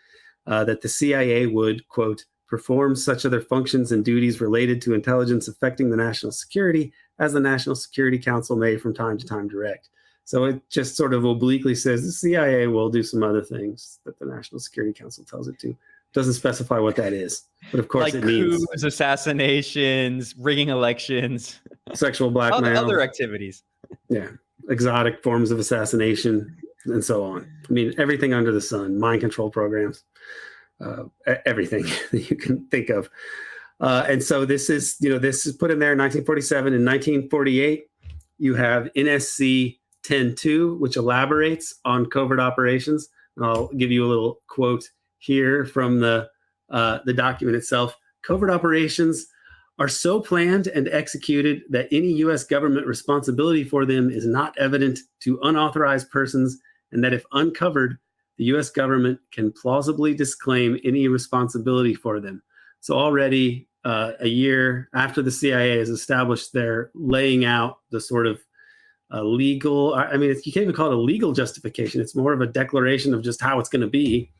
that the CIA would, quote, perform such other functions and duties related to intelligence affecting the national security as the National Security Council may from time to time direct. So it just sort of obliquely says the CIA will do some other things that the National Security Council tells it to. Doesn't specify what that is, but of course like it means coups, assassinations, rigging elections, sexual blackmail, other activities. Yeah, exotic forms of assassination, and so on. I mean, everything under the sun, mind control programs, everything that you can think of. And so this is put in there in 1947. In 1948, you have NSC 10-2, which elaborates on covert operations. And I'll give you a little quote here from the document itself. Covert operations are so planned and executed that any U.S. government responsibility for them is not evident to unauthorized persons, and that if uncovered, the U.S. government can plausibly disclaim any responsibility for them. So already a year after the CIA has established, they're laying out the sort of legal, you can't even call it a legal justification. It's more of a declaration of just how it's going to be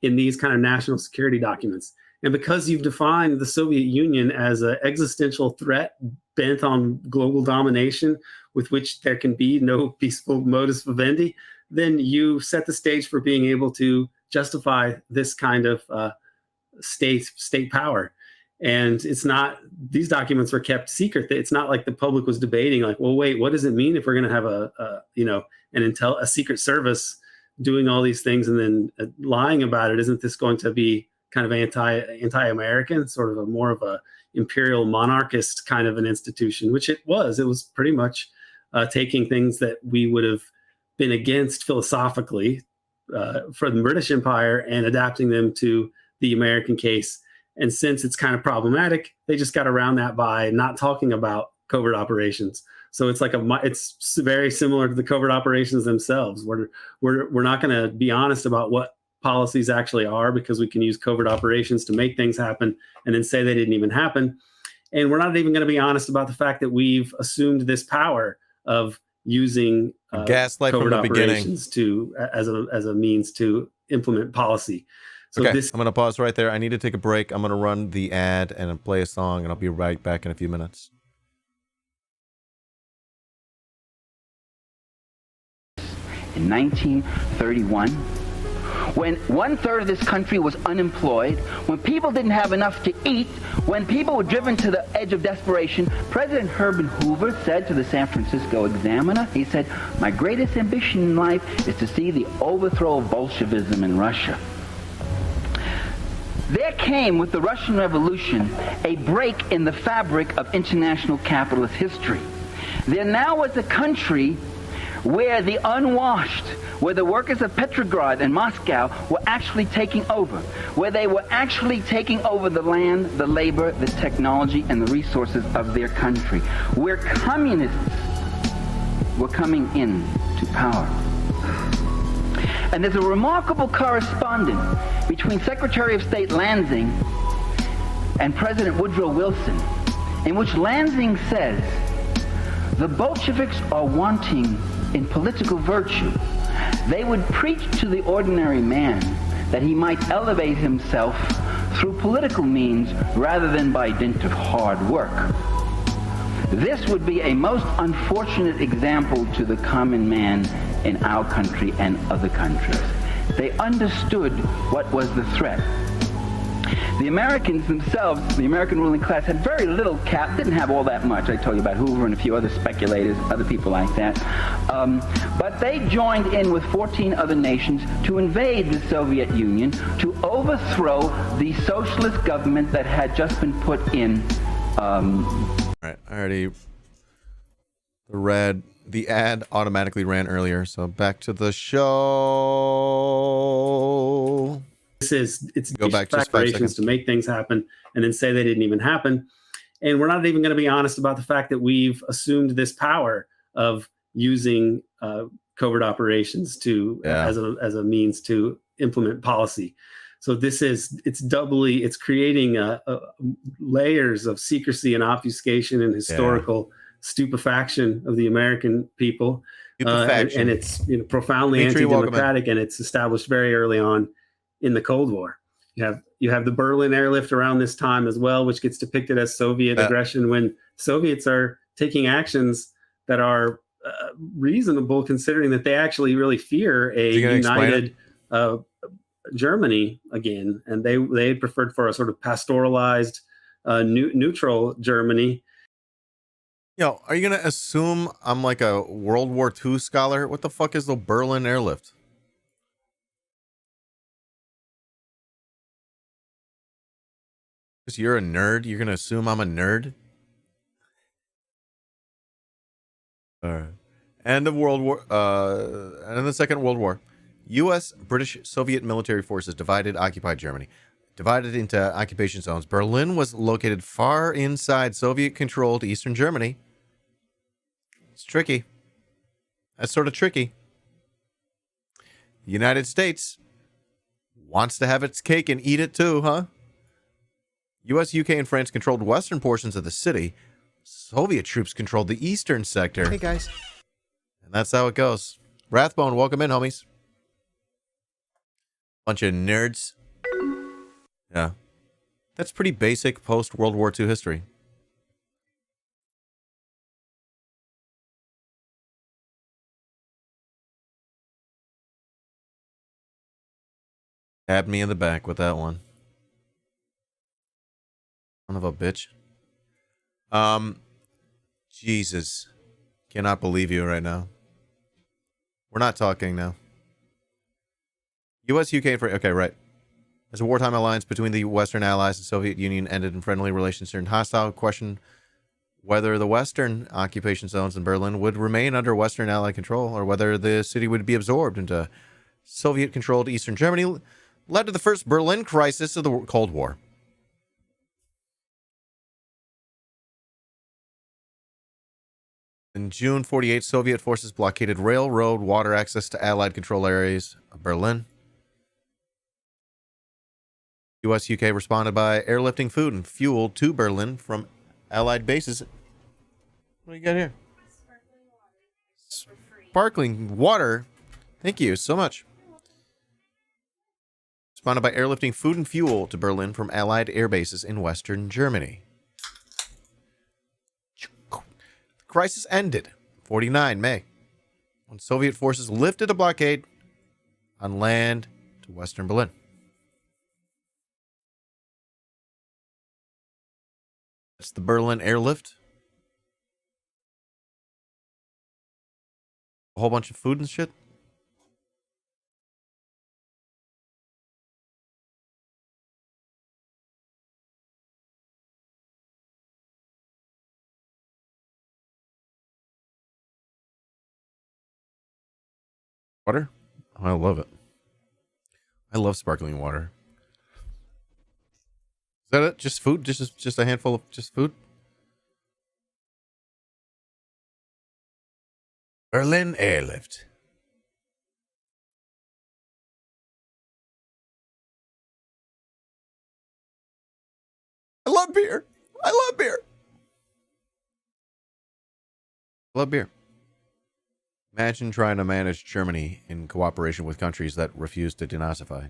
in these kind of national security documents. And because you've defined the Soviet Union as an existential threat bent on global domination with which there can be no peaceful modus vivendi, then you set the stage for being able to justify this kind of state power. And it's not, these documents were kept secret. It's not like the public was debating like, well, wait, what does it mean if we're going to have a secret service doing all these things and then lying about it? Isn't this going to be kind of anti-American, sort of more of a imperial monarchist kind of an institution, which it was. It was pretty much taking things that we would have been against philosophically for the British Empire and adapting them to the American case. And since it's kind of problematic, they just got around that by not talking about covert operations. So it's like it's very similar to the covert operations themselves. We're not going to be honest about what policies actually are, because we can use covert operations to make things happen and then say they didn't even happen. And we're not even going to be honest about the fact that we've assumed this power of using gaslight covert from the operations beginning as a means to implement policy. So okay, I'm going to pause right there. I need to take a break. I'm going to run the ad and play a song, and I'll be right back in a few minutes. In 1931, when 1/3 of this country was unemployed, when people didn't have enough to eat, when people were driven to the edge of desperation, President Herbert Hoover said to the San Francisco Examiner, he said, "My greatest ambition in life is to see the overthrow of Bolshevism in Russia." There came, with the Russian Revolution, a break in the fabric of international capitalist history. There now was a country where the unwashed, where the workers of Petrograd and Moscow were actually taking over, where they were actually taking over the land, the labor, the technology, and the resources of their country, where communists were coming in to power. And there's a remarkable correspondence between Secretary of State Lansing and President Woodrow Wilson, in which Lansing says, the Bolsheviks are wanting in political virtue. They would preach to the ordinary man that he might elevate himself through political means rather than by dint of hard work. This would be a most unfortunate example to the common man in our country and other countries. They understood what was the threat. The Americans themselves, the American ruling class, had very little cap, didn't have all that much. I told you about Hoover and a few other speculators, other people like that. But they joined in with 14 other nations to invade the Soviet Union, to overthrow the socialist government that had just been put in. All right, I already... The ad automatically ran earlier, so back to the show. It's go back just 5 seconds to make things happen and then say they didn't even happen. And we're not even going to be honest about the fact that we've assumed this power of using covert operations to as a means to implement policy. So it's creating layers of secrecy and obfuscation and historical stupefaction of the American people. And it's profoundly anti-democratic, and it's established very early on in the Cold War. You have the Berlin airlift around this time as well, which gets depicted as Soviet aggression when Soviets are taking actions that are reasonable, considering that they actually really fear a united Germany again, and they preferred for a sort of pastoralized, neutral Germany. Yo, are you going to assume I'm like a World War II scholar? What the fuck is the Berlin airlift? Because you're a nerd, you're going to assume I'm a nerd? All right. End of World War, and in the Second World War, U.S., British, Soviet military forces occupied Germany. Divided into occupation zones, Berlin was located far inside Soviet-controlled Eastern Germany. It's tricky. That's sort of tricky. The United States wants to have its cake and eat it too, huh? U.S., UK, and France controlled western portions of the city. Soviet troops controlled the eastern sector. Hey, guys. And that's how it goes. Rathbone, welcome in, homies. Bunch of nerds. Yeah. That's pretty basic post-World War II history. Stabbed me in the back with that one. Son of a bitch. Jesus. Cannot believe you right now. We're not talking now. U.S., UK, and France. Okay, right. As a wartime alliance between the Western Allies and Soviet Union ended in friendly relations turned hostile, question whether the Western occupation zones in Berlin would remain under Western Allied control or whether the city would be absorbed into Soviet-controlled Eastern Germany led to the first Berlin crisis of the Cold War. In June 48, Soviet forces blockaded railroad water access to Allied control areas of Berlin. U.S. UK responded by airlifting food and fuel to Berlin from Allied bases. What do you got here? Sparkling water. Thank you so much. Responded by airlifting food and fuel to Berlin from Allied air bases in Western Germany. The crisis ended 49 May when Soviet forces lifted a blockade on land to Western Berlin. That's the Berlin airlift. A whole bunch of food and shit. Water? Oh, I love it. I love sparkling water. Is that it? Just food? Just a handful of just food? Berlin airlift. I love beer. I love beer. Love beer. Imagine trying to manage Germany in cooperation with countries that refuse to denazify.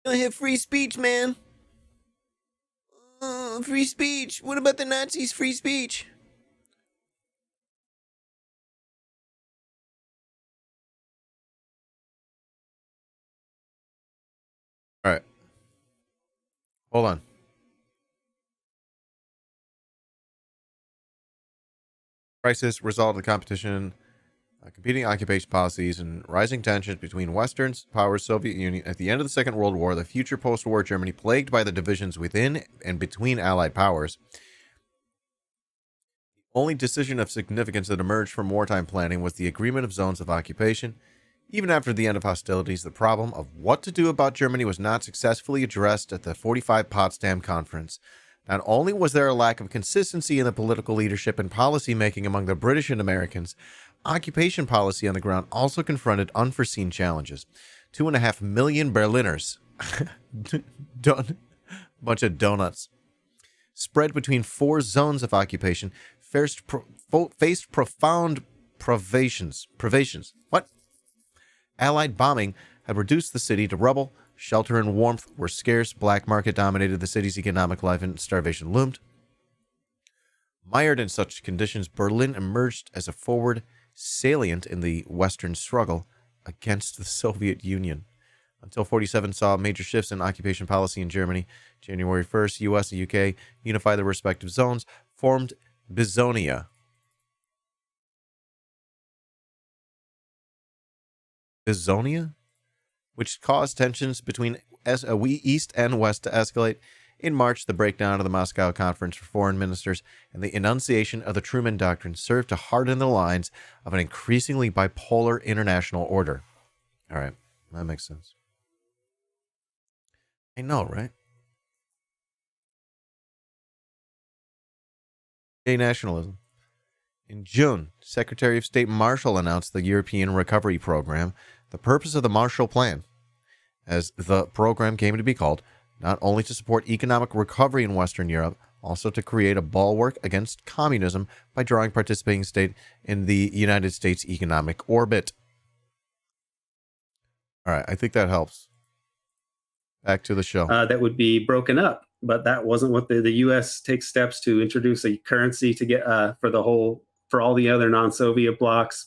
I have free speech, man. Free speech. What about the Nazis' free speech? All right. Hold on. Crisis result of the competition, competing occupation policies, and rising tensions between Western powers, Soviet Union. At the end of the Second World War, the future post-war Germany, plagued by the divisions within and between Allied powers, the only decision of significance that emerged from wartime planning was the agreement of zones of occupation. Even after the end of hostilities, the problem of what to do about Germany was not successfully addressed at the 45 Potsdam Conference. Not only was there a lack of consistency in the political leadership and policy making among the British and Americans, occupation policy on the ground also confronted unforeseen challenges. 2.5 million Berliners, bunch of donuts, spread between 4 zones of occupation, faced profound privations. What? Allied bombing had reduced the city to rubble. Shelter and warmth were scarce. Black market dominated the city's economic life, and starvation loomed. Mired in such conditions, Berlin emerged as a forward salient in the Western struggle against the Soviet Union. Until 1947 saw major shifts in occupation policy in Germany. January 1st, US and UK unified their respective zones, formed Bizonia. Bizonia? Which caused tensions between East and West to escalate. In March, the breakdown of the Moscow Conference for Foreign Ministers and the enunciation of the Truman Doctrine served to harden the lines of an increasingly bipolar international order. All right, that makes sense. I know, right? Gay nationalism. In June, Secretary of State Marshall announced the European Recovery Program. The purpose of the Marshall Plan, as the program came to be called, not only to support economic recovery in Western Europe, also to create a bulwark against communism by drawing participating states in the United States economic orbit. All right, I think that helps. Back to the show. That would be broken up, but that wasn't what the U.S. takes steps to introduce a currency to get for all the other non-Soviet blocs.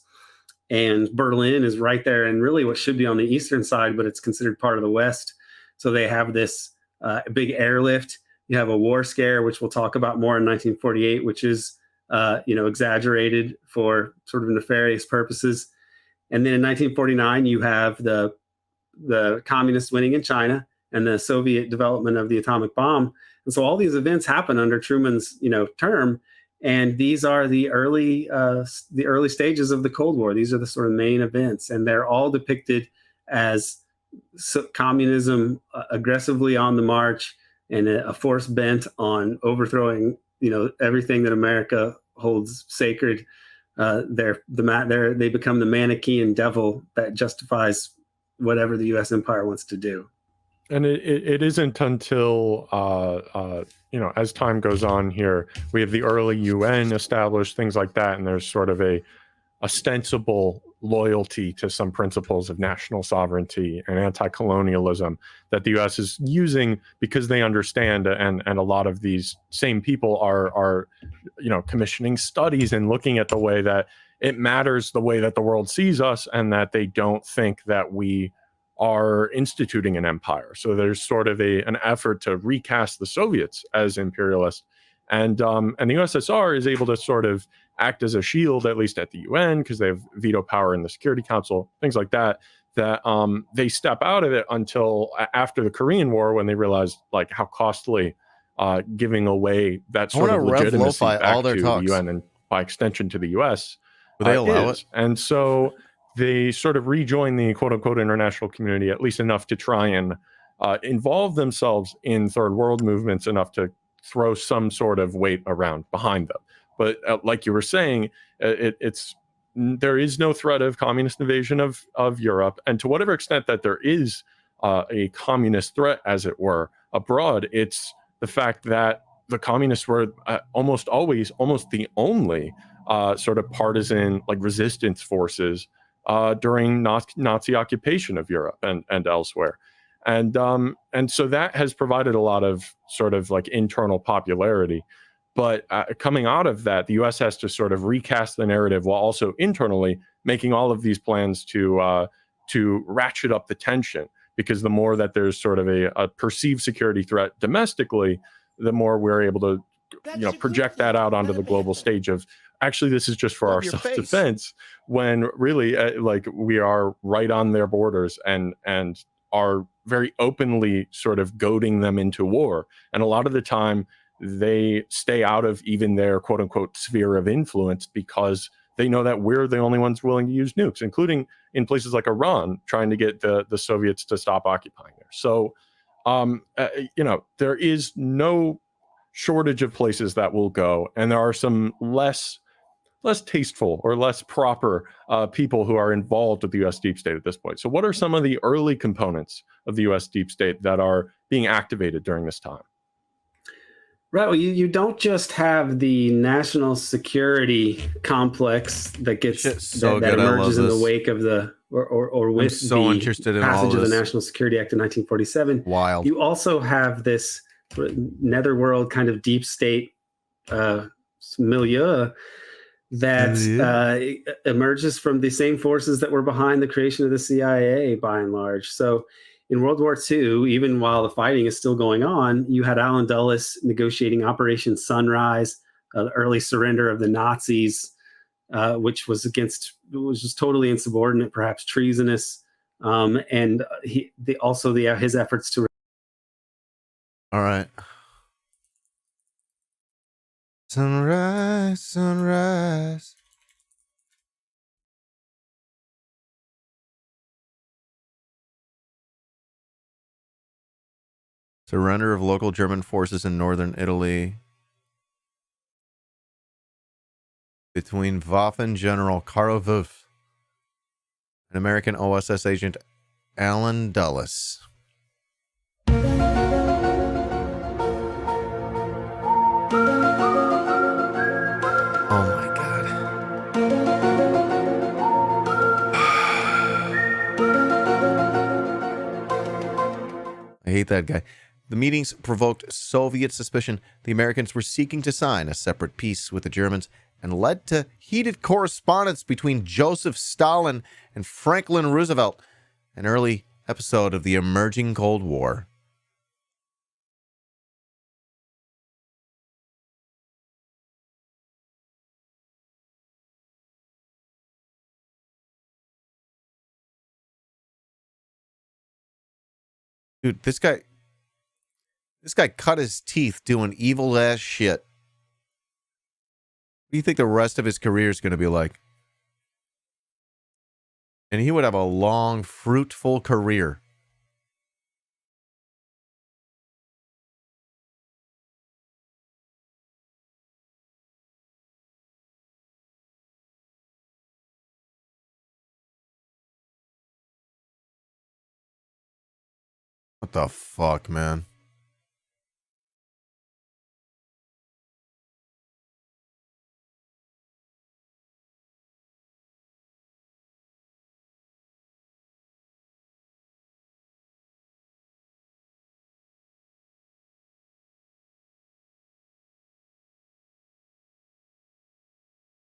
And Berlin is right there, and really what should be on the eastern side, but it's considered part of the West. So they have this big airlift. You have a war scare, which we'll talk about more in 1948, which is exaggerated for sort of nefarious purposes. And then in 1949, you have the communists winning in China and the Soviet development of the atomic bomb. And so all these events happen under Truman's term. And these are the early stages of the Cold War. These are the sort of main events, and they're all depicted as communism aggressively on the march and a force bent on overthrowing, everything that America holds sacred. They become the Manichaean devil that justifies whatever the U.S. empire wants to do. And it isn't until, as time goes on here, we have the early UN established, things like that, and there's sort of a ostensible loyalty to some principles of national sovereignty and anti-colonialism that the U.S. is using because they understand, and a lot of these same people are commissioning studies and looking at the way that it matters the way that the world sees us, and that they don't think that we are instituting an empire. So there's sort of an effort to recast the Soviets as imperialists, and the USSR is able to sort of act as a shield, at least at the UN, because they have veto power in the Security Council, things like that. That they step out of it until after the Korean War, when they realized like how costly giving away that sort of legitimacy back to the UN and by extension to the US. Would they allow it? And so they sort of rejoin the quote-unquote international community, at least enough to try and involve themselves in third world movements enough to throw some sort of weight around behind them. But like you were saying, it's there is no threat of communist invasion of Europe. And to whatever extent that there is a communist threat, as it were, abroad, it's the fact that the communists were almost always almost the only sort of partisan like resistance forces during Nazi occupation of Europe and elsewhere. And so that has provided a lot of sort of like internal popularity. But coming out of that, the U.S. has to sort of recast the narrative while also internally making all of these plans to ratchet up the tension. Because the more that there's sort of a perceived security threat domestically, the more we're able to project that out onto the global stage of actually this is just for our self-defense, when really like we are right on their borders and are very openly sort of goading them into war. And a lot of the time they stay out of even their quote unquote sphere of influence because they know that we're the only ones willing to use nukes, including in places like Iran, trying to get the Soviets to stop occupying there. So, there is no shortage of places that will go. And there are some less tasteful or less proper people who are involved with the U.S. deep state at this point. So what are some of the early components of the U.S. deep state that are being activated during this time? Right. Well, you don't just have the national security complex that gets that emerges in the wake of the or with the passage of the National Security Act of 1947. Wild. You also have this netherworld kind of deep state milieu that emerges from the same forces that were behind the creation of the CIA, by and large. So in World War II, even while the fighting is still going on, you had Allen Dulles negotiating Operation Sunrise, the early surrender of the Nazis, which was just totally insubordinate, perhaps treasonous, and his efforts to. All right. Sunrise, sunrise. Surrender of local German forces in northern Italy between Waffen General Karl Wolff and American OSS agent Allen Dulles. Oh my God. I hate that guy. The meetings provoked Soviet suspicion the Americans were seeking to sign a separate peace with the Germans and led to heated correspondence between Joseph Stalin and Franklin Roosevelt, an early episode of the emerging Cold War. Dude, this guy cut his teeth doing evil ass shit. What do you think the rest of his career is going to be like? And he would have a long, fruitful career. What the fuck, man?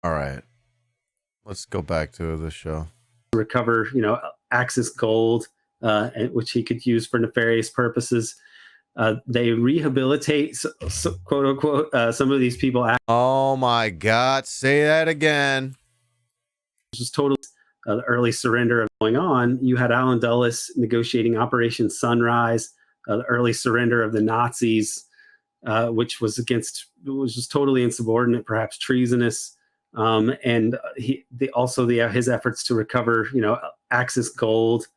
All right. Let's go back to the show. Recover, Axis gold, which he could use for nefarious purposes. They rehabilitate, quote unquote, some of these people. Oh my God! Say that again. Just totally the early surrender of going on. You had Allen Dulles negotiating Operation Sunrise, the early surrender of the Nazis, which was just totally insubordinate, perhaps treasonous. And his efforts to recover, Axis gold,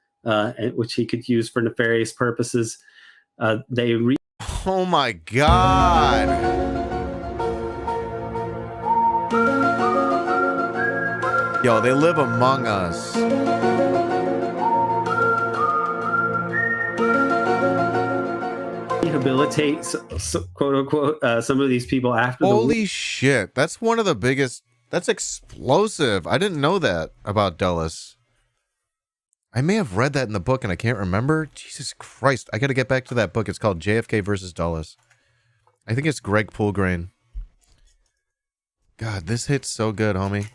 which he could use for nefarious purposes. Oh my God! Yo, they live among us. Rehabilitate, quote unquote, some of these people after Holy shit. That's one of the biggest. That's explosive. I didn't know that about Dulles. I may have read that in the book and I can't remember. Jesus Christ. I got to get back to that book. It's called JFK versus Dulles. I think it's Greg Poulgrain. God, this hits so good, homie.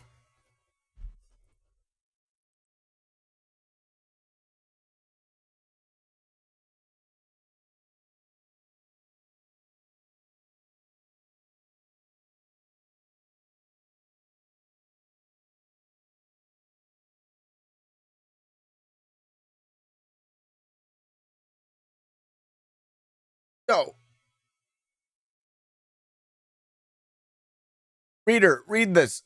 Yo. Reader, read this.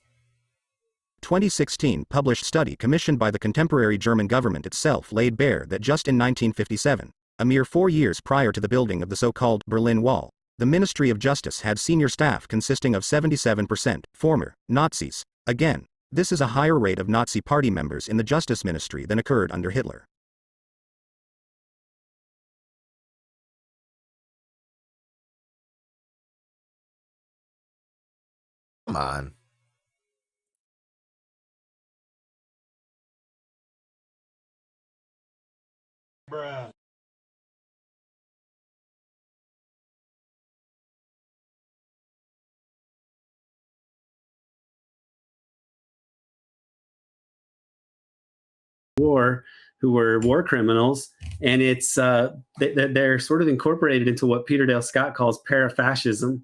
2016 published study commissioned by the contemporary German government itself laid bare that just in 1957, a mere 4 years prior to the building of the so-called Berlin Wall, the Ministry of Justice had senior staff consisting of 77% former Nazis. Again, this is a higher rate of Nazi party members in the Justice Ministry than occurred under Hitler. Come on. Bruh. War, who were war criminals, and it's they're sort of incorporated into what Peter Dale Scott calls parafascism.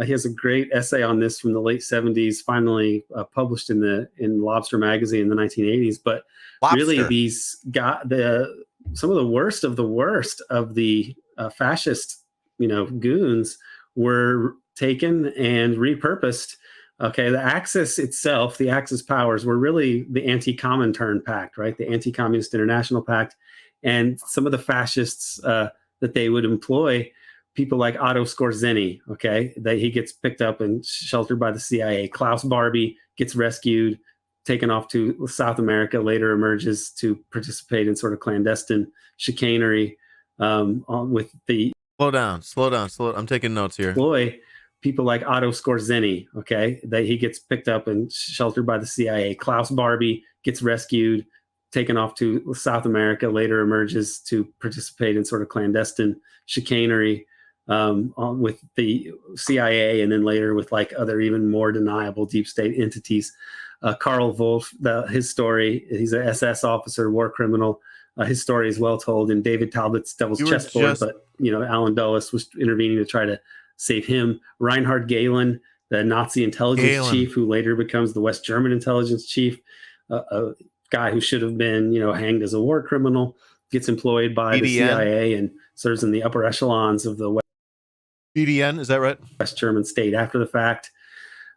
He has a great essay on this from the late 70s, finally published in Lobster magazine in the 1980s. But really, these got some of the worst of the fascist, goons were taken and repurposed. Okay, the Axis itself, the Axis powers, were really the Anti-Comintern Pact, right? The Anti-Communist International Pact, and some of the fascists that they would employ. People like Otto Skorzeny, okay, that he gets picked up and sheltered by the CIA. Klaus Barbie gets rescued, taken off to South America, later emerges to participate in sort of clandestine chicanery with the... Slow down. I'm taking notes here. People like Otto Skorzeny, okay, that he gets picked up and sheltered by the CIA. Klaus Barbie gets rescued, taken off to South America, later emerges to participate in sort of clandestine chicanery with the CIA, and then later with like other even more deniable deep state entities. Karl Wolf, his story, he's an SS officer, war criminal. His story is well told in David Talbot's Devil's Chessboard, but Alan Dulles was intervening to try to save him. Reinhard Gehlen, the Nazi intelligence chief, who later becomes the West German intelligence chief, a guy who should have been, hanged as a war criminal, gets employed by the CIA and serves in the upper echelons of the BDN, is that right? West German state after the fact.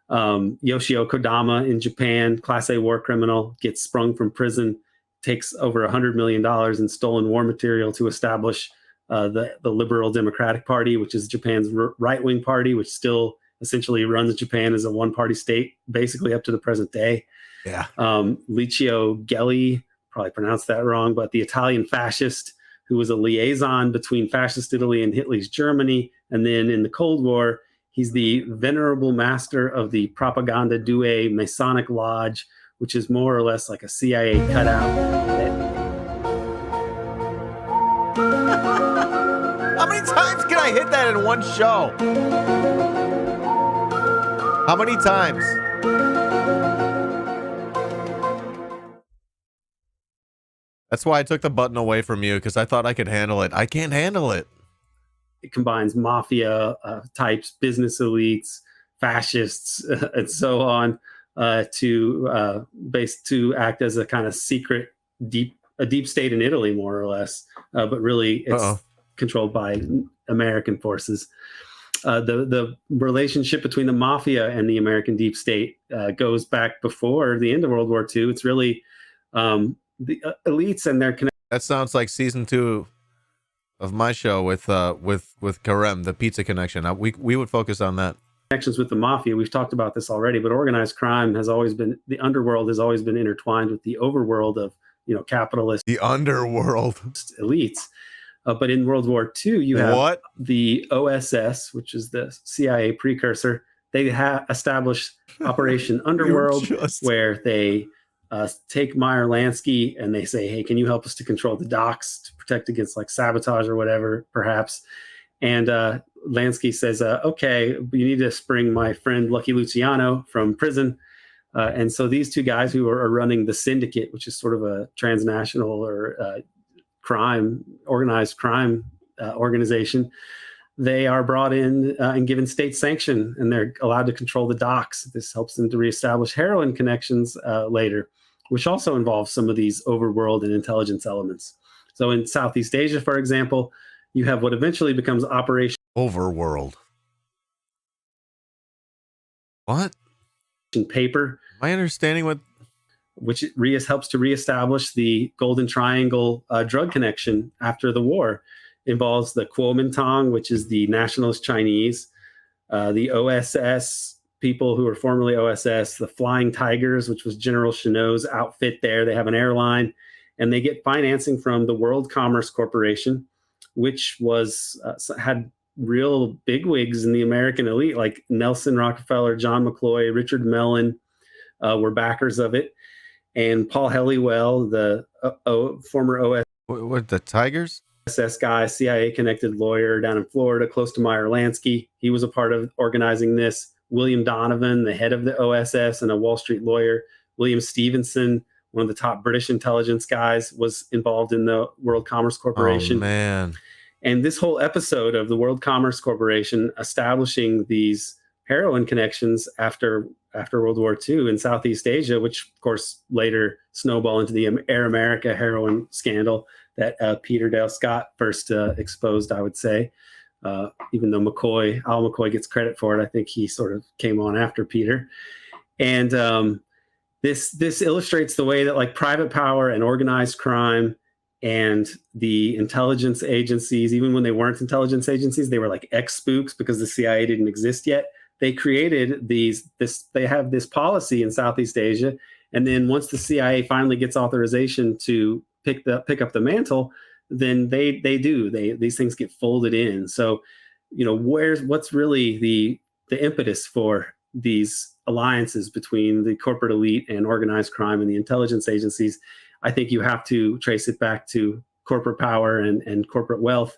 Yoshio Kodama in Japan, Class A war criminal, gets sprung from prison, takes over $100 million in stolen war material to establish the Liberal Democratic Party, which is Japan's right-wing party, which still essentially runs Japan as a one-party state, basically up to the present day. Yeah. Licio Gelli, probably pronounced that wrong, but the Italian fascist who was a liaison between fascist Italy and Hitler's Germany. And then in the Cold War, he's the venerable master of the Propaganda Due Masonic Lodge, which is more or less like a CIA cutout. How many times can I hit that in one show? How many times? That's why I took the button away from you, because I thought I could handle it. I can't handle it. It combines mafia types, business elites, fascists, and so on, to act as a kind of secret deep state in Italy, more or less. But really, it's controlled by American forces. The relationship between the mafia and the American deep state goes back before the end of World War II. It's really the elites and their connection. That sounds like season 2 of my show with Karem, the Pizza Connection. We would focus on that. connections with the mafia. We've talked about this already, but organized crime has always been, the underworld has always been intertwined with the overworld of, capitalist. The underworld. Elites. But in World War II, you have the OSS, which is the CIA precursor. They established Operation Underworld, where they take Meyer Lansky and they say, hey, can you help us to control the docks to protect against like sabotage or whatever, perhaps? And Lansky says, okay, you need to spring my friend Lucky Luciano from prison. And so these two guys who are running the syndicate, which is sort of a transnational or organized crime organization, they are brought in and given state sanction, and they're allowed to control the docks. This helps them to reestablish heroin connections later, which also involves some of these overworld and intelligence elements. So in Southeast Asia, for example, you have what eventually becomes Operation Overworld. What? Paper. My understanding what? Which helps to reestablish the Golden Triangle drug connection after the war. Involves the Kuomintang, which is the nationalist Chinese, the OSS people who were formerly OSS, the Flying Tigers, which was General Chennault's outfit there. They have an airline, and they get financing from the World Commerce Corporation, which was had real bigwigs in the American elite, like Nelson Rockefeller, John McCloy, Richard Mellon were backers of it. And Paul Helliwell, the former OSS. What, the Tigers? SS guy, CIA-connected lawyer down in Florida, close to Meyer Lansky. He was a part of organizing this. William Donovan, the head of the OSS and a Wall Street lawyer. William Stevenson, one of the top British intelligence guys, was involved in the World Commerce Corporation. Oh, man. And this whole episode of the World Commerce Corporation establishing these heroin connections after World War II in Southeast Asia, which, of course, later snowballed into the Air America heroin scandal that Peter Dale Scott first exposed, I would say. Even though Al McCoy gets credit for it, I think he sort of came on after Peter. And this illustrates the way that like private power and organized crime and the intelligence agencies, even when they weren't intelligence agencies, they were like ex-spooks because the CIA didn't exist yet. They created they have this policy in Southeast Asia. And then once the CIA finally gets authorization to pick up the mantle, then these things get folded in. So, what's really the impetus for these alliances between the corporate elite and organized crime and the intelligence agencies? I think you have to trace it back to corporate power and corporate wealth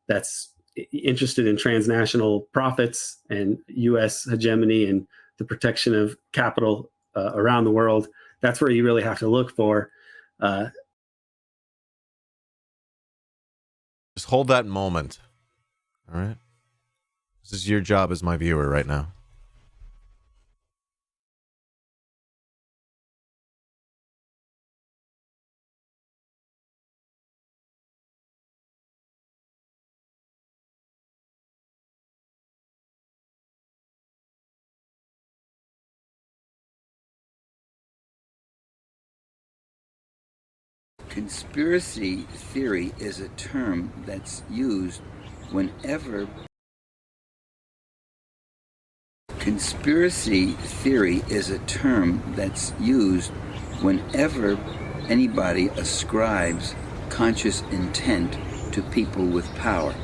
that's interested in transnational profits and U.S. hegemony and the protection of capital around the world. That's where you really have to look for. Just hold that moment. All right? This is your job as my viewer right now. Conspiracy theory is a term that's used whenever anybody ascribes conscious intent to people with power.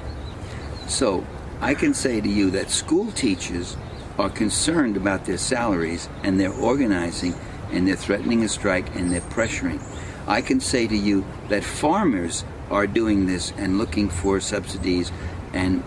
So I can say to you that school teachers are concerned about their salaries, and they're organizing, and they're threatening a strike, and they're pressuring. I can say to you that farmers are doing this and looking for subsidies and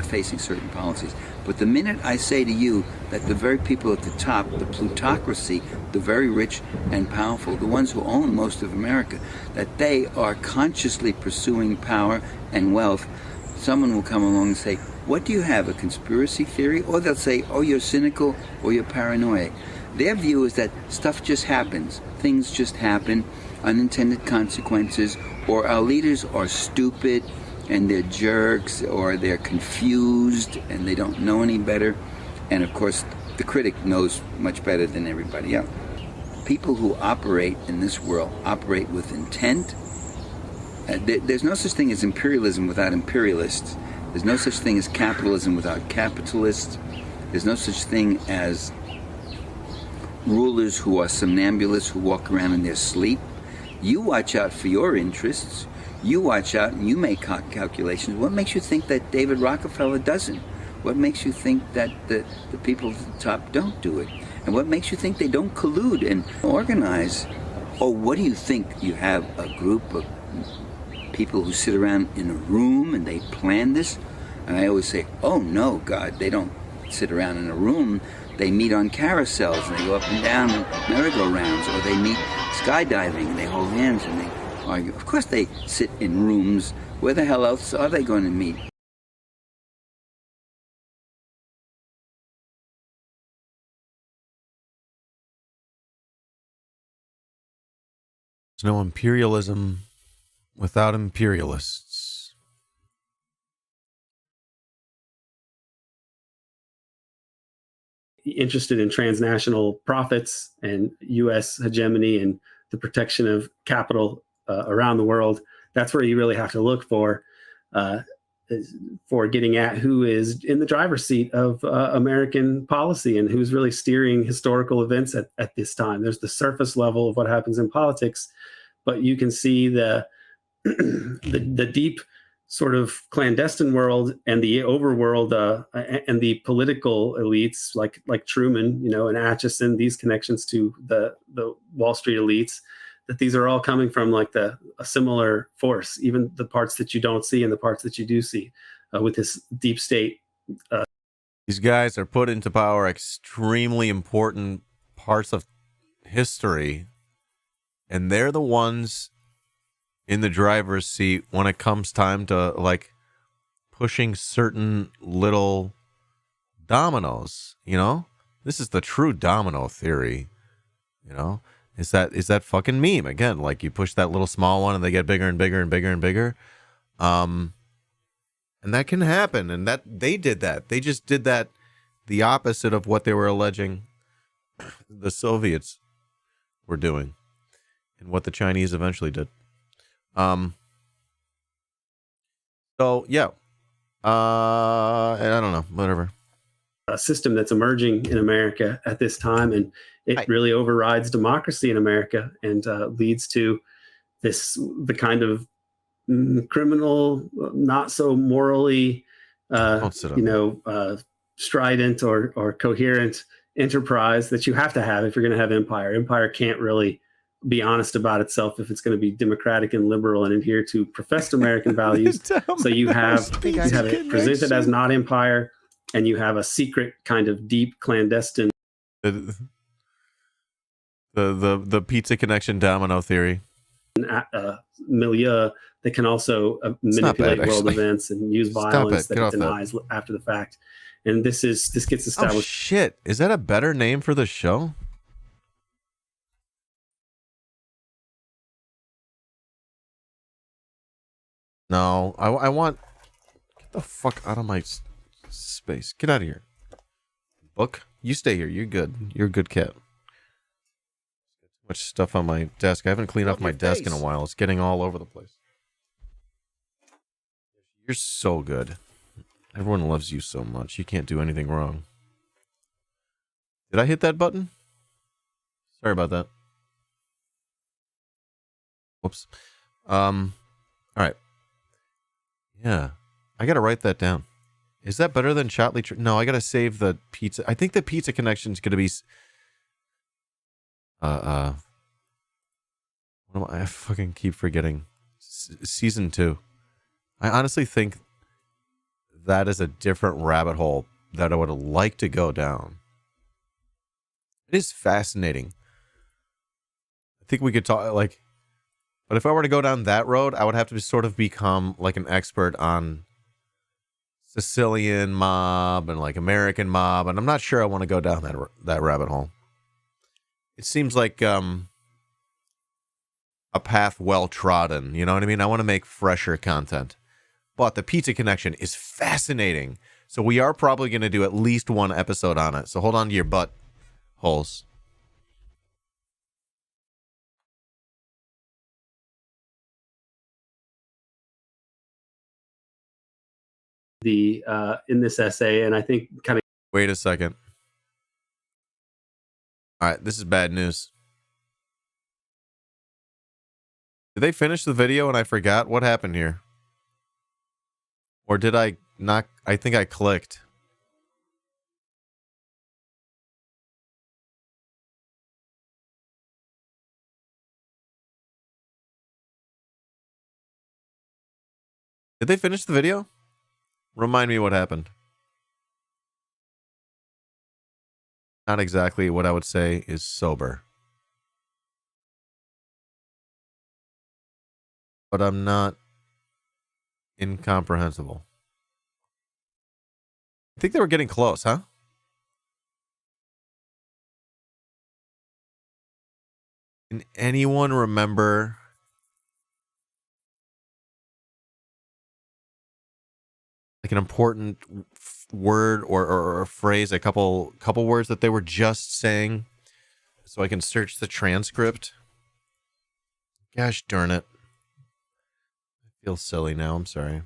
facing certain policies. But the minute I say to you that the very people at the top, the plutocracy, the very rich and powerful, the ones who own most of America, that they are consciously pursuing power and wealth, someone will come along and say, what do you have, a conspiracy theory? Or they'll say, oh, you're cynical or you're paranoid. Their view is that stuff just happens, things just happen, unintended consequences, or our leaders are stupid and they're jerks, or they're confused and they don't know any better. And of course, the critic knows much better than everybody else. People who operate in this world operate with intent. There's no such thing as imperialism without imperialists. There's no such thing as capitalism without capitalists. There's no such thing as rulers who are somnambulists who walk around in their sleep. You watch out for your interests. You watch out and you make calculations. What makes you think that David Rockefeller doesn't? What makes you think that the people at the top don't do it? And what makes you think they don't collude and organize? Or what do you think? You have a group of people who sit around in a room and they plan this? And I always say, oh no, God, they don't sit around in a room. They meet on carousels and they go up and down merry-go-rounds, or they meet skydiving and they hold hands and they argue. Of course they sit in rooms. Where the hell else are they going to meet? There's no imperialism without imperialists. Interested in transnational profits and U.S. hegemony and the protection of capital around the world. That's where you really have to look for getting at who is in the driver's seat of American policy and who's really steering historical events at this time. There's the surface level of what happens in politics, but you can see the deep sort of clandestine world and the overworld and the political elites like Truman, and Atchison, these connections to the Wall Street elites, that these are all coming from like a similar force, even the parts that you don't see and the parts that you do see with this deep state. These guys are put into power extremely important parts of history, and they're the ones in the driver's seat when it comes time to like pushing certain little dominoes. This is the true domino theory. Is that fucking meme again? Like you push that little small one and they get bigger and bigger and bigger and bigger. And that can happen. And that they did that. They just did that, the opposite of what they were alleging the Soviets were doing and what the Chinese eventually did. So yeah. And I don't know, whatever. A system that's emerging in America at this time, and it really overrides democracy in America and leads to the kind of criminal, not so morally, strident or coherent enterprise that you have to have if you're going to have empire. Empire can't really be honest about itself if it's going to be democratic and liberal and adhere to professed American values. So you have it presented as not empire, and you have a secret kind of deep clandestine. The pizza connection domino theory. Milieu that can also manipulate world events and use violence that it denies after the fact. And this gets established. Oh shit! Is that a better name for the show? No, I want. Get the fuck out of my space. Get out of here. Book, you stay here. You're good. You're a good cat. Too much stuff on my desk. I haven't cleaned off my desk in a while. It's getting all over the place. You're so good. Everyone loves you so much. You can't do anything wrong. Did I hit that button? Sorry about that. Whoops. All right. Yeah. I gotta write that down. Is that better than Chotley? No, I gotta save the pizza. I think the pizza connection's gonna be what am I fucking keep forgetting. Season 2. I honestly think that is a different rabbit hole that I would like to go down. It is fascinating. I think we could talk but if I were to go down that road, I would have to sort of become like an expert on Sicilian mob and like American mob, and I'm not sure I want to go down that rabbit hole. It seems like a path well trodden, you know what I mean? I want to make fresher content. But the pizza connection is fascinating. So we are probably going to do at least one episode on it. So hold on to your butt holes. In this essay, and I think kind of Wait a second. All right, this is bad news. Did they finish the video and I forgot what happened here? Or did I not? I think I clicked. Did they finish the video? Remind me what happened. Not exactly what I would say is sober. But I'm not incomprehensible. I think they were getting close, huh? Can anyone remember like an important word or a phrase, a couple words that they were just saying, so I can search the transcript? Gosh darn it. I feel silly now. I'm sorry.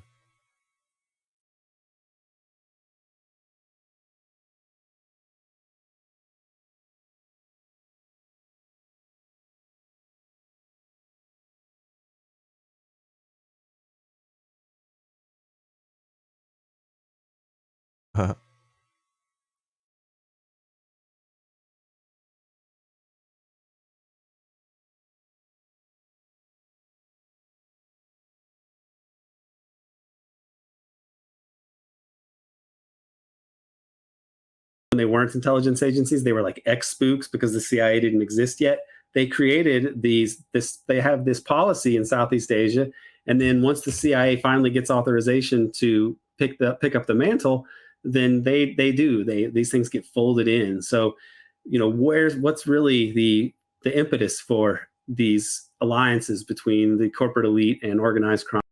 When they weren't intelligence agencies, they were like ex-spooks because the CIA didn't exist yet. They created they have this policy in Southeast Asia. And then once the CIA finally gets authorization to pick up the mantle, then these things get folded in. So, what's really the impetus for these alliances between the corporate elite and organized crime?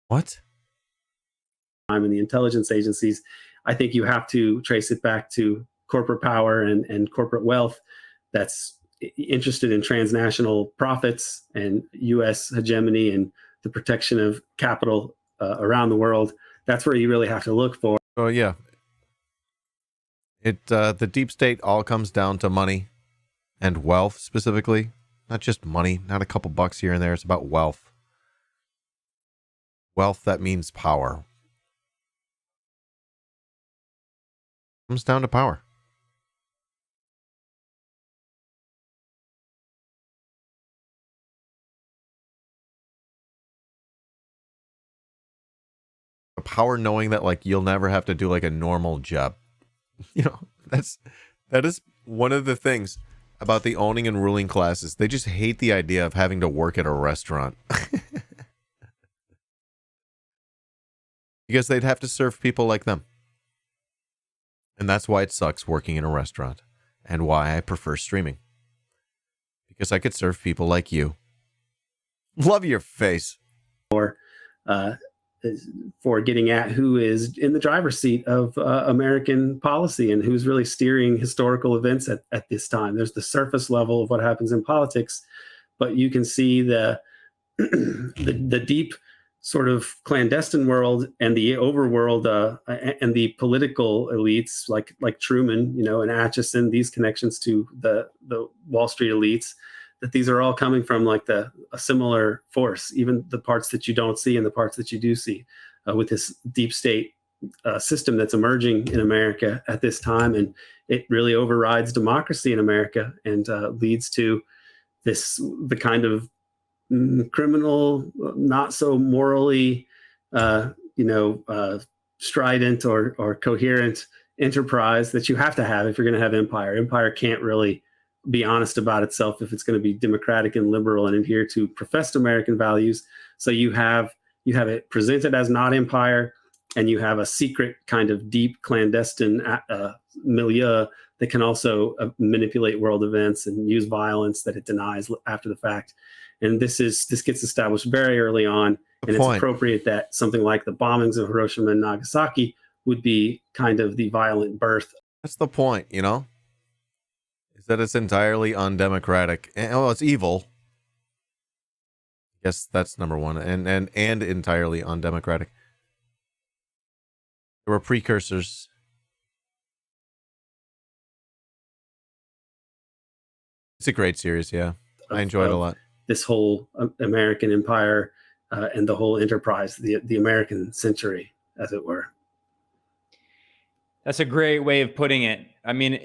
What? And the intelligence agencies, I think you have to trace it back to corporate power and corporate wealth that's interested in transnational profits and U.S. hegemony and the protection of capital around the world. That's where you really have to look for. Oh yeah. The deep state all comes down to money and wealth specifically. Not just money, not a couple bucks here and there. It's about wealth. Wealth, that means power. Comes down to power. A power knowing that like you'll never have to do like a normal job. That is one of the things about the owning and ruling classes. They just hate the idea of having to work at a restaurant. Because they'd have to serve people like them. And that's why it sucks working in a restaurant. And why I prefer streaming. Because I could serve people like you. Love your face. For getting at who is in the driver's seat of American policy and who's really steering historical events at this time. There's the surface level of what happens in politics, but you can see the deep sort of clandestine world and the overworld and the political elites like Truman, and Atchison, these connections to the Wall Street elites, that these are all coming from like a similar force, even the parts that you don't see and the parts that you do see with this deep state system that's emerging in America at this time. And it really overrides democracy in America and leads to the kind of criminal, not so morally, strident or coherent enterprise that you have to have if you're going to have empire. Empire can't really be honest about itself if it's going to be democratic and liberal and adhere to professed American values. So you have it presented as not empire, and you have a secret kind of deep clandestine milieu that can also manipulate world events and use violence that it denies after the fact. And this gets established very early on, and it's appropriate that something like the bombings of Hiroshima and Nagasaki would be kind of the violent birth. That's the point, is that it's entirely undemocratic. And, it's evil. Yes, that's number one. And entirely undemocratic. There were precursors. It's a great series, yeah. I enjoyed it a lot. This whole American empire and the whole enterprise, the American century, as it were. That's a great way of putting it. I mean,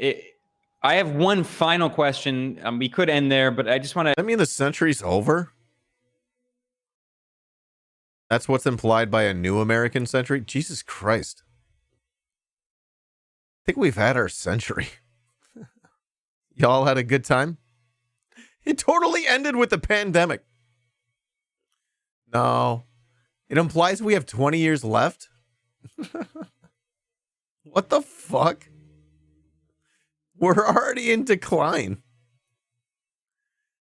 I have one final question. We could end there, but I just want to. I mean, the century's over? That's what's implied by a new American century? Jesus Christ. I think we've had our century. Y'all had a good time? It totally ended with the pandemic. No. It implies we have 20 years left? What the fuck? We're already in decline.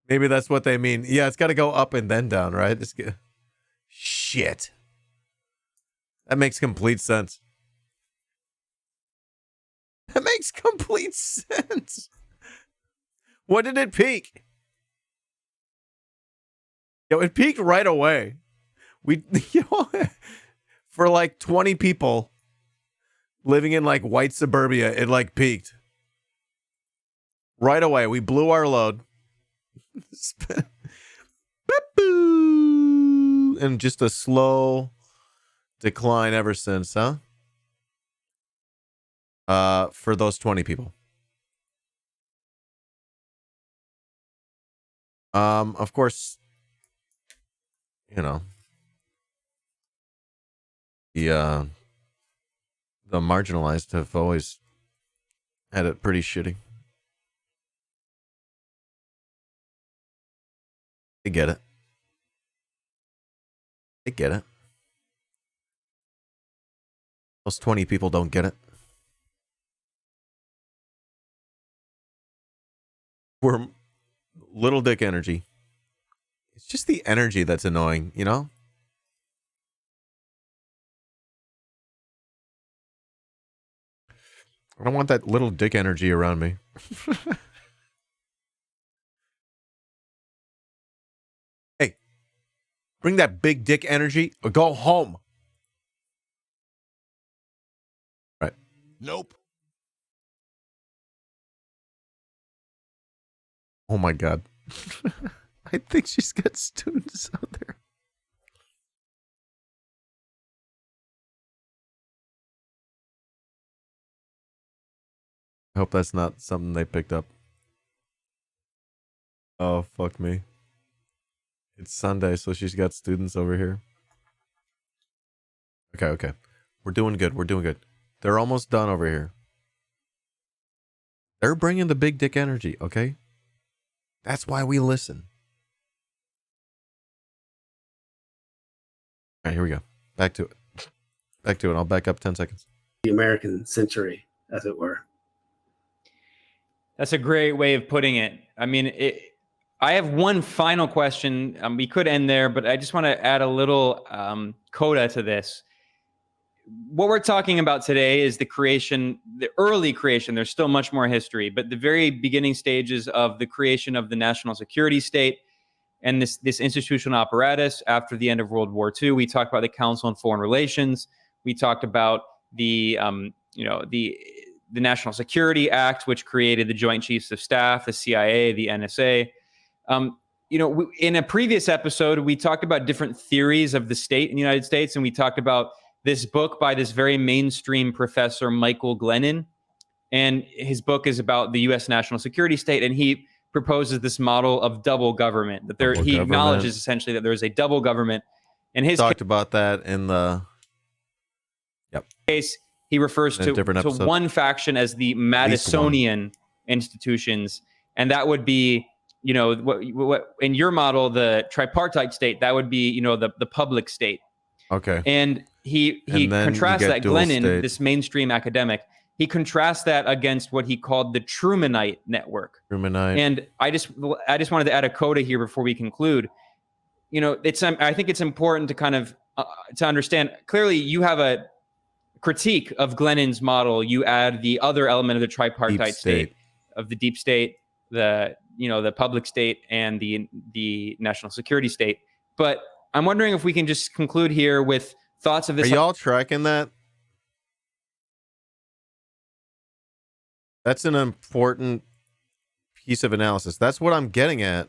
Maybe that's what they mean. Yeah, it's got to go up and then down, right? Shit. That makes complete sense. That makes complete sense. What did it peak? It peaked right away. For like 20 people living in like white suburbia, it like peaked. Right away, we blew our load. And just a slow decline ever since, huh? For those 20 people. Of course, you know, the marginalized have always had it pretty shitty. I get it. I get it. Those 20 people don't get it. We're little dick energy. It's just the energy that's annoying, you know? I don't want that little dick energy around me. Hey, bring that big dick energy or go home. Right. Nope. Oh my God. I think she's got students out there. I hope that's not something they picked up. Oh, fuck me. It's Sunday, so she's got students over here. Okay. We're doing good. We're doing good. They're almost done over here. They're bringing the big dick energy, okay? That's why we listen. All right, here we go. Back to it. Back to it. I'll back up 10 seconds. The American century, as it were. That's a great way of putting it. I mean, I have one final question. We could end there, but I just want to add a little coda to this. What we're talking about today is the creation, the early creation. There's still much more history, but the very beginning stages of the creation of the national security state and this institutional apparatus after the end of World War II. We talked about the Council on Foreign Relations. We talked about the National Security Act, which created the Joint Chiefs of Staff, the CIA, the NSA. In a previous episode, we talked about different theories of the state in the United States, and we talked about this book by this very mainstream professor, Michael Glennon. And his book is about the U.S. national security state, and he proposes this model of double government. He acknowledges essentially that there is a double government. And his talked about that in the case, he refers to one faction as the Madisonian institutions, and that would be, what in your model, the tripartite state, that would be, the public state. Okay. And he contrasts that, Glennon, this mainstream academic, he contrasts that against what he called the Trumanite network. And I just wanted to add a coda here before we conclude. I think it's important to kind of to understand. Clearly, you have a critique of Glennon's model. You add the other element of the tripartite state, of the deep state, the public state, and the national security state. But I'm wondering if we can just conclude here with thoughts of this. Are y'all tracking that? That's an important piece of analysis. That's what I'm getting at.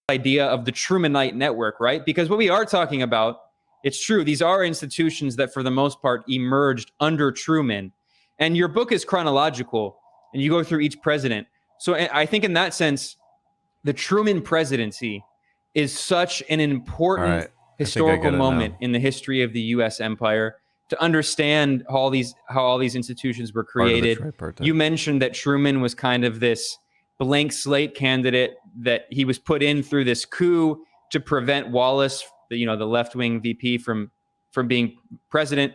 Idea of the Trumanite network, right? Because what we are talking about, it's true, these are institutions that for the most part emerged under Truman. And your book is chronological and you go through each president. So I think in that sense, the Truman presidency is such an important historical moment in the history of the U.S. empire to understand how all these institutions were created. You mentioned that Truman was kind of this blank slate candidate, that he was put in through this coup to prevent Wallace, the left-wing VP, from being president.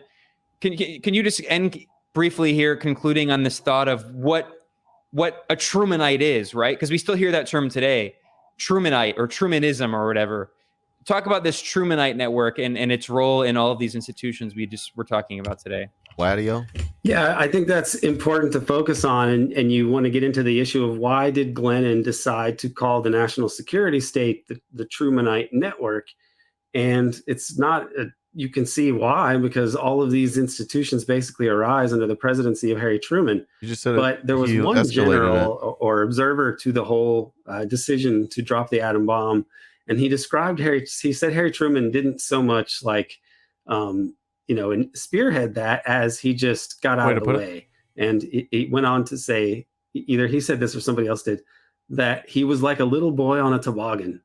Can you just end briefly here, concluding on this thought of what a Trumanite is, right? Because we still hear that term today, Trumanite or Trumanism or whatever. Talk about this Trumanite network and its role in all of these institutions we're talking about today. Gladio? Yeah, I think that's important to focus on. And you want to get into the issue of why did Glennon decide to call the national security state the Trumanite network? And it's not, you can see why, because all of these institutions basically arise under the presidency of Harry Truman. You just said but there was one general or observer to the whole decision to drop the atom bomb. And he described he said Harry Truman didn't so much spearhead that as he just got out of the way. And he went on to say, either he said this or somebody else did, that he was like a little boy on a toboggan.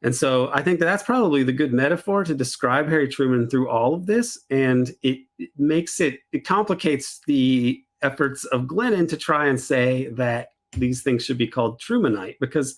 And so I think that's probably the good metaphor to describe Harry Truman through all of this. And it complicates the efforts of Glennon to try and say that these things should be called Trumanite, because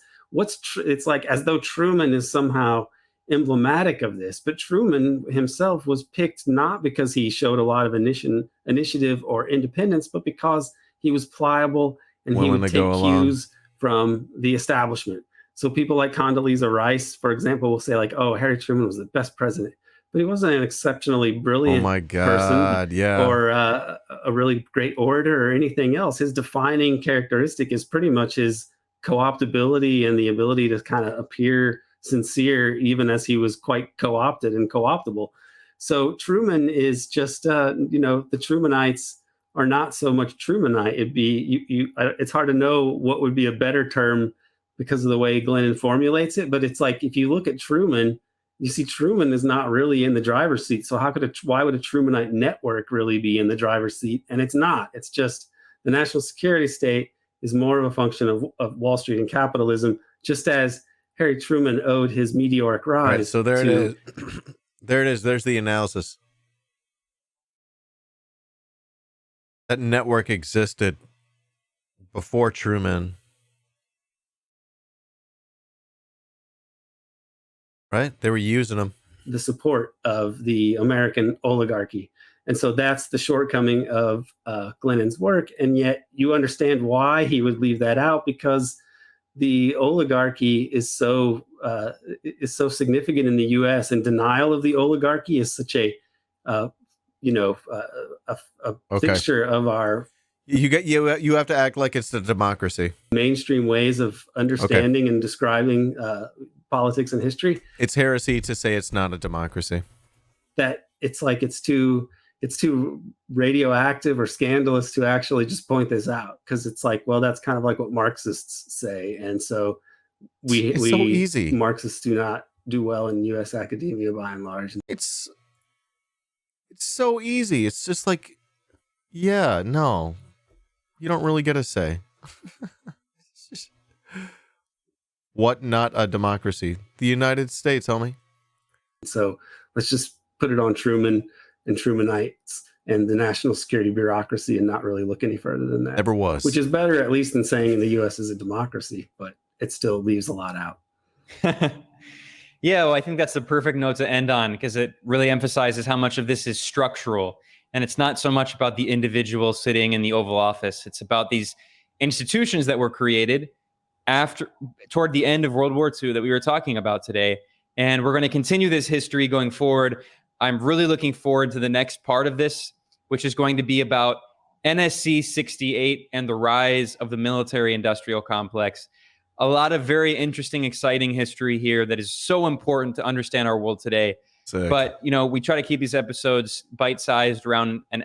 it's like as though Truman is somehow emblematic of this. But Truman himself was picked not because he showed a lot of initiative or independence, but because he was pliable and he would take cues from the establishment. So people like Condoleezza Rice, for example, will say like, "Oh, Harry Truman was the best president," but he wasn't an exceptionally brilliant person or a really great orator or anything else. His defining characteristic is pretty much his co-optability and the ability to kind of appear sincere, even as he was quite co-opted and co-optable. So Truman is just, the Trumanites are not so much Trumanite. It's hard to know what would be a better term because of the way Glennon formulates it. But it's like, if you look at Truman, you see Truman is not really in the driver's seat. So why would a Trumanite network really be in the driver's seat? And it's not. It's just the national security state is more of a function of Wall Street and capitalism, just as Harry Truman owed his meteoric rise. Right, so there it is. There it is. There's the analysis. That network existed before Truman. Right? They were using them. The support of the American oligarchy. And so that's the shortcoming of Glennon's work. And yet you understand why he would leave that out, because the oligarchy is so significant in the U.S. and denial of the oligarchy is such a fixture of our. You have to act like it's a democracy. Mainstream ways of understanding and describing politics and history. It's heresy to say it's not a democracy. That it's like it's too radioactive or scandalous to actually just point this out, because it's like, well, that's kind of like what Marxists say, and so it's so easy. Marxists do not do well in U.S. academia by and large. It's so easy. It's just like, yeah, no, you don't really get a say. What not a democracy? The United States, homie. So let's just put it on Truman and Trumanites and the national security bureaucracy and not really look any further than that. Never was. Which is better, at least, than saying the U.S. is a democracy, but it still leaves a lot out. Yeah, well, I think that's the perfect note to end on, because it really emphasizes how much of this is structural. And it's not so much about the individual sitting in the Oval Office. It's about these institutions that were created toward the end of World War II that we were talking about today. And we're going to continue this history going forward. I'm really looking forward to the next part of this, which is going to be about NSC 68 and the rise of the military-industrial complex. A lot of very interesting, exciting history here that is so important to understand our world today. Sick. But, we try to keep these episodes bite-sized, around an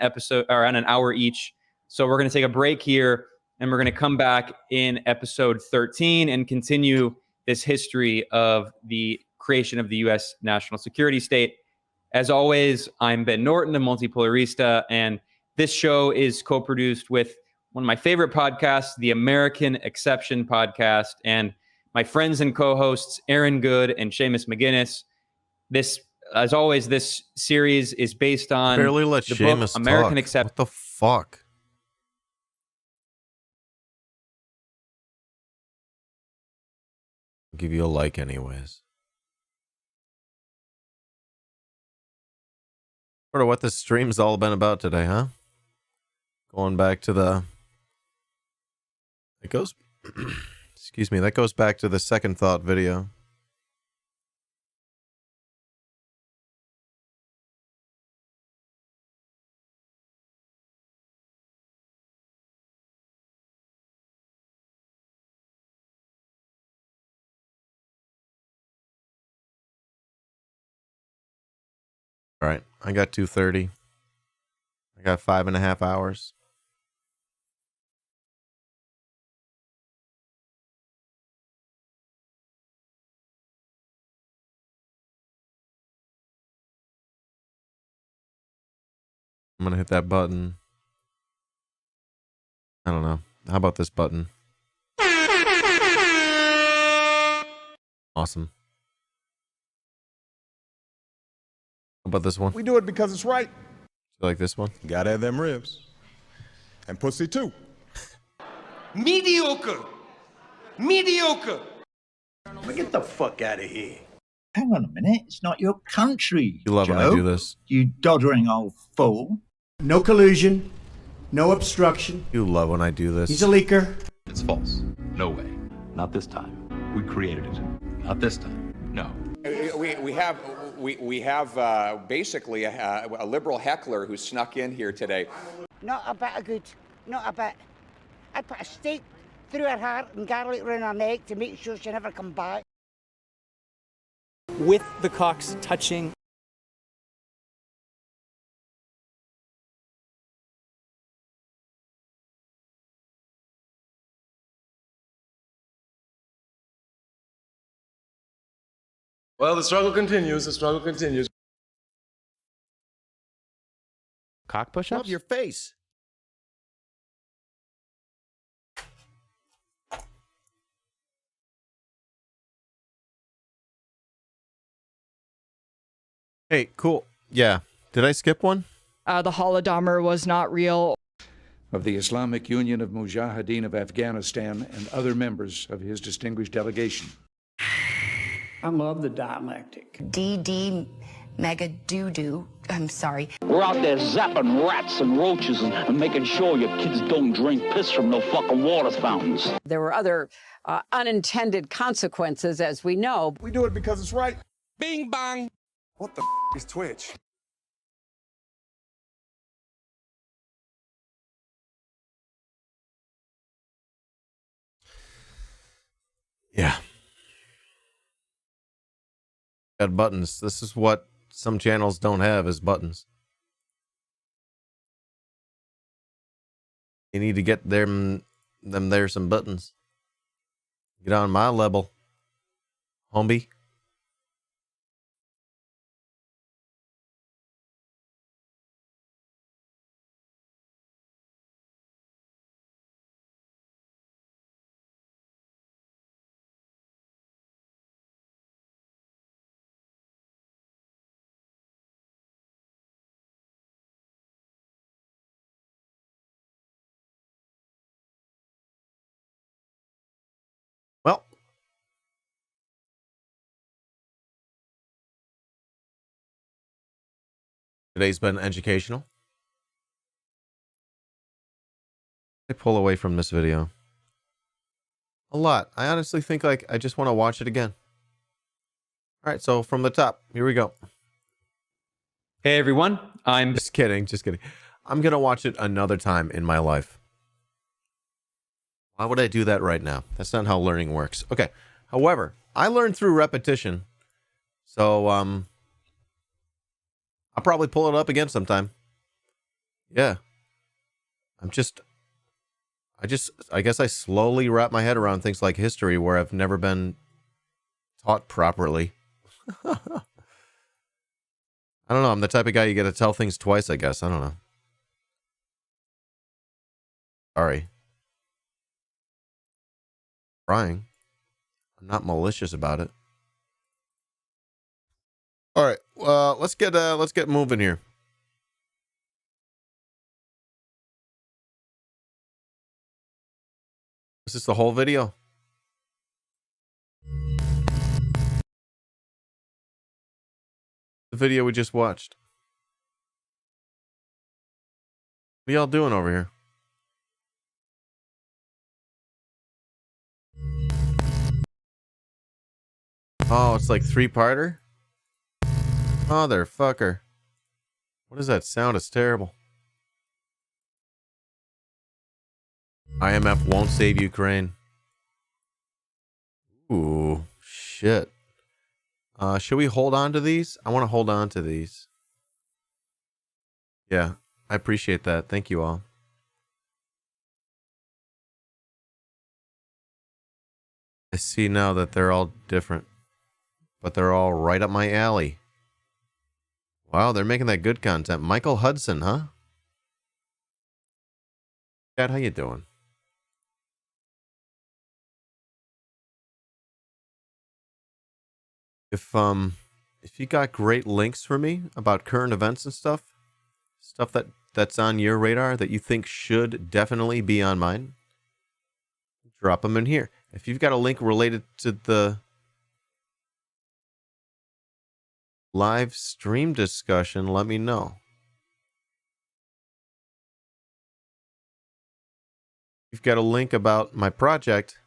hour each. So we're going to take a break here, and we're going to come back in episode 13 and continue this history of the creation of the U.S. national security state. As always, I'm Ben Norton, a multipolarista, and this show is co-produced with one of my favorite podcasts, the American Exception podcast, and my friends and co-hosts, Aaron Good and Seamus McGinnis. This, as always, this series is based on Barely let the Seamus book American talk. Exception. What the fuck? I'll give you a like anyways. Sort of what this stream's all been about today, huh? Going back to the... It goes... Excuse me, that goes back to the Second Thought video. All right, I got 2:30. I got 5.5 hours. I'm gonna hit that button. I don't know. How about this button? Awesome. How about this one? We do it because it's right. You like this one? Gotta have them ribs. And pussy too. Mediocre. Mediocre. Get the fuck out of here. Hang on a minute. It's not your country. You love Joe. when I do this. You doddering old fool. No collusion. No obstruction. You love when I do this. He's a leaker. It's false. No way. Not this time. We created it. Not this time. No. We have basically a liberal heckler who snuck in here today. Not a bit of good. Not a bit. I'd put a stake through her heart and garlic round her neck to make sure she never come back. With the cocks touching. Well, the struggle continues. The struggle continues. Cock push-ups? Love your face. Hey, cool. Yeah. Did I skip one? The Holodomor was not real. Of the Islamic Union of Mujahideen of Afghanistan and other members of his distinguished delegation. I love the dialectic. DD mega doo-doo. I'm sorry. We're out there zapping rats and roaches and making sure your kids don't drink piss from no fucking water fountains. There were other unintended consequences, as we know. We do it because it's right. Bing bang. What the is Twitch? Yeah. Got buttons. This is what some channels don't have, is buttons. You need to get them there some buttons. Get on my level, homie. Well, today's been educational. I pull away from this video a lot. I honestly think I just want to watch it again. All right, so from the top, here we go. Hey everyone, I'm just kidding. I'm gonna watch it another time in my life. Why would I do that right now? That's not how learning works. Okay. However, I learned through repetition. So, I'll probably pull it up again sometime. Yeah. I guess I slowly wrap my head around things like history where I've never been taught properly. I don't know. I'm the type of guy you get to tell things twice, I guess. I don't know. Sorry. Trying. I'm not malicious about it. All right. Well, let's get moving here. Is this the whole video? The video we just watched. What are y'all doing over here? Oh, it's like 3-parter? Motherfucker. What is that sound? It's terrible. IMF won't save Ukraine. Ooh, shit. Should we hold on to these? I want to hold on to these. Yeah, I appreciate that. Thank you all. I see now that they're all different, but they're all right up my alley. Wow, they're making that good content. Michael Hudson, huh? Dad, how you doing? If you got great links for me about current events and stuff that's on your radar that you think should definitely be on mine, drop them in here. If you've got a link related to the live stream discussion, let me know. You've got a link about my project.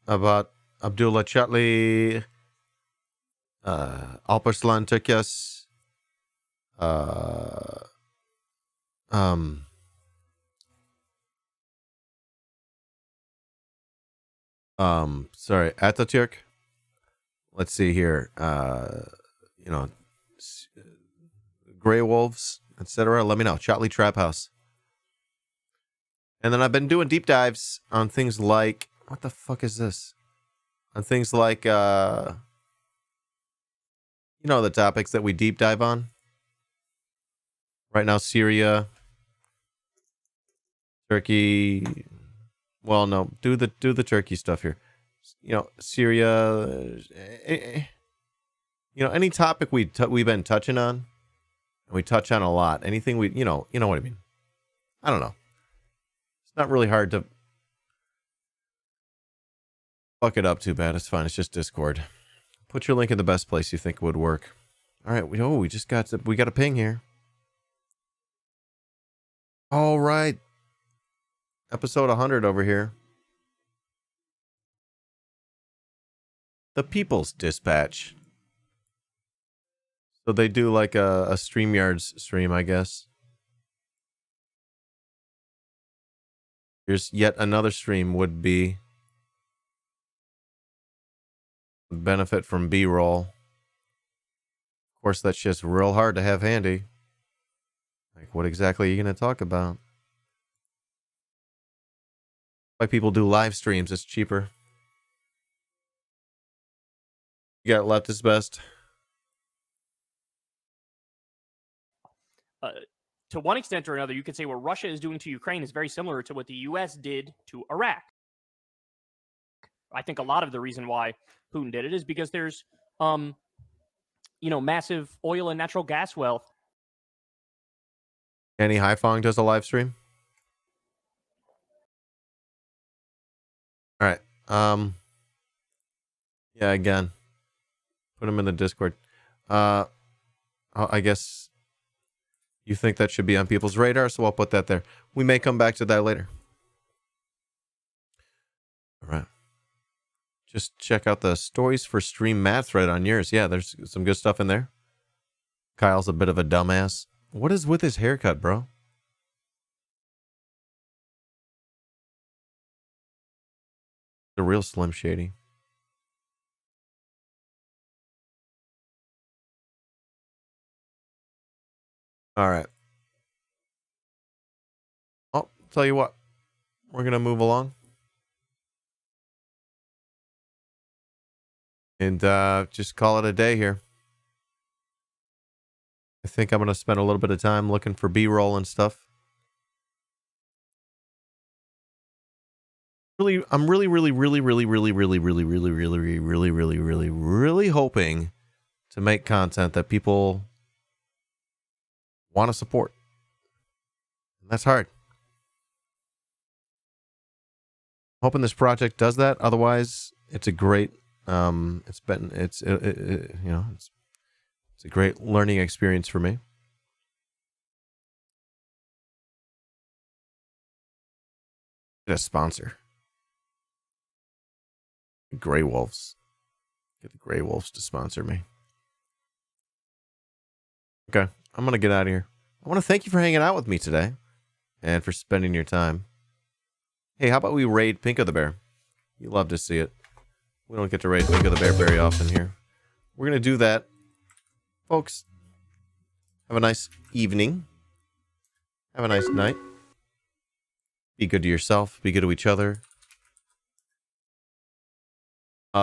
About Abdullah Chatli, Alparslan Türkyas, sorry, Atatürk. Let's see here. Grey Wolves, etc. Let me know. Chatli Trap House. And then I've been doing deep dives on things like, what the fuck is this? On things like, the topics that we deep dive on. Right now, Syria, Turkey. Well, no, do the Turkey stuff here. Syria. Any topic we've been touching on, and we touch on a lot. Anything you know what I mean. I don't know. It's not really hard to fuck it up too bad. It's fine. It's just Discord. Put your link in the best place you think would work. All right. We got a ping here. All right. Episode 100 over here. The People's Dispatch. So they do like a StreamYards stream, I guess. Here's yet another stream would benefit from B-roll. Of course, that's just real hard to have handy. Like, what exactly are you going to talk about? Why people do live streams, it's cheaper. You got left is best. To one extent or another, you could say what Russia is doing to Ukraine is very similar to what the U.S. did to Iraq. I think a lot of the reason why Putin did it is because there's, massive oil and natural gas wealth. Annie Haifong does a live stream. All right. Yeah, again. Put him in the Discord. I guess you think that should be on people's radar, so I'll put that there. We may come back to that later. All right. Just check out the Stories for Stream Math thread on yours. Yeah, there's some good stuff in there. Kyle's a bit of a dumbass. What is with his haircut, bro? The real Slim Shady. All right. Oh, tell you what. We're going to move along. And just call it a day here. I think I'm going to spend a little bit of time looking for B-roll and stuff. I'm really hoping to make content that people want to support. And that's hard. Hoping this project does that. Otherwise, it's a great it's a great learning experience for me. Get a sponsor. Grey Wolves. Get the Grey Wolves to sponsor me. Okay, I'm going to get out of here. I want to thank you for hanging out with me today and for spending your time. Hey, how about we raid Pinko the Bear? You love to see it. We don't get to raid Pinko the Bear very often here. We're going to do that. Folks, have a nice evening. Have a nice night. Be good to yourself. Be good to each other.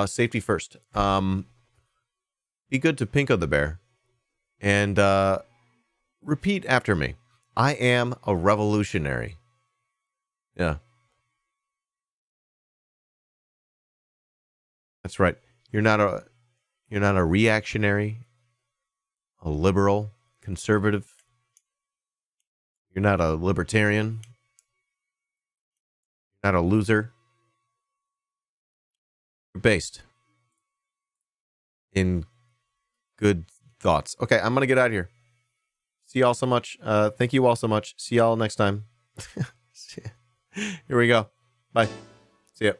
Safety first. Be good to Pinko the Bear. And repeat after me. I am a revolutionary. Yeah. That's right. You're not a reactionary, a liberal, conservative. You're not a libertarian. You're not a loser. You're based in good thoughts. Okay, I'm going to get out of here. See y'all so much. Thank you all so much. See y'all next time. Here we go. Bye. See ya.